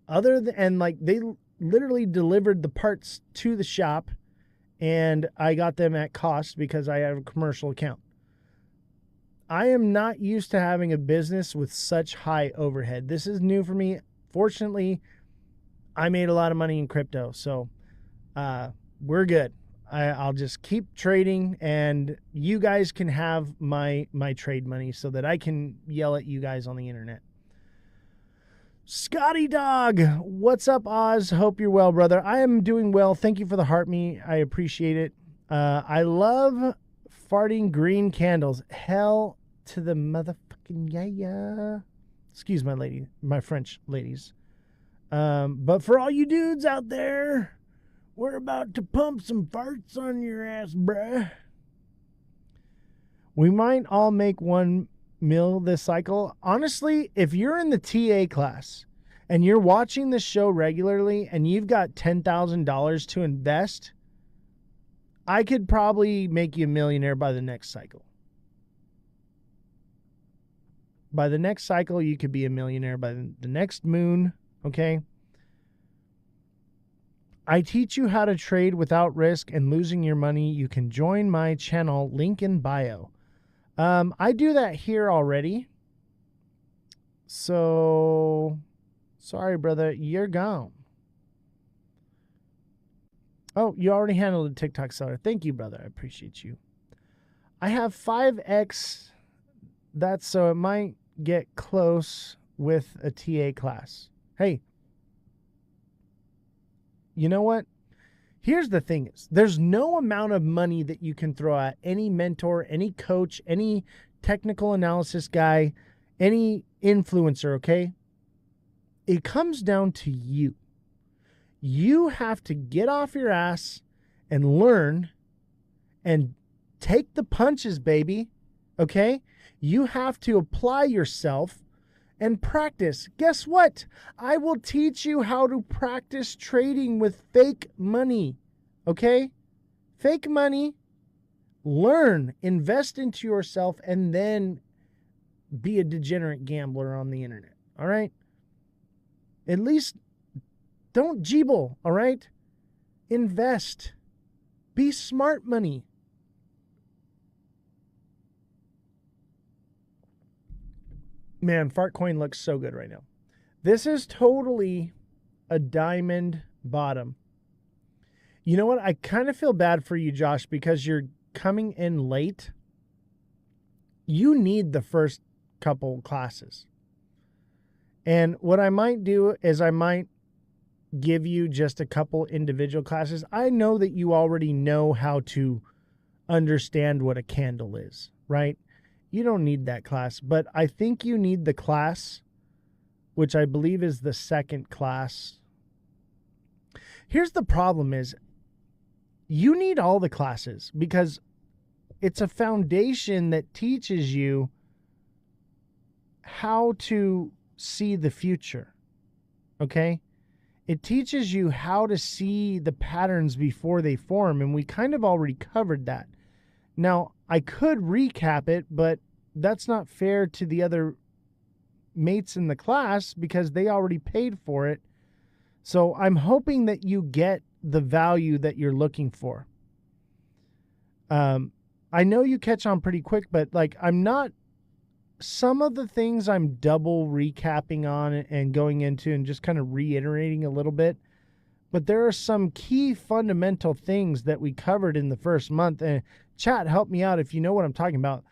And like they literally delivered the parts to the shop and I got them at cost because I have a commercial account. I am not used to having a business with such high overhead. This is new for me. Fortunately, I made a lot of money in crypto, so we're good. I'll just keep trading, and you guys can have my trade money so that I can yell at you guys on the internet. Scotty Dog, what's up, Oz? Hope you're well, brother. I am doing well. Thank you for the heart me. I appreciate it. I love farting green candles. Hell to the motherfucking yeah. Excuse my French ladies. But for all you dudes out there, we're about to pump some farts on your ass, bruh. We might all make 1 mil this cycle. Honestly, if you're in the TA class and you're watching this show regularly and you've got $10,000 to invest, I could probably make you a millionaire by the next cycle. By the next cycle, you could be a millionaire by the next moon, okay? I teach you how to trade without risk and losing your money. You can join my channel, link in bio. I do that here already. So, sorry, brother, you're gone. Oh, you already handled the TikTok seller. Thank you, brother. I appreciate you. I have 5X. That's so it might get close with a TA class. Hey, you know what? Here's the thing is, there's no amount of money that you can throw at any mentor, any coach, any technical analysis guy, any influencer, okay? It comes down to you. You have to get off your ass and learn and take the punches, baby, okay? You have to apply yourself and practice. Guess what? I will teach you how to practice trading with fake money, okay? Fake money, learn, invest into yourself, and then be a degenerate gambler on the internet, all right? At least don't jeeble, all right? Invest. Be smart money. Man, Fartcoin looks so good right now. This is totally a diamond bottom. You know what? I kind of feel bad for you, Josh, because you're coming in late. You need the first couple classes. And what I might do is I might give you just a couple individual classes. I know that you already know how to understand what a candle is, right? You don't need that class, but I think you need the class, which I believe is the second class. Here's the problem is you need all the classes because it's a foundation that teaches you how to see the future, okay? It teaches you how to see the patterns before they form, and we kind of already covered that. Now, I could recap it, but that's not fair to the other mates in the class because they already paid for it. So I'm hoping that you get the value that you're looking for. I know you catch on pretty quick, but like some of the things I'm double recapping on and going into and just kind of reiterating a little bit. But there are some key fundamental things that we covered in the first month. And chat, help me out if you know what I'm talking about.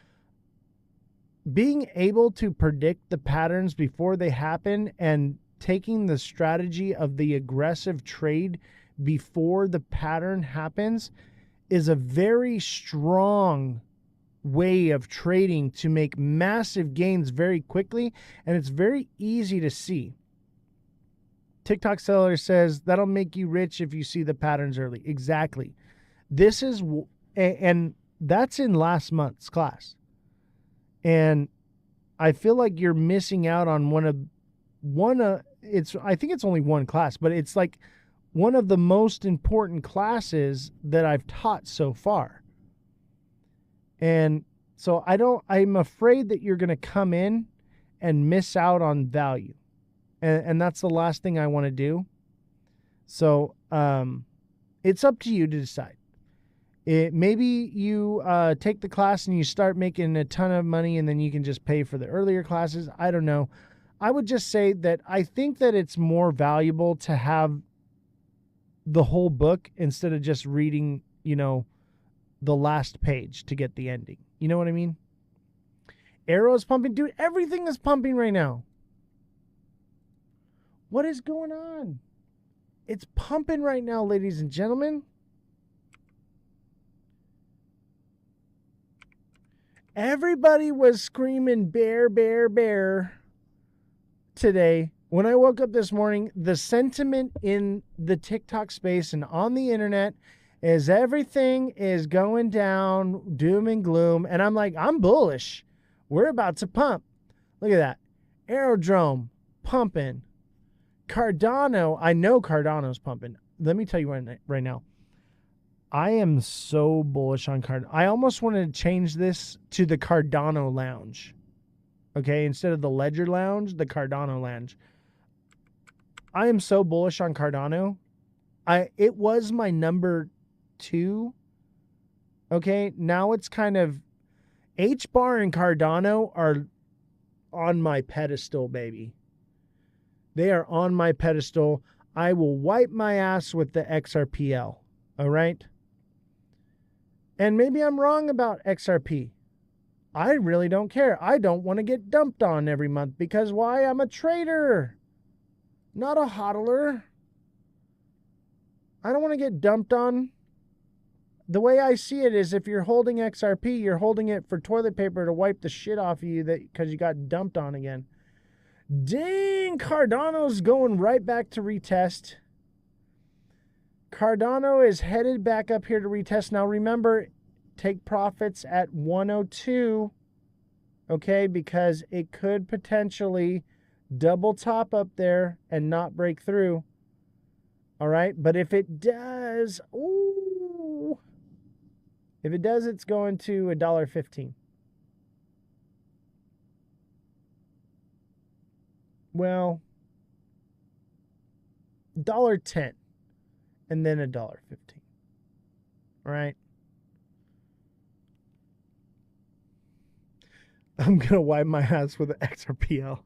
Being able to predict the patterns before they happen and taking the strategy of the aggressive trade before the pattern happens is a very strong way of trading to make massive gains very quickly, and it's very easy to see. TikTok seller says that'll make you rich if you see the patterns early. Exactly. This is, and that's in last month's class. And I feel like you're missing out on I think it's only one class, but it's like one of the most important classes that I've taught so far. And so I'm afraid that you're going to come in and miss out on value. And that's the last thing I want to do. So it's up to you to decide. Maybe you take the class and you start making a ton of money and then you can just pay for the earlier classes. I don't know. I would just say that I think that it's more valuable to have the whole book instead of just reading, the last page to get the ending. You know what I mean? Arrow is pumping. Dude, everything is pumping right now. What is going on? It's pumping right now, ladies and gentlemen. Everybody was screaming bear, bear, bear today. When I woke up this morning, the sentiment in the TikTok space and on the internet is everything is going down, doom and gloom. And I'm like, I'm bullish. We're about to pump. Look at that. Aerodrome pumping. Cardano, I know Cardano's pumping. Let me tell you right now. I am so bullish on Cardano. I almost wanted to change this to the Cardano Lounge. Okay, instead of the Ledger Lounge, the Cardano Lounge. I am so bullish on Cardano. It was my number 2. Okay, now it's kind of H-Bar and Cardano are on my pedestal, baby. They are on my pedestal. I will wipe my ass with the XRPL. All right? And maybe I'm wrong about XRP. I really don't care. I don't want to get dumped on every month because why? I'm a trader, not a hodler. I don't want to get dumped on. The way I see it is if you're holding XRP, you're holding it for toilet paper to wipe the shit off of you because you got dumped on again. Dang, Cardano's going right back to retest. Cardano is headed back up here to retest. Now remember, take profits at 102, okay, because it could potentially double top up there and not break through. All right, but if it does, if it does, it's going to $1.15. Well, $1.10 and then $1.15. All right. I'm going to wipe my ass with an XRPL.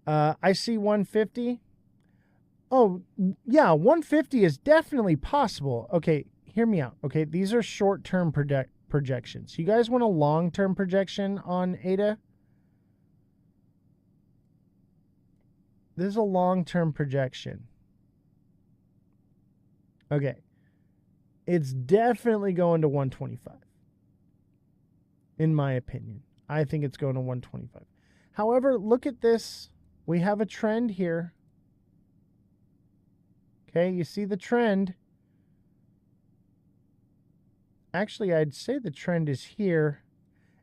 I see 150. Oh, yeah, 150 is definitely possible. Okay, hear me out. Okay, these are short-term projections. You guys want a long-term projection on ADA? This is a long-term projection. Okay. It's definitely going to 125. In my opinion. I think it's going to 125. However, look at this. We have a trend here. Okay, you see the trend. Actually, I'd say the trend is here,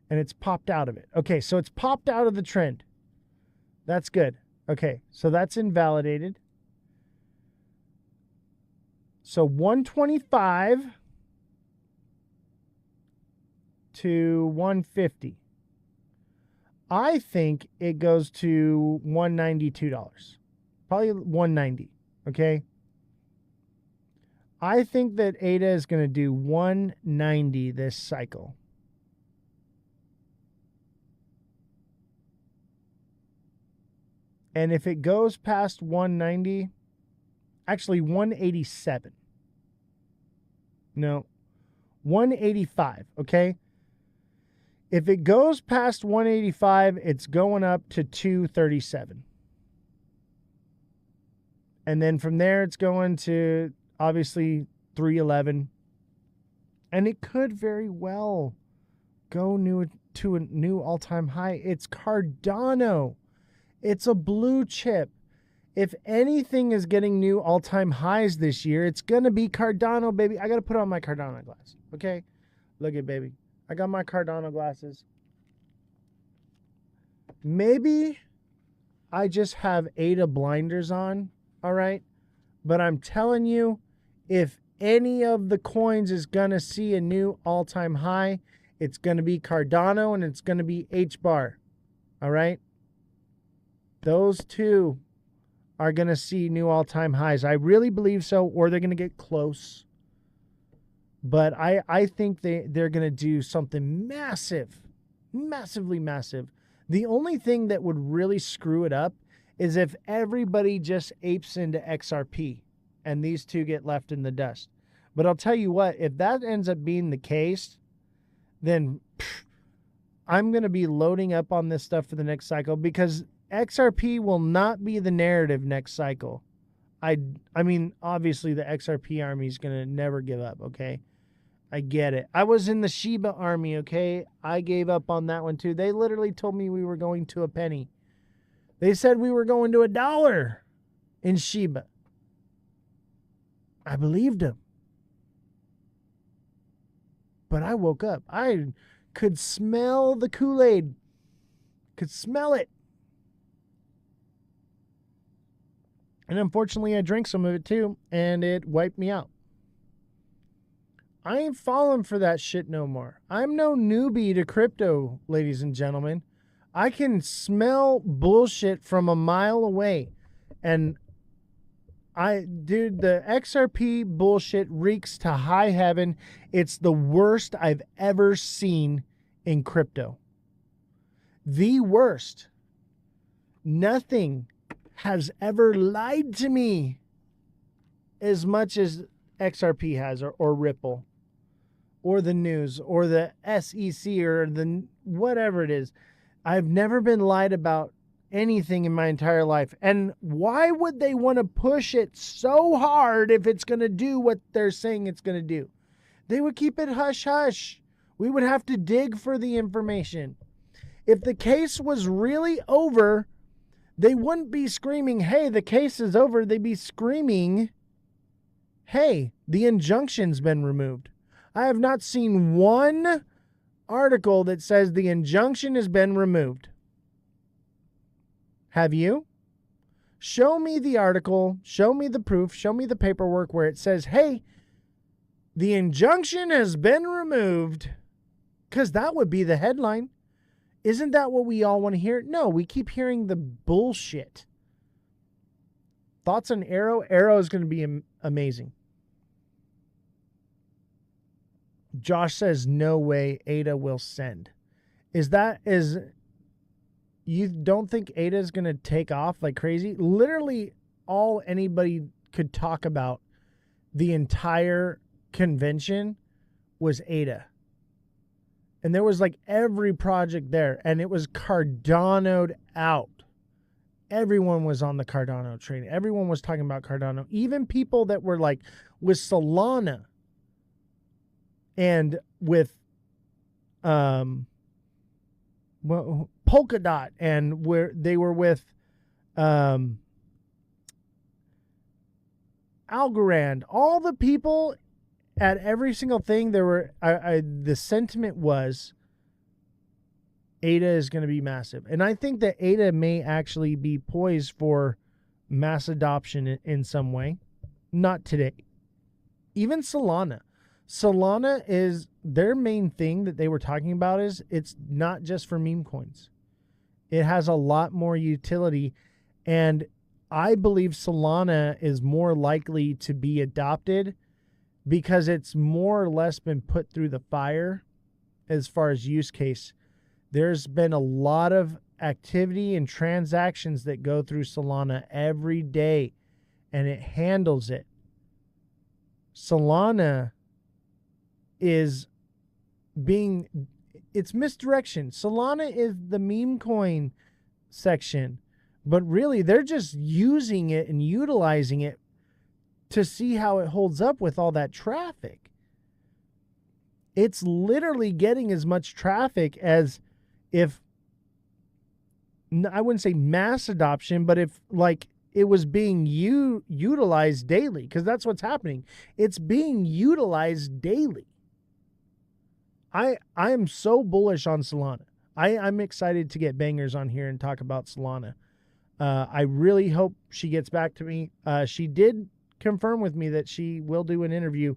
and it's popped out of it. Okay, so it's popped out of the trend. That's good. Okay, so that's invalidated. So 125 to 150. I think it goes to $192. Probably 190, okay? I think that ADA is going to do 190 this cycle. And if it goes past 190, actually 187. No, 185, okay? If it goes past 185, it's going up to 237. And then from there, it's going to, obviously, 311. And it could very well go to a new all-time high. It's Cardano. It's a blue chip. If anything is getting new all-time highs this year, it's going to be Cardano, baby. I got to put on my Cardano glasses, okay? Look at, baby. I got my Cardano glasses. Maybe I just have ADA blinders on, all right? But I'm telling you, if any of the coins is going to see a new all-time high, it's going to be Cardano and it's going to be H-bar, all right? Those two are going to see new all-time highs. I really believe so, or they're going to get close. But I think they're going to do something massive, massively massive. The only thing that would really screw it up is if everybody just apes into XRP and these two get left in the dust. But I'll tell you what, if that ends up being the case, then I'm going to be loading up on this stuff for the next cycle, because XRP will not be the narrative next cycle. I mean, obviously the XRP army is going to never give up, okay? I get it. I was in the Shiba army, okay? I gave up on that one too. They literally told me we were going to a penny. They said we were going to $1 in Shiba. I believed them. But I woke up. I could smell the Kool-Aid. Could smell it. And unfortunately, I drank some of it too, and it wiped me out. I ain't falling for that shit no more. I'm no newbie to crypto, ladies and gentlemen. I can smell bullshit from a mile away. And dude, the XRP bullshit reeks to high heaven. It's the worst I've ever seen in crypto. The worst. Nothing has ever lied to me as much as XRP has, or Ripple, or the news, or the SEC, or the whatever it is. I've never been lied about anything in my entire life. And why would they want to push it so hard if it's going to do what they're saying it's going to do? They would keep it hush-hush. We would have to dig for the information. If the case was really over, they wouldn't be screaming, hey, the case is over. They'd be screaming, hey, the injunction's been removed. I have not seen one article that says the injunction has been removed. Have you? Show me the article, show me the proof, show me the paperwork where it says, hey, the injunction has been removed. Because that would be the headline. Isn't that what we all want to hear? No, we keep hearing the bullshit. Thoughts on Arrow? Arrow is going to be amazing. Josh says, no way ADA will send. You don't think ADA is going to take off like crazy? Literally all anybody could talk about the entire convention was ADA. And there was like every project there, and it was Cardano'd out. Everyone was on the Cardano train. Everyone was talking about Cardano. Even people that were like with Solana and with Polkadot, and where they were with Algorand. All the people at every single thing, there were the sentiment was ADA is going to be massive. And I think that ADA may actually be poised for mass adoption in some way. Not today. Even Solana. Solana is their main thing that they were talking about is it's not just for meme coins. It has a lot more utility. And I believe Solana is more likely to be adopted because it's more or less been put through the fire as far as use case. There's been a lot of activity and transactions that go through Solana every day, and it handles it. Solana is it's misdirection. Solana is the meme coin section, but really they're just using it and utilizing it to see how it holds up with all that traffic. It's literally getting as much traffic as if, I wouldn't say mass adoption, but if like it was being utilized daily, because that's what's happening. It's being utilized daily. I am so bullish on Solana. I'm excited to get Bangers on here and talk about Solana. I really hope she gets back to me. She did confirm with me that she will do an interview.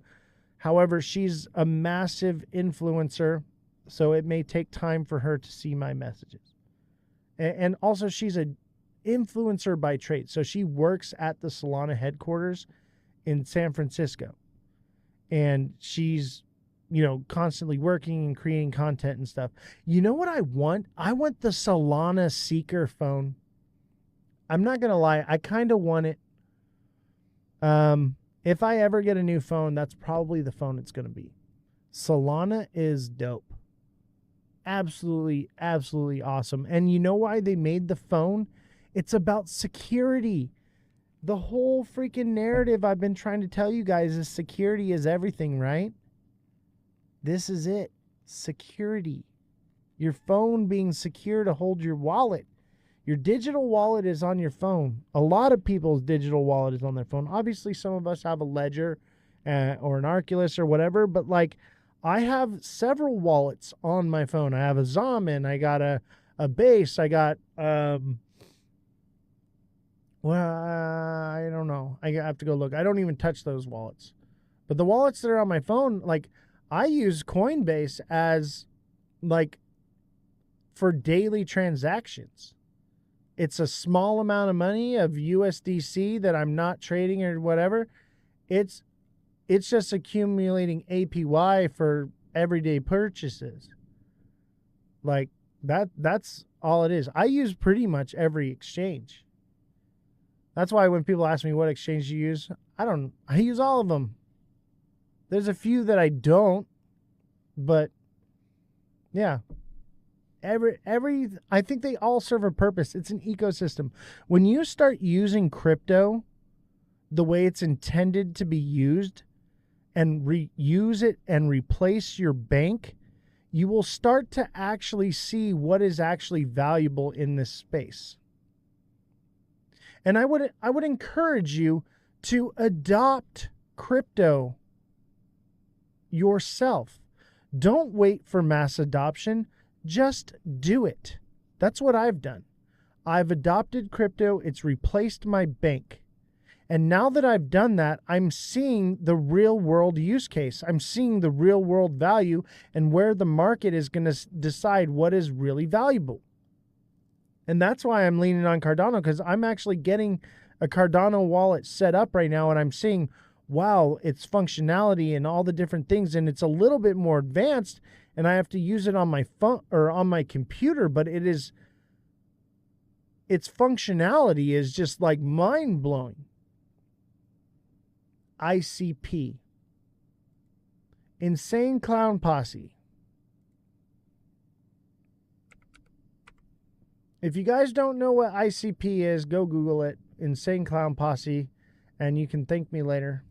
However, she's a massive influencer, so it may take time for her to see my messages. And also, she's an influencer by trade. So she works at the Solana headquarters in San Francisco. And she's, constantly working and creating content and stuff. You know what I want? I want the Solana Seeker phone. I'm not going to lie. I kind of want it. If I ever get a new phone, that's probably the phone it's going to be. Solana is dope. Absolutely, absolutely awesome. And you know why they made the phone? It's about security. The whole freaking narrative I've been trying to tell you guys is security is everything, right? This is it. Security. Your phone being secure to hold your wallet. Your digital wallet is on your phone. A lot of people's digital wallet is on their phone. Obviously, some of us have a Ledger or an Arculus or whatever, but like I have several wallets on my phone. I have a Zomin. I got a Base. I got, I don't know. I have to go look. I don't even touch those wallets. But the wallets that are on my phone, like I use Coinbase as like for daily transactions. It's a small amount of money of USDC that I'm not trading or whatever. It's just accumulating APY for everyday purchases. Like that's all it is. I use pretty much every exchange. That's why when people ask me what exchange you use, I use all of them. There's a few that I don't, but yeah. I think they all serve a purpose. It's an ecosystem. When you start using crypto the way it's intended to be used and reuse it and replace your bank, you will start to actually see what is actually valuable in this space. And I would encourage you to adopt crypto yourself. Don't wait for mass adoption. Just do it. That's what I've done. I've adopted crypto. It's replaced my bank. And now that I've done that, I'm seeing the real world use case. I'm seeing the real world value and where the market is going to decide what is really valuable. And that's why I'm leaning on Cardano, because I'm actually getting a Cardano wallet set up right now, and I'm seeing, wow, its functionality and all the different things, and it's a little bit more advanced, and I have to use it on my phone or on my computer, but its functionality is just like mind-blowing. ICP. Insane Clown Posse. If you guys don't know what ICP is, go Google it. Insane Clown Posse, and you can thank me later.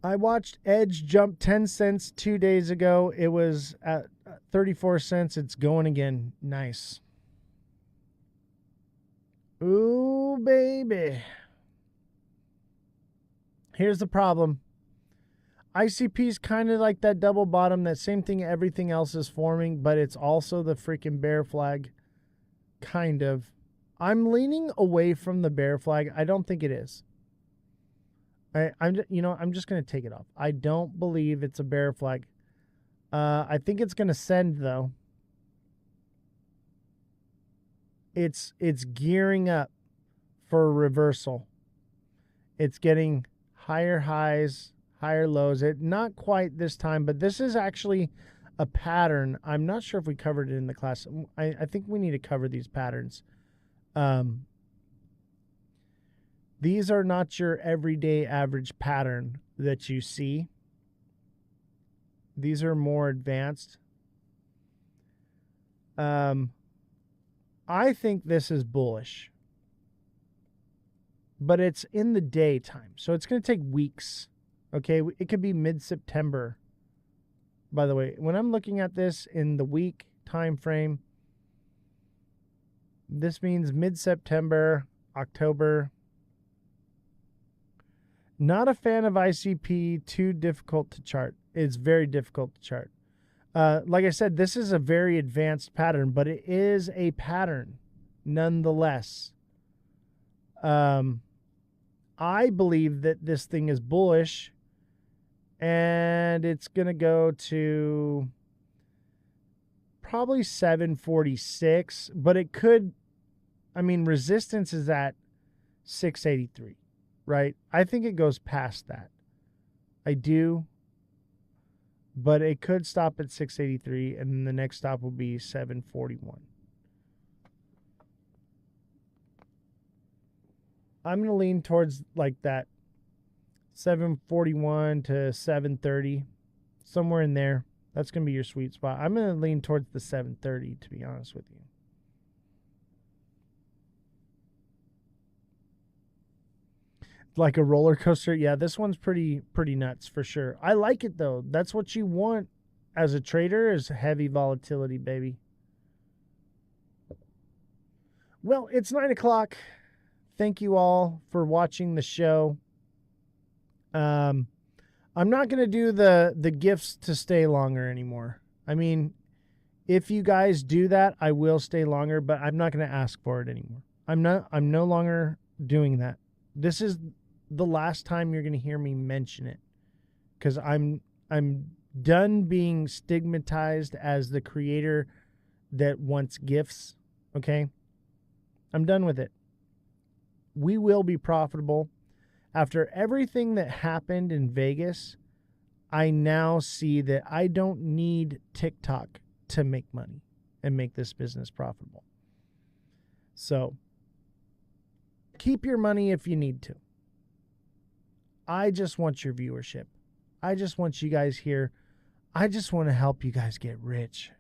I watched Edge jump 10 cents 2 days ago. It was at 34 cents. It's going again. Nice. Ooh, baby. Here's the problem. ICP is kind of like that double bottom, that same thing everything else is forming, but it's also the freaking bear flag. Kind of. I'm leaning away from the bear flag. I don't think it is. I'm just going to take it off. I don't believe it's a bear flag. I think it's going to send, though. It's gearing up for a reversal. It's getting higher highs, higher lows. It not quite this time, but this is actually a pattern. I'm not sure if we covered it in the class. I think we need to cover these patterns. These are not your everyday average pattern that you see. These are more advanced. I think this is bullish, but it's in the daytime, so it's going to take weeks. Okay, it could be mid-September. By the way, when I'm looking at this in the week time frame, this means mid-September, October. Not a fan of ICP, too difficult to chart. It's very difficult to chart. Like I said, this is a very advanced pattern, but it is a pattern nonetheless. I believe that this thing is bullish, and it's going to go to probably 746, but it could, I mean, resistance is at 683, right? I think it goes past that. I do. But it could stop at 683, and then the next stop will be 741. I'm going to lean towards like that 741 to 730, somewhere in there. That's going to be your sweet spot. I'm going to lean towards the 730, to be honest with you. Like a roller coaster. Yeah, this one's pretty nuts for sure. I like it though. That's what you want as a trader, is heavy volatility, baby. Well, it's 9 o'clock. Thank you all for watching the show. I'm not going to do the gifts to stay longer anymore. I mean, if you guys do that, I will stay longer, but I'm not going to ask for it anymore. I'm no longer doing that. This is the last time you're going to hear me mention it, because I'm done being stigmatized as the creator that wants gifts. Okay, I'm done with it. We will be profitable. After everything that happened in Vegas, I now see that I don't need TikTok to make money and make this business profitable. So keep your money if you need to. I just want your viewership. I just want you guys here. I just want to help you guys get rich.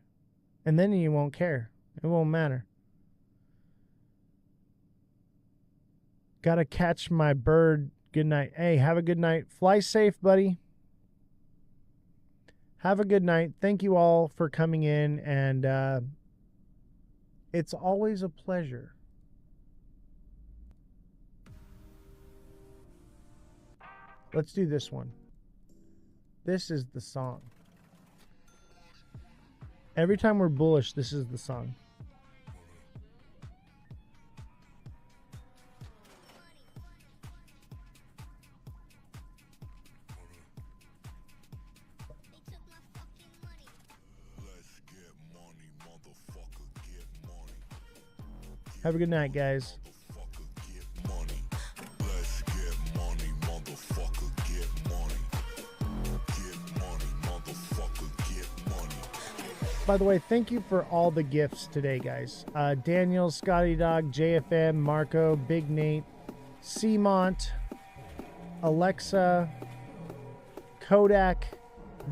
And then you won't care. It won't matter. Gotta catch my bird. Good night. Hey, have a good night. Fly safe, buddy. Have a good night. Thank you all for coming in. And it's always a pleasure. Let's do this one. This is the song. Every time we're bullish, this is the song. Have a good night, guys. By the way, thank you for all the gifts today, guys. Daniel, Scotty Dog, JFM, Marco, Big Nate, Seamont, Alexa, Kodak,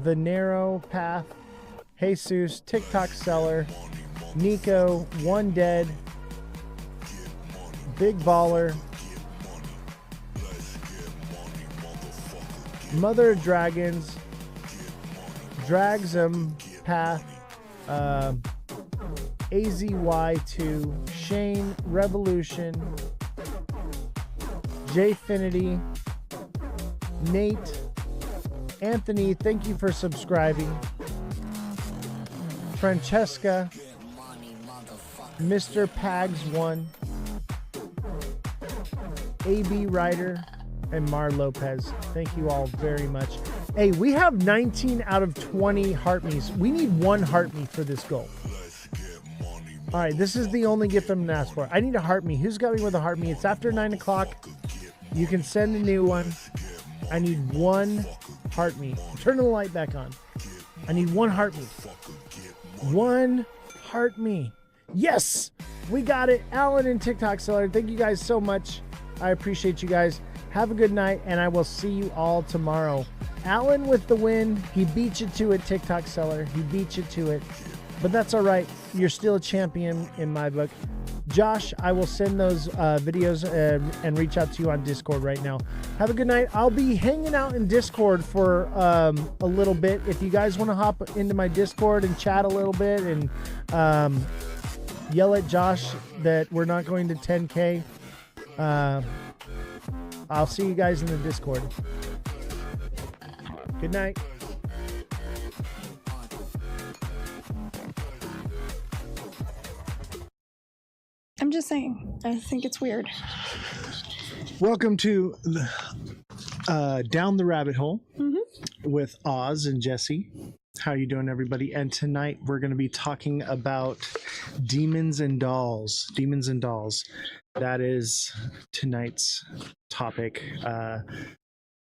The Narrow Path, Jesus, TikTok Seller, Nico, One Dead, Big Baller, Mother of Dragons, Dragsum Path, AZY2, Shane, Revolution, Jfinity, Nate, Anthony, thank you for subscribing, Francesca, Mr. Pags1, AB Ryder, and Mar Lopez. Thank you all very much. Hey, we have 19 out of 20 heart me's. We need one heart me for this goal. All right, this is the only gift I'm going to ask for. I need a heart me. Who's got me with a heart me? It's after 9 o'clock. You can send a new one. I need one Heart me. I'm turning the light back on. I need one heart me. One heart me. Yes, we got it. Alan and TikTok Seller, thank you guys so much. I appreciate you guys. Have a good night, and I will see you all tomorrow. Alan with the win. He beat you to it, TikTok Seller. He beat you to it. But that's all right. You're still a champion in my book. Josh, I will send those videos and reach out to you on Discord right now. Have a good night. I'll be hanging out in Discord for a little bit. If you guys want to hop into my Discord and chat a little bit and yell at Josh that we're not going to 10K, I'll see you guys in the Discord. Good night. I'm just saying, I think it's weird. Welcome to Down the Rabbit Hole Mm-hmm. with Oz and Jesse. How you doing, everybody? And tonight we're going to be talking about demons and dolls. Demons and dolls. That is tonight's topic.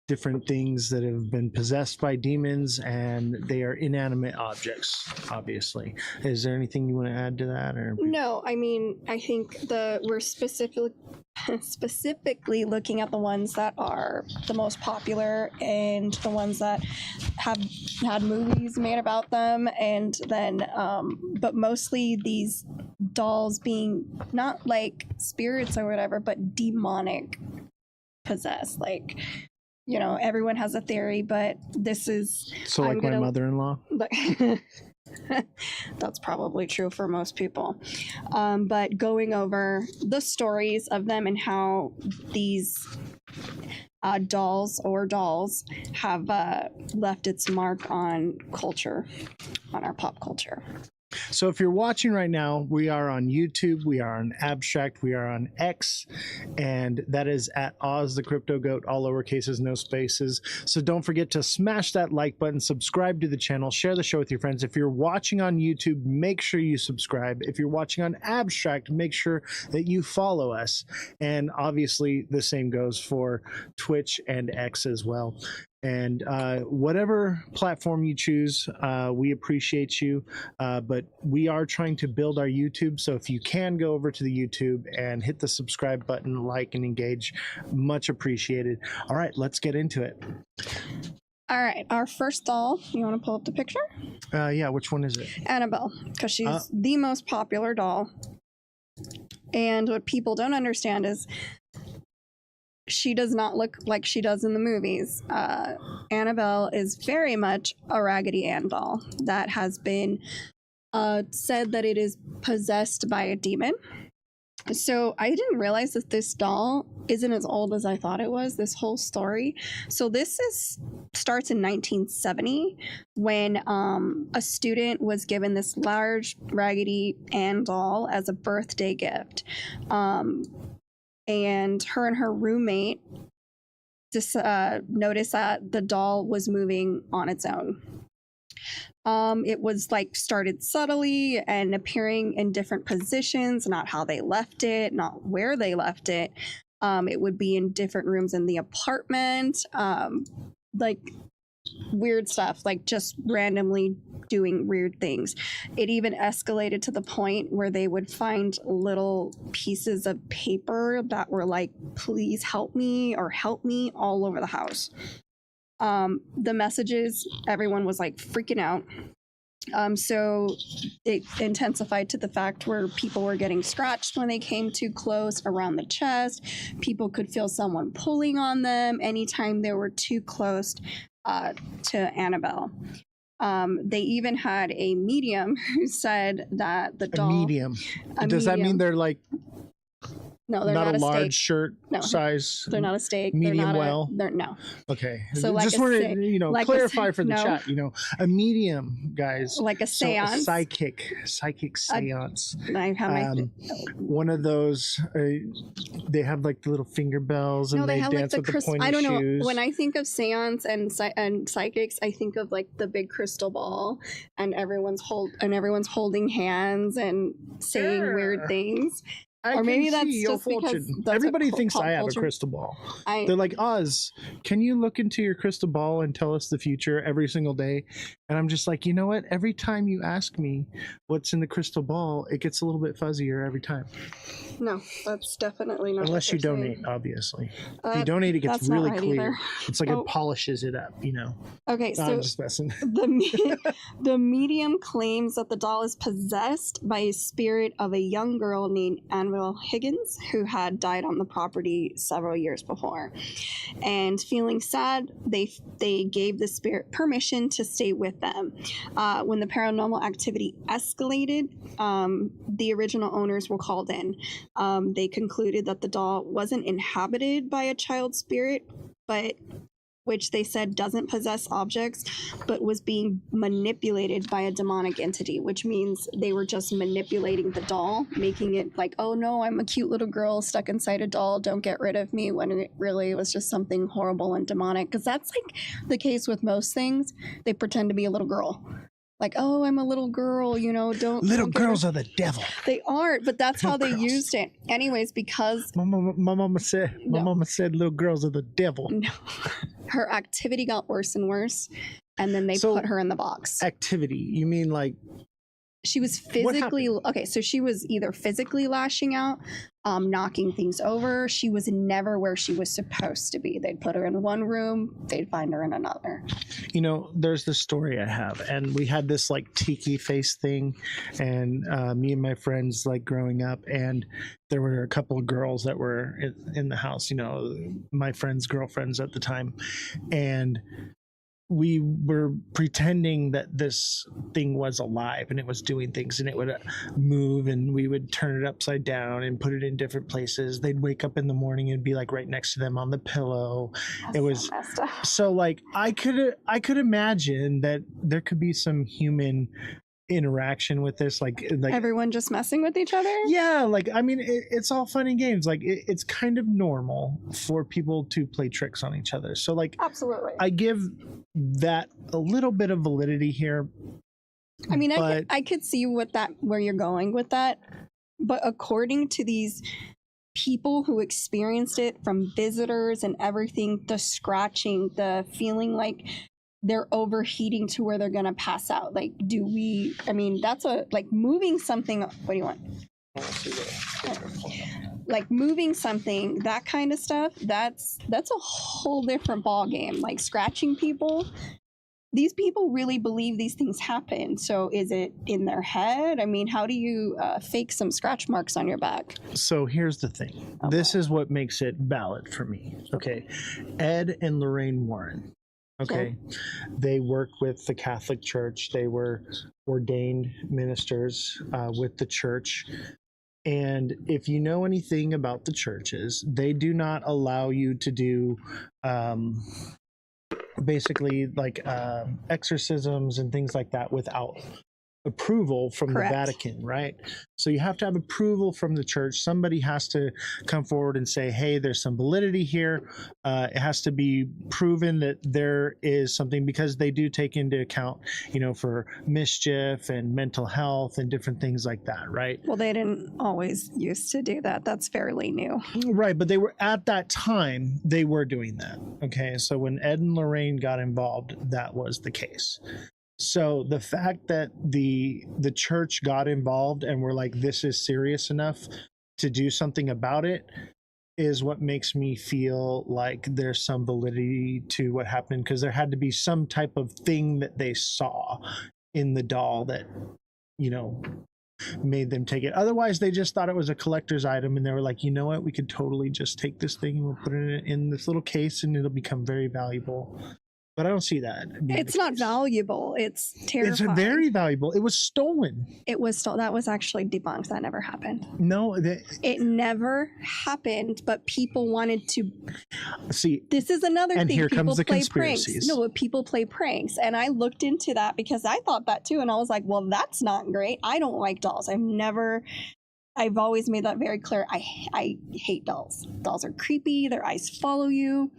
Different things that have been possessed by demons, and they are inanimate objects, obviously. Is there anything you want to add to that? Or No, I mean, I think we're specifically looking at the ones that are the most popular and the ones that have had movies made about them, and then but mostly these dolls being not like spirits or whatever, but demonic possessed. Like, you know, everyone has a theory, but this is so like my mother-in-law? That's probably true for most people. But going over the stories of them and how these dolls have left its mark on culture, on our pop culture. So if you're watching right now, we are on YouTube, we are on Abstract, we are on X, and that is at Ozthecryptogoat, all lowercases, no spaces. So don't forget to smash that like button, subscribe to the channel, share the show with your friends. If you're watching on YouTube, make sure you subscribe. If you're watching on Abstract, make sure that you follow us. And obviously the same goes for Twitch and X as well. And whatever platform you choose, we appreciate you. But we are trying to build our YouTube. So if you can go over to the YouTube and hit the subscribe button, like and engage, much appreciated. All right, let's get into it. All right, our first doll, you want to pull up the picture? Yeah, which one is it? Annabelle, because she's the most popular doll. And what people don't understand is she does not look like she does in the movies. Annabelle is very much a Raggedy Ann doll that has been said that it is possessed by a demon. So I didn't realize that this doll isn't as old as I thought it was, this whole story. So this starts in 1970 when a student was given this large Raggedy Ann doll as a birthday gift. And her roommate just noticed that the doll was moving on its own. It was like started subtly and appearing in different positions, not how they left it, not where they left it. It would be in different rooms in the apartment, like weird stuff, like just randomly doing weird things. It even escalated to the point where they would find little pieces of paper that were like, please help me or help me, all over the house. The messages, everyone was like freaking out. So it intensified to the fact where people were getting scratched when they came too close around the chest. People could feel someone pulling on them anytime they were too close to Annabelle. They even had a medium who said that the doll... Does that mean they're like... No, they're not not a a large steak. shirt No, size. They're not a steak. Medium they're well. No. Okay. So like just a wanted steak- to, like a clarify steak- for the no. chat. A medium, guys. Like a So a seance. psychic seance. I have my... One of those. They have like the little finger bells, and No, they have dance like the with the pointy I don't know. shoes. When I think of seance and psychics, I think of like the big crystal ball, and everyone's holding hands and saying weird things. I Or maybe can that's see your just because fortune. that's what Everybody thinks pop I have culture- a crystal ball. I They're like, Oz, can you look into your crystal ball and tell us the future every single day? And I'm just like, you know what? Every time you ask me what's in the crystal ball, it gets a little bit fuzzier every time. no, that's definitely not. Unless you what they're donate, saying. obviously. If you donate, it gets That's not really right clear. either. It's like Oh. it polishes it up, you know. Okay, No, so I'm just messing. the medium claims that the doll is possessed by a spirit of a young girl named Anvil Higgins, who had died on the property several years before. And feeling sad, they gave the spirit permission to stay with them. When the paranormal activity escalated, the original owners were called in. They concluded that the doll wasn't inhabited by a child spirit, but which they said doesn't possess objects, but was being manipulated by a demonic entity, which means they were just manipulating the doll, making it like, oh no, I'm a cute little girl stuck inside a doll, don't get rid of me, when it really was just something horrible and demonic. Because that's like the case with most things. They pretend to be a little girl. Like, oh, I'm a little girl, you know, don't. Little don't get rid- girls are the devil. They aren't, but that's how Little they girls. used it. Anyways, because My mama said No. little girls are the devil. no, her activity got worse and worse, and then they So- put her in the box. Activity. You mean like She was What physically okay. So she was either physically lashing out, knocking things over. She was never where she was supposed to be. They'd put her in one room, they'd find her in another. you know, there's this story I have, and we had this like tiki face thing, and me and my friends like growing up, and there were a couple of girls that were in the house, you know, my friends' girlfriends at the time, and we were pretending that this thing was alive and it was doing things, and it would move, and we would turn it upside down and put it in different places. They'd wake up in the morning and be like right next to them on the pillow. It was messed up. so like I could imagine that there could be some human interaction with this, like Everyone just messing with each other. yeah, like I mean it's all fun and games, like it's kind of normal for people to play tricks on each other, so like Absolutely. I give that a little bit of validity here. I mean, but I could see where you're going with that, but according to these people who experienced it, from visitors and everything, the scratching, the feeling like they're overheating to where they're gonna pass out. Like, I mean, that's like moving something. What do you want? Like moving something, that kind of stuff, that's a whole different ball game. Like scratching people, these people really believe these things happen. So is it in their head? I mean, how do you fake some scratch marks on your back? So here's the thing. This is what makes it valid for me. Okay. Ed and Lorraine Warren. Okay. They work with the Catholic Church. They were ordained ministers with the church. And if you know anything about the churches, they do not allow you to do basically like exorcisms and things like that without approval from Correct. the Vatican, right? So you have to have approval from the church. Somebody has to come forward and say, hey, there's some validity here. It has to be proven that there is something, because they do take into account, you know, for mischief and mental health and different things like that, right? Well, they didn't always used to do that. That's fairly new. Right, but they were, at that time, they were doing that. Okay, so when Ed and Lorraine got involved, that was the case. So the fact that the church got involved and were like, this is serious enough to do something about it, is what makes me feel like there's some validity to what happened, because there had to be some type of thing that they saw in the doll that, you know, made them take it. Otherwise, they just thought it was a collector's item, and they were like, you know what, we could totally just take this thing and we'll put it in this little case and it'll become very valuable. But I don't see that being It's the not case. valuable. It's terrifying. It's very valuable. It was stolen. It was still, that was actually debunked. That never happened. No, It never happened, but people wanted to. see, This is another And thing. here People comes the play pranks. conspiracies. No, but people play pranks. And I looked into that because I thought that too. And I was like, well, that's not great. I don't like dolls. I've always made that very clear. I hate dolls. Dolls are creepy. Their eyes follow you.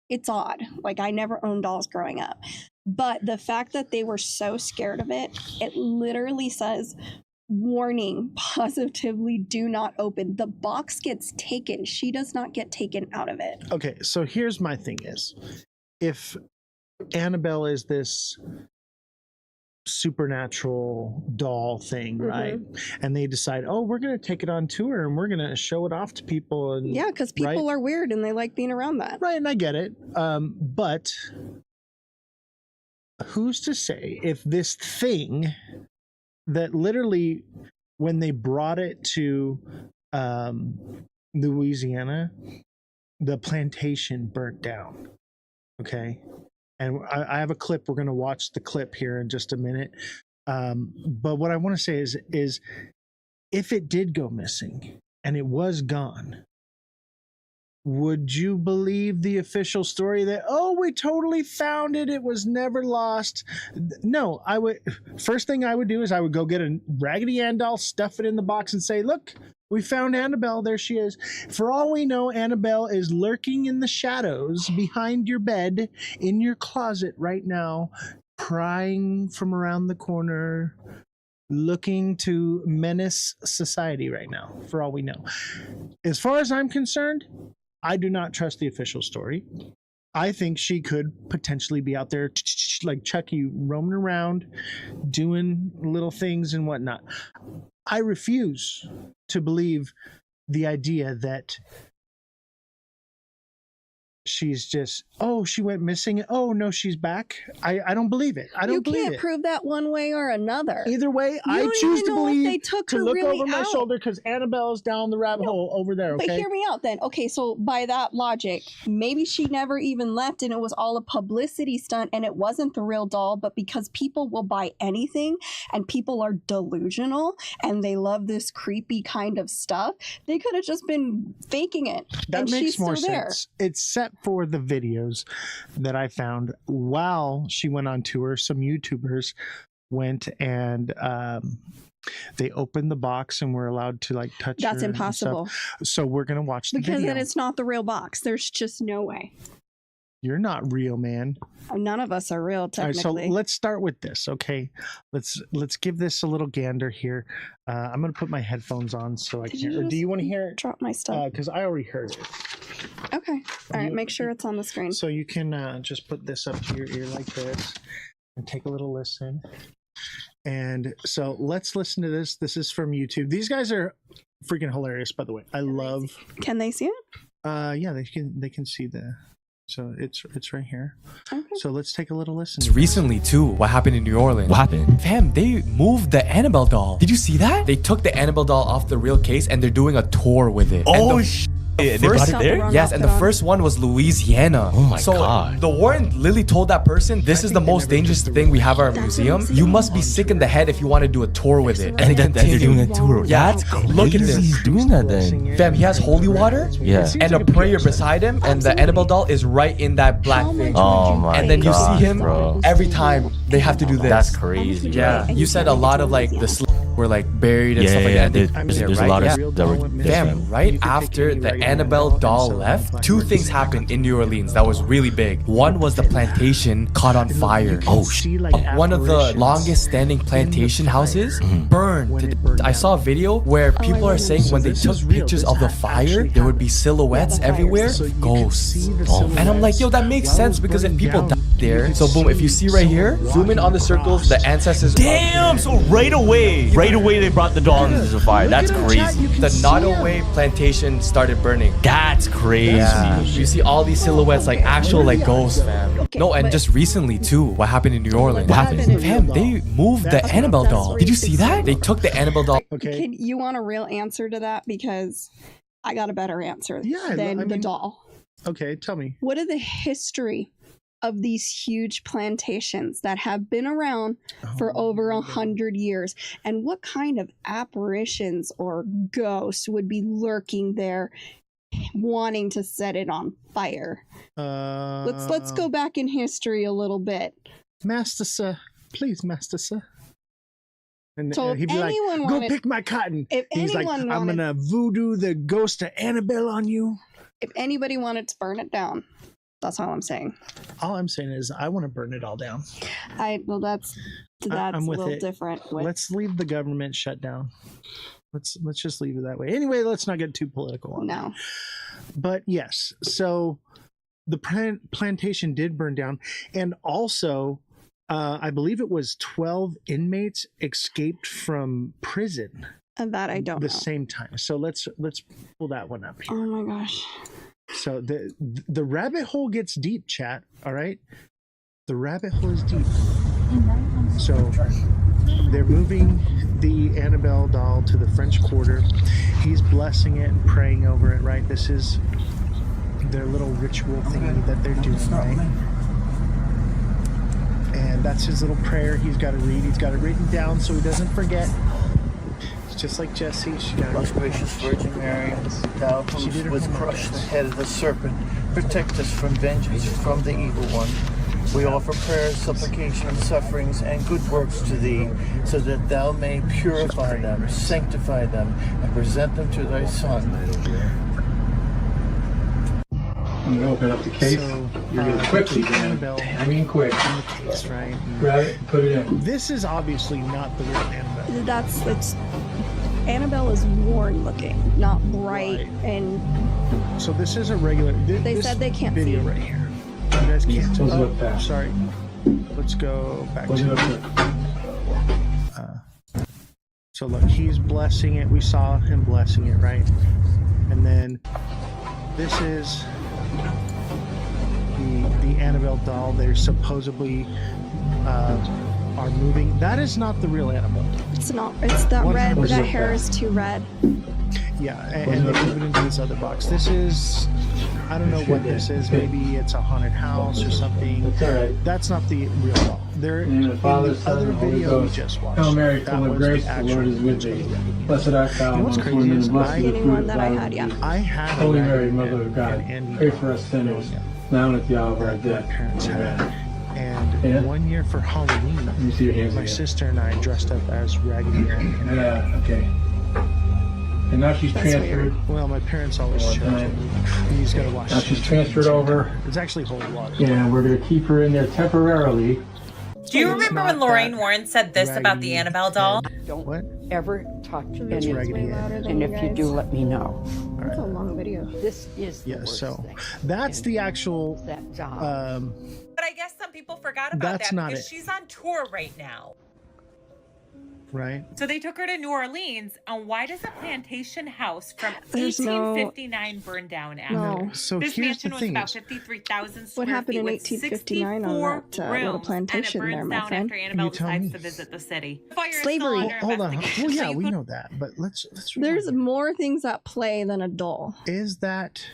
It's odd. Like, I never owned dolls growing up. But the fact that they were so scared of it, it literally says warning, positively do not open. The box gets taken. She does not get taken out of it. Okay, so here's my thing is, if Annabelle is this supernatural doll thing, right? And they decide, oh, we're going to take it on tour and we're going to show it off to people. And Yeah, because people are weird and they like being around that. Right, and I get it. But who's to say if this thing that literally, when they brought it to Louisiana, the plantation burnt down. Okay. And I have a clip. We're going to watch the clip here in just a minute. But what I want to say is if it did go missing and it was gone, would you believe the official story that, oh, we totally found it, it was never lost? No, I would. First thing I would do is I would go get a Raggedy Ann doll, stuff it in the box and say, look, we found Annabelle. There she is. For all we know, Annabelle is lurking in the shadows behind your bed, in your closet right now, prying from around the corner, looking to menace society right now, for all we know. As far as I'm concerned, I do not trust the official story. I think she could potentially be out there like Chucky, roaming around, doing little things and whatnot. I refuse to believe the idea that she's just, oh, she went missing. Oh, no, she's back. I don't believe it. I don't believe it. You can't prove that one way or another. Either way, I choose to believe to look over my shoulder because Annabelle's down the rabbit hole over there, okay? But hear me out then. Okay, so by that logic, maybe she never even left and it was all a publicity stunt and it wasn't the real doll, but because people will buy anything and people are delusional and they love this creepy kind of stuff, they could have just been faking it. That and makes she's more still sense. There. Except for the videos that I found while she went on tour. Some YouTubers went and they opened the box and were allowed to like touch. That's her impossible. So we're gonna watch the because video. then it's not the real box. There's just no way. You're not real, man. None of us are real, technically. All right, so let's start with this, okay? Let's give this a little gander here. I'm gonna put my headphones on so I can hear. Do you want to hear it? Drop my stuff. Because I already heard it. Okay. All right. Make sure it's on the screen. So you can just put this up to your ear like this and take a little listen. And so let's listen to this. This is from YouTube. These guys are freaking hilarious, by the way. I love. Can they see it? Yeah, they can see the. So it's right here. Okay. So let's take a little listen. Recently too, what happened in New Orleans? What happened? Fam, they moved the Annabelle doll. Did you see that? They took the Annabelle doll off the real case and they're doing a tour with it. Oh they brought it there? Yes, and the first one was Louisiana. Oh my god. The warden literally told that person, this is the most dangerous thing we have at our museum. You must be sick in the head if you want to do a tour with it. And then they're doing a tour. Yeah, That's crazy. look at this. He's doing that then. Fam, he has holy water and a prayer beside him, and the Annabelle doll is right in that black thing. Oh my god. And then you see him bro. every time they have to do this. That's crazy. Yeah, bro. you said a lot of like the were like buried and stuff like that. There's a lot of that were Fam, right after the Annabelle doll left, two things happened in New Orleans that was really big. One was the plantation caught on fire. Oh shit. One of the longest standing plantation houses burned. I saw a video where people are saying when they took pictures of the fire, there would be silhouettes everywhere, ghosts. And I'm like, yo, that makes sense because if people died there, so boom, if you see right here, zoom in on the circles, the ancestors. Damn, so right away they brought the doll into the fire. That's crazy. The Nottoway plantation started burning. That's crazy. Yeah. You see all these silhouettes like actual like ghosts, fam. No, and just recently too, what happened in New Orleans? What happened? Fam, they moved the Annabelle doll. Did you see that? They took the Annabelle doll. Okay. You want a real answer to that? Because I got a better answer than the doll. Okay, tell me. What are the history of these huge plantations that have been around for over 100 years? And what kind of apparitions or ghosts would be lurking there wanting to set it on fire? Let's go back in history a little bit. Master sir, please, master sir. And So he'd if be like, anyone go wanted- pick my cotton. if He's like, anyone I'm wanted- gonna voodoo the ghost of Annabelle on you. If anybody wanted to burn it down, that's all I'm saying. All I'm saying is I want to burn it all down. Well, that's That's I'm a with little it. different. Let's leave the government shut down. Let's just leave it that way. Anyway, let's not get too political on No. that. But yes, so the plantation did burn down, and also I believe it was 12 inmates escaped from prison And that I don't the know. same time. So let's pull that one up here. Oh my gosh. So the rabbit hole gets deep, chat. All right, the rabbit hole is deep. So they're moving the Annabelle doll to the French Quarter. He's blessing it and praying over it, right? This is their little ritual thingy that they're doing, right? And that's his little prayer he's got to read. He's got it written down so he doesn't forget. It's just like Jessie. She got Most gracious Virgin Mary, thou She did who her was homework, crushed the guys. head of the serpent, protect us from vengeance from the evil one. We offer prayers, supplication, and sufferings, and good works to thee, so that thou may purify them, sanctify them, and present them to thy Son. I'm gonna open up the case. So, You're gonna quickly, man. Annabelle I mean quick. in the case, right? And Grab it and put it in. this is obviously not the real Annabelle. It's Annabelle is worn looking, not bright, Right. and So this is a regular. They this said they can't video see. right here. You guys can't. Close it Oh, up fast. sorry. Let's go back Close it to. up quick. So look, he's blessing it. We saw him blessing it, right? And then this is the Annabelle doll. They're supposedly are moving. That is not the real Annabelle. it's not. It's that red. 100% That hair is too red. Yeah, and they move it into this other box. This is, I don't know what this is. Maybe it's a haunted house or something. It's all right. That's not the real doll. There In the name of the Father, in the Son, other and Holy video we Ghost. just watched. Hail Mary, that full of was grace, the the actual Lord is with thee. Raggedy Ann. Blessed art thou You know what's amongst crazy women, is and blessed I- is the Getting fruit one of that thy I womb, had, yeah. Jesus. I had a Holy Mary, Raggedy Mother Ann of God, and pray for us sinners, now and at the hour of our that my death. parents had. Amen. And Yeah. one year for Halloween, Let me see your hands my again. sister and I dressed up as Raggedy Ann. Yeah, okay. And now she's That's transferred. Well, my parents always One chose time. it. You just gotta watch. Now she's transferred over. It's actually whole water. Yeah, we're gonna keep her in there temporarily. Do you It's remember not when Lorraine that Warren said this about Raggedy the Annabelle doll? head. Don't What? ever touch It's any, Raggedy Ann. and if you do, let me know. That's a long video. This is the Yeah, worst so thing. that's the actual. That job. But I guess some people forgot about That's that not because it. she's on tour right now. Right. So they took her to New Orleans, and why does a plantation house from There's no- 1859 burn down after? No. So This here's mansion the was thing about is, 53,000 square What happened feet in with 1859 on 64 that little rooms, plantation and it there, burns my down friend? after Annabelle You tell decides me. to visit the city. The fire is Slavery. still under hold on. investigation, Well, so yeah, you we could- know that, but let's. There's rewind. more things at play than a doll. Is that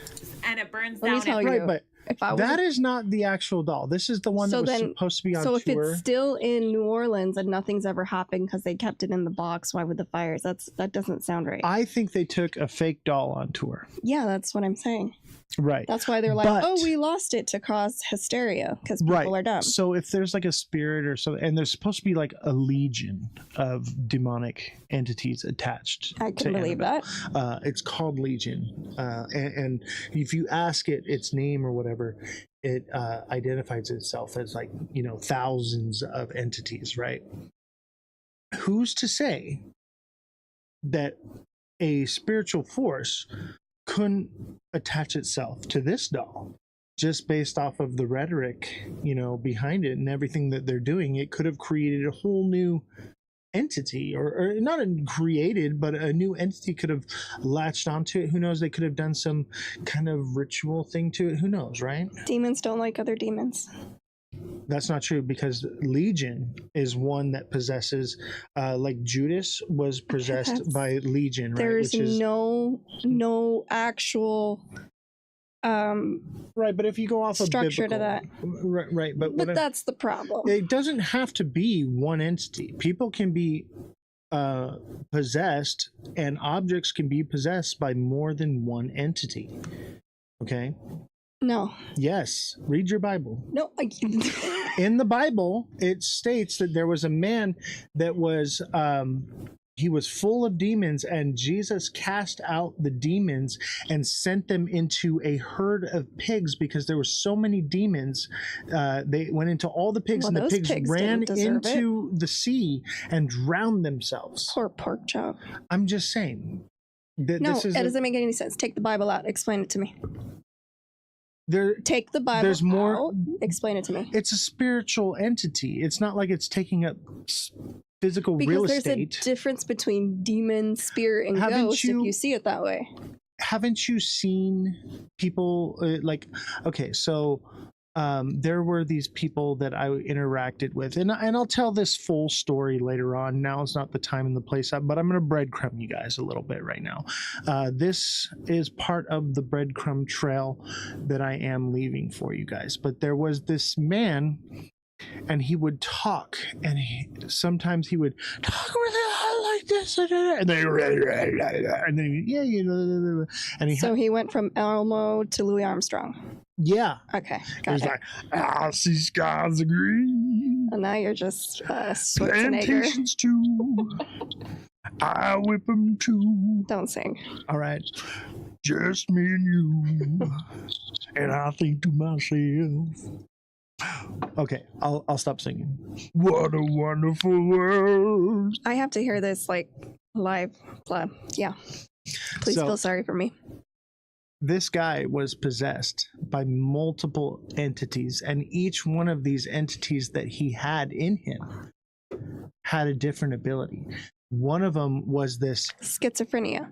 and it burns Let me down tell after you. right? But If I was that is not the actual doll. This is the one So that was then- supposed to be on so if tour. it's still in New Orleans and nothing's ever happened because they kept it in the box, why would the fires? That doesn't sound right. I think they took a fake doll on tour. Yeah, that's what I'm saying. Right. That's why they're like, But- oh, we lost it to cause hysteria because people Right. are dumb. So if there's like a spirit or something, and there's supposed to be like a legion of demonic entities attached. I to can believe Annabelle. that. It's called Legion, and if you ask it its name or whatever, it identifies itself as like thousands of entities, right? Who's to say that a spiritual force couldn't attach itself to this doll just based off of the rhetoric behind it and everything that they're doing? It could have created a whole new entity, or not created, but a new entity could have latched onto it. Who knows? They could have done some kind of ritual thing to it. Who knows, right? Demons don't like other demons. That's not true, because Legion is one that possesses, like Judas was possessed That's- by Legion, right? There's Which is no actual right. But if you go off of structure to biblical, right. But but that's the problem. it doesn't have to be one entity. People can be possessed, and objects can be possessed by more than one entity. Okay. No, Yes. Read your Bible. no. In the Bible, it states that there was a man that was he was full of demons, and Jesus cast out the demons and sent them into a herd of pigs because there were so many demons. They went into all the pigs, and the pigs ran into the sea and drowned themselves. Poor pork chop. I'm just saying. No, it doesn't make any sense. Take the Bible out. Explain it to me. Take the Bible there's more, out. Explain it to me. It's a spiritual entity. It's not like it's taking up physical real estate. Because there's a difference between demon, spirit, and ghost if you see it that way. Haven't you seen people okay, so there were these people that I interacted with, and I'll tell this full story later on. Now is not the time and the place, but I'm going to breadcrumb you guys a little bit right now. This is part of the breadcrumb trail that I am leaving for you guys. But there was this man, and he would talk, and sometimes he would talk really like this, and then he went from Elmo to Louis Armstrong. Yeah. Okay. Got it. Like, I see skies are green. And now you're just plantations too. I whip them too. Don't sing. All right. Just me and you. And I think to myself. Okay, I'll stop singing. What a wonderful world. I have to hear this live. Yeah. Please feel sorry for me. This guy was possessed by multiple entities, and each one of these entities that he had in him had a different ability. One of them was this schizophrenia.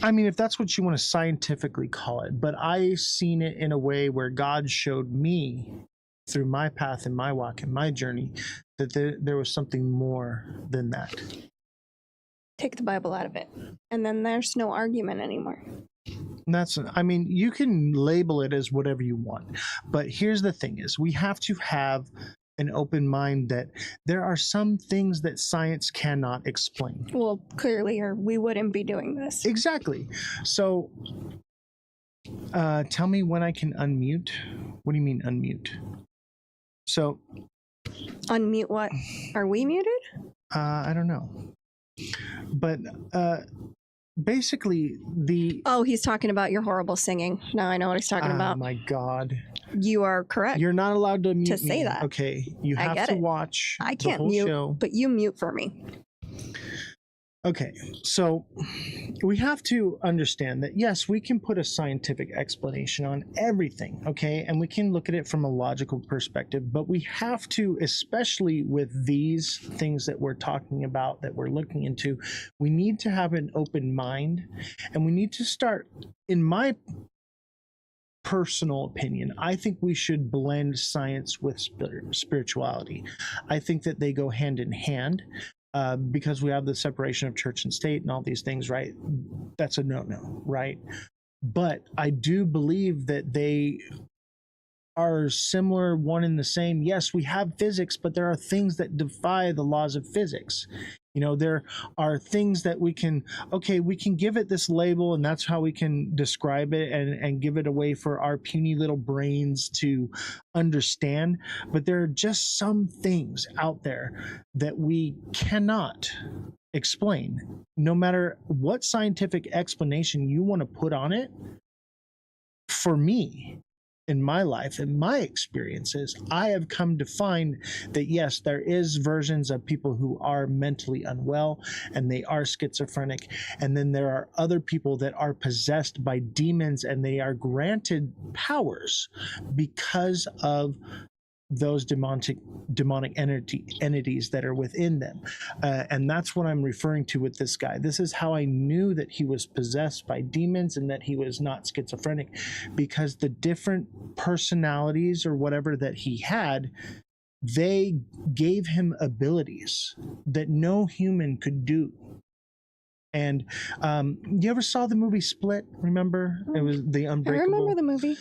I mean, if that's what you want to scientifically call it, but I seen it in a way where God showed me through my path and my walk and my journey that there was something more than that. Take the Bible out of it, and then there's no argument anymore. You can label it as whatever you want, but here's the thing is we have to have an open mind that there are some things that science cannot explain. Well, clearly, or we wouldn't be doing this. Exactly. So tell me when I can unmute. What do you mean unmute? So unmute what? Are we muted? I don't know. But basically he's talking about your horrible singing. Now I know what he's talking about. Oh my God. You are correct. You're not allowed to mute say that. Okay. You have to watch I can't the whole mute, show. But you mute for me. Okay, so we have to understand that, yes, we can put a scientific explanation on everything, okay? And we can look at it from a logical perspective, but we have to, especially with these things that we're talking about, that we're looking into, we need to have an open mind, and we need to start, in my personal opinion, I think we should blend science with spirituality. I think that they go hand in hand. Because we have the separation of church and state and all these things, right? That's a no-no, right? But I do believe that they are similar, one and the same. Yes, we have physics, but there are things that defy the laws of physics. You know, there are things that we can give it this label, and that's how we can describe it and give it away for our puny little brains to understand. But there are just some things out there that we cannot explain. No matter what scientific explanation you want to put on it, for me, in my life and my experiences, I have come to find that yes, there is versions of people who are mentally unwell and they are schizophrenic, and then there are other people that are possessed by demons and they are granted powers because of those demonic entities that are within them. And that's what I'm referring to with this guy. This is how I knew that he was possessed by demons and that he was not schizophrenic, because the different personalities or whatever that he had, they gave him abilities that no human could do. And you ever saw the movie Split? Remember? It was The Unbreakable. I remember the movie.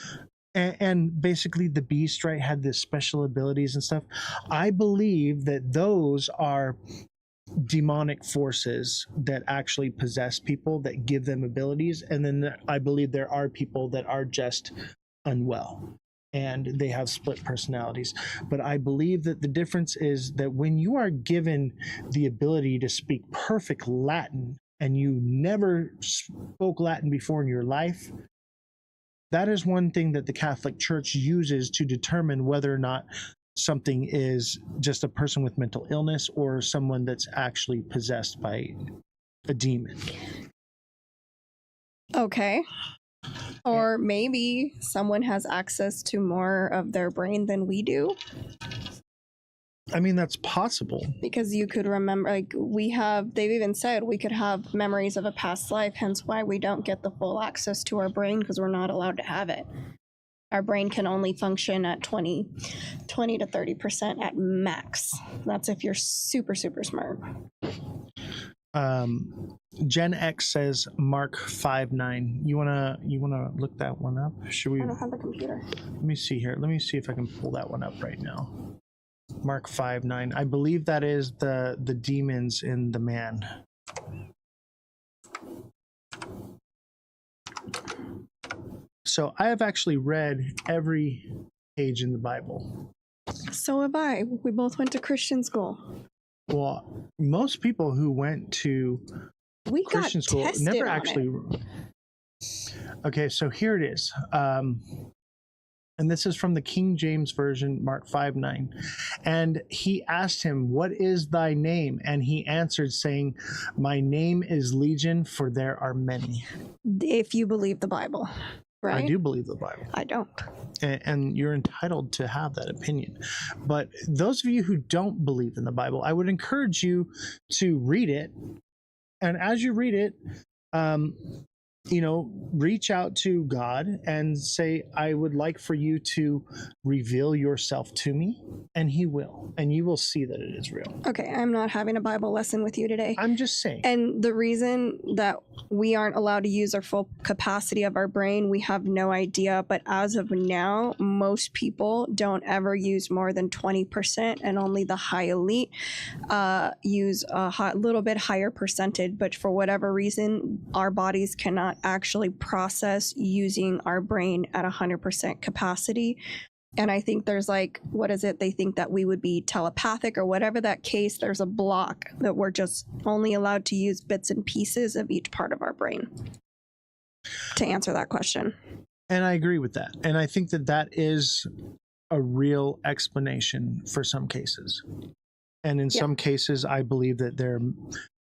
And basically the Beast, right, had this special abilities and stuff. I believe that those are demonic forces that actually possess people, that give them abilities. And then I believe there are people that are just unwell. and they have split personalities. But I believe that the difference is that when you are given the ability to speak perfect Latin and you never spoke Latin before in your life, that is one thing that the Catholic Church uses to determine whether or not something is just a person with mental illness or someone that's actually possessed by a demon. Okay. Or maybe someone has access to more of their brain than we do. I mean, that's possible. Because you could remember, like, they've even said we could have memories of a past life, hence why we don't get the full access to our brain because we're not allowed to have it. Our brain can only function at 20 to 30% at max. That's if you're super, super smart. Gen X says Mark 5:9. You wanna look that one up? Should we? I don't have the computer. Let me see here. Let me see if I can pull that one up right now. Mark 5:9. I believe that is the demons in the man. So I have actually read every page in the Bible. So have I. We both went to Christian school. Well, most people who went to Christian school never actually. Okay, so here it is. And this is from the King James Version, Mark 5:9. And he asked him, "What is thy name?" And he answered, saying, "My name is Legion, for there are many." If you believe the Bible, right? I do believe the Bible. I don't. And you're entitled to have that opinion. But those of you who don't believe in the Bible, I would encourage you to read it. And as you read it, reach out to God and say, "I would like for you to reveal yourself to me," and he will, and you will see that it is real. Okay, I'm not having a Bible lesson with you today. I'm just saying. And the reason that we aren't allowed to use our full capacity of our brain, we have no idea. But as of now, most people don't ever use more than 20%, and only the high elite use a little bit higher percentage. But for whatever reason, our bodies cannot actually process using our brain at 100% capacity. And I think there's they think that we would be telepathic or whatever that case, there's a block that we're just only allowed to use bits and pieces of each part of our brain to answer that question. And I agree with that. And I think that that is a real explanation for some cases. And in some cases, I believe that there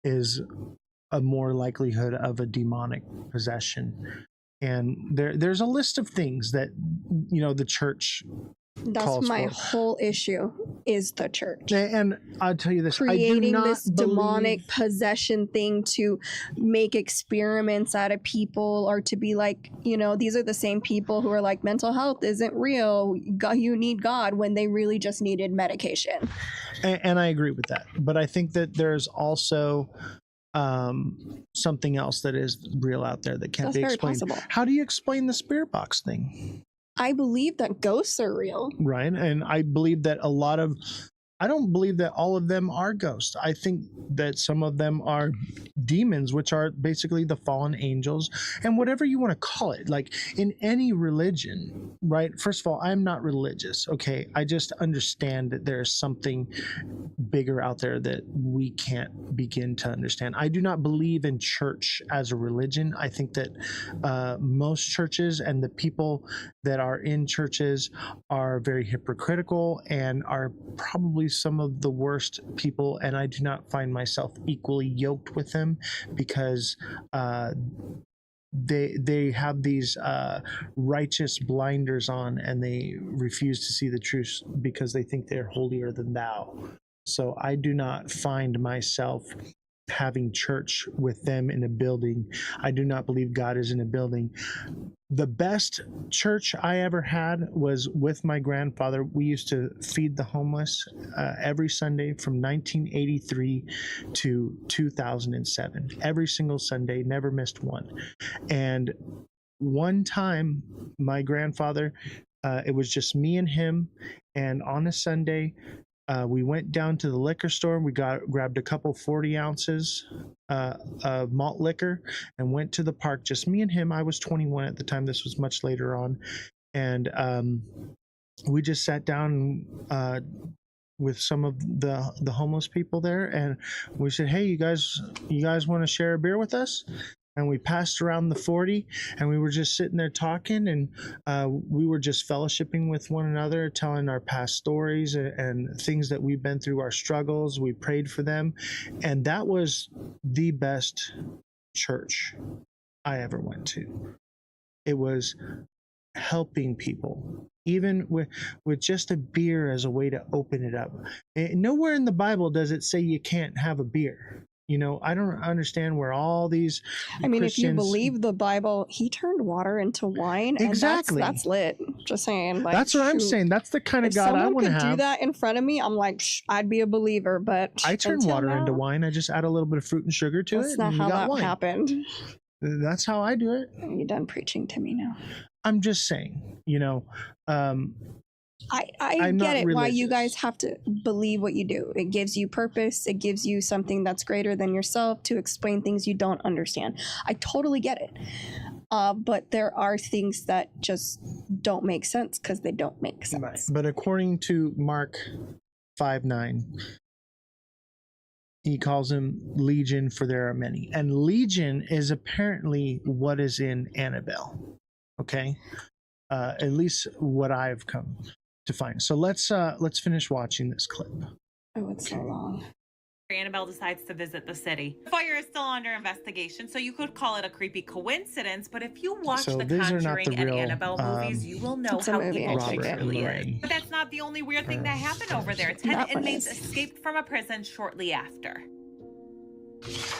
is a more likelihood of a demonic possession. And there's a list of things that, the church calls my for. whole issue is the church. And I'll tell you this, creating I do not this demonic possession thing to make experiments out of people, or to be like, these are the same people who are like, mental health isn't real, you need God, when they really just needed medication. And I agree with that. But I think that there's also something else that is real out there that can't be explained. Possible. How do you explain the spirit box thing? I believe that ghosts are real. Right. And I believe that I don't believe that all of them are ghosts. I think that some of them are demons, which are basically the fallen angels, and whatever you want to call it. Like in any religion, right? First of all, I'm not religious, okay? I just understand that there's something bigger out there that we can't begin to understand. I do not believe in church as a religion. I think that most churches and the people that are in churches are very hypocritical and are probably some of the worst people, and I do not find myself equally yoked with them because they have these righteous blinders on, and they refuse to see the truth because they think they're holier than thou. So I do not find myself having church with them in a building. I do not believe God is in a building. The best church I ever had was with my grandfather. We used to feed the homeless every Sunday from 1983 to 2007. Every single Sunday, never missed one. And one time, my grandfather, it was just me and him, and on a Sunday, we went down to the liquor store. We grabbed a couple 40 ounces of malt liquor and went to the park. Just me and him. I was 21 at the time. This was much later on. and we just sat down with some of the homeless people there, and we said, hey, you guys want to share a beer with us? And we passed around the 40, and we were just sitting there talking, and we were just fellowshipping with one another, telling our past stories and things that we've been through, our struggles. We prayed for them, and that was the best church I ever went to. It was helping people, even with just a beer as a way to open it up. Nowhere in the Bible does it say you can't have a beer. You know, I don't understand where all these if you believe the Bible, he turned water into wine. Exactly. And that's lit. Just saying. Like, that's what I'm saying. That's the kind of God I want to have. If someone could do that in front of me, I'm like, I'd be a believer. But I turn water into wine. I just add a little bit of fruit and sugar to it. That's not how that happened. That's how I do it. You're done preaching to me now. I'm just saying, you know, I get it why you guys have to believe what you do. It gives you purpose. It gives you something that's greater than yourself to explain things you don't understand. I totally get it. But there are things that just don't make sense because they don't make sense. Right. But according to Mark 5:9, he calls him Legion, for there are many. And Legion is apparently what is in Annabelle. Okay? At least what I've come to find. So let's finish watching this clip. Oh, it's so long. Annabelle decides to visit the city. The fire is still under investigation, so you could call it a creepy coincidence, but if you watch the Conjuring and Annabelle movies, you will know how evil she really is. But that's not the only weird thing that happened over there. 10 inmates escaped from a prison shortly after.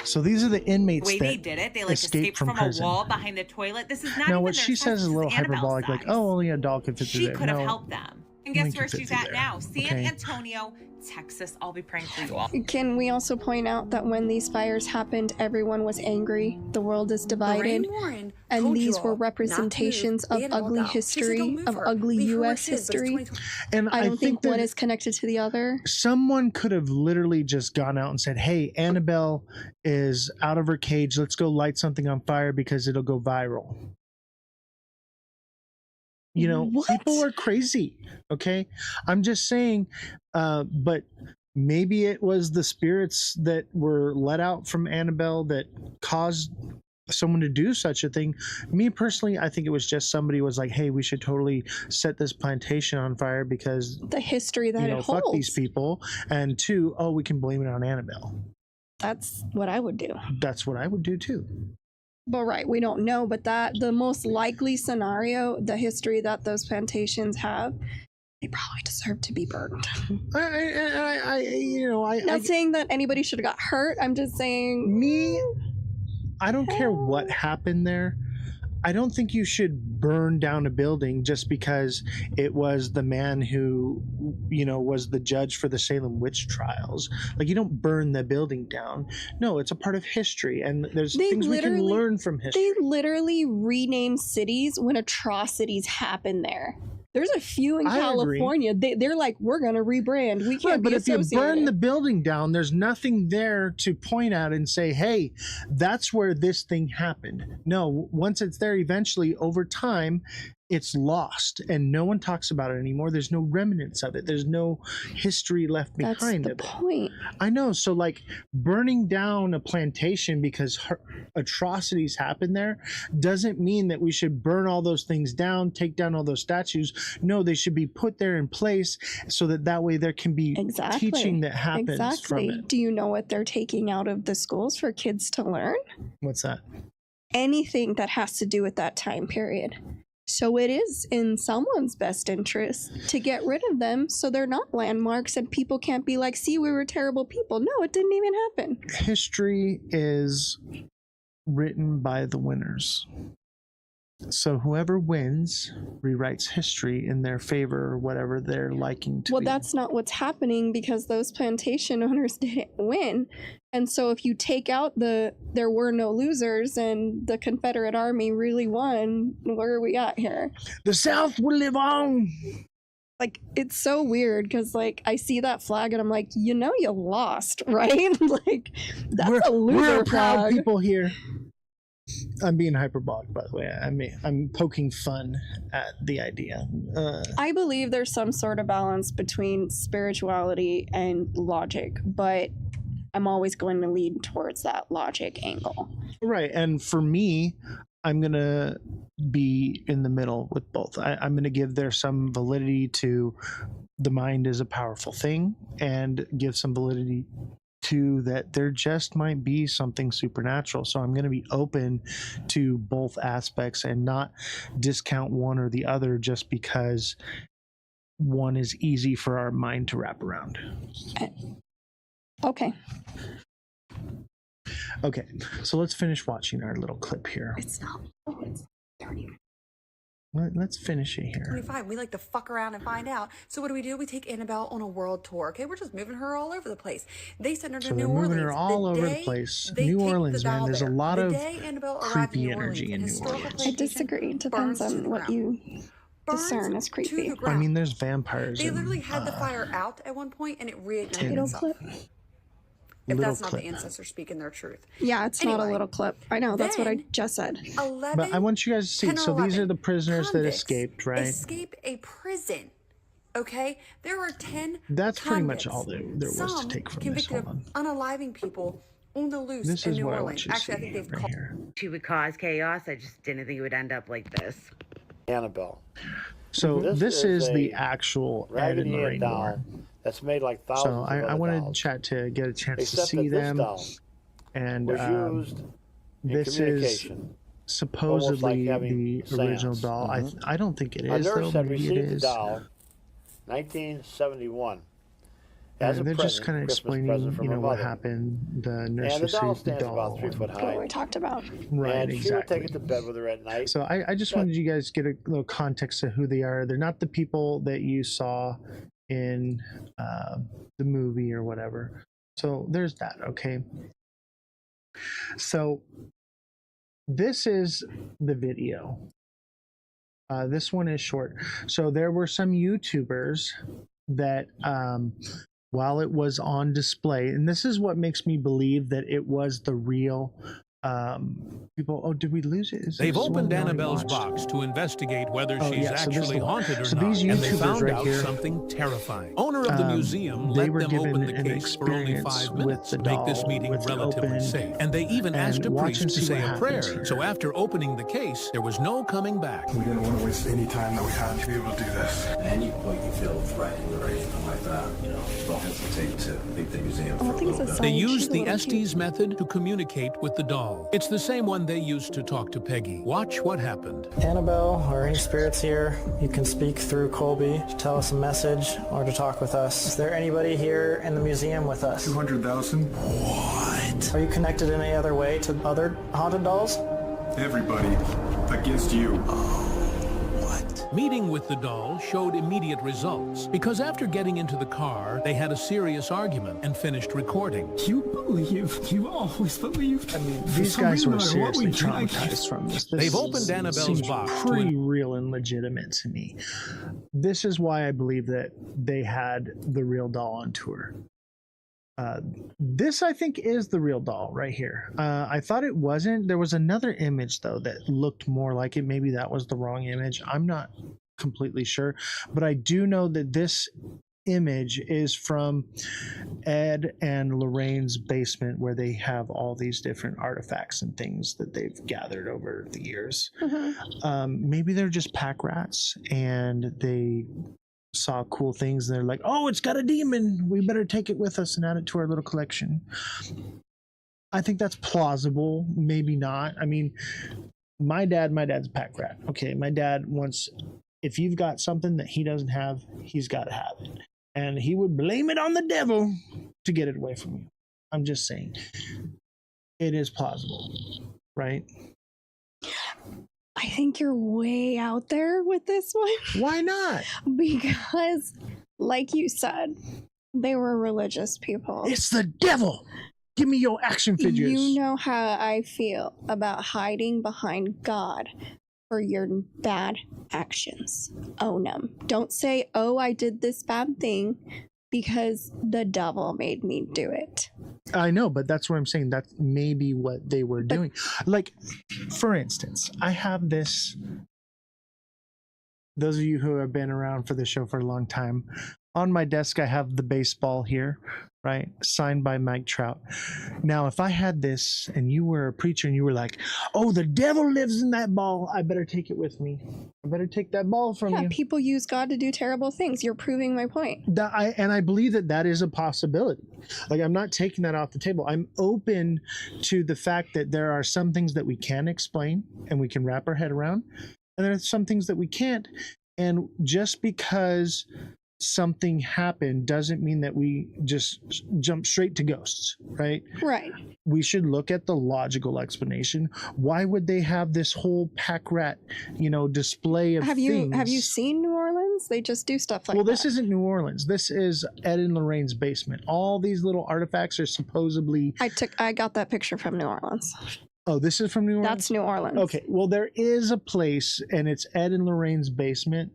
So these are the inmates the way that they did it, they like escaped from prison. a wall behind the toilet. This is not now even what she says is a little hyperbolic, like, oh, only a doll could fit through she there. could have helped them. And guess where she's at now? San Okay. Antonio, Texas. I'll be praying for you all. Can we also point out that when these fires happened, everyone was angry. The world is divided. And these were representations of ugly history, of ugly U.S. history. And I don't think one is connected to the other. Someone could have literally just gone out and said, hey, Annabelle is out of her cage. Let's go light something on fire because it'll go viral. You know, people are crazy. Okay. I'm just saying, but maybe it was the spirits that were let out from Annabelle that caused someone to do such a thing. Me personally, I think it was just somebody was like, hey, we should totally set this plantation on fire because the history that it holds. Fuck these people. And two, oh, we can blame it on Annabelle. That's what I would do. That's what I would do too. But right, we don't know, but the most likely scenario, the history that those plantations have, they probably deserve to be burned. Not saying that anybody should have got hurt. I'm just saying, I don't care what happened there. I don't think you should burn down a building just because it was the man who, was the judge for the Salem witch trials. Like, you don't burn the building down. No, it's a part of history, and there's things we can learn from history. They literally rename cities when atrocities happen there. There's a few in California. They're like, we're going to rebrand. We can't be associated. But if you burn the building down, there's nothing there to point at and say, hey, that's where this thing happened. No, once it's there, eventually, over time, it's lost and no one talks about it anymore. There's no remnants of it. There's no history left behind it. That's the point. I know. So like burning down a plantation because atrocities happen there doesn't mean that we should burn all those things down, take down all those statues. No, they should be put there in place so that way there can be teaching that happens from it. Do you know what they're taking out of the schools for kids to learn? What's that? Anything that has to do with that time period. So it is in someone's best interest to get rid of them so they're not landmarks and people can't be like, see, we were terrible people. No, it didn't even happen. History is written by the winners. So whoever wins rewrites history in their favor or whatever they're liking to be. Well, that's not what's happening because those plantation owners didn't win. And so if you take out there were no losers and the Confederate Army really won, where are we at here? The South will live on. Like, it's so weird because, like, I see that flag and I'm like, you lost, right? Like, that's a loser We're proud flag. people here. I'm being hyperbolic, by the way. I'm poking fun at the idea. I believe there's some sort of balance between spirituality and logic, but I'm always going to lean towards that logic angle. Right. And for me, I'm going to be in the middle with both. I'm going to give there some validity to the mind is a powerful thing, and give some validity to that there just might be something supernatural. So I'm going to be open to both aspects and not discount one or the other just because one is easy for our mind to wrap around. Okay. Okay, so let's finish watching our little clip here. It's not. It's 30. Let's finish it here. 25. We like to fuck around and find out. So what do? We take Annabelle on a world tour. Okay, we're just moving her all over the place. They send her to New Orleans. Moving her all over the place. New Orleans, man. There's a lot of creepy energy in New Orleans. I disagree. It depends on what you discern as creepy. I mean, there's vampires. They literally had the fire out at one point, and it reignited itself. Clip. If that's not the ancestors speaking their truth. Yeah, it's not a little clip. I know, that's what I just said. But I want you guys to see. So these are the prisoners that escaped, right? Escape a prison. Okay? There are 10 That's pretty much all there was to take from this. Hold on. Unaliving people on the loose this in is New what Orleans. I want you to Actually, I see think they've right called here. She would cause chaos. I just didn't think it would end up like this. Annabelle. So this is the actual Ed and Lorraine doll. That's made like thousands so I wanted Chat to get a chance to see them. And this is supposedly the original doll. I don't think it is, though. Maybe it is. 1971. They're just kind of explaining, you know, what happened. The nurse received the doll. About 3 foot high. What we talked about. Right, and exactly. she would take it to bed with her at night. So I just wanted you guys to get a little context of who they are. They're not the people that you saw in the movie or whatever. So there's that, okay? So this is the video. This one is short. So there were some YouTubers that while it was on display, and this is what makes me believe that it was the real people. Oh, did we lose it? They've opened Annabelle's box to investigate whether she's actually haunted or not, these and they YouTubers found right out here, something terrifying. Owner of the museum let them open the case for only 5 minutes to make this meeting relatively safe. And they even asked a priest to say a prayer. So after opening the case, there was no coming back. We didn't want to waste any time that we had to be able to do this. At any point you feel threatened or anything like that, you know, don't hesitate to leave the museum for a little bit. They used the Estes method to communicate with the doll. It's the same one they used to talk to Peggy. Watch what happened. Annabelle, or any spirits here, you can speak through Colby to tell us a message or to talk with us. Is there anybody here in the museum with us? 200,000. What? Are you connected in any other way to other haunted dolls? Everybody against you. Meeting with the doll showed immediate results, because after getting into the car, they had a serious argument and finished recording. You believe. You always believed. I mean, these guys were seriously traumatized from this. They've opened Annabelle's seems box. Pretty real and legitimate to me. This is why I believe that they had the real doll on tour. This, I think, is the real doll right here. I thought it wasn't. There was another image, though, that looked more like it. Maybe that was the wrong image. I'm not completely sure. But I do know that this image is from Ed and Lorraine's basement, where they have all these different artifacts and things that they've gathered over the years. Maybe they're just pack rats, and they saw cool things and they're like, oh, it's got a demon, we better take it with us and add it to our little collection. I think that's plausible. Maybe not. I mean, my dad's a pack rat. Okay, my dad wants, if you've got something that he doesn't have, he's got to have it, and he would blame it on the devil to get it away from you. I'm just saying, it is plausible, right? I think you're way out there with this one. Why not? Because, like you said, they were religious people. It's the devil. Give me your action figures. You know how I feel about hiding behind God for your bad actions. Own them. Don't say, oh, I did this bad thing, because the devil made me do it. I know, but that's what I'm saying. That's maybe what they were doing. Like, for instance, I have this. Those of you who have been around for the show for a long time, on my desk I have the baseball here, right? Signed by Mike Trout. Now, if I had this and you were a preacher and you were like, oh, the devil lives in that ball, I better take it with me. I better take that ball from you. People use God to do terrible things. You're proving my point. I believe that is a possibility. Like, I'm not taking that off the table. I'm open to the fact that there are some things that we can explain and we can wrap our head around, and there are some things that we can't. And just because something happened doesn't mean that we just jump straight to ghosts, right? Right. We should look at the logical explanation. Why would they have this whole pack rat, display of things? Have you seen New Orleans? They just do stuff like that. Well, this isn't New Orleans. This is Ed and Lorraine's basement. All these little artifacts are supposedly... I got that picture from New Orleans. Oh, this is from New Orleans? That's New Orleans. Okay. Well, there is a place, and it's Ed and Lorraine's basement.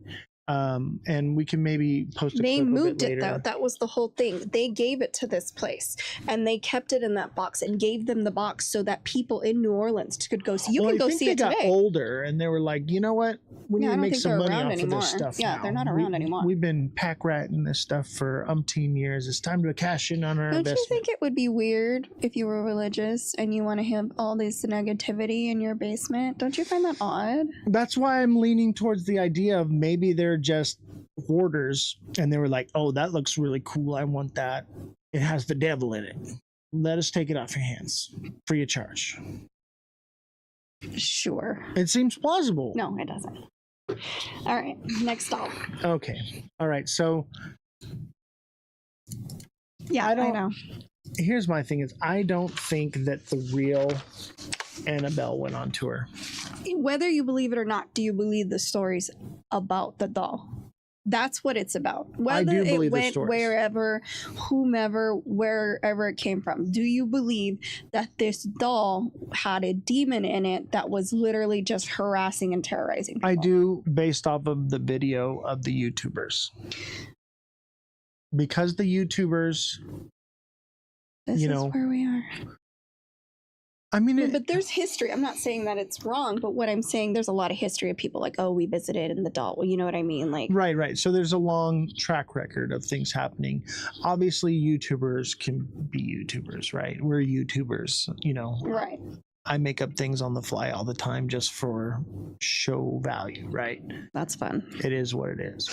And we can maybe post a clip They of moved it it, later. though. That was the whole thing. They gave it to this place, and they kept it in that box and gave them the box so that people in New Orleans could go see. You can go see it today. I think they got older, and they were like, you know what? We need to make some money off of this stuff. Yeah, they're not around anymore. We've been pack ratting this stuff for umpteen years. It's time to cash in on our investment. Don't you think it would be weird if you were religious and you want to have all this negativity in your basement? Don't you find that odd? That's why I'm leaning towards the idea of maybe they're just hoarders, and they were like, oh, that looks really cool. I want that. It has the devil in it. Let us take it off your hands. Free of charge. Sure. It seems plausible. No, it doesn't. All right, next doll. Okay. All right, so yeah, I know. Here's my thing is I don't think that the real Annabelle went on tour. Whether you believe it or not, do you believe the stories about the doll? That's what it's about. Whether it went wherever, whomever, wherever it came from. Do you believe that this doll had a demon in it that was literally just harassing and terrorizing people? I do, based off of the video of the YouTubers. Because the YouTubers, this is where we are. I mean, but there's history. I'm not saying that it's wrong, but what I'm saying, there's a lot of history of people like, oh, we visited in the doll. Well, you know what I mean? Like, right. So there's a long track record of things happening. Obviously, YouTubers can be YouTubers, right? We're YouTubers, Right. I make up things on the fly all the time just for show value, right? That's fun. It is what it is.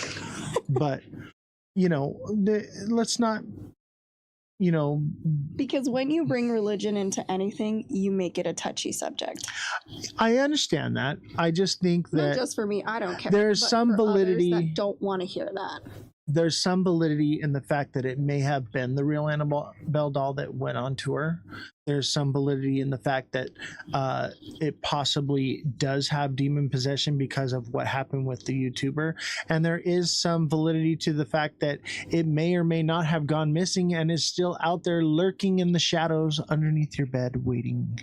But, let's not... because when you bring religion into anything, you make it a touchy subject. I understand that. I just think that not just for me, I don't care. There's some validity that don't want to hear that. There's some validity in the fact that it may have been the real Annabelle doll that went on tour. There's some validity in the fact that it possibly does have demon possession because of what happened with the YouTuber. And there is some validity to the fact that it may or may not have gone missing and is still out there lurking in the shadows underneath your bed, waiting,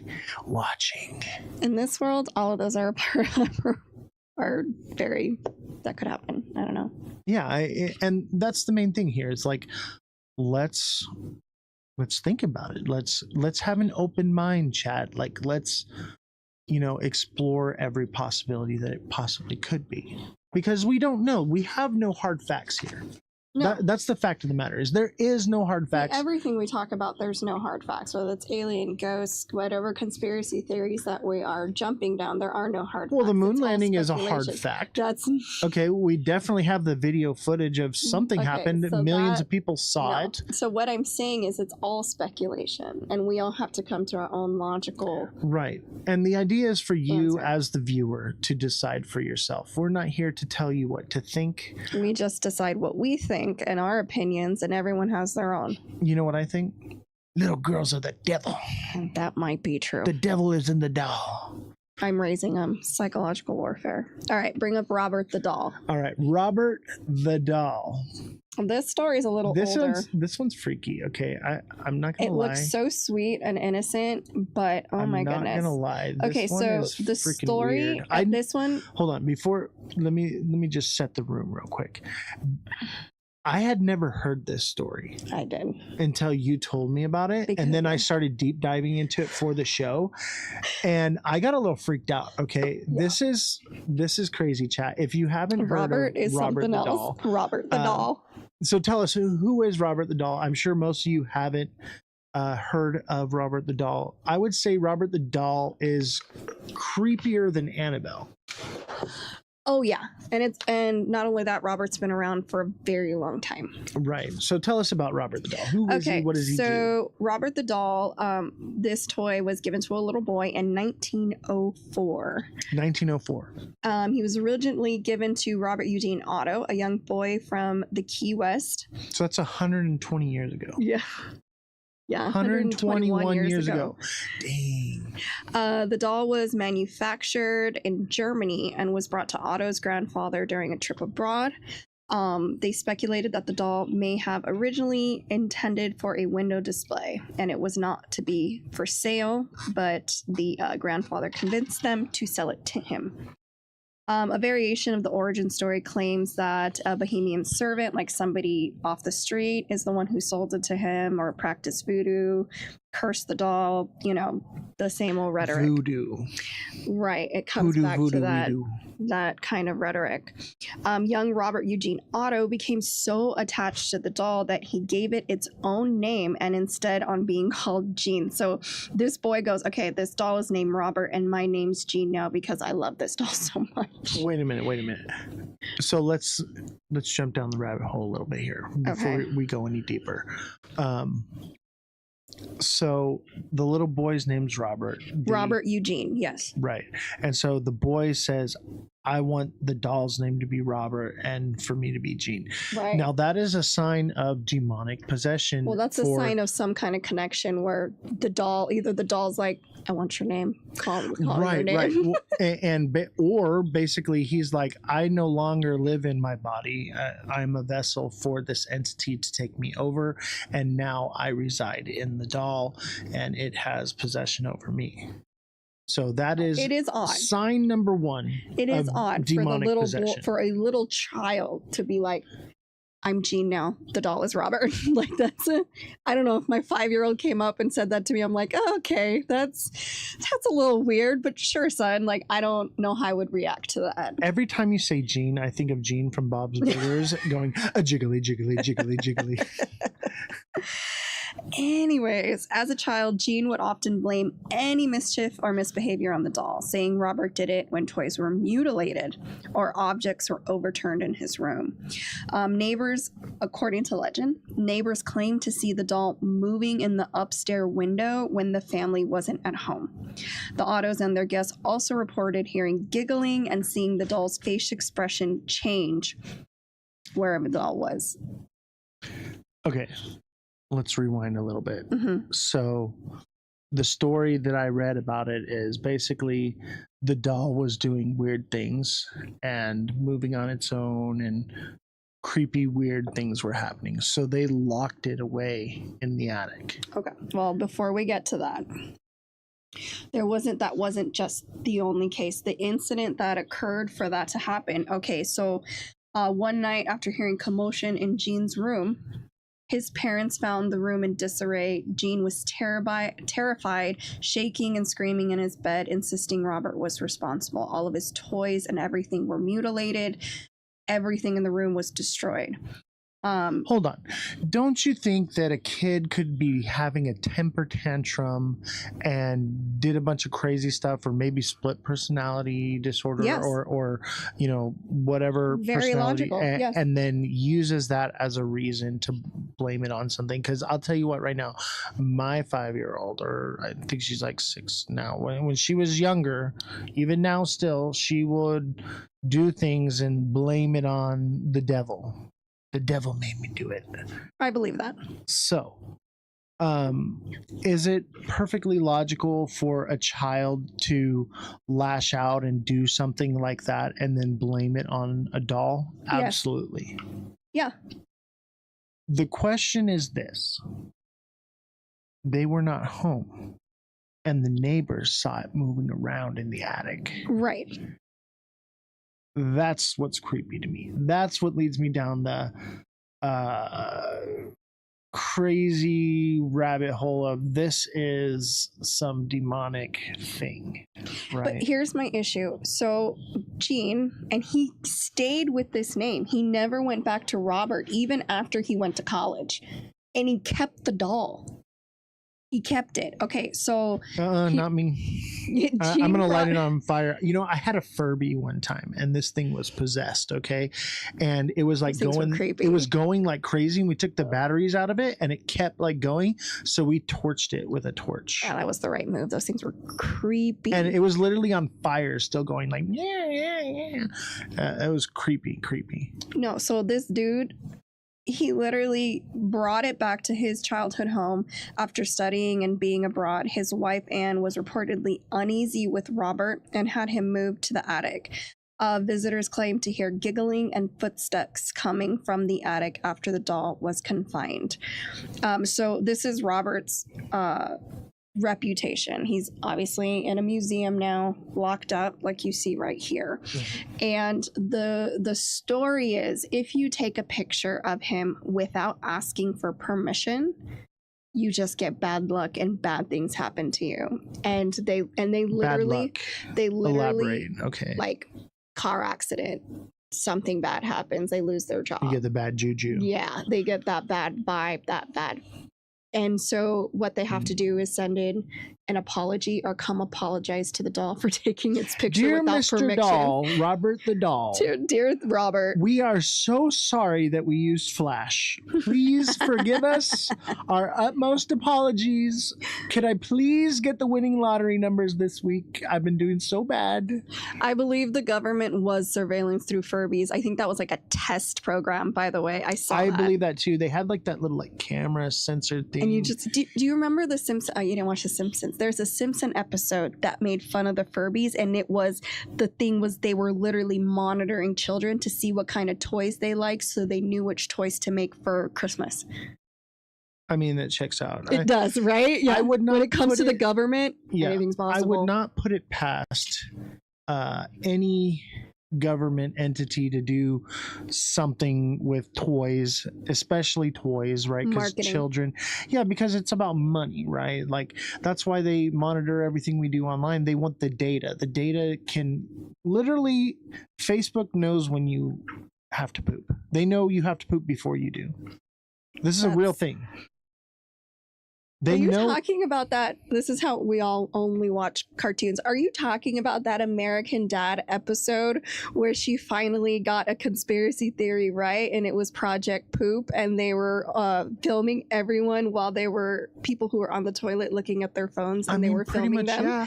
watching. In this world, all of those are very, that could happen. I don't know. Yeah, and that's the main thing here. It's like, let's think about it. Let's have an open mind, chat. Like, let's explore every possibility that it possibly could be, because we don't know. We have no hard facts here. No. That's the fact of the matter, is there is no hard facts. Everything we talk about, there's no hard facts, whether it's alien, ghosts, whatever conspiracy theories that we are jumping down, there are no hard facts. Well, the moon landing is a hard fact. That's okay. We definitely have the video footage of something happened. So millions of people saw it. So what I'm saying is it's all speculation, and we all have to come to our own logical. Right. And the idea is for you as the viewer to decide for yourself. We're not here to tell you what to think. We just decide what we think and our opinions, and everyone has their own. You know what I think? Little girls are the devil. That might be true. The devil is in the doll. I'm raising psychological warfare. All right, bring up Robert the doll. All right, Robert the doll. This story is a little older. This one's freaky. Okay, I'm not gonna lie. It looks so sweet and innocent, but oh my goodness. I'm not gonna lie. Okay, so the story. This one. Hold on. Before, let me just set the room real quick. I had never heard this story. I did. Until you told me about it. And then I started deep diving into it for the show. And I got a little freaked out. Okay. Yeah. This is crazy, chat. If you haven't heard Robert of is Robert something the else. Doll. Robert the Doll. So tell us, who is Robert the Doll? I'm sure most of you haven't heard of Robert the Doll. I would say Robert the Doll is creepier than Annabelle. Oh yeah, and not only that, Robert's been around for a very long time. Right. So tell us about Robert the Doll. Who is he? What does he do? So Robert the Doll, this toy was given to a little boy in 1904. 1904. He was originally given to Robert Eugene Otto, a young boy from the Key West. So that's 120 years ago. Yeah. Yeah, 121 years ago. Dang. The doll was manufactured in Germany and was brought to Otto's grandfather during a trip abroad. They speculated that the doll may have originally intended for a window display, and it was not to be for sale, but the grandfather convinced them to sell it to him. A variation of the origin story claims that a Bohemian servant, like somebody off the street, is the one who sold it to him, or practiced voodoo, cursed the doll, the same old rhetoric. Voodoo. Right. It comes back to that kind of rhetoric. Young Robert Eugene Otto became so attached to the doll that he gave it its own name and instead on being called Jean. So this boy goes, okay, this doll is named Robert and my name's Jean now because I love this doll so much. Wait a minute. So let's jump down the rabbit hole a little bit here before we go any deeper. So the little boy's name's Robert. Robert Eugene, yes. Right. And so the boy says, I want the doll's name to be Robert and for me to be Jean. Right. Now that is a sign of demonic possession. Well, that's a sign of some kind of connection where the doll's like, I want your name. Call your name. Right. Or basically he's like, I no longer live in my body. I'm a vessel for this entity to take me over. And now I reside in the doll and it has possession over me. So it is odd. Sign number one. It is odd for a little child to be like, I'm Jean now. The doll is Robert. Like I don't know if my 5-year-old came up and said that to me. I'm like, oh, okay, that's a little weird, but sure, son. Like, I don't know how I would react to that. Every time you say Jean, I think of Jean from Bob's Burgers going a jiggly, jiggly, jiggly, jiggly. Anyways, as a child, Jean would often blame any mischief or misbehavior on the doll, saying Robert did it when toys were mutilated or objects were overturned in his room. Neighbors, according to legend, claimed to see the doll moving in the upstairs window when the family wasn't at home. The Ottos and their guests also reported hearing giggling and seeing the doll's face expression change wherever the doll was. Okay. Let's rewind a little bit. Mm-hmm. So the story that I read about it is basically the doll was doing weird things and moving on its own and creepy, weird things were happening. So they locked it away in the attic. Okay. Well, before we get to that, that wasn't just the only case. The incident that occurred for that to happen. Okay. So one night after hearing commotion in Jean's room, his parents found the room in disarray. Jean was terrified, shaking and screaming in his bed, insisting Robert was responsible. All of his toys and everything were mutilated. Everything in the room was destroyed. Hold on. Don't you think that a kid could be having a temper tantrum and did a bunch of crazy stuff, or maybe split personality disorder, yes, or whatever very personality, logical, yes, and then uses that as a reason to blame it on something? Because I'll tell you what, right now, my 5-year-old, or I think she's like 6 now, when she was younger, even now still, she would do things and blame it on the devil. The devil made me do it. I believe that. So, is it perfectly logical for a child to lash out and do something like that and then blame it on a doll? Yes. Absolutely. Yeah. The question is this. They were not home, and the neighbors saw it moving around in the attic. Right. That's what's creepy to me. That's what leads me down the crazy rabbit hole of this is some demonic thing, right? But here's my issue. So Gene, and he stayed with this name. He never went back to Robert, even after he went to college. And he kept the doll. He kept it. Okay, so not me. I'm gonna light it on fire. You know, I had a Furby one time, and this thing was possessed. Okay, and it was like going. It was going like crazy. And we took the batteries out of it, and it kept like going. So we torched it with a torch. Yeah, that was the right move. Those things were creepy. And it was literally on fire, still going like yeah. It was creepy. No, so this dude, he literally brought it back to his childhood home after studying and being abroad. His wife, Anne, was reportedly uneasy with Robert and had him moved to the attic. Visitors claimed to hear giggling and footsteps coming from the attic after the doll was confined. So this is Robert's reputation. He's obviously in a museum now, locked up, like you see right here. And the story is, if you take a picture of him without asking for permission, you just get bad luck and bad things happen to you. And they literally Elaborate. Okay. like car accident, something bad happens, they lose their job. You get the bad juju. Yeah, they get that bad vibe, that bad. And so what they have to do is send in an apology or come apologize to the doll for taking its picture Dear without Mr. permission. Doll, Robert the doll. Dear Robert, we are so sorry that we used Flash. Please forgive us. Our utmost apologies. Could I please get the winning lottery numbers this week? I've been doing so bad. I believe the government was surveillance through Furbies. I think that was like a test program, by the way. I believe that too. They had like that little like camera sensor thing. And you just do you remember the Simpsons? Oh, you didn't watch the Simpsons. There's a Simpson episode that made fun of the Furbies, and they were literally monitoring children to see what kind of toys they like, so they knew which toys to make for Christmas. I mean, that checks out. It does, right? Yeah. I would not when it comes to the government, anything's possible. I would not put it past any government entity to do something with toys, especially toys, right? Because children, because it's about money, right? Like that's why they monitor everything we do online. They want the data. The data can literally, Facebook knows when you have to poop. They know you have to poop before you do. This is a real thing. Are you talking about that? This is how we all only watch cartoons. Are you talking about that American Dad episode where she finally got a conspiracy theory right, and it was Project Poop, and they were filming everyone while they were people who were on the toilet looking at their phones, and they were filming them? Yeah.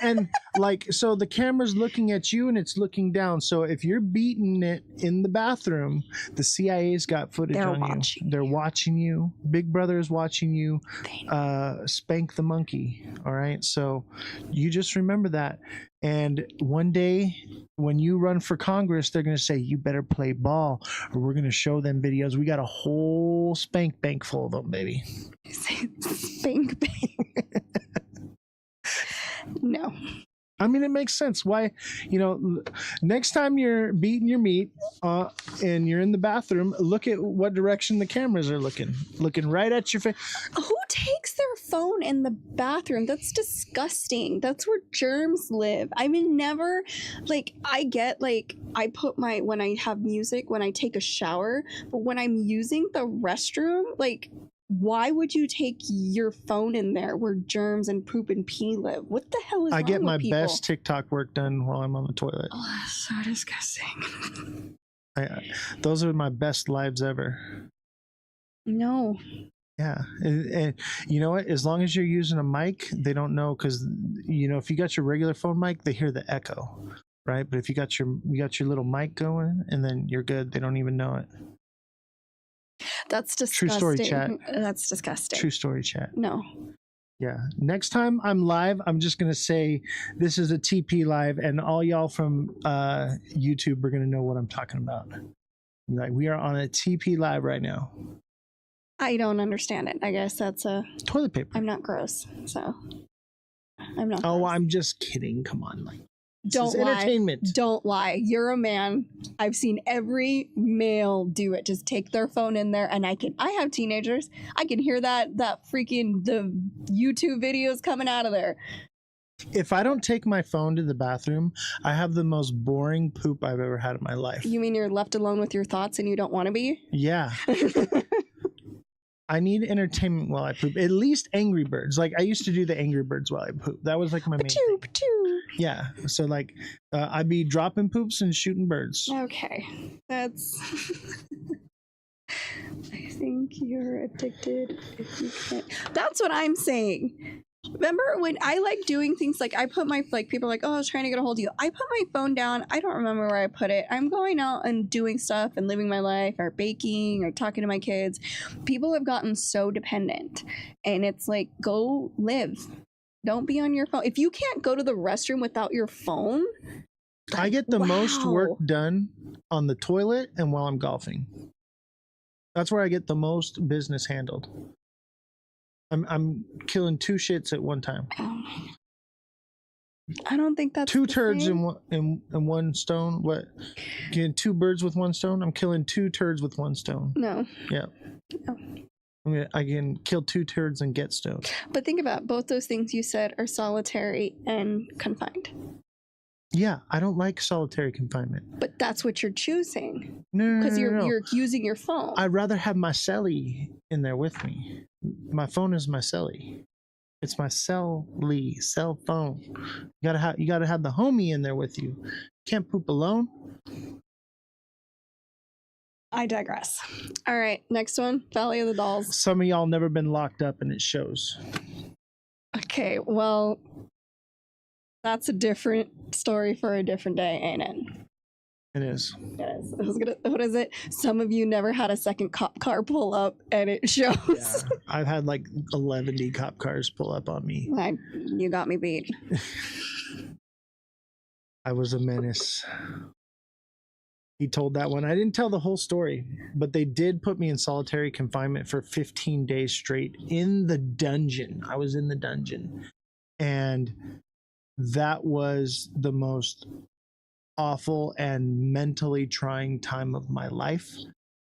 and like, so the camera's looking at you and it's looking down. So if you're beating it in the bathroom, the CIA's got footage on you. They're watching you. Big Brother is watching you. Spank the monkey. All right, so you just remember that, and one day when you run for Congress, they're going to say you better play ball, or we're going to show them videos. We got a whole spank bank full of them, baby. Spank bank. No. I mean, it makes sense. Why, next time you're beating your meat and you're in the bathroom, look at what direction the cameras are looking right at your face. Who takes their phone in the bathroom? That's disgusting. That's where germs live. I mean, never, I get, I put when I have music, when I take a shower, but when I'm using the restroom, why would you take your phone in there where germs and poop and pee live? What the hell is wrong with people? I get my best TikTok work done while I'm on the toilet. Oh, that's so disgusting. Those are my best lives ever. No. Yeah. And you know what? As long as you're using a mic, they don't know, because, if you got your regular phone mic, they hear the echo, right? But if you got your little mic going, and then you're good, they don't even know it. That's disgusting. True story, chat. That's disgusting. True story, chat. No. Yeah. Next time I'm live, I'm just going to say this is a TP live, and all y'all from YouTube are going to know what I'm talking about. We are on a TP live right now. I don't understand it. I guess that's a toilet paper. I'm not gross, so I'm not. Oh, gross. I'm just kidding. Come on, Don't lie. Entertainment. Don't lie. You're a man. I've seen every male do it. Just take their phone in there, and I have teenagers. I can hear the YouTube videos coming out of there. If I don't take my phone to the bathroom, I have the most boring poop I've ever had in my life. You mean you're left alone with your thoughts and you don't want to be? Yeah. I need entertainment while I poop. At least Angry Birds. Like, I used to do the Angry Birds while I poop. That was like my main thing. Yeah. So like, I'd be dropping poops and shooting birds. Okay. That's... I think you're addicted if you can't. That's what I'm saying. Remember when I like doing things like I put my, like, people are like, oh, I was trying to get a hold of you. I put my phone down. I don't remember where I put it. I'm going out and doing stuff and living my life or baking or talking to my kids. People have gotten so dependent, and it's like, go live. Don't be on your phone. If you can't go to the restroom without your phone. I get the most work done on the toilet and while I'm golfing. That's where I get the most business handled. I'm killing 2 shits at one time. I don't think that's 2 turds in one stone. What? Killing 2 birds with 1 stone? I'm killing 2 turds with 1 stone. No. Yeah. No. I can kill 2 turds and get stoned. But think about both those things you said are solitary and confined. Yeah, I don't like solitary confinement. But that's what you're choosing. No, because no. you're using your phone. I'd rather have my celly in there with me. My phone is my celly. It's my cell phone. You gotta have the homie in there with you. Can't poop alone. I digress. All right, next one, Valley of the Dolls. Some of y'all never been locked up, and it shows. Okay, well, that's a different story for a different day, ain't it? It is. It is. What is it? Some of you never had a second cop car pull up, and it shows. Yeah. I've had like 11 cop cars pull up on me. You got me beat. I was a menace. He told that one. I didn't tell the whole story, but they did put me in solitary confinement for 15 days straight in the dungeon. I was in the dungeon. And that was the most awful and mentally trying time of my life,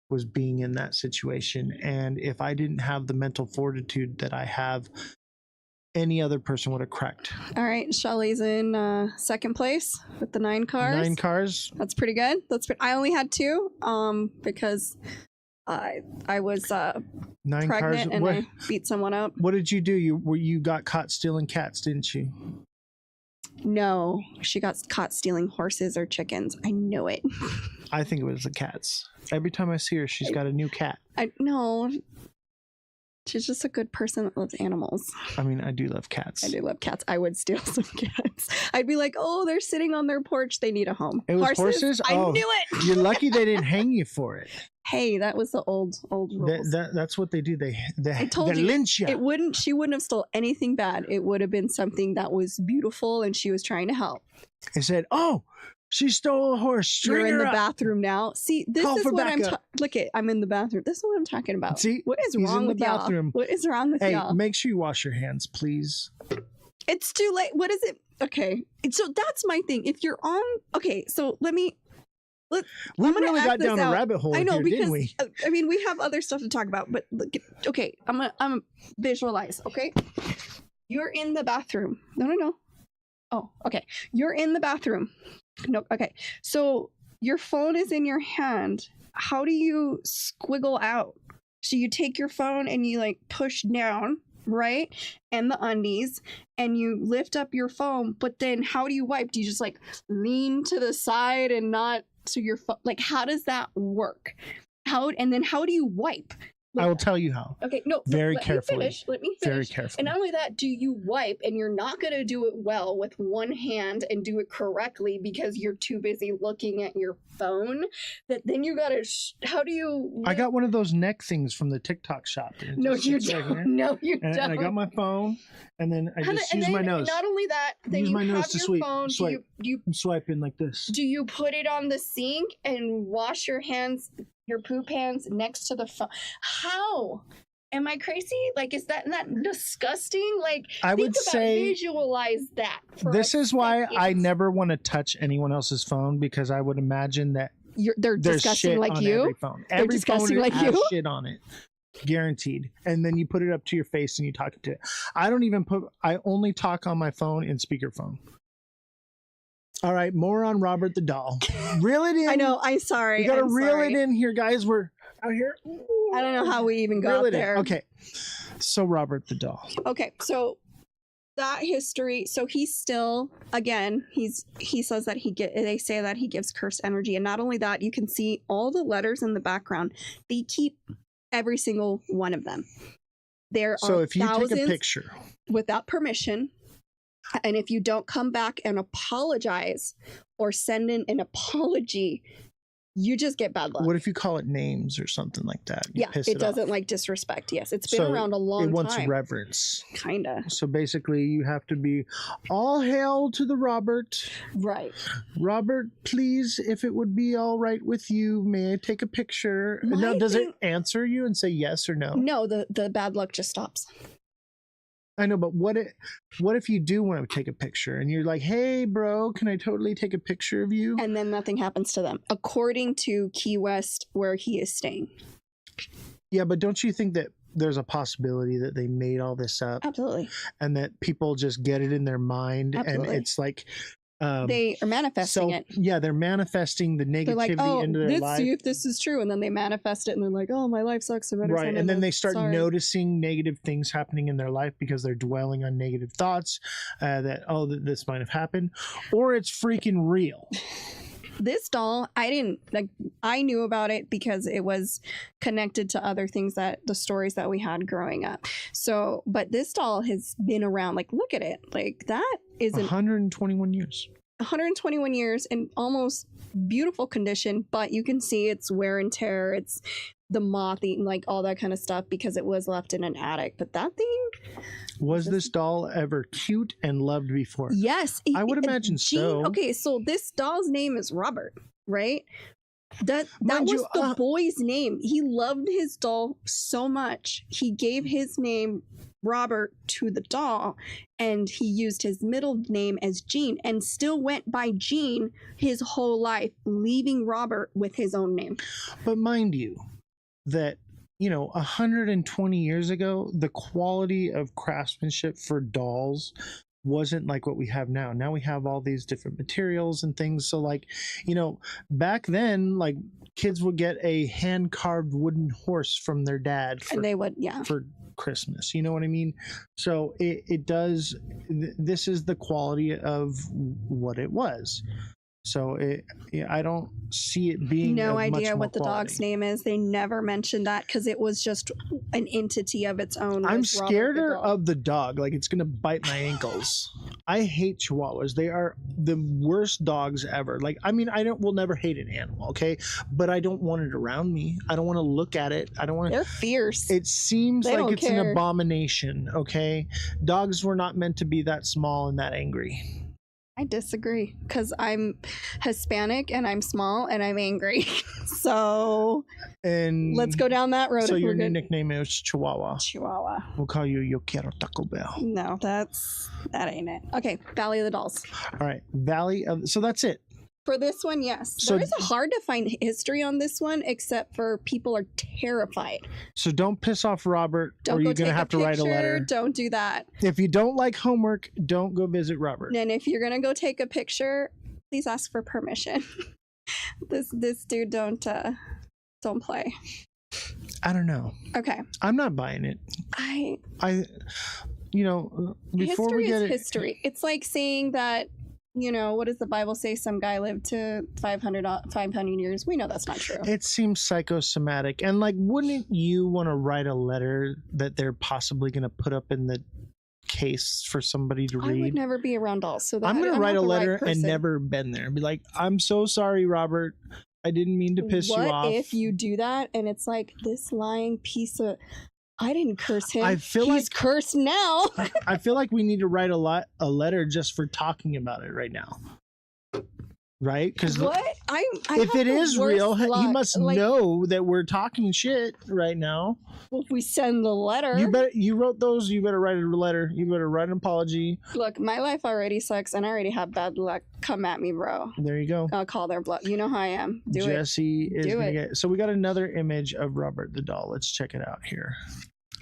was being in that situation. And if I didn't have the mental fortitude that I have, any other person would have cracked. All right, Shelly's in second place with the 9 cars. 9 cars. That's pretty good. I only had 2 because I was 9 pregnant cars. and I beat someone up. What did you do? You got caught stealing cats, didn't you? No, she got caught stealing horses or chickens. I knew it. I think it was the cats. Every time I see her, she's got a new cat. No. She's just a good person that loves animals. I mean, I do love cats. I do love cats. I would steal some cats. I'd be like, oh, they're sitting on their porch. They need a home. It was horses? I knew it. You're lucky they didn't hang you for it. Hey, that was the old rules. That's what they do. I told you, lynch you. She wouldn't have stole anything bad. It would have been something that was beautiful and she was trying to help. They said, oh, she stole a horse. You're in the bathroom now. See, this Call is for what backup. look at. I'm in the bathroom. This is what I'm talking about. See, what is he's wrong in the with bathroom. y'all? What is wrong with hey, y'all? Make sure you wash your hands, please. It's too late. What is it? Okay, so that's my thing. If you're on, okay, so we really got down a rabbit hole. I know, here, because didn't we? I mean, we have other stuff to talk about, but look, okay, I'm visualize. Okay, you're in the bathroom. No. Oh, okay. You're in the bathroom. No, okay. So your phone is in your hand. How do you squiggle out? So you take your phone and you like push down, right? And the undies, and you lift up your phone, but then how do you wipe? Do you just like lean to the side and not to your phone? Like, how does that work? And then how do you wipe? I will tell you how. Okay, no, very carefully. Let me finish. Very carefully. And not only that, do you wipe, and you're not going to do it well with one hand and do it correctly because you're too busy looking at your phone. That then you got to. How do you? I got one of those neck things from the TikTok shop. No, you don't. No, you don't. And I got my phone, and then I just use my nose. Not only that, then use you my have nose to your sweep. phone. Swipe. I'm swiping like this. Do you put it on the sink and wash your hands, your poop hands next to the phone? How? Am I crazy? Like, is that not disgusting? Like, I think would about, say visualize that. This is why I never want to touch anyone else's phone, because I would imagine that they're there's disgusting shit like on you. every phone. They're Every disgusting phone like has you. shit on it, guaranteed. And then you put it up to your face and you talk to it. I only talk on my phone in speakerphone. All right, more on Robert the doll. Reel it in. I know. I'm sorry. You gotta I'm reel sorry. it in here, guys. We're out here. I don't know how we even Reel got it in. there. Okay, so Robert the doll. Okay, so that history. So he's still, again, he says that they say that he gives cursed energy, and not only that, you can see all the letters in the background. They keep every single one of them. There So are if you thousands take a picture without permission, and if you don't come back and apologize or send in an apology, you just get bad luck. what if you call it names or something like that? You Yeah, piss it doesn't off. like disrespect. Yes, it's been So around a long it time. wants reverence. Kinda. So basically, you have to be all hail to the Robert. Right. Robert, please, if it would be all right with you, may I take a picture? My Now, does thing- it answer you and say yes or no? No, the bad luck just stops. I know, but what if you do want to take a picture and you're like, hey, bro, can I totally take a picture of you? And then nothing happens to them, according to Key West, where he is staying. Yeah, but don't you think that there's a possibility that they made all this up? Absolutely. And that people just get it in their mind Absolutely. and it's like... They are manifesting it. Yeah, they're manifesting the negativity They're like, oh, into their let's life. see if this is true. And then they manifest it and they're like, oh, my life sucks. I better Right. send And then in they a start sorry. noticing negative things happening in their life because they're dwelling on negative thoughts that this might have happened, or it's freaking real. This doll, I knew about it because it was connected to other things, that the stories that we had growing up. So, but this doll has been around. Like, look at it. Like, that is 121 years. 121 years in almost beautiful condition, but you can see it's wear and tear. It's the moth eating, like all that kind of stuff, because it was left in an attic. But that thing, was this doll ever cute and loved before? yes, I would imagine so. Okay, so this doll's name is Robert, right? That Mind was you, the boy's name. He loved his doll so much, he gave his name Robert to the doll, and he used his middle name as Gene, and still went by Gene his whole life, leaving Robert with his own name. But mind you, that 120 years ago, the quality of craftsmanship for dolls wasn't like what we have now. Now we have all these different materials and things. So like, back then, like, kids would get a hand carved wooden horse from their dad And they would, for Christmas. You know what I mean? So it does. This is the quality of what it was. So I don't see it being No of much idea more what the quality. dog's name is. They never mentioned that because it was just an entity of its own. I'm was Robert scared the doll. of the dog. Like, it's gonna bite my ankles. I hate Chihuahuas. They are the worst dogs ever. Like, I mean, will never hate an animal, okay? But I don't want it around me. I don't want to look at it. I don't want to. They're fierce. It seems They like don't it's an care. abomination, okay? Dogs were not meant to be that small and that angry. I disagree because I'm Hispanic and I'm small and I'm angry. So And let's go down that road. So if your we're new good. nickname is Chihuahua. Chihuahua. We'll call you Yo Quiero Taco Bell. No, that ain't it. Okay, Valley of the Dolls. All right, Valley of. So that's it. For this one, yes. So- There is a hard to find history on this one, except for people are terrified. So don't piss off Robert, Don't or go you're gonna take have to write a picture. letter. Don't do that. If you don't like homework, don't go visit Robert. And if you're gonna go take a picture, please ask for permission. This dude don't play. I don't know. Okay. I'm not buying it. Before History we get is it, history. It's like saying that, what does the Bible say? Some guy lived to 500 years. We know that's not true. it seems psychosomatic. And like, wouldn't you want to write a letter that they're possibly going to put up in the case for somebody to I would read? never be around dolls. So that I'm going to not write a the right letter and person. never been there. Be like, I'm so sorry, Robert. I didn't mean to piss you off. What if you do that and it's like, this lying piece of... I didn't curse him. I feel He's cursed now. I feel like we need to write a letter just for talking about it right now. right? Because what? I if have it the is worst real, he luck. must Like, know that we're talking shit right now. well, if we send the letter, You wrote those. You better write a letter. You better write an apology. look, my life already sucks, and I already have bad luck. Come at me, bro. There you go. I'll call their bluff. You know how I am. Do Jesse it. is gonna get. So we got another image of Robert the doll. Let's check it out here.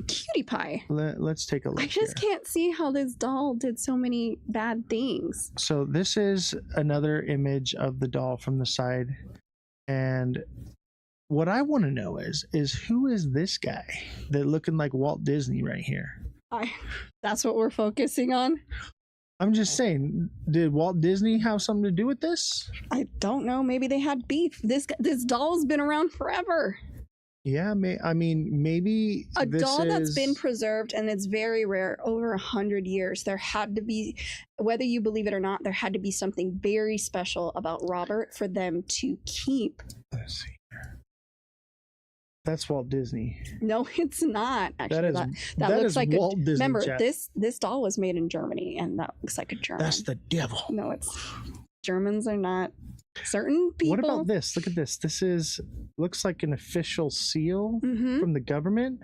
Cutie pie. Let's take a look. I just can't see how this doll did so many bad things. So this is another image of the doll from the side, and what I want to know is who is this guy that looking like Walt Disney right here? That's what we're focusing on. I'm just saying, did Walt Disney have something to do with this? I don't know. Maybe they had beef. This doll's been around forever. Yeah, maybe a doll that's been preserved, and it's very rare, over 100 years. There had to be, whether you believe it or not, there had to be something very special about Robert for them to keep. Let's see here. That's Walt Disney. No, it's not. Actually, that looks is like Walt Disney. Remember, chat. this doll was made in Germany, and that looks like a German. That's the devil. No, it's Germans are not. Certain people. What about this? Look at this. This looks like an official seal from the government.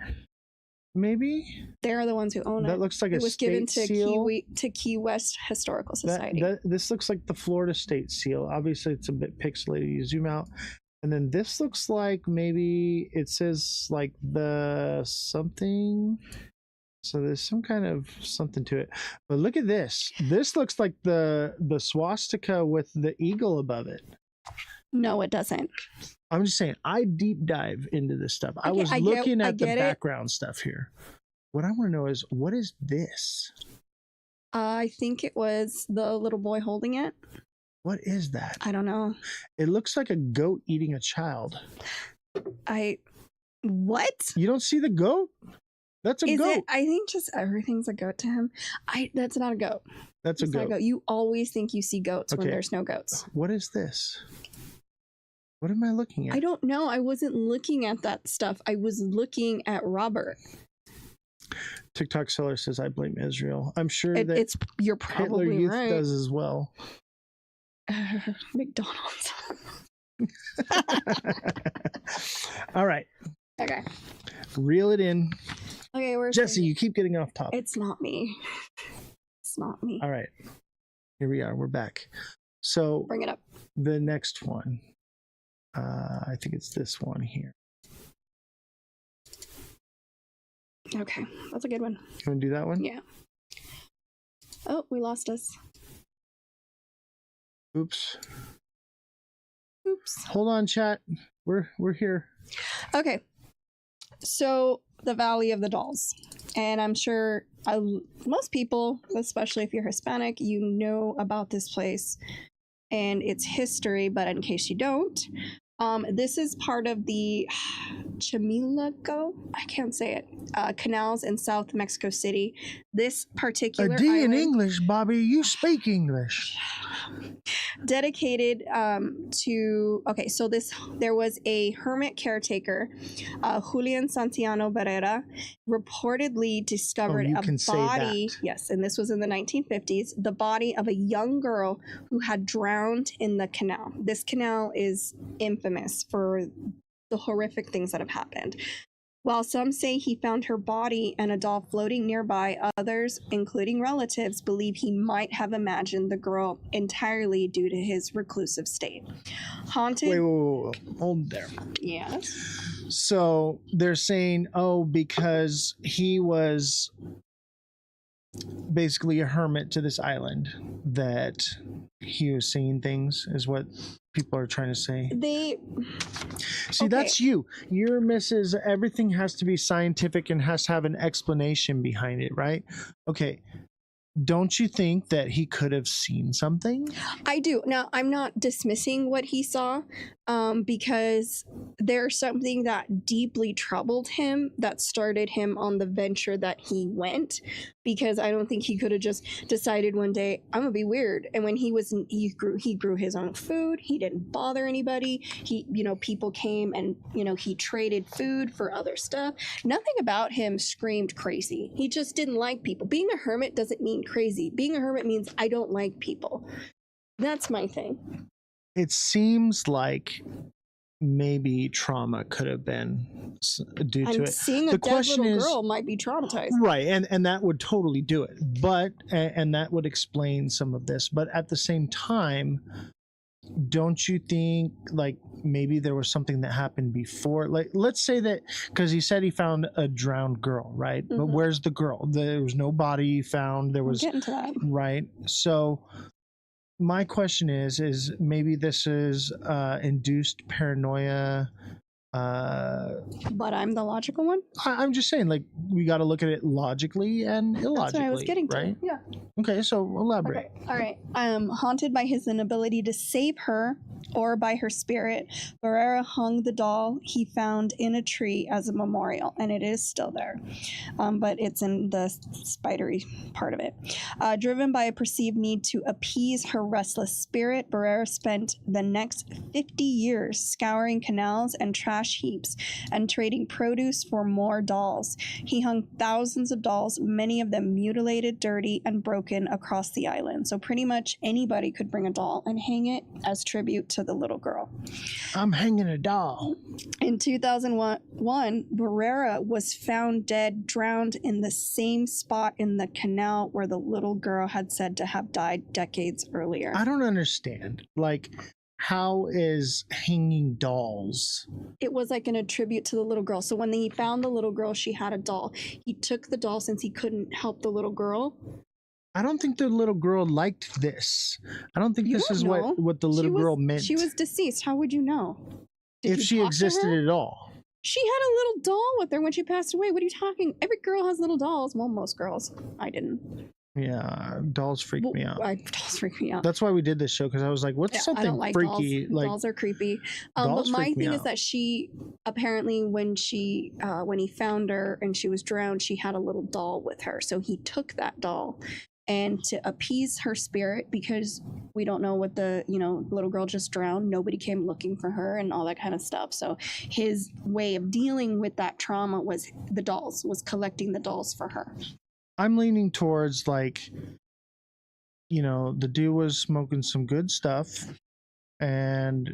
Maybe they're the ones who own it. That looks like it was given to seal. Key West Historical Society. This looks like the Florida State seal. Obviously, it's a bit pixelated. You zoom out, and then this looks like maybe it says like the something. So there's some kind of something to it. But look at this. This looks like the swastika with the eagle above it. No, it doesn't. I'm just saying, I deep dive into this stuff. I was looking at the background stuff here. What I want to know is, what is this? I think it was the little boy holding it. What is that? I don't know. It looks like a goat eating a child. What? You don't see the goat? That's a goat. I think just everything's a goat to him. That's not a goat. That's a goat. You always think you see goats when there's no goats. What is this? What am I looking at? I don't know. I wasn't looking at that stuff. I was looking at Robert. TikTok seller says, I blame Israel. I'm sure that you're probably Hitler Youth right. does as well. McDonald's. All right. Okay. Reel it in. Okay, where's Jesse? You keep getting off topic. It's not me. It's not me. All right. Here we are. We're back. So bring it up. The next one. I think it's this one here. Okay, that's a good one. You want to do that one? Yeah. Oh, we lost us. Oops. Oops. Hold on, chat. We're here. Okay. So the Valley of the Dolls, and I'm sure most people, especially if you're Hispanic, you know about this place and its history. But in case you don't, this is part of the Chimilaco, I can't say it, canals in South Mexico City. This particular A D island, in English, Bobby. You speak English. Dedicated to, okay, so there was a hermit caretaker, Julian Santiano Barrera, reportedly discovered a body, yes, and this was in the 1950s, the body of a young girl who had drowned in the canal. This canal is infamous for the horrific things that have happened. While some say he found her body and a doll floating nearby, others, including relatives, believe he might have imagined the girl entirely due to his reclusive state. Haunted. Wait. Hold there. Yes. So they're saying, because he was basically a hermit to this island, that he was seeing things, is what people are trying to say. That's you. Your Mrs. Everything has to be scientific and has to have an explanation behind it, right? Okay. Don't you think that he could have seen something? I do. Now, I'm not dismissing what he saw, because there's something that deeply troubled him that started him on the venture that he went, because I don't think he could have just decided one day, I'm gonna be weird. And when he grew his own food. He didn't bother anybody. People came and, he traded food for other stuff. Nothing about him screamed crazy. He just didn't like people. Being a hermit doesn't mean crazy. Being a hermit means I don't like people. That's my thing. It seems like maybe trauma could have been due to And it. seeing a The dead question little is, girl might be traumatized. right, and that would totally do it, but and that would explain some of this. But at the same time, don't you think like maybe there was something that happened before? Like, let's say that, because he said he found a drowned girl, right? But where's the girl? There was no body found. There was, getting to that. right? So my question is maybe this is induced paranoia. But I'm the logical one. I'm just saying, like, we got to look at it logically and illogically. That's what I was getting to. right? Yeah. Okay, so elaborate. Okay. All right. Haunted by his inability to save her or by her spirit, Barrera hung the doll he found in a tree as a memorial, and it is still there, but it's in the spidery part of it. Driven by a perceived need to appease her restless spirit, Barrera spent the next 50 years scouring canals and trash heaps and trading produce for more dolls. He hung thousands of dolls, many of them mutilated, dirty, and broken across the island. So pretty much anybody could bring a doll and hang it as tribute to the little girl. I'm hanging a doll. In 2001, Barrera was found dead, drowned in the same spot in the canal where the little girl had said to have died decades earlier. I don't understand. Like, how is hanging dolls? It was like a tribute to the little girl. So when he found the little girl, she had a doll. He took the doll since he couldn't help the little girl. I don't think the little girl liked this. I don't think this is what the little girl meant. She was deceased. How would you know? If she existed at all. She had a little doll with her when she passed away. What are you talking? Every girl has little dolls. Well, most girls. I didn't. Yeah, dolls freak me out. Dolls freak me out. That's why we did this show, because I was like, what's something I don't like freaky? Dolls. Like, dolls are creepy. dolls But my freak me thing is out. that she apparently when he found her and she was drowned, she had a little doll with her. So he took that doll and to appease her spirit, because we don't know what the little girl just drowned. Nobody came looking for her and all that kind of stuff. So his way of dealing with that trauma was the dolls, was collecting the dolls for her. I'm leaning towards like, the dude was smoking some good stuff and,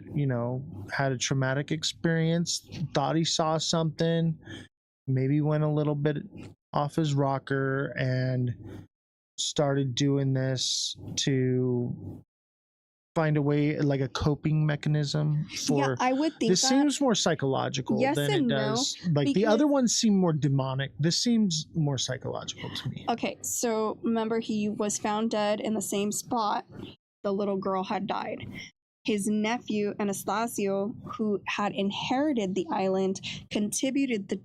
had a traumatic experience, thought he saw something, maybe went a little bit off his rocker and started doing this to find a way, like a coping mechanism for. Yeah, I would think this that. seems more psychological Yes than and it no, does. Like the other ones seem more demonic. This seems more psychological to me. Okay, so remember he was found dead in the same spot the little girl had died. His nephew Anastasio, who had inherited the island, continued the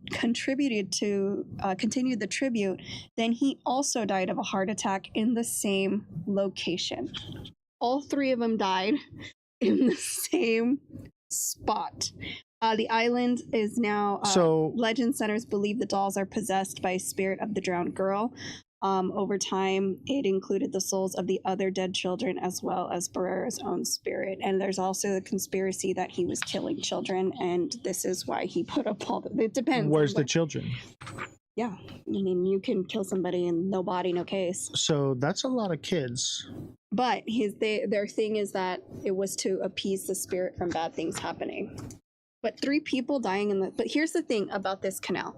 tribute. Then he also died of a heart attack in the same location. All three of them died in the same spot. The island is now. Legend centers believe the dolls are possessed by a spirit of the drowned girl. Over time, it included the souls of the other dead children as well as Barrera's own spirit. And there's also the conspiracy that he was killing children, and this is why he put up all the. It depends. Where's the children? Yeah, I mean, you can kill somebody and no body, no case. So that's a lot of kids. But their thing is that it was to appease the spirit from bad things happening. But 3 people dying but here's the thing about this canal,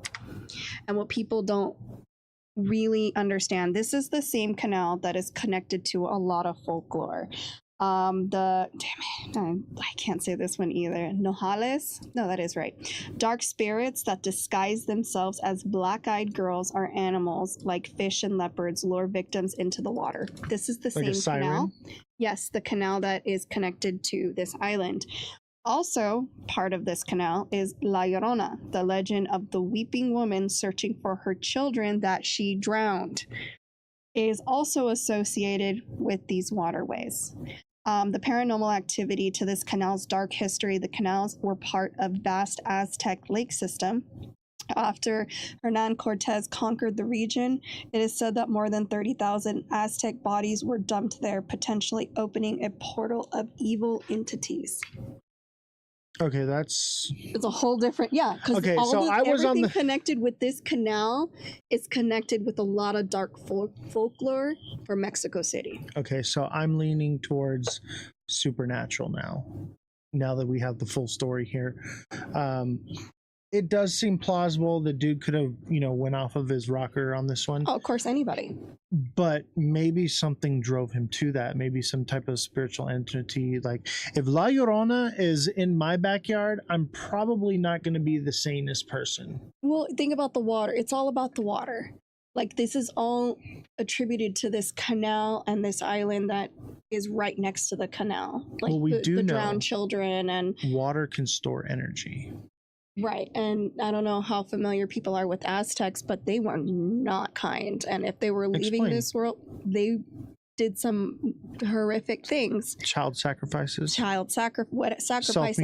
and what people don't really understand. This is the same canal that is connected to a lot of folklore. I can't say this one either. Nojales? No, that is right. Dark spirits that disguise themselves as black-eyed girls or animals like fish and leopards lure victims into the water. This is the Like same canal. Yes, the canal that is connected to this island. Also, part of this canal is La Llorona, the legend of the weeping woman searching for her children that she drowned. It is also associated with these waterways. The paranormal activity to this canal's dark history, the canals were part of vast Aztec lake system. After Hernan Cortez conquered the region, it is said that more than 30,000 Aztec bodies were dumped there, potentially opening a portal of evil entities. Okay, it's a whole different, because okay, so everything connected with this canal is connected with a lot of dark folklore for Mexico City. Okay, so I'm leaning towards supernatural now that we have the full story here. It does seem plausible the dude could have, went off of his rocker on this one. Oh, of course, anybody. But maybe something drove him to that. Maybe some type of spiritual entity. Like, if La Llorona is in my backyard, I'm probably not going to be the sanest person. Well, think about the water. It's all about the water. Like, this is all attributed to this canal and this island that is right next to the canal. Like, well, we do the know drowned children and water can store energy. Right, and I don't know how familiar people are with Aztecs, but they were not kind. And if they were leaving this world, they did some horrific things. Child sacrifices. Sacrifice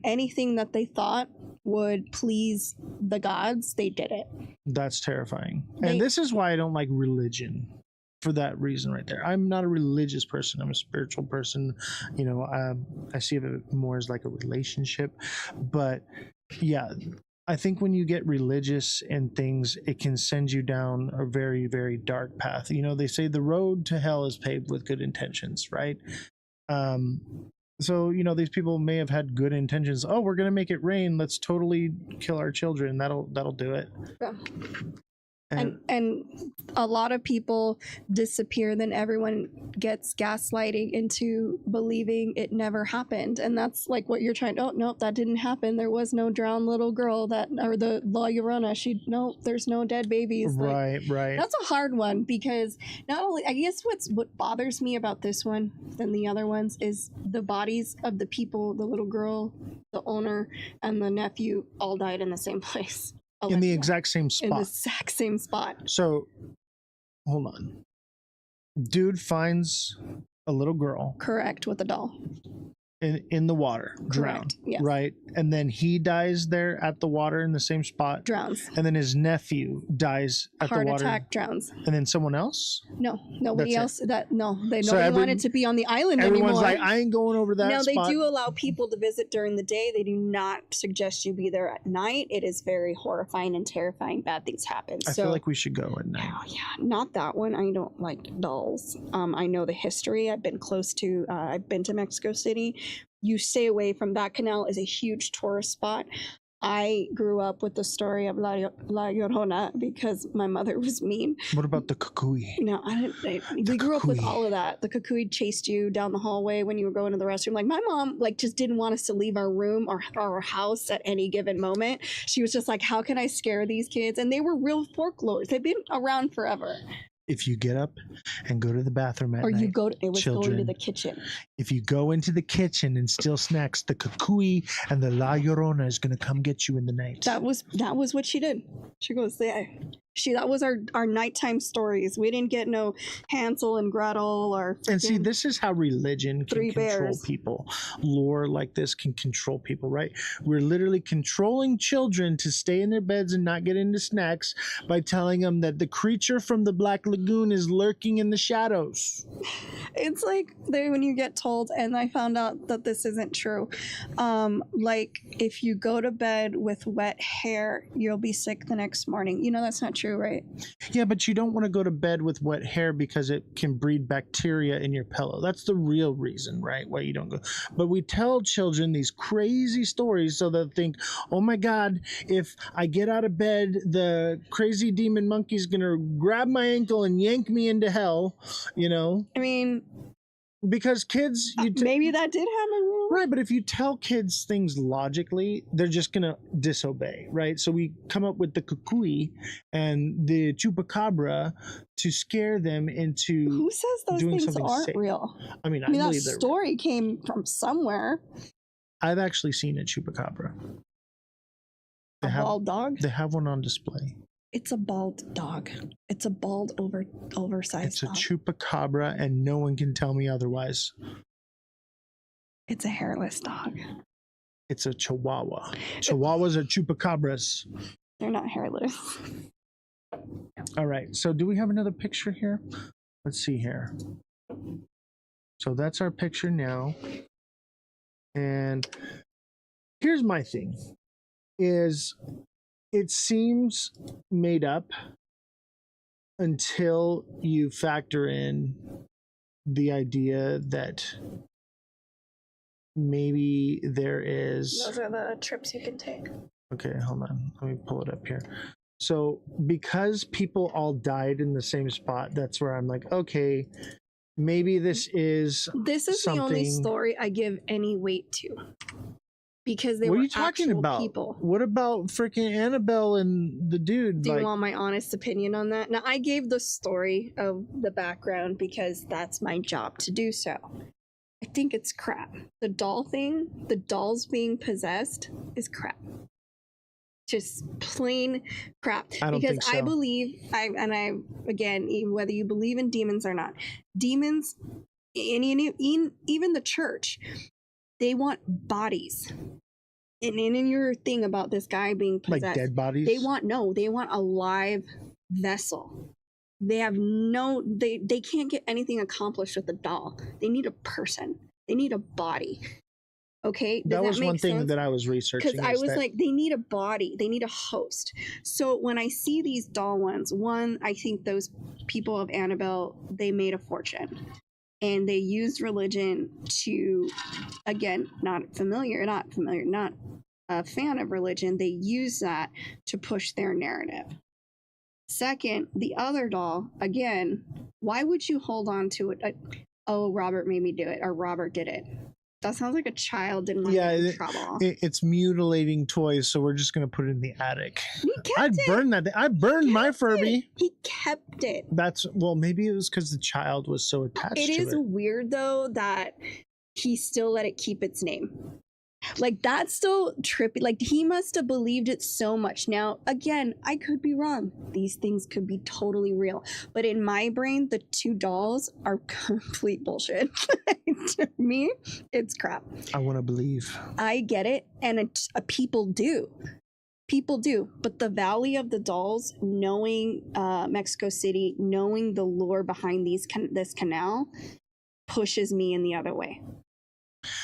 anything that they thought would please the gods, they did it. That's terrifying. And this is why I don't like religion. For that reason right there. I'm not a religious person. I'm a spiritual person. I see it more as like a relationship. But yeah, I think when you get religious and things, it can send you down a very, very dark path. They say the road to hell is paved with good intentions, right? So, these people may have had good intentions. Oh, we're going to make it rain. Let's totally kill our children. That'll do it. Yeah. And a lot of people disappear, then everyone gets gaslighting into believing it never happened. And that's like what you're trying. Oh, no, that didn't happen. There was no drowned little girl or the La Llorona. There's no dead babies. Right. That's a hard one because not only, I guess what bothers me about this one than the other ones is the bodies of the people, the little girl, the owner, and the nephew all died in the same place. In the exact same spot. In the exact same spot. So, hold on. Dude finds a little girl. Correct, with a doll. In the water, drowned, yes. Right? And then he dies there at the water in the same spot. Drowns. And then his nephew dies at the water. Heart attack, drowns. And then someone else? No, nobody else. Nobody So wanted to be on the island anymore. Everyone's like, I ain't going over that No, spot. they do allow people to visit during the day. They do not suggest you be there at night. It is very horrifying and terrifying. Bad things happen. I feel like we should go at night. Oh, yeah, not that one. I don't like dolls. I know the history. I've been to Mexico City. You stay away from that. Canal is a huge tourist spot. I grew up with the story of La Llorona because my mother was mean. What about the cucuy? No, we grew up with all of that. The cucuy chased you down the hallway when you were going to the restroom. Like, my mom just didn't want us to leave our room or our house at any given moment. She was just like, how can I scare these kids? And they were real folklore. They've been around forever. If you get up and go to the bathroom at night, going to the kitchen. If you go into the kitchen and steal snacks, the cucuy and the La Llorona is going to come get you in the night. That was what she did. She goes, that was our nighttime stories. We didn't get no Hansel and Gretel or. And see, this is how religion can Three control Bears. people. Lore like this can control people, right? We're literally controlling children to stay in their beds and not get into snacks by telling them that the creature from the Black Lagoon is lurking in the shadows. It's like when you get told, and I found out that this isn't true. Like, if you go to bed with wet hair, you'll be sick the next morning. That's not true, right? Yeah, but you don't want to go to bed with wet hair because it can breed bacteria in your pillow. That's the real reason, right? Why you don't go. But we tell children these crazy stories so they'll think, oh my God, if I get out of bed, the crazy demon monkey's going to grab my ankle and yank me into hell, I mean, because kids, maybe that did happen. Right, but if you tell kids things logically, they're just going to disobey, right? So we come up with the cucuy and the chupacabra to scare them into Who says those doing things something aren't safe. real? I mean that believe they're story came from somewhere. I've actually seen a chupacabra. A bald dog? They have one on display. It's a bald dog. It's a bald, oversized dog. It's a chupacabra, and no one can tell me otherwise. It's a hairless dog. It's a chihuahua. Chihuahuas are chupacabras. They're not hairless. All right. So do we have another picture here? Let's see here. So that's our picture now. And here's my thing is it seems made up until you factor in the idea that maybe there is. Those are the trips you can take. Okay, hold on. Let me pull it up here. So because people all died in the same spot, that's where I'm like, okay, maybe this is the only story I give any weight to. Because they what were are you talking about? People. What about freaking Annabelle and the dude? Do you want my honest opinion on that? Now, I gave the story of the background because that's my job to do so. I think it's crap. The doll thing, the dolls being possessed, is crap. Just plain crap. I don't think so. I believe, again, whether you believe in demons or not, demons, and even the church, they want bodies. And in your thing about this guy being possessed, like dead bodies, they want a live vessel. They have they can't get anything accomplished with a doll. They need a person. They need a body. Okay, that was one thing that I was researching. Because I was like, they need a body, they need a host. So when I see these doll ones, I think those people of Annabelle, they made a fortune, and they used religion to, again, not a fan of religion. They use that to push their narrative. Second, the other doll, again, why would you hold on to it? Oh, Robert made me do it, or Robert did it. That sounds like a child didn't want to get in trouble. It's mutilating toys, so we're just going to put it in the attic. I'd burn that thing. I burned my Furby. He kept it. Maybe it was because the child was so attached to it. It is weird, though, that he still let it keep its name. Like, that's still trippy. Like, he must have believed it so much. Now, again, I could be wrong. These things could be totally real. But in my brain, the two dolls are complete bullshit. To me, it's crap. I want to believe. I get it. And people do. People do. But the Valley of the Dolls, knowing Mexico City, knowing the lore behind this canal, pushes me in the other way.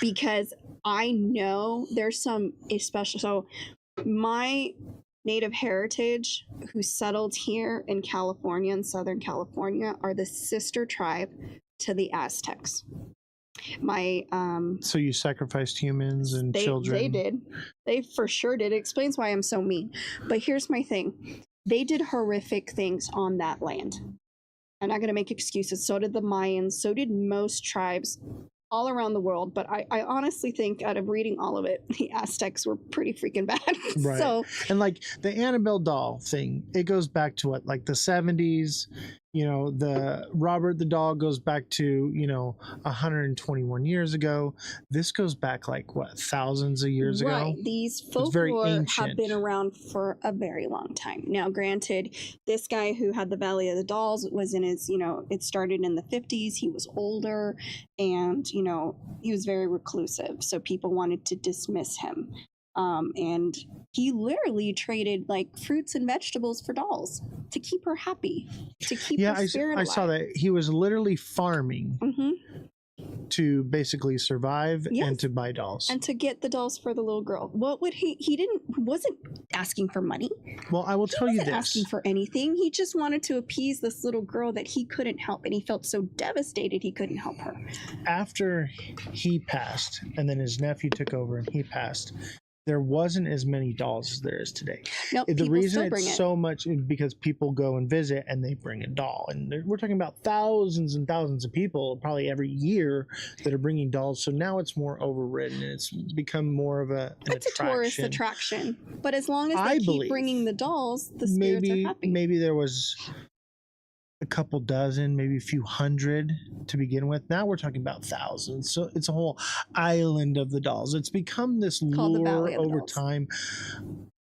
Because I know there's some especially, so my native heritage who settled here in California, in Southern California, are the sister tribe to the Aztecs. So you sacrificed humans and children? They did. They for sure did. It explains why I'm so mean. But here's my thing. They did horrific things on that land. I'm not going to make excuses. So did the Mayans. So did most tribes all around the world, but I honestly think, out of reading all of it, the Aztecs were pretty freaking bad. Right. So, and like the Annabelle doll thing, it goes back to what, like the 70s. The Robert the doll goes back to 121 years ago. This goes back like what, thousands of years ago. These folklore have been around for a very long time. Now, granted, this guy who had the Valley of the Dolls was in his, it started in the 50s. He was older, and he was very reclusive, so people wanted to dismiss him. And he literally traded like fruits and vegetables for dolls to keep her happy, to keep her spirit alive. I saw that he was literally farming to basically survive and to buy dolls and to get the dolls for the little girl. What would he wasn't asking for money. Well, I will tell you this. He wasn't asking for anything. He just wanted to appease this little girl that he couldn't help, and he felt so devastated he couldn't help her. After he passed, and then his nephew took over and he passed, there wasn't as many dolls as there is today. Nope, the reason it's so much is because people go and visit and they bring a doll. And we're talking about thousands and thousands of people probably every year that are bringing dolls. So now it's more overridden, and it's become more of an attraction. A tourist attraction. But as long as they keep bringing the dolls, the spirits are happy. Maybe there was a couple dozen, maybe a few hundred to begin with. Now we're talking about thousands. So it's a whole island of the dolls. It's become this lure over time.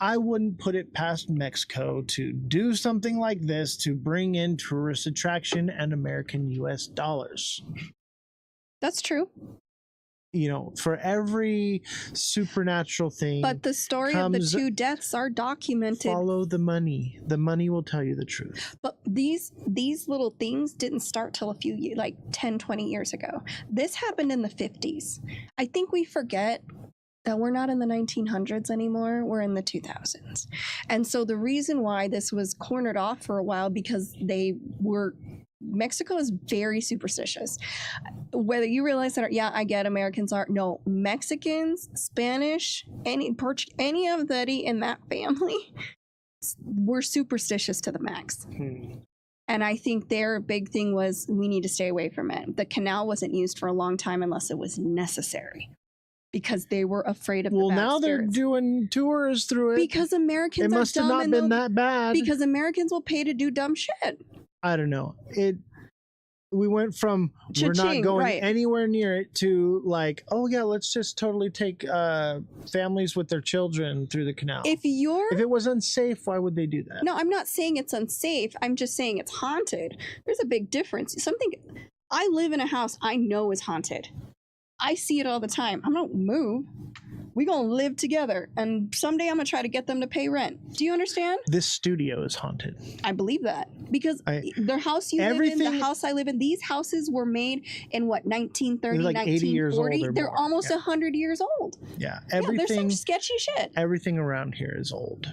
I wouldn't put it past Mexico to do something like this to bring in tourist attraction and American US dollars. That's true. For every supernatural thing. But the story of the two deaths are documented. Follow the money. The money will tell you the truth. But these little things didn't start till a few years, like 10, 20 years ago. This happened in the 50s. I think we forget that we're not in the 1900s anymore. We're in the 2000s. And so the reason why this was cornered off for a while, because they were Mexico is very superstitious. Whether you realize that, yeah, I get Americans are. No, Mexicans, Spanish, any of that in that family, were superstitious to the max. And I think their big thing was we need to stay away from it. The canal wasn't used for a long time unless it was necessary. Because they were afraid of the bad now they're spirits. Doing tours through it. Because Americans it are must dumb have not and been they'll- that bad. Because Americans will pay to do dumb shit. I don't know. We went from we're not Cha-ching, going right. anywhere near it to like, oh yeah, let's just totally take families with their children through the canal. If it was unsafe, why would they do that? No, I'm not saying it's unsafe. I'm just saying it's haunted. There's a big difference. I live in a house I know is haunted. I see it all the time. I'm not move. We gonna live together, and someday I'm gonna try to get them to pay rent. Do you understand? This studio is haunted. I believe that because the house you live in, the house I live in, these houses were made in what 1930, They're like 80 years old 1940. or They're more. almost Yeah. 100 years old. Yeah, There's some sketchy shit. Everything around here is old,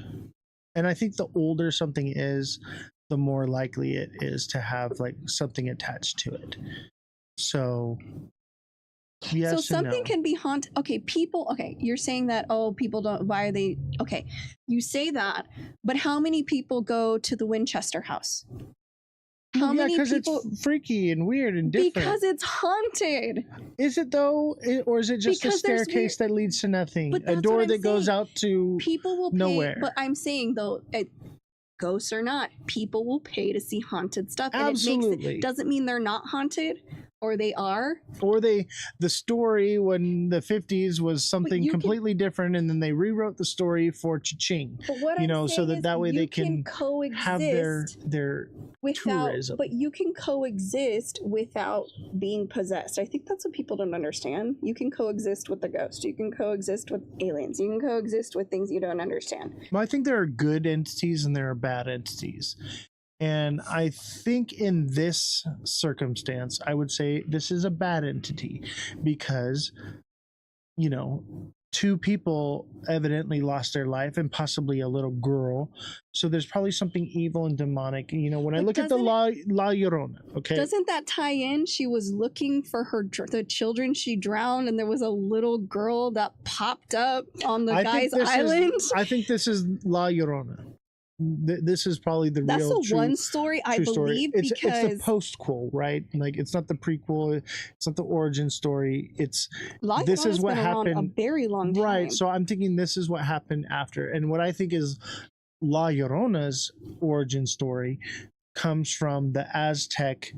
and I think the older something is, the more likely it is to have like something attached to it. So. Yes So and something no. can be haunted. Okay, people. Okay, you're saying that. Oh, people don't. Why are they? Okay, you say that, but how many people go to the Winchester House? How many because people? it's freaky and weird and different. Because it's haunted. Is it though, or is it just Because a there's staircase that leads to nothing? But A that's door what I'm that goes saying. out to People will pay, nowhere. But I'm saying though, ghosts or not, people will pay to see haunted stuff. And Absolutely. it doesn't mean they're not haunted, or they are. Or the story when the 50s was something completely different, and then they rewrote the story for cha-ching. But what you I'm know, so saying that is way you they can coexist have their without, tourism. but you can coexist without being possessed. I think that's what people don't understand. You can coexist with the ghost. You can coexist with aliens. You can coexist with things you don't understand. Well, I think there are good entities and there are bad entities. And I think in this circumstance, I would say this is a bad entity because, you know, two people evidently lost their life and possibly a little girl. So there's probably something evil and demonic. You know, when I look at the La Llorona, okay? Doesn't that tie in? She was looking for the children she drowned, and there was a little girl that popped up on the guy's island. I think this is La Llorona. This is probably the That's real the one story I believe It's because the postquel, right? Like it's not the prequel, it's not the origin story. It's La this is Llorona's what been around happened. a very long time. Right. So I'm thinking this is what happened after. And what I think is La Llorona's origin story comes from the Aztec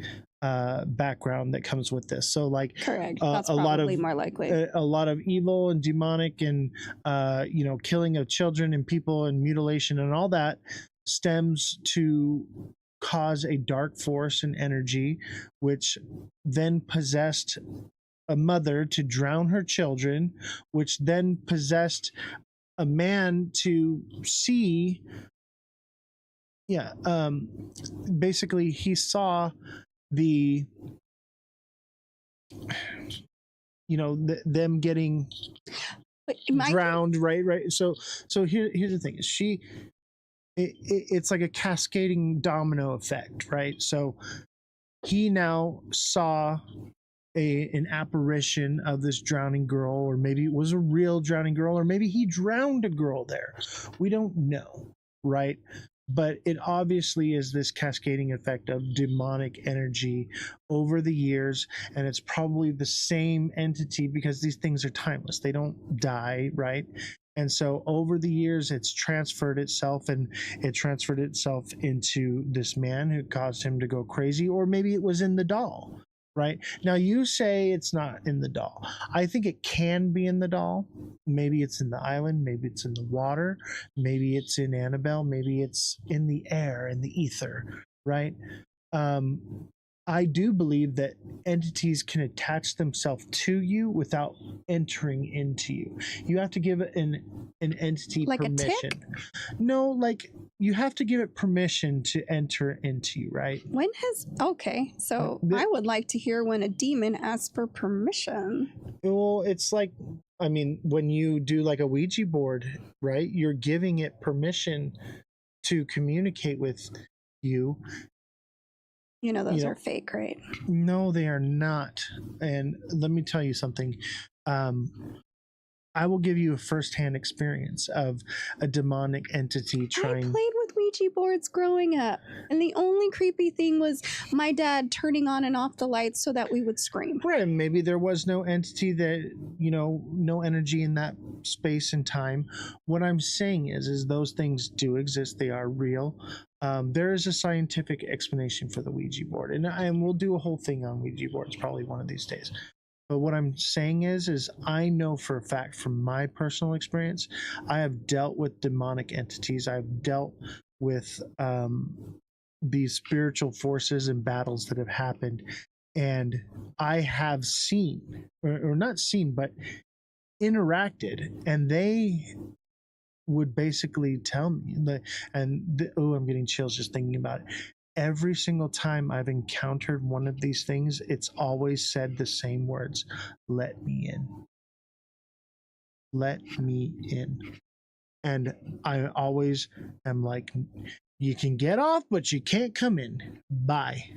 background that comes with this. So like correct. That's a lot of probably more likely. A lot of evil and demonic and you know, killing of children and people and mutilation and all that stems to cause a dark force and energy which then possessed a mother to drown her children, which then possessed a man to see basically he saw the them getting drowned, right? So here's the thing: it's like a cascading domino effect, right? So he now saw an apparition of this drowning girl, or maybe it was a real drowning girl, or maybe he drowned a girl there. We don't know, right? But it obviously is this cascading effect of demonic energy over the years, and it's probably the same entity because these things are timeless. They don't die, right? And so over the years, it's transferred itself, and it transferred itself into this man who caused him to go crazy, or maybe it was in the doll. Right now, you say it's not in the doll. I think it can be in the doll. Maybe it's in the island. Maybe it's in the water. Maybe it's in Annabelle. Maybe it's in the air, in the ether. Right. I do believe that entities can attach themselves to you without entering into you. You have to give an entity like permission. A tick? No, like you have to give it permission to enter into you, right? So I would like to hear when a demon asks for permission. Well, it's like, I mean, when you do like a Ouija board, right? You're giving it permission to communicate with you. You know, those are fake, right? No, they are not. And let me tell you something. I will give you a firsthand experience of a demonic entity trying. I played with Ouija boards growing up, and the only creepy thing was my dad turning on and off the lights so that we would scream. Right, maybe there was no entity that, no energy in that space and time. What I'm saying is those things do exist. They are real. There is a scientific explanation for the Ouija board, and we'll do a whole thing on Ouija boards probably one of these days. But what I'm saying is I know for a fact from my personal experience, I have dealt with demonic entities. I've dealt with these spiritual forces and battles that have happened. And I have seen, or not seen, but interacted. And they would basically tell me that, I'm getting chills just thinking about it. Every single time I've encountered one of these things, it's always said the same words: let me in. Let me in. And I always am like, you can get off, but you can't come in. Bye.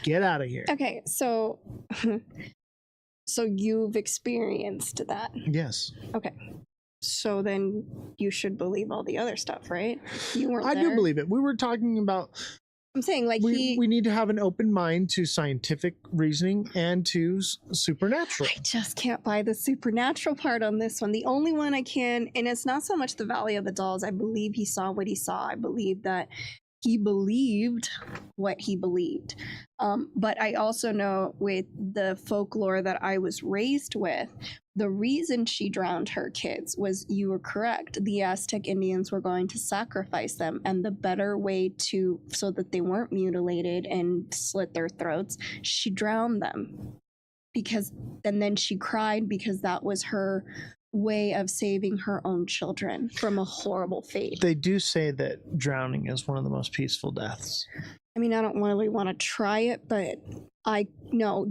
Get out of here. Okay, so you've experienced that. Yes. Okay. So then you should believe all the other stuff, right? You weren't I there. do believe it. We were talking about, I'm saying, like, we need to have an open mind to scientific reasoning and to supernatural. I just can't buy the supernatural part on this one. The only one I can, and it's not so much the Valley of the Dolls. I believe he saw what he saw. I believe that he believed what he believed. But I also know with the folklore that I was raised with, the reason she drowned her kids was, you were correct, the Aztec Indians were going to sacrifice them, and the better way so that they weren't mutilated and slit their throats, she drowned them. And then she cried because that was her way of saving her own children from a horrible fate. They do say that drowning is one of the most peaceful deaths. I mean, I don't really want to try it, but I know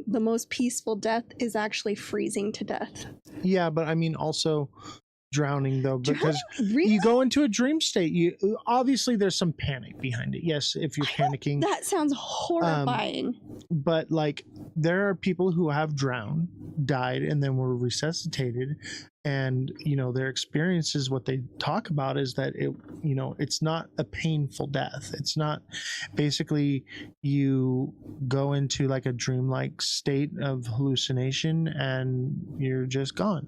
the most peaceful death is actually freezing to death. Yeah, but I mean also drowning though, because really? You go into a dream state. Obviously there's some panic behind it. Yes, if you're panicking. That sounds horrifying. But like, there are people who have drowned, died, and then were resuscitated, and their experiences, what they talk about is that it's not a painful death. It's not, basically you go into like a dreamlike state of hallucination and you're just gone.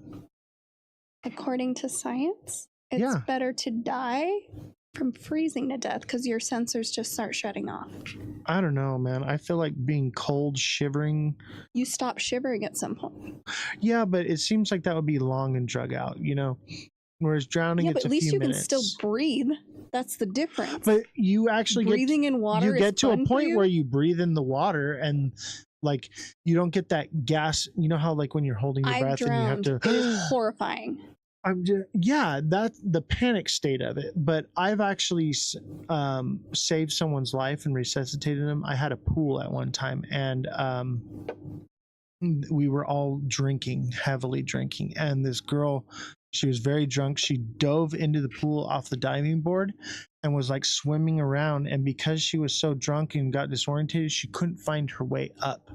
According to science, it's better to die from freezing to death because your sensors just start shutting off. I don't know, man. I feel like being cold, shivering. You stop shivering at some point. Yeah, but it seems like that would be long and drug out, Whereas drowning, it's a few minutes. At least you can still breathe. That's the difference. But you actually breathing in water. You get to a point you? where you breathe in the water and like you don't get that gas. You know how like when you're holding your breath drowned. And you have to. It is horrifying. That's the panic state of it. But I've actually saved someone's life and resuscitated them. I had a pool at one time, and we were all heavily drinking, and this girl, she was very drunk. She dove into the pool off the diving board and was like swimming around, and because she was so drunk and got disoriented, she couldn't find her way up.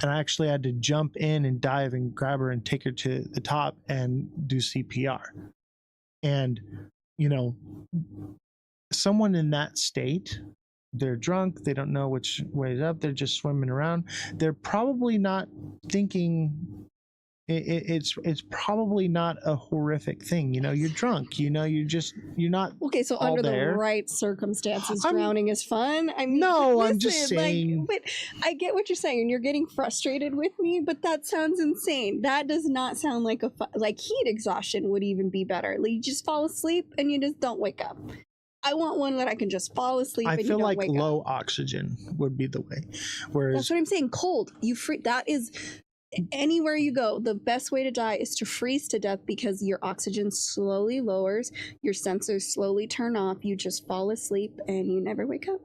And I actually had to jump in and dive and grab her and take her to the top and do CPR. And, someone in that state, they're drunk, they don't know which way is up, they're just swimming around. They're probably not thinking, it's probably not a horrific thing. You're drunk, you're not okay. So under the right circumstances, drowning is fun. I mean, no, listen, I'm just saying. But I get what you're saying, and you're getting frustrated with me. But that sounds insane. That does not sound like heat exhaustion would even be better. Like, you just fall asleep and you just don't wake up. I want one that I can just fall asleep. I and feel you don't like wake low up. oxygen would be the way. Whereas that's what I'm saying. Cold. That is. Anywhere you go, the best way to die is to freeze to death because your oxygen slowly lowers, your sensors slowly turn off, you just fall asleep and you never wake up.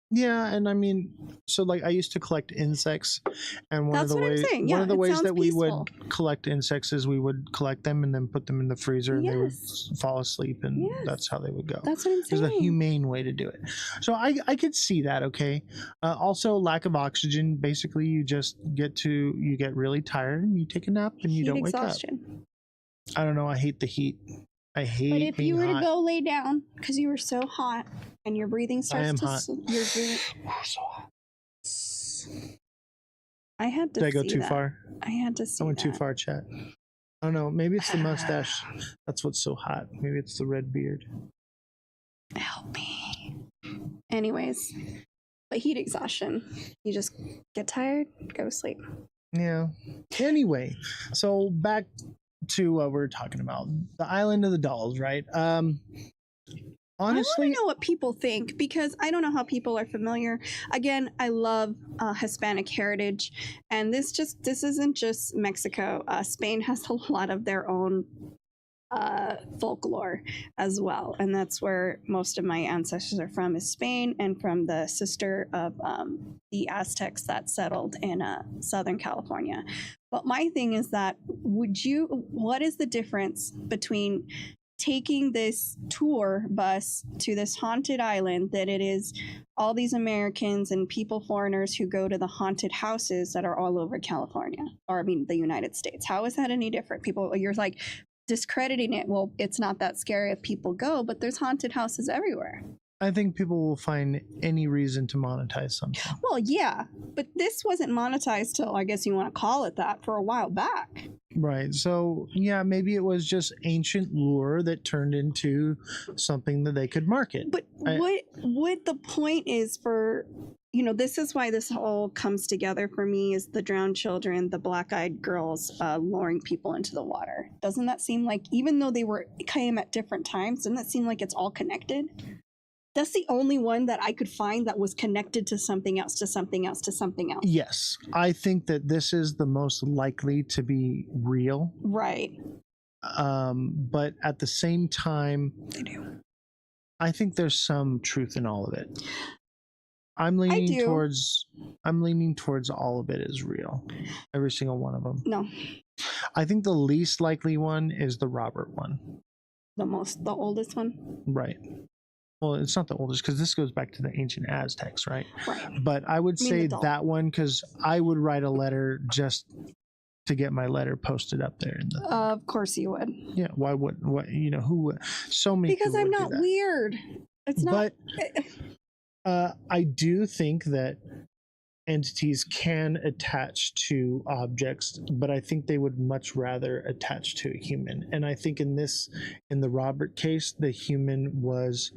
Yeah, and I mean, so like I used to collect insects, and That's what I'm saying. Yeah, one of the it ways sounds that we peaceful. would collect insects is we would collect them and then put them in the freezer, and they would fall asleep, and that's how they would go. That's what I'm It was a saying. humane way to do it. So I could see that. Okay. Also, lack of oxygen. Basically, you get really tired and you take a nap and you Heat don't wake exhaustion. up. I don't know. I hate the heat. I hate. But if being you were hot. to go lay down because you were so hot and your breathing starts am to hot. Your breathing. So hot. I had to Did I go see too that. far? I had to see I went too that. far, chat. I don't know. Maybe it's the mustache. That's what's so hot. Maybe it's the red beard. Help me. Anyways, but heat exhaustion. You just get tired, go to sleep. Yeah. Anyway, so back to what we're talking about. The Island of the Dolls, right? Honestly, I want to know what people think because I don't know how people are familiar. Again, I love Hispanic heritage, and this isn't just Mexico. Spain has a lot of their own folklore as well, and that's where most of my ancestors are from, is Spain, and from the sister of the Aztecs that settled in Southern California. But my thing is that what is the difference between taking this tour bus to this haunted island that it is all these Americans and foreigners who go to the haunted houses that are all over California, or I mean the United States? How is that any different? You're like discrediting it. Well, it's not that scary if people go, but there's haunted houses everywhere. I think people will find any reason to monetize something. Well, yeah, but this wasn't monetized till, I guess you want to call it that, for a while back. Right. So, yeah, maybe it was just ancient lure that turned into something that they could market. But what the point is for, this is why this all comes together for me, is the drowned children, the black-eyed girls luring people into the water. Doesn't that seem like, even though they came at different times, doesn't that seem like it's all connected? That's the only one that I could find that was connected to something else, to something else, to something else. Yes, I think that this is the most likely to be real. Right. But at the same time, I think there's some truth in all of it. I'm leaning towards all of it is real. Every single one of them. No. I think the least likely one is the Robert one. The oldest one? Right. Well, it's not the oldest because this goes back to the ancient Aztecs, right? Right. But I would say that one because I would write a letter just to get my letter posted up there. Of course you would. Yeah. Why would? Who would? So many. Because I'm not weird. It's not. But I do think that entities can attach to objects, but I think they would much rather attach to a human. And I think in the Robert case, the human was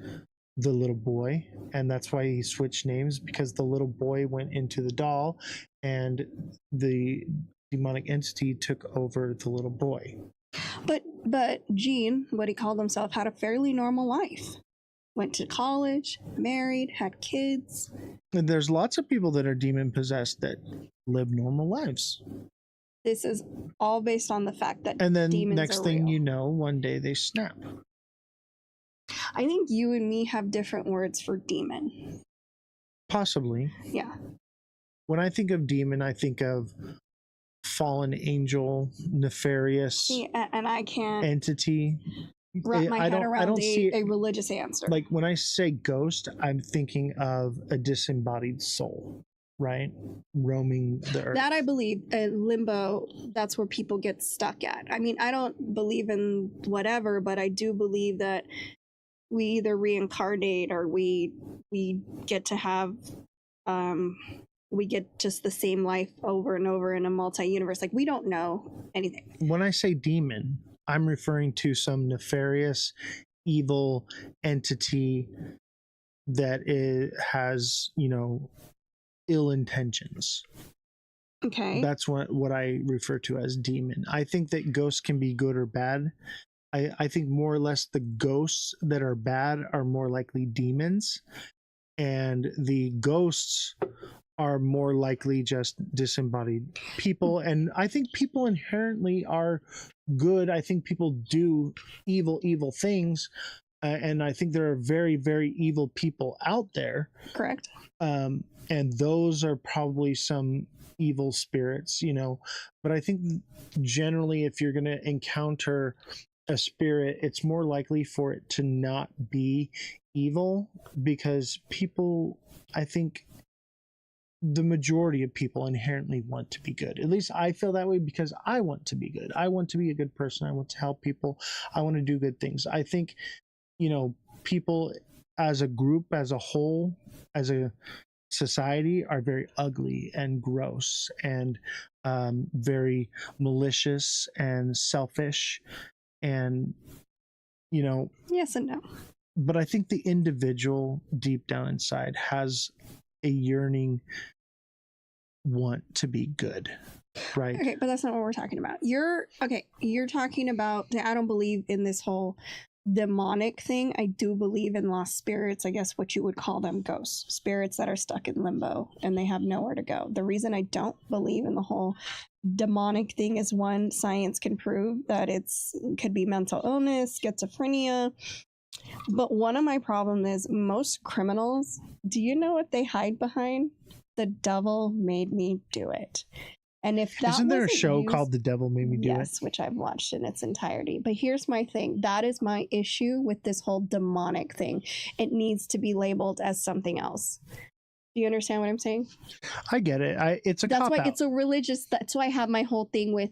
the little boy, and that's why he switched names, because the little boy went into the doll and the demonic entity took over the little boy. But Gene, what he called himself, had a fairly normal life. Went to college, married, had kids. And there's lots of people that are demon possessed that live normal lives. This is all based on the fact that and then demons next are thing real. you know, one day they snap. I think you and me have different words for demon. Possibly. Yeah. When I think of demon, I think of fallen angel, nefarious and I can't entity. Wrap my head around see a religious answer. Like when I say ghost, I'm thinking of a disembodied soul, right? Roaming the earth. That I believe. Limbo, that's where people get stuck at. I mean, I don't believe in whatever, but I do believe that we either reincarnate or we get to have we get just the same life over and over in a multi-universe. Like, we don't know anything. When I say demon, I'm referring to some nefarious, evil entity that has, ill intentions. Okay. That's what I refer to as demon. I think that ghosts can be good or bad. I think more or less the ghosts that are bad are more likely demons, and the ghosts are more likely just disembodied people. And I think people inherently are good. I think people do evil things, and I think there are very, very evil people out there. Correct. And those are probably some evil spirits, you know. But I think generally, if you're going to encounter a spirit, it's more likely for it to not be evil, because people, I think the majority of people inherently want to be good. At least I feel that way, because I want to be good. I want to be a good person. I want to help people. I want to do good things. I think, you know, people as a group, as a whole, as a society, are very ugly and gross and very malicious and selfish, and, you know. Yes and no. But I think the individual deep down inside has a yearning want to be good, right? Okay, but that's not what we're talking about. You're talking about, I don't believe in this whole demonic thing. I do believe in lost spirits, I guess what you would call them, ghosts, spirits that are stuck in limbo and they have nowhere to go. The reason I don't believe in the whole demonic thing is, one, science can prove that it could be mental illness, schizophrenia. But one of my problems is most criminals, do you know what they hide behind? The devil made me do it. And if that isn't there a show called The Devil Made Me Do It? Yes, which I've watched in its entirety. But here's my thing. That is my issue with this whole demonic thing. It needs to be labeled as something else. Do you understand what I'm saying? I get it. It's a that's cop why out. It's a religious. That's why I have my whole thing with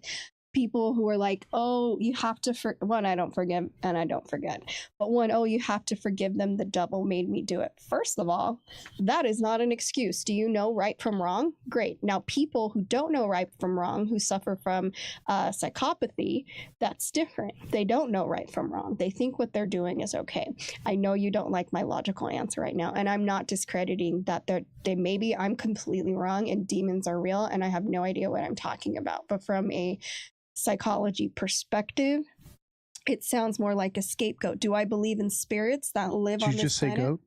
people who are like, oh, you have to one, I don't forgive and I don't forget, but one, oh, you have to forgive them, the devil made me do it. First of all, that is not an excuse. Do you know right from wrong? Great. Now, people who don't know right from wrong, who suffer from psychopathy, that's different. They don't know right from wrong. They think what they're doing is okay. I know you don't like my logical answer right now, and I'm not discrediting that they maybe I'm completely wrong and demons are real and I have no idea what I'm talking about, but from a psychology perspective, it sounds more like a scapegoat. Do I believe in spirits that live on this planet? Did you just say goat?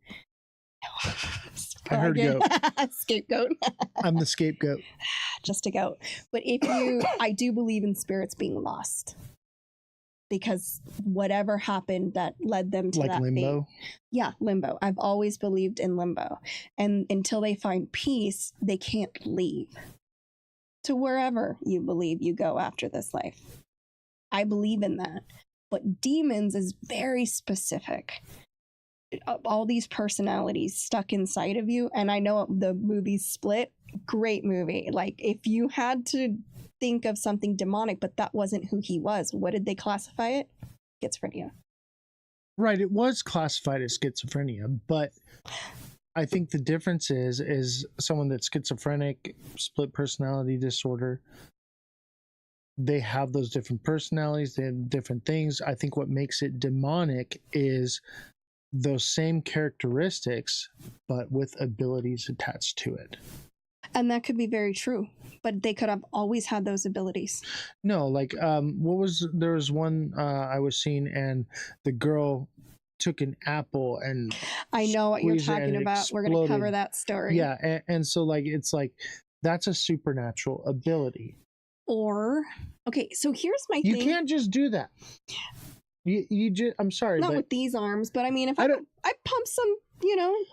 I heard goat. Scapegoat. I'm the scapegoat. Just a goat. But I do believe in spirits being lost, because whatever happened that led them to like that limbo. Yeah, limbo. I've always believed in limbo, and until they find peace, they can't leave to wherever you believe you go after this life. I believe in that. But demons is very specific. All these personalities stuck inside of you. And I know the movie Split, great movie. Like, if you had to think of something demonic, but that wasn't who he was, what did they classify it? Schizophrenia. Right, it was classified as schizophrenia, but I think the difference is someone that's schizophrenic, split personality disorder, they have those different personalities, they have different things. I think what makes it demonic is those same characteristics, but with abilities attached to it. And that could be very true, but they could have always had those abilities. No, like, there was one I was seeing, and the girl took an apple and I know what you're talking about. We're going to cover that story. Yeah, and so like it's like that's a supernatural ability. Or okay, so here's my thing. You can't just do that. You just, I'm sorry, not but with these arms, but I mean, if I pump some,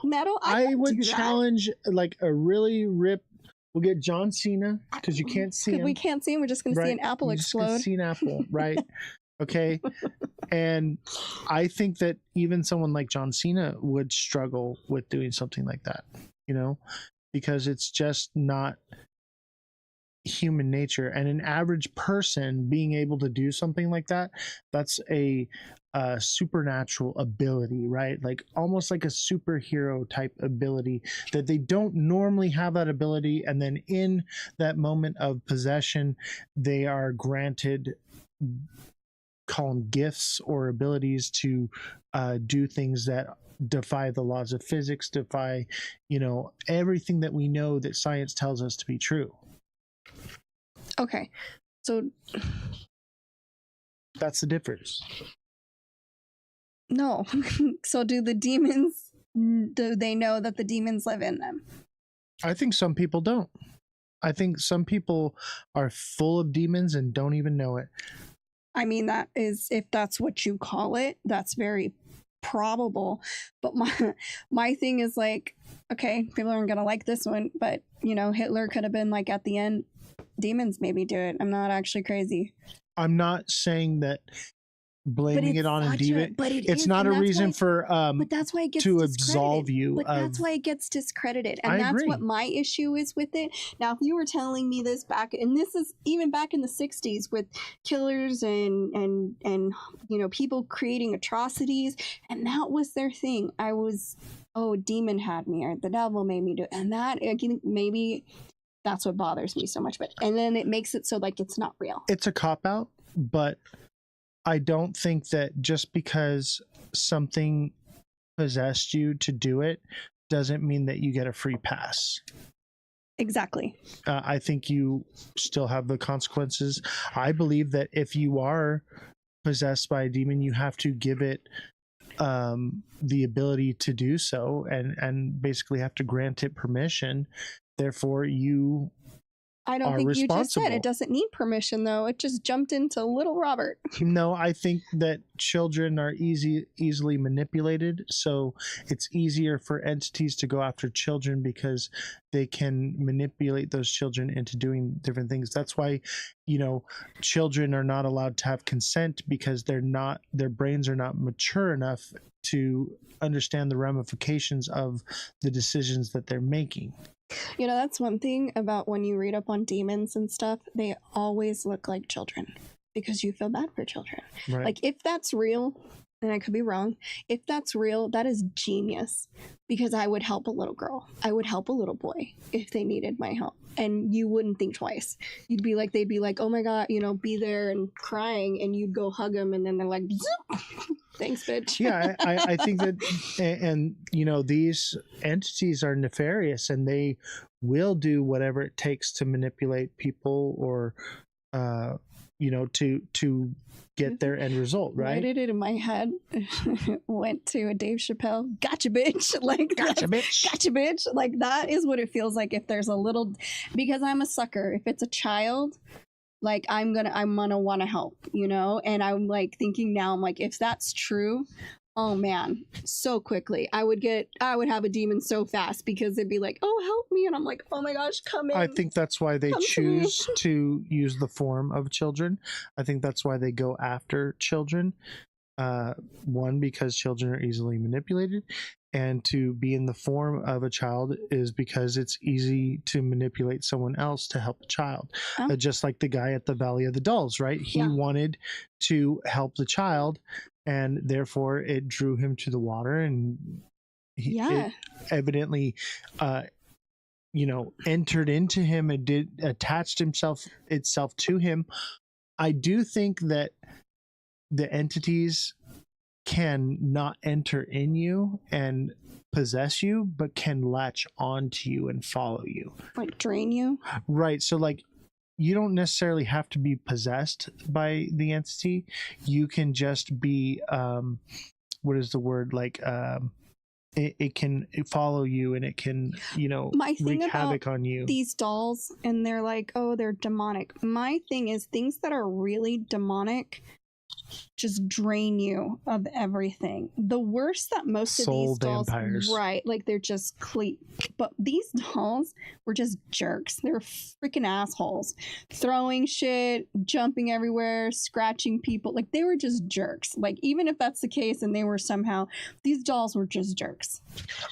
metal, I would challenge like a really ripped. We'll get John Cena, because you can't see him. We can't see him. We're just going to see an apple explode. Just see an apple, right? Okay. And I think that even someone like John Cena would struggle with doing something like that, because it's just not human nature. And an average person being able to do something like that, that's a supernatural ability, right? Like almost like a superhero type ability that they don't normally have that ability. And then in that moment of possession, they are granted, call them gifts or abilities to do things that defy the laws of physics, defy, everything that we know that science tells us to be true. Okay. So that's the difference. No. So do the demons, do they know that the demons live in them? I think some people don't. I think some people are full of demons and don't even know it. I mean, that is, if that's what you call it, that's very probable. But my thing is like, okay, people aren't gonna like this one, but you know, Hitler could have been like at the end, demons maybe do it. I'm not actually crazy. I'm not saying that blaming it on a demon. It's not a reason for but that's why it gets to discredited. absolve you. But that's why it gets discredited, and I that's agree. what my issue is with it. Now, if you were telling me this back, and this is even back in the '60s with killers and you know, people creating atrocities, and that was their thing. I was, oh, demon had me, or the devil made me do it, and that again, maybe that's what bothers me so much. But and then it makes it so like it's not real. It's a cop out, but I don't think that just because something possessed you to do it doesn't mean that you get a free pass. Exactly. I think you still have the consequences. I believe that if you are possessed by a demon, you have to give it the ability to do so, and basically have to grant it permission. Therefore, you I don't think you just said responsible. it doesn't need permission, though. It just jumped into little Robert. No, I think that children are easily manipulated, so it's easier for entities to go after children because they can manipulate those children into doing different things. That's why, you know, children are not allowed to have consent, because their brains are not mature enough to understand the ramifications of the decisions that they're making. You know, that's one thing about when you read up on demons and stuff, they always look like children because you feel bad for children. Right. Like, if that's real, and I could be wrong, if that's real, that is genius, because I would help a little girl. I would help a little boy if they needed my help. And you wouldn't think twice. You'd be like, they'd be like, oh my God, you know, be there and crying, and you'd go hug them, and then they're like, zoop. Thanks, bitch. Yeah, I think that, and you know, these entities are nefarious, and they will do whatever it takes to manipulate people, or you know, to get their end result, right? Why did it in my head went to a Dave Chappelle, gotcha bitch, like gotcha bitch, gotcha bitch, like that is what it feels like if there's a little, because I'm a sucker. If it's a child, like I'm gonna want to help, you know. And I'm like thinking now, I'm like, if that's true, oh man, so quickly I would have a demon so fast, because they'd be like, oh, help me, and I'm like, oh my gosh, come in. I think that's why they choose to use the form of children. I think that's why they go after children. One, because children are easily manipulated, and to be in the form of a child is because it's easy to manipulate someone else to help a child. Just like the guy at the Valley of the Dolls, right? He wanted to help the child, and therefore it drew him to the water, and it evidently you know, entered into him and attached itself to him. I do think that the entities can not enter in you and possess you, but can latch onto you and follow you, like drain you. Right. So like, you don't necessarily have to be possessed by the entity. You can just be what is the word, like it can follow you, and it can, you know, wreak havoc on you. These dolls, and they're like, oh, they're demonic. My thing is, things that are really demonic just drain you of everything. The worst that most of these dolls, vampires, right? Like they're just but these dolls were just jerks. They're freaking assholes, throwing shit, jumping everywhere, scratching people. Like they were just jerks. Like even if that's the case, and they were somehow, these dolls were just jerks.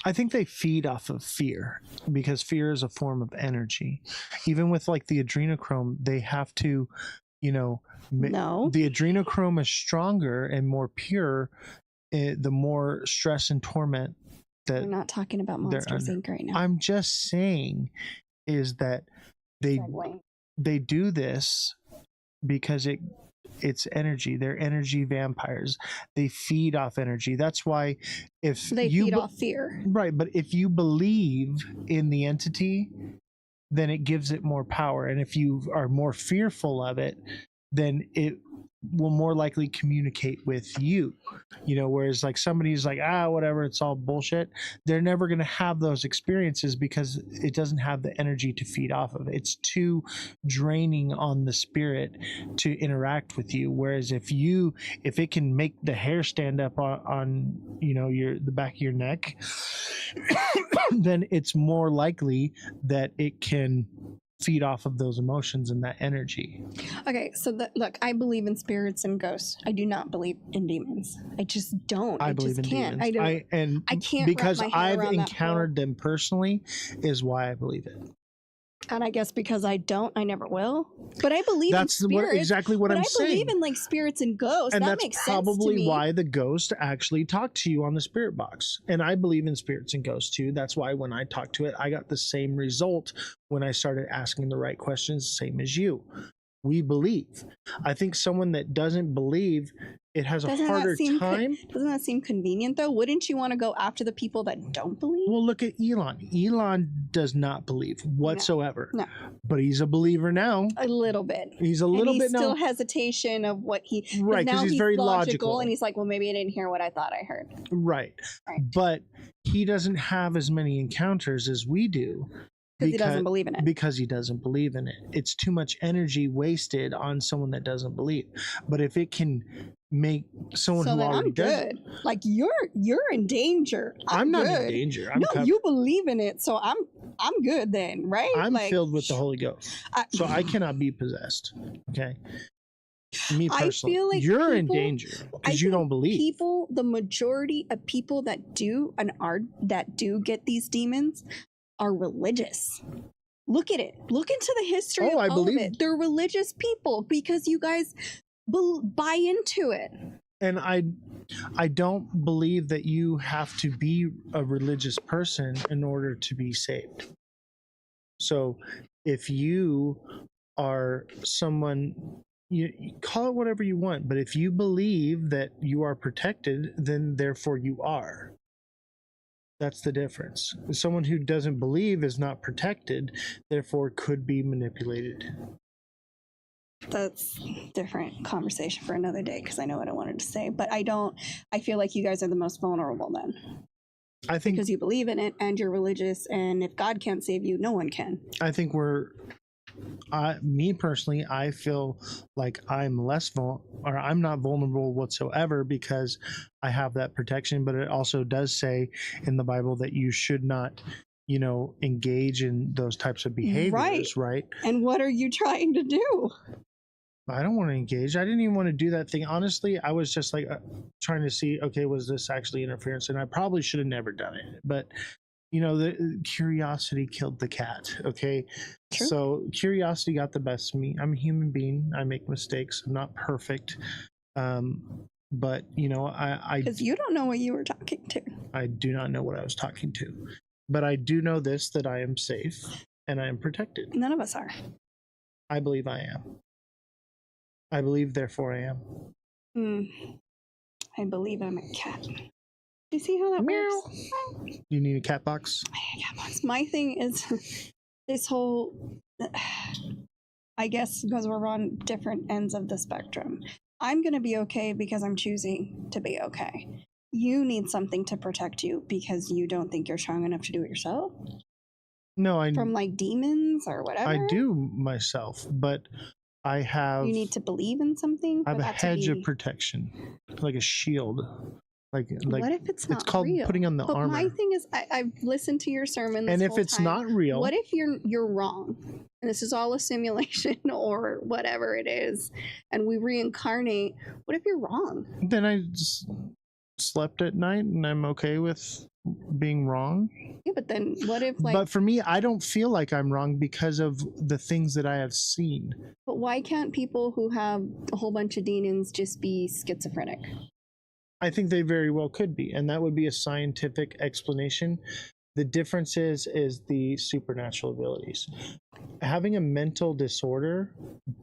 I think they feed off of fear, because fear is a form of energy. Even with like the adrenochrome, they have to, you know, the adrenochrome is stronger and more pure the more stress and torment that we're not talking about Monsters Inc. right now. I'm just saying is that they do this because it's energy. They're energy vampires. They feed off energy. That's why if they feed off fear, right? But if you believe in the entity, then it gives it more power. And if you are more fearful of it, then it will more likely communicate with you, whereas like somebody's like, whatever, it's all bullshit. They're never going to have those experiences because it doesn't have the energy to feed off of. It's too draining on the spirit to interact with you. Whereas if it can make the hair stand up on the back of your neck, then it's more likely that it can feed off of those emotions and that energy. Okay, so look, I believe in spirits and ghosts. I do not believe in demons. I just don't. I believe in demons. I can't because wrap my head I've around encountered them personally is why I believe it. And I guess because I don't, I never will. But I believe that's in spirits. Exactly what I'm saying. I believe in like spirits and ghosts. And that makes sense to me. That's probably why the ghost actually talked to you on the spirit box. And I believe in spirits and ghosts too. That's why when I talked to it, I got the same result when I started asking the right questions, same as you. We believe. I think someone that doesn't believe, it has a harder time. Doesn't that seem convenient though? Wouldn't you want to go after the people that don't believe? Well, look at Elon. Elon does not believe whatsoever. No. But he's a believer now. A little bit. He's a little bit now. Still hesitation of what he. Right, because he's very logical. And he's like, well, maybe I didn't hear what I thought I heard. Right. But he doesn't have as many encounters as we do. Because he doesn't believe in it. Because he doesn't believe in it. It's too much energy wasted on someone that doesn't believe. But if it can make someone who already does, like you're in danger. I'm not in danger. You believe in it, so I'm good then, right? I'm filled with the Holy Ghost, so I cannot be possessed. Okay. Me personally, I feel like you're in danger because you don't believe. The majority of people that do get these demons are religious. Look at it. Look into the history of all of it. They're religious people because you guys buy into it. And I don't believe that you have to be a religious person in order to be saved. So if you are someone, you call it whatever you want, but if you believe that you are protected, then therefore you are. That's the difference. Someone who doesn't believe is not protected, therefore could be manipulated. That's a different conversation for another day because I know what I wanted to say, but I feel like you guys are the most vulnerable then. I think because you believe in it and you're religious, and if God can't save you, no one can. I think me personally, I feel like I'm I'm not vulnerable whatsoever because I have that protection, but it also does say in the Bible that you should not, engage in those types of behaviors, right? And what are you trying to do? I don't want to engage. I didn't even want to do that thing. Honestly, I was just like trying to see, okay, was this actually interference? And I probably should have never done it, but the curiosity killed the cat. Okay. True. So curiosity got the best of me. I'm a human being. I make mistakes. I'm not perfect. But I because you don't know what you were talking to. I do not know what I was talking to, but I do know this, that I am safe and I am protected. None of us are. I believe I am. I believe, therefore I am. I believe I'm a cat. You see how that works? You need a cat box? I need a cat box. My thing is this whole, I guess because we're on different ends of the spectrum. I'm going to be okay because I'm choosing to be okay. You need something to protect you because you don't think you're strong enough to do it yourself? No, from like demons or whatever? I do myself, but I have... You need to believe in something? I have a hedge of protection, like a shield. Like what if it's not called real? Putting on the armor. My thing is, I've listened to your sermon this and if whole it's time. Not real, what if you're wrong, and this is all a simulation or whatever it is, and we reincarnate? What if you're wrong? Then I just slept at night, and I'm okay with being wrong. Yeah, but then what if But for me, I don't feel like I'm wrong because of the things that I have seen. But why can't people who have a whole bunch of demons just be schizophrenic? I think they very well could be, and that would be a scientific explanation. The difference is the supernatural abilities. Having a mental disorder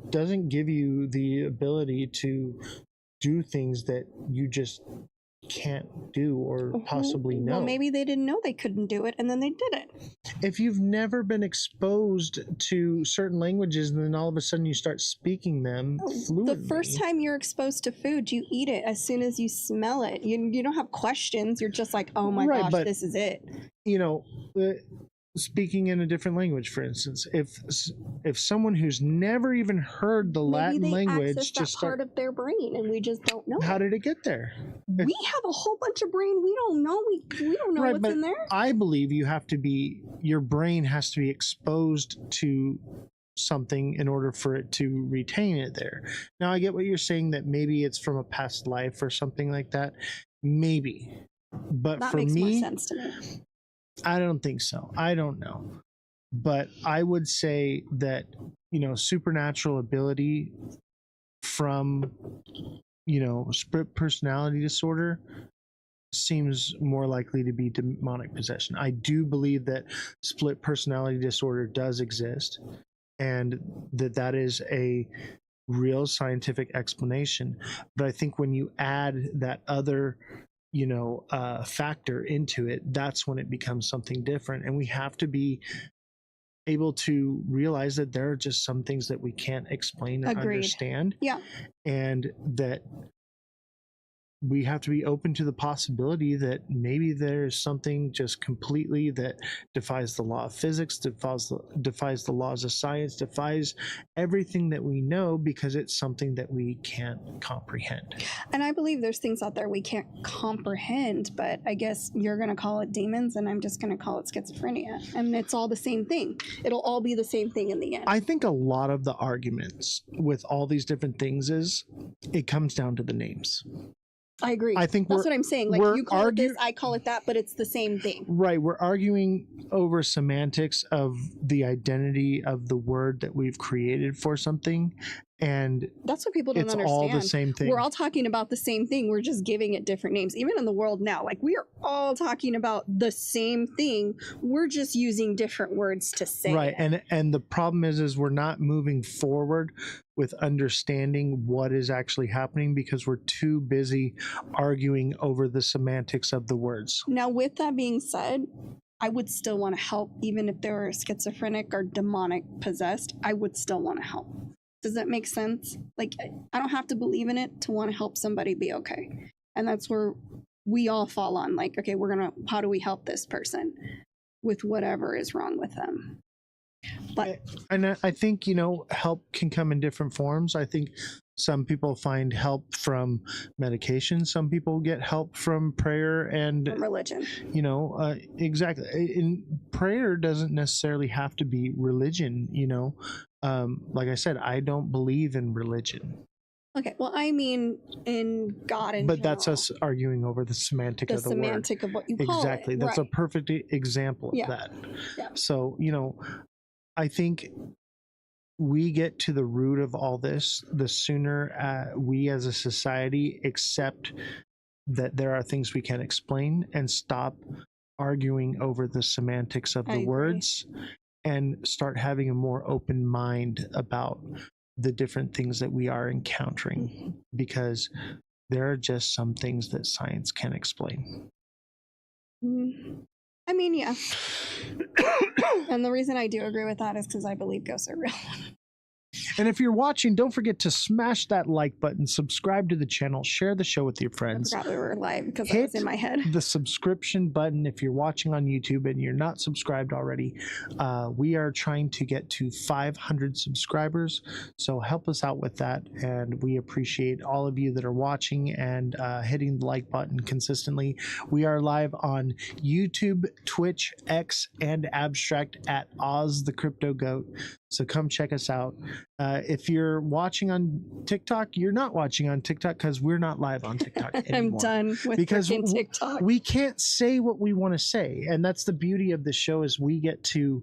doesn't give you the ability to do things that you just can't do or possibly know. Well, maybe they didn't know they couldn't do it, and then they did it. If you've never been exposed to certain languages and then all of a sudden you start speaking them fluently. The first time you're exposed to food, you eat it as soon as you smell it. You don't have questions. You're just like, oh my gosh, this is it. You know, speaking in a different language, for instance, if someone who's never even heard the Latin language just part of their brain, and we just don't know. How did it get there? We have a whole bunch of brain. We don't know. We don't know what's in there. I believe your brain has to be exposed to something in order for it to retain it there. Now, I get what you're saying, that maybe it's from a past life or something like that. Maybe. But that for makes me, more sense to me. I don't think so. I don't know. But I would say that, supernatural ability from, split personality disorder seems more likely to be demonic possession. I do believe that split personality disorder does exist, and that is a real scientific explanation. But I think when you add that other factor into it, that's when it becomes something different. And we have to be able to realize that there are just some things that we can't explain or understand. Yeah. And that we have to be open to the possibility that maybe there's something just completely that defies the law of physics, defies the laws of science, defies everything that we know, because it's something that we can't comprehend. And I believe there's things out there we can't comprehend, but I guess you're going to call it demons and I'm just going to call it schizophrenia. And it's all the same thing. It'll all be the same thing in the end. I think a lot of the arguments with all these different things is it comes down to the names. I agree. I think that's what I'm saying. Like, you call it this, I call it that, but it's the same thing. Right. We're arguing over semantics of the identity of the word that we've created for something. And that's what people don't understand. It's all the same thing. We're all talking about the same thing. We're just giving it different names. Even in the world now, like, we are all talking about the same thing. We're just using different words to say right. it. And the problem is we're not moving forward with understanding what is actually happening because we're too busy arguing over the semantics of the words. Now, with that being said, I would still want to help. Even if they were schizophrenic or demonic possessed, I would still want to help. Does that make sense? Like, I don't have to believe in it to want to help somebody be okay. And that's where we all fall on. Like, okay, how do we help this person with whatever is wrong with them? But and I think, help can come in different forms. I think some people find help from medication. Some people get help from prayer and from religion. Exactly. And prayer doesn't necessarily have to be religion, like I said, I don't believe in religion. Okay, well, I mean in God in But general. that's us arguing over the semantic of the word. The semantic of what you call it. Exactly. That's a perfect example of that. Yeah. So, I think we get to the root of all this, the sooner we as a society accept that there are things we can't explain and stop arguing over the semantics of the words and start having a more open mind about the different things that we are encountering, because there are just some things that science can't explain. I mean, yeah. And the reason I do agree with that is because I believe ghosts are real. And if you're watching, don't forget to smash that like button, subscribe to the channel, share the show with your friends. I forgot we were live because that was in my head. The subscription button if you're watching on YouTube and you're not subscribed already. We are trying to get to 500 subscribers, so help us out with that. And we appreciate all of you that are watching and hitting the like button consistently. We are live on YouTube, Twitch, X, and Abstract at Ozthecryptogoat. So come check us out. If you're watching on TikTok, you're not watching on TikTok because we're not live on TikTok anymore. I'm done with TikTok. We can't say what we want to say. And that's the beauty of the show, is we get to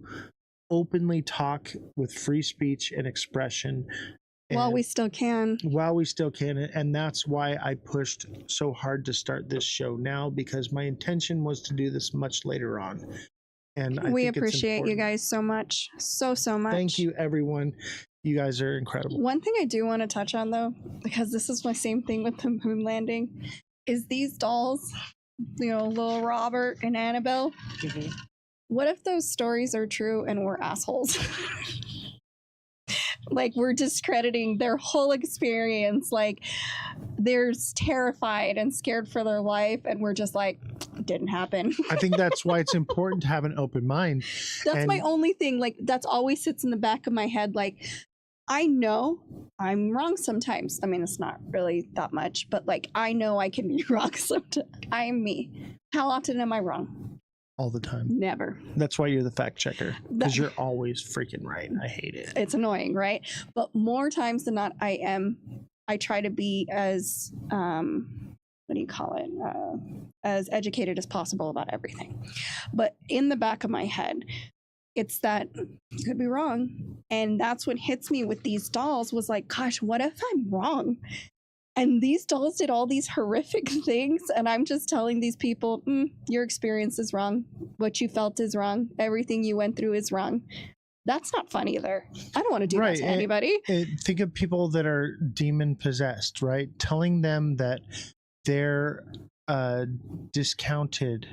openly talk with free speech and expression. While we still can. While we still can. And that's why I pushed so hard to start this show now, because my intention was to do this much later on. And we appreciate you guys so much. So much. Thank you, everyone. You guys are incredible. One thing I do want to touch on, though, because this is my same thing with the moon landing, is these dolls, little Robert and Annabelle, what if those stories are true and we're assholes? Like, we're discrediting their whole experience. Like, they're terrified and scared for their life, and we're just like, it didn't happen. I think that's why it's important to have an open mind. That's my only thing. Like, that's always sits in the back of my head. Like, I know I'm wrong sometimes. I mean, it's not really that much, but like, I know I can be wrong sometimes. I'm me. How often am I wrong? All the time. Never. That's why you're the fact checker, because you're always freaking right. I hate it. It's annoying, right? But more times than not, I try to be as, as educated as possible about everything. But in the back of my head, it's that I could be wrong. And that's what hits me with these dolls was like, gosh, what if I'm wrong? And these dolls did all these horrific things. And I'm just telling these people, your experience is wrong. What you felt is wrong. Everything you went through is wrong. That's not fun either. I don't want to do that to anybody. Think of people that are demon possessed, right? Telling them that they're discounted,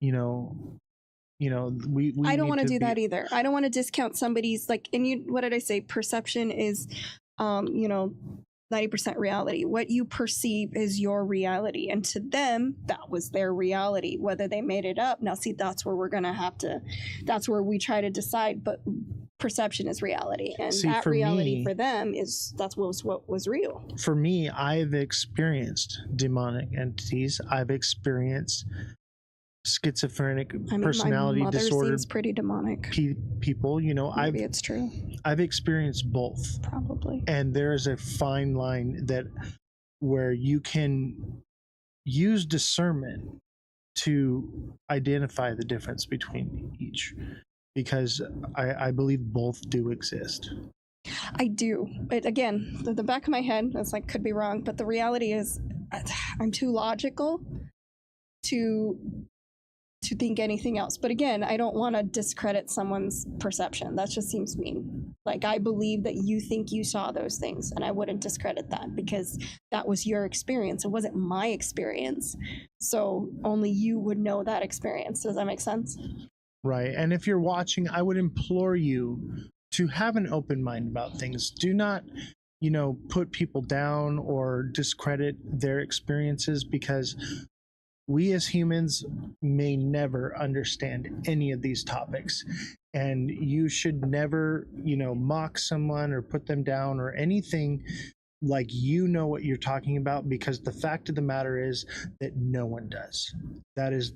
we I don't want to do that either. I don't want to discount somebody's what did I say? Perception is 90% reality. What you perceive is your reality. And to them, that was their reality, whether they made it up. Now, see, that's where that's where we try to decide, but perception is reality. And that reality for them that's what was real. For me, I've experienced demonic entities. I've experienced schizophrenic personality my mother disorder seems pretty demonic people. Maybe it's true. I've experienced both, probably, and there is a fine line where you can use discernment to identify the difference between each, because I believe both do exist. I do. But again, the back of my head, it's like, could be wrong, but the reality is I'm too logical to think anything else. But again, I don't want to discredit someone's perception. That just seems mean. Like, I believe that you think you saw those things, and I wouldn't discredit that because that was your experience. It wasn't my experience. So only you would know that experience. Does that make sense? Right. And if you're watching, I would implore you to have an open mind about things. Do not, put people down or discredit their experiences, because we as humans may never understand any of these topics, and you should never, mock someone or put them down or anything like what you're talking about, because the fact of the matter is that no one does. That is,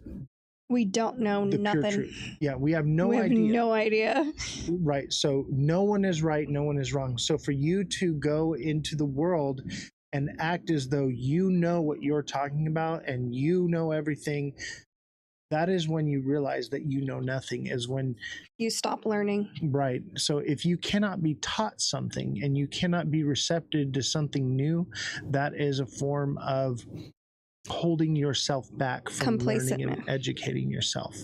we don't know nothing. Yeah, we have no idea. We have no idea. Right. So no one is right, no one is wrong. So for you to go into the world and act as though you know what you're talking about and you know everything, that is when you realize that you know nothing, is when you stop learning. Right. So if you cannot be taught something and you cannot be receptive to something new, that is a form of holding yourself back from learning and educating yourself.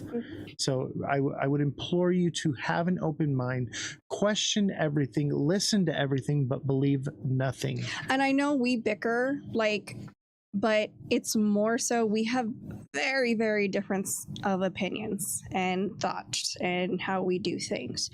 So I would implore you to have an open mind, question everything, listen to everything, but believe nothing. And I know we bicker, but it's more so we have very, very different of opinions and thoughts and how we do things.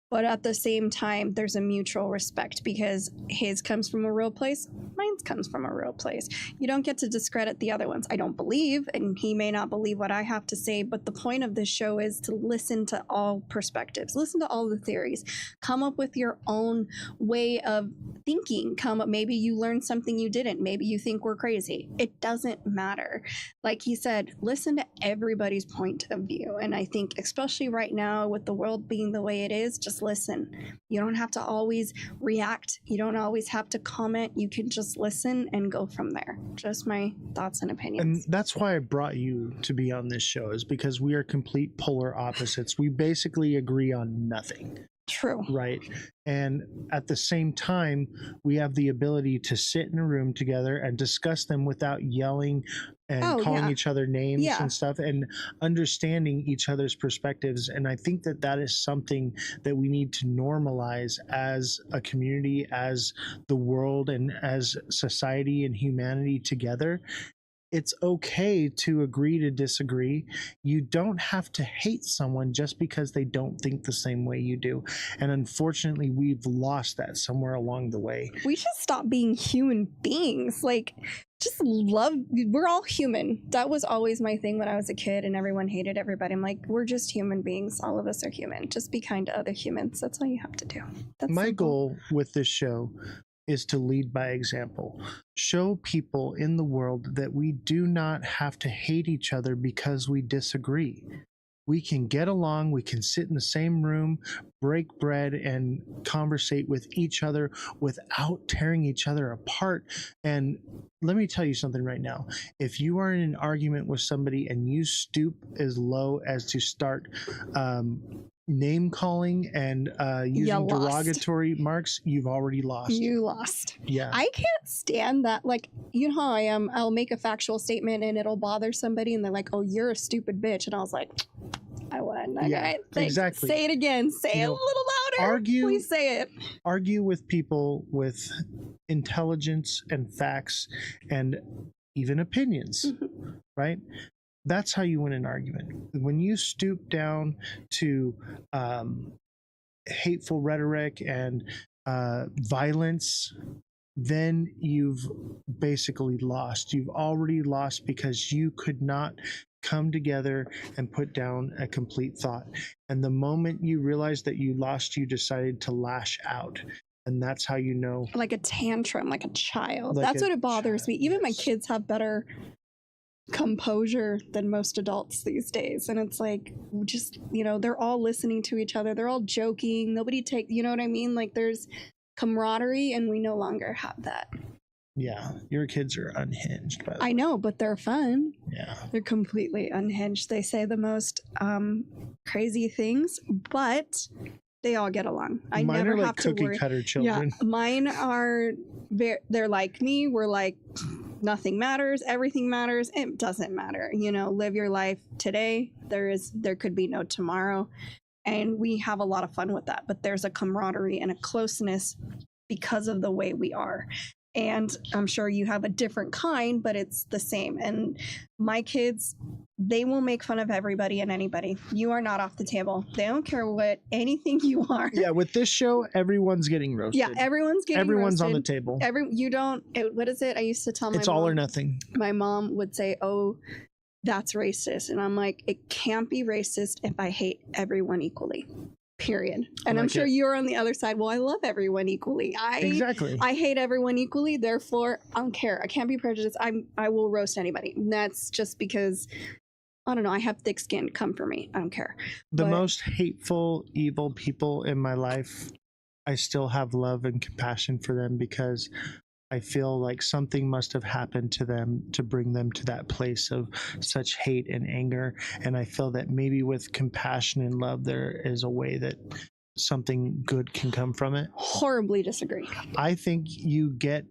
But at the same time, there's a mutual respect, because his comes from a real place, mine comes from a real place. You don't get to discredit the other ones. I don't believe, and he may not believe what I have to say, but the point of this show is to listen to all perspectives, listen to all the theories, come up with your own way of thinking. Maybe you learned something you didn't. Maybe you think we're crazy. It doesn't matter. Like he said, listen to everybody's point of view. And I think, especially right now with the world being the way it is, just listen. You don't have to always react. You don't always have to comment. You can just listen and go from there. Just my thoughts and opinions. And that's why I brought you to be on this show, is because we are complete polar opposites. We basically agree on nothing. True. Right. And at the same time, we have the ability to sit in a room together and discuss them without yelling and calling each other names and stuff, and understanding each other's perspectives. And I think that is something that we need to normalize as a community, as the world, and as society and humanity together. it's okay to agree to disagree. You don't have to hate someone just because they don't think the same way you do. And unfortunately, we've lost that somewhere along the way. We should stop being human beings. Like, just love. We're all human. That was always my thing when I was a kid and everyone hated everybody. I'm like, we're just human beings. All of us are human. Just be kind to other humans. That's all you have to do. That's my simple. goal with this show is to lead by example. Show people in the world that we do not have to hate each other because we disagree. We can get along, we can sit in the same room, break bread, and conversate with each other without tearing each other apart. And let me tell you something right now. If you are in an argument with somebody and you stoop as low as to start name calling and using derogatory marks, you've already lost. You lost. Yeah. I can't stand that. Like, you know how I am. I'll make a factual statement and it'll bother somebody and they're like, oh, you're a stupid bitch. And I was like, I won. Okay. Yeah, exactly. Say it again. Say it a little louder. Please say it. Argue with people with intelligence and facts and even opinions, right? That's how you win an argument. When you stoop down to hateful rhetoric and violence, then you've basically lost. You've already lost because you could not come together and put down a complete thought. And the moment you realized that you lost, you decided to lash out. And that's how you know. Like a tantrum, like a child. Like That's a what it bothers me. Even my kids have better composure than most adults these days. And it's like, just, you know, they're all listening to each other. They're all joking. Nobody take, you know what I mean? Like, there's camaraderie and we no longer have that. Yeah, your kids are unhinged, by the way. I know, but they're fun. Yeah. They're completely unhinged. They say the most crazy things, but they all get along. I Mine never are like have to cookie worry. cutter children. Yeah, mine are, they're like me. We're like, nothing matters. Everything matters. It doesn't matter. You know, live your life today. There could be no tomorrow. And we have a lot of fun with that. But there's a camaraderie and a closeness because of the way we are. And I'm sure you have a different kind, but it's the same. And my kids, they will make fun of everybody and anybody. You are not off the table. They don't care what anything you are. Yeah, with this show, everyone's getting roasted. Yeah, everyone's getting Everyone's roasted. on the table. What is it? I used to tell my It's mom. all or nothing. My mom would say, oh, that's racist. And I'm like, it can't be racist if I hate everyone equally. Period. And I'm sure you're on the other side. Well, I love everyone equally. Exactly. I hate everyone equally. Therefore, I don't care. I can't be prejudiced. I will roast anybody. And that's just because, I don't know, I have thick skin. Come for me. I don't care. The most hateful, evil people in my life, I still have love and compassion for them because I feel like something must have happened to them to bring them to that place of such hate and anger. And I feel that maybe with compassion and love, there is a way that something good can come from it. Horribly disagree. I think you get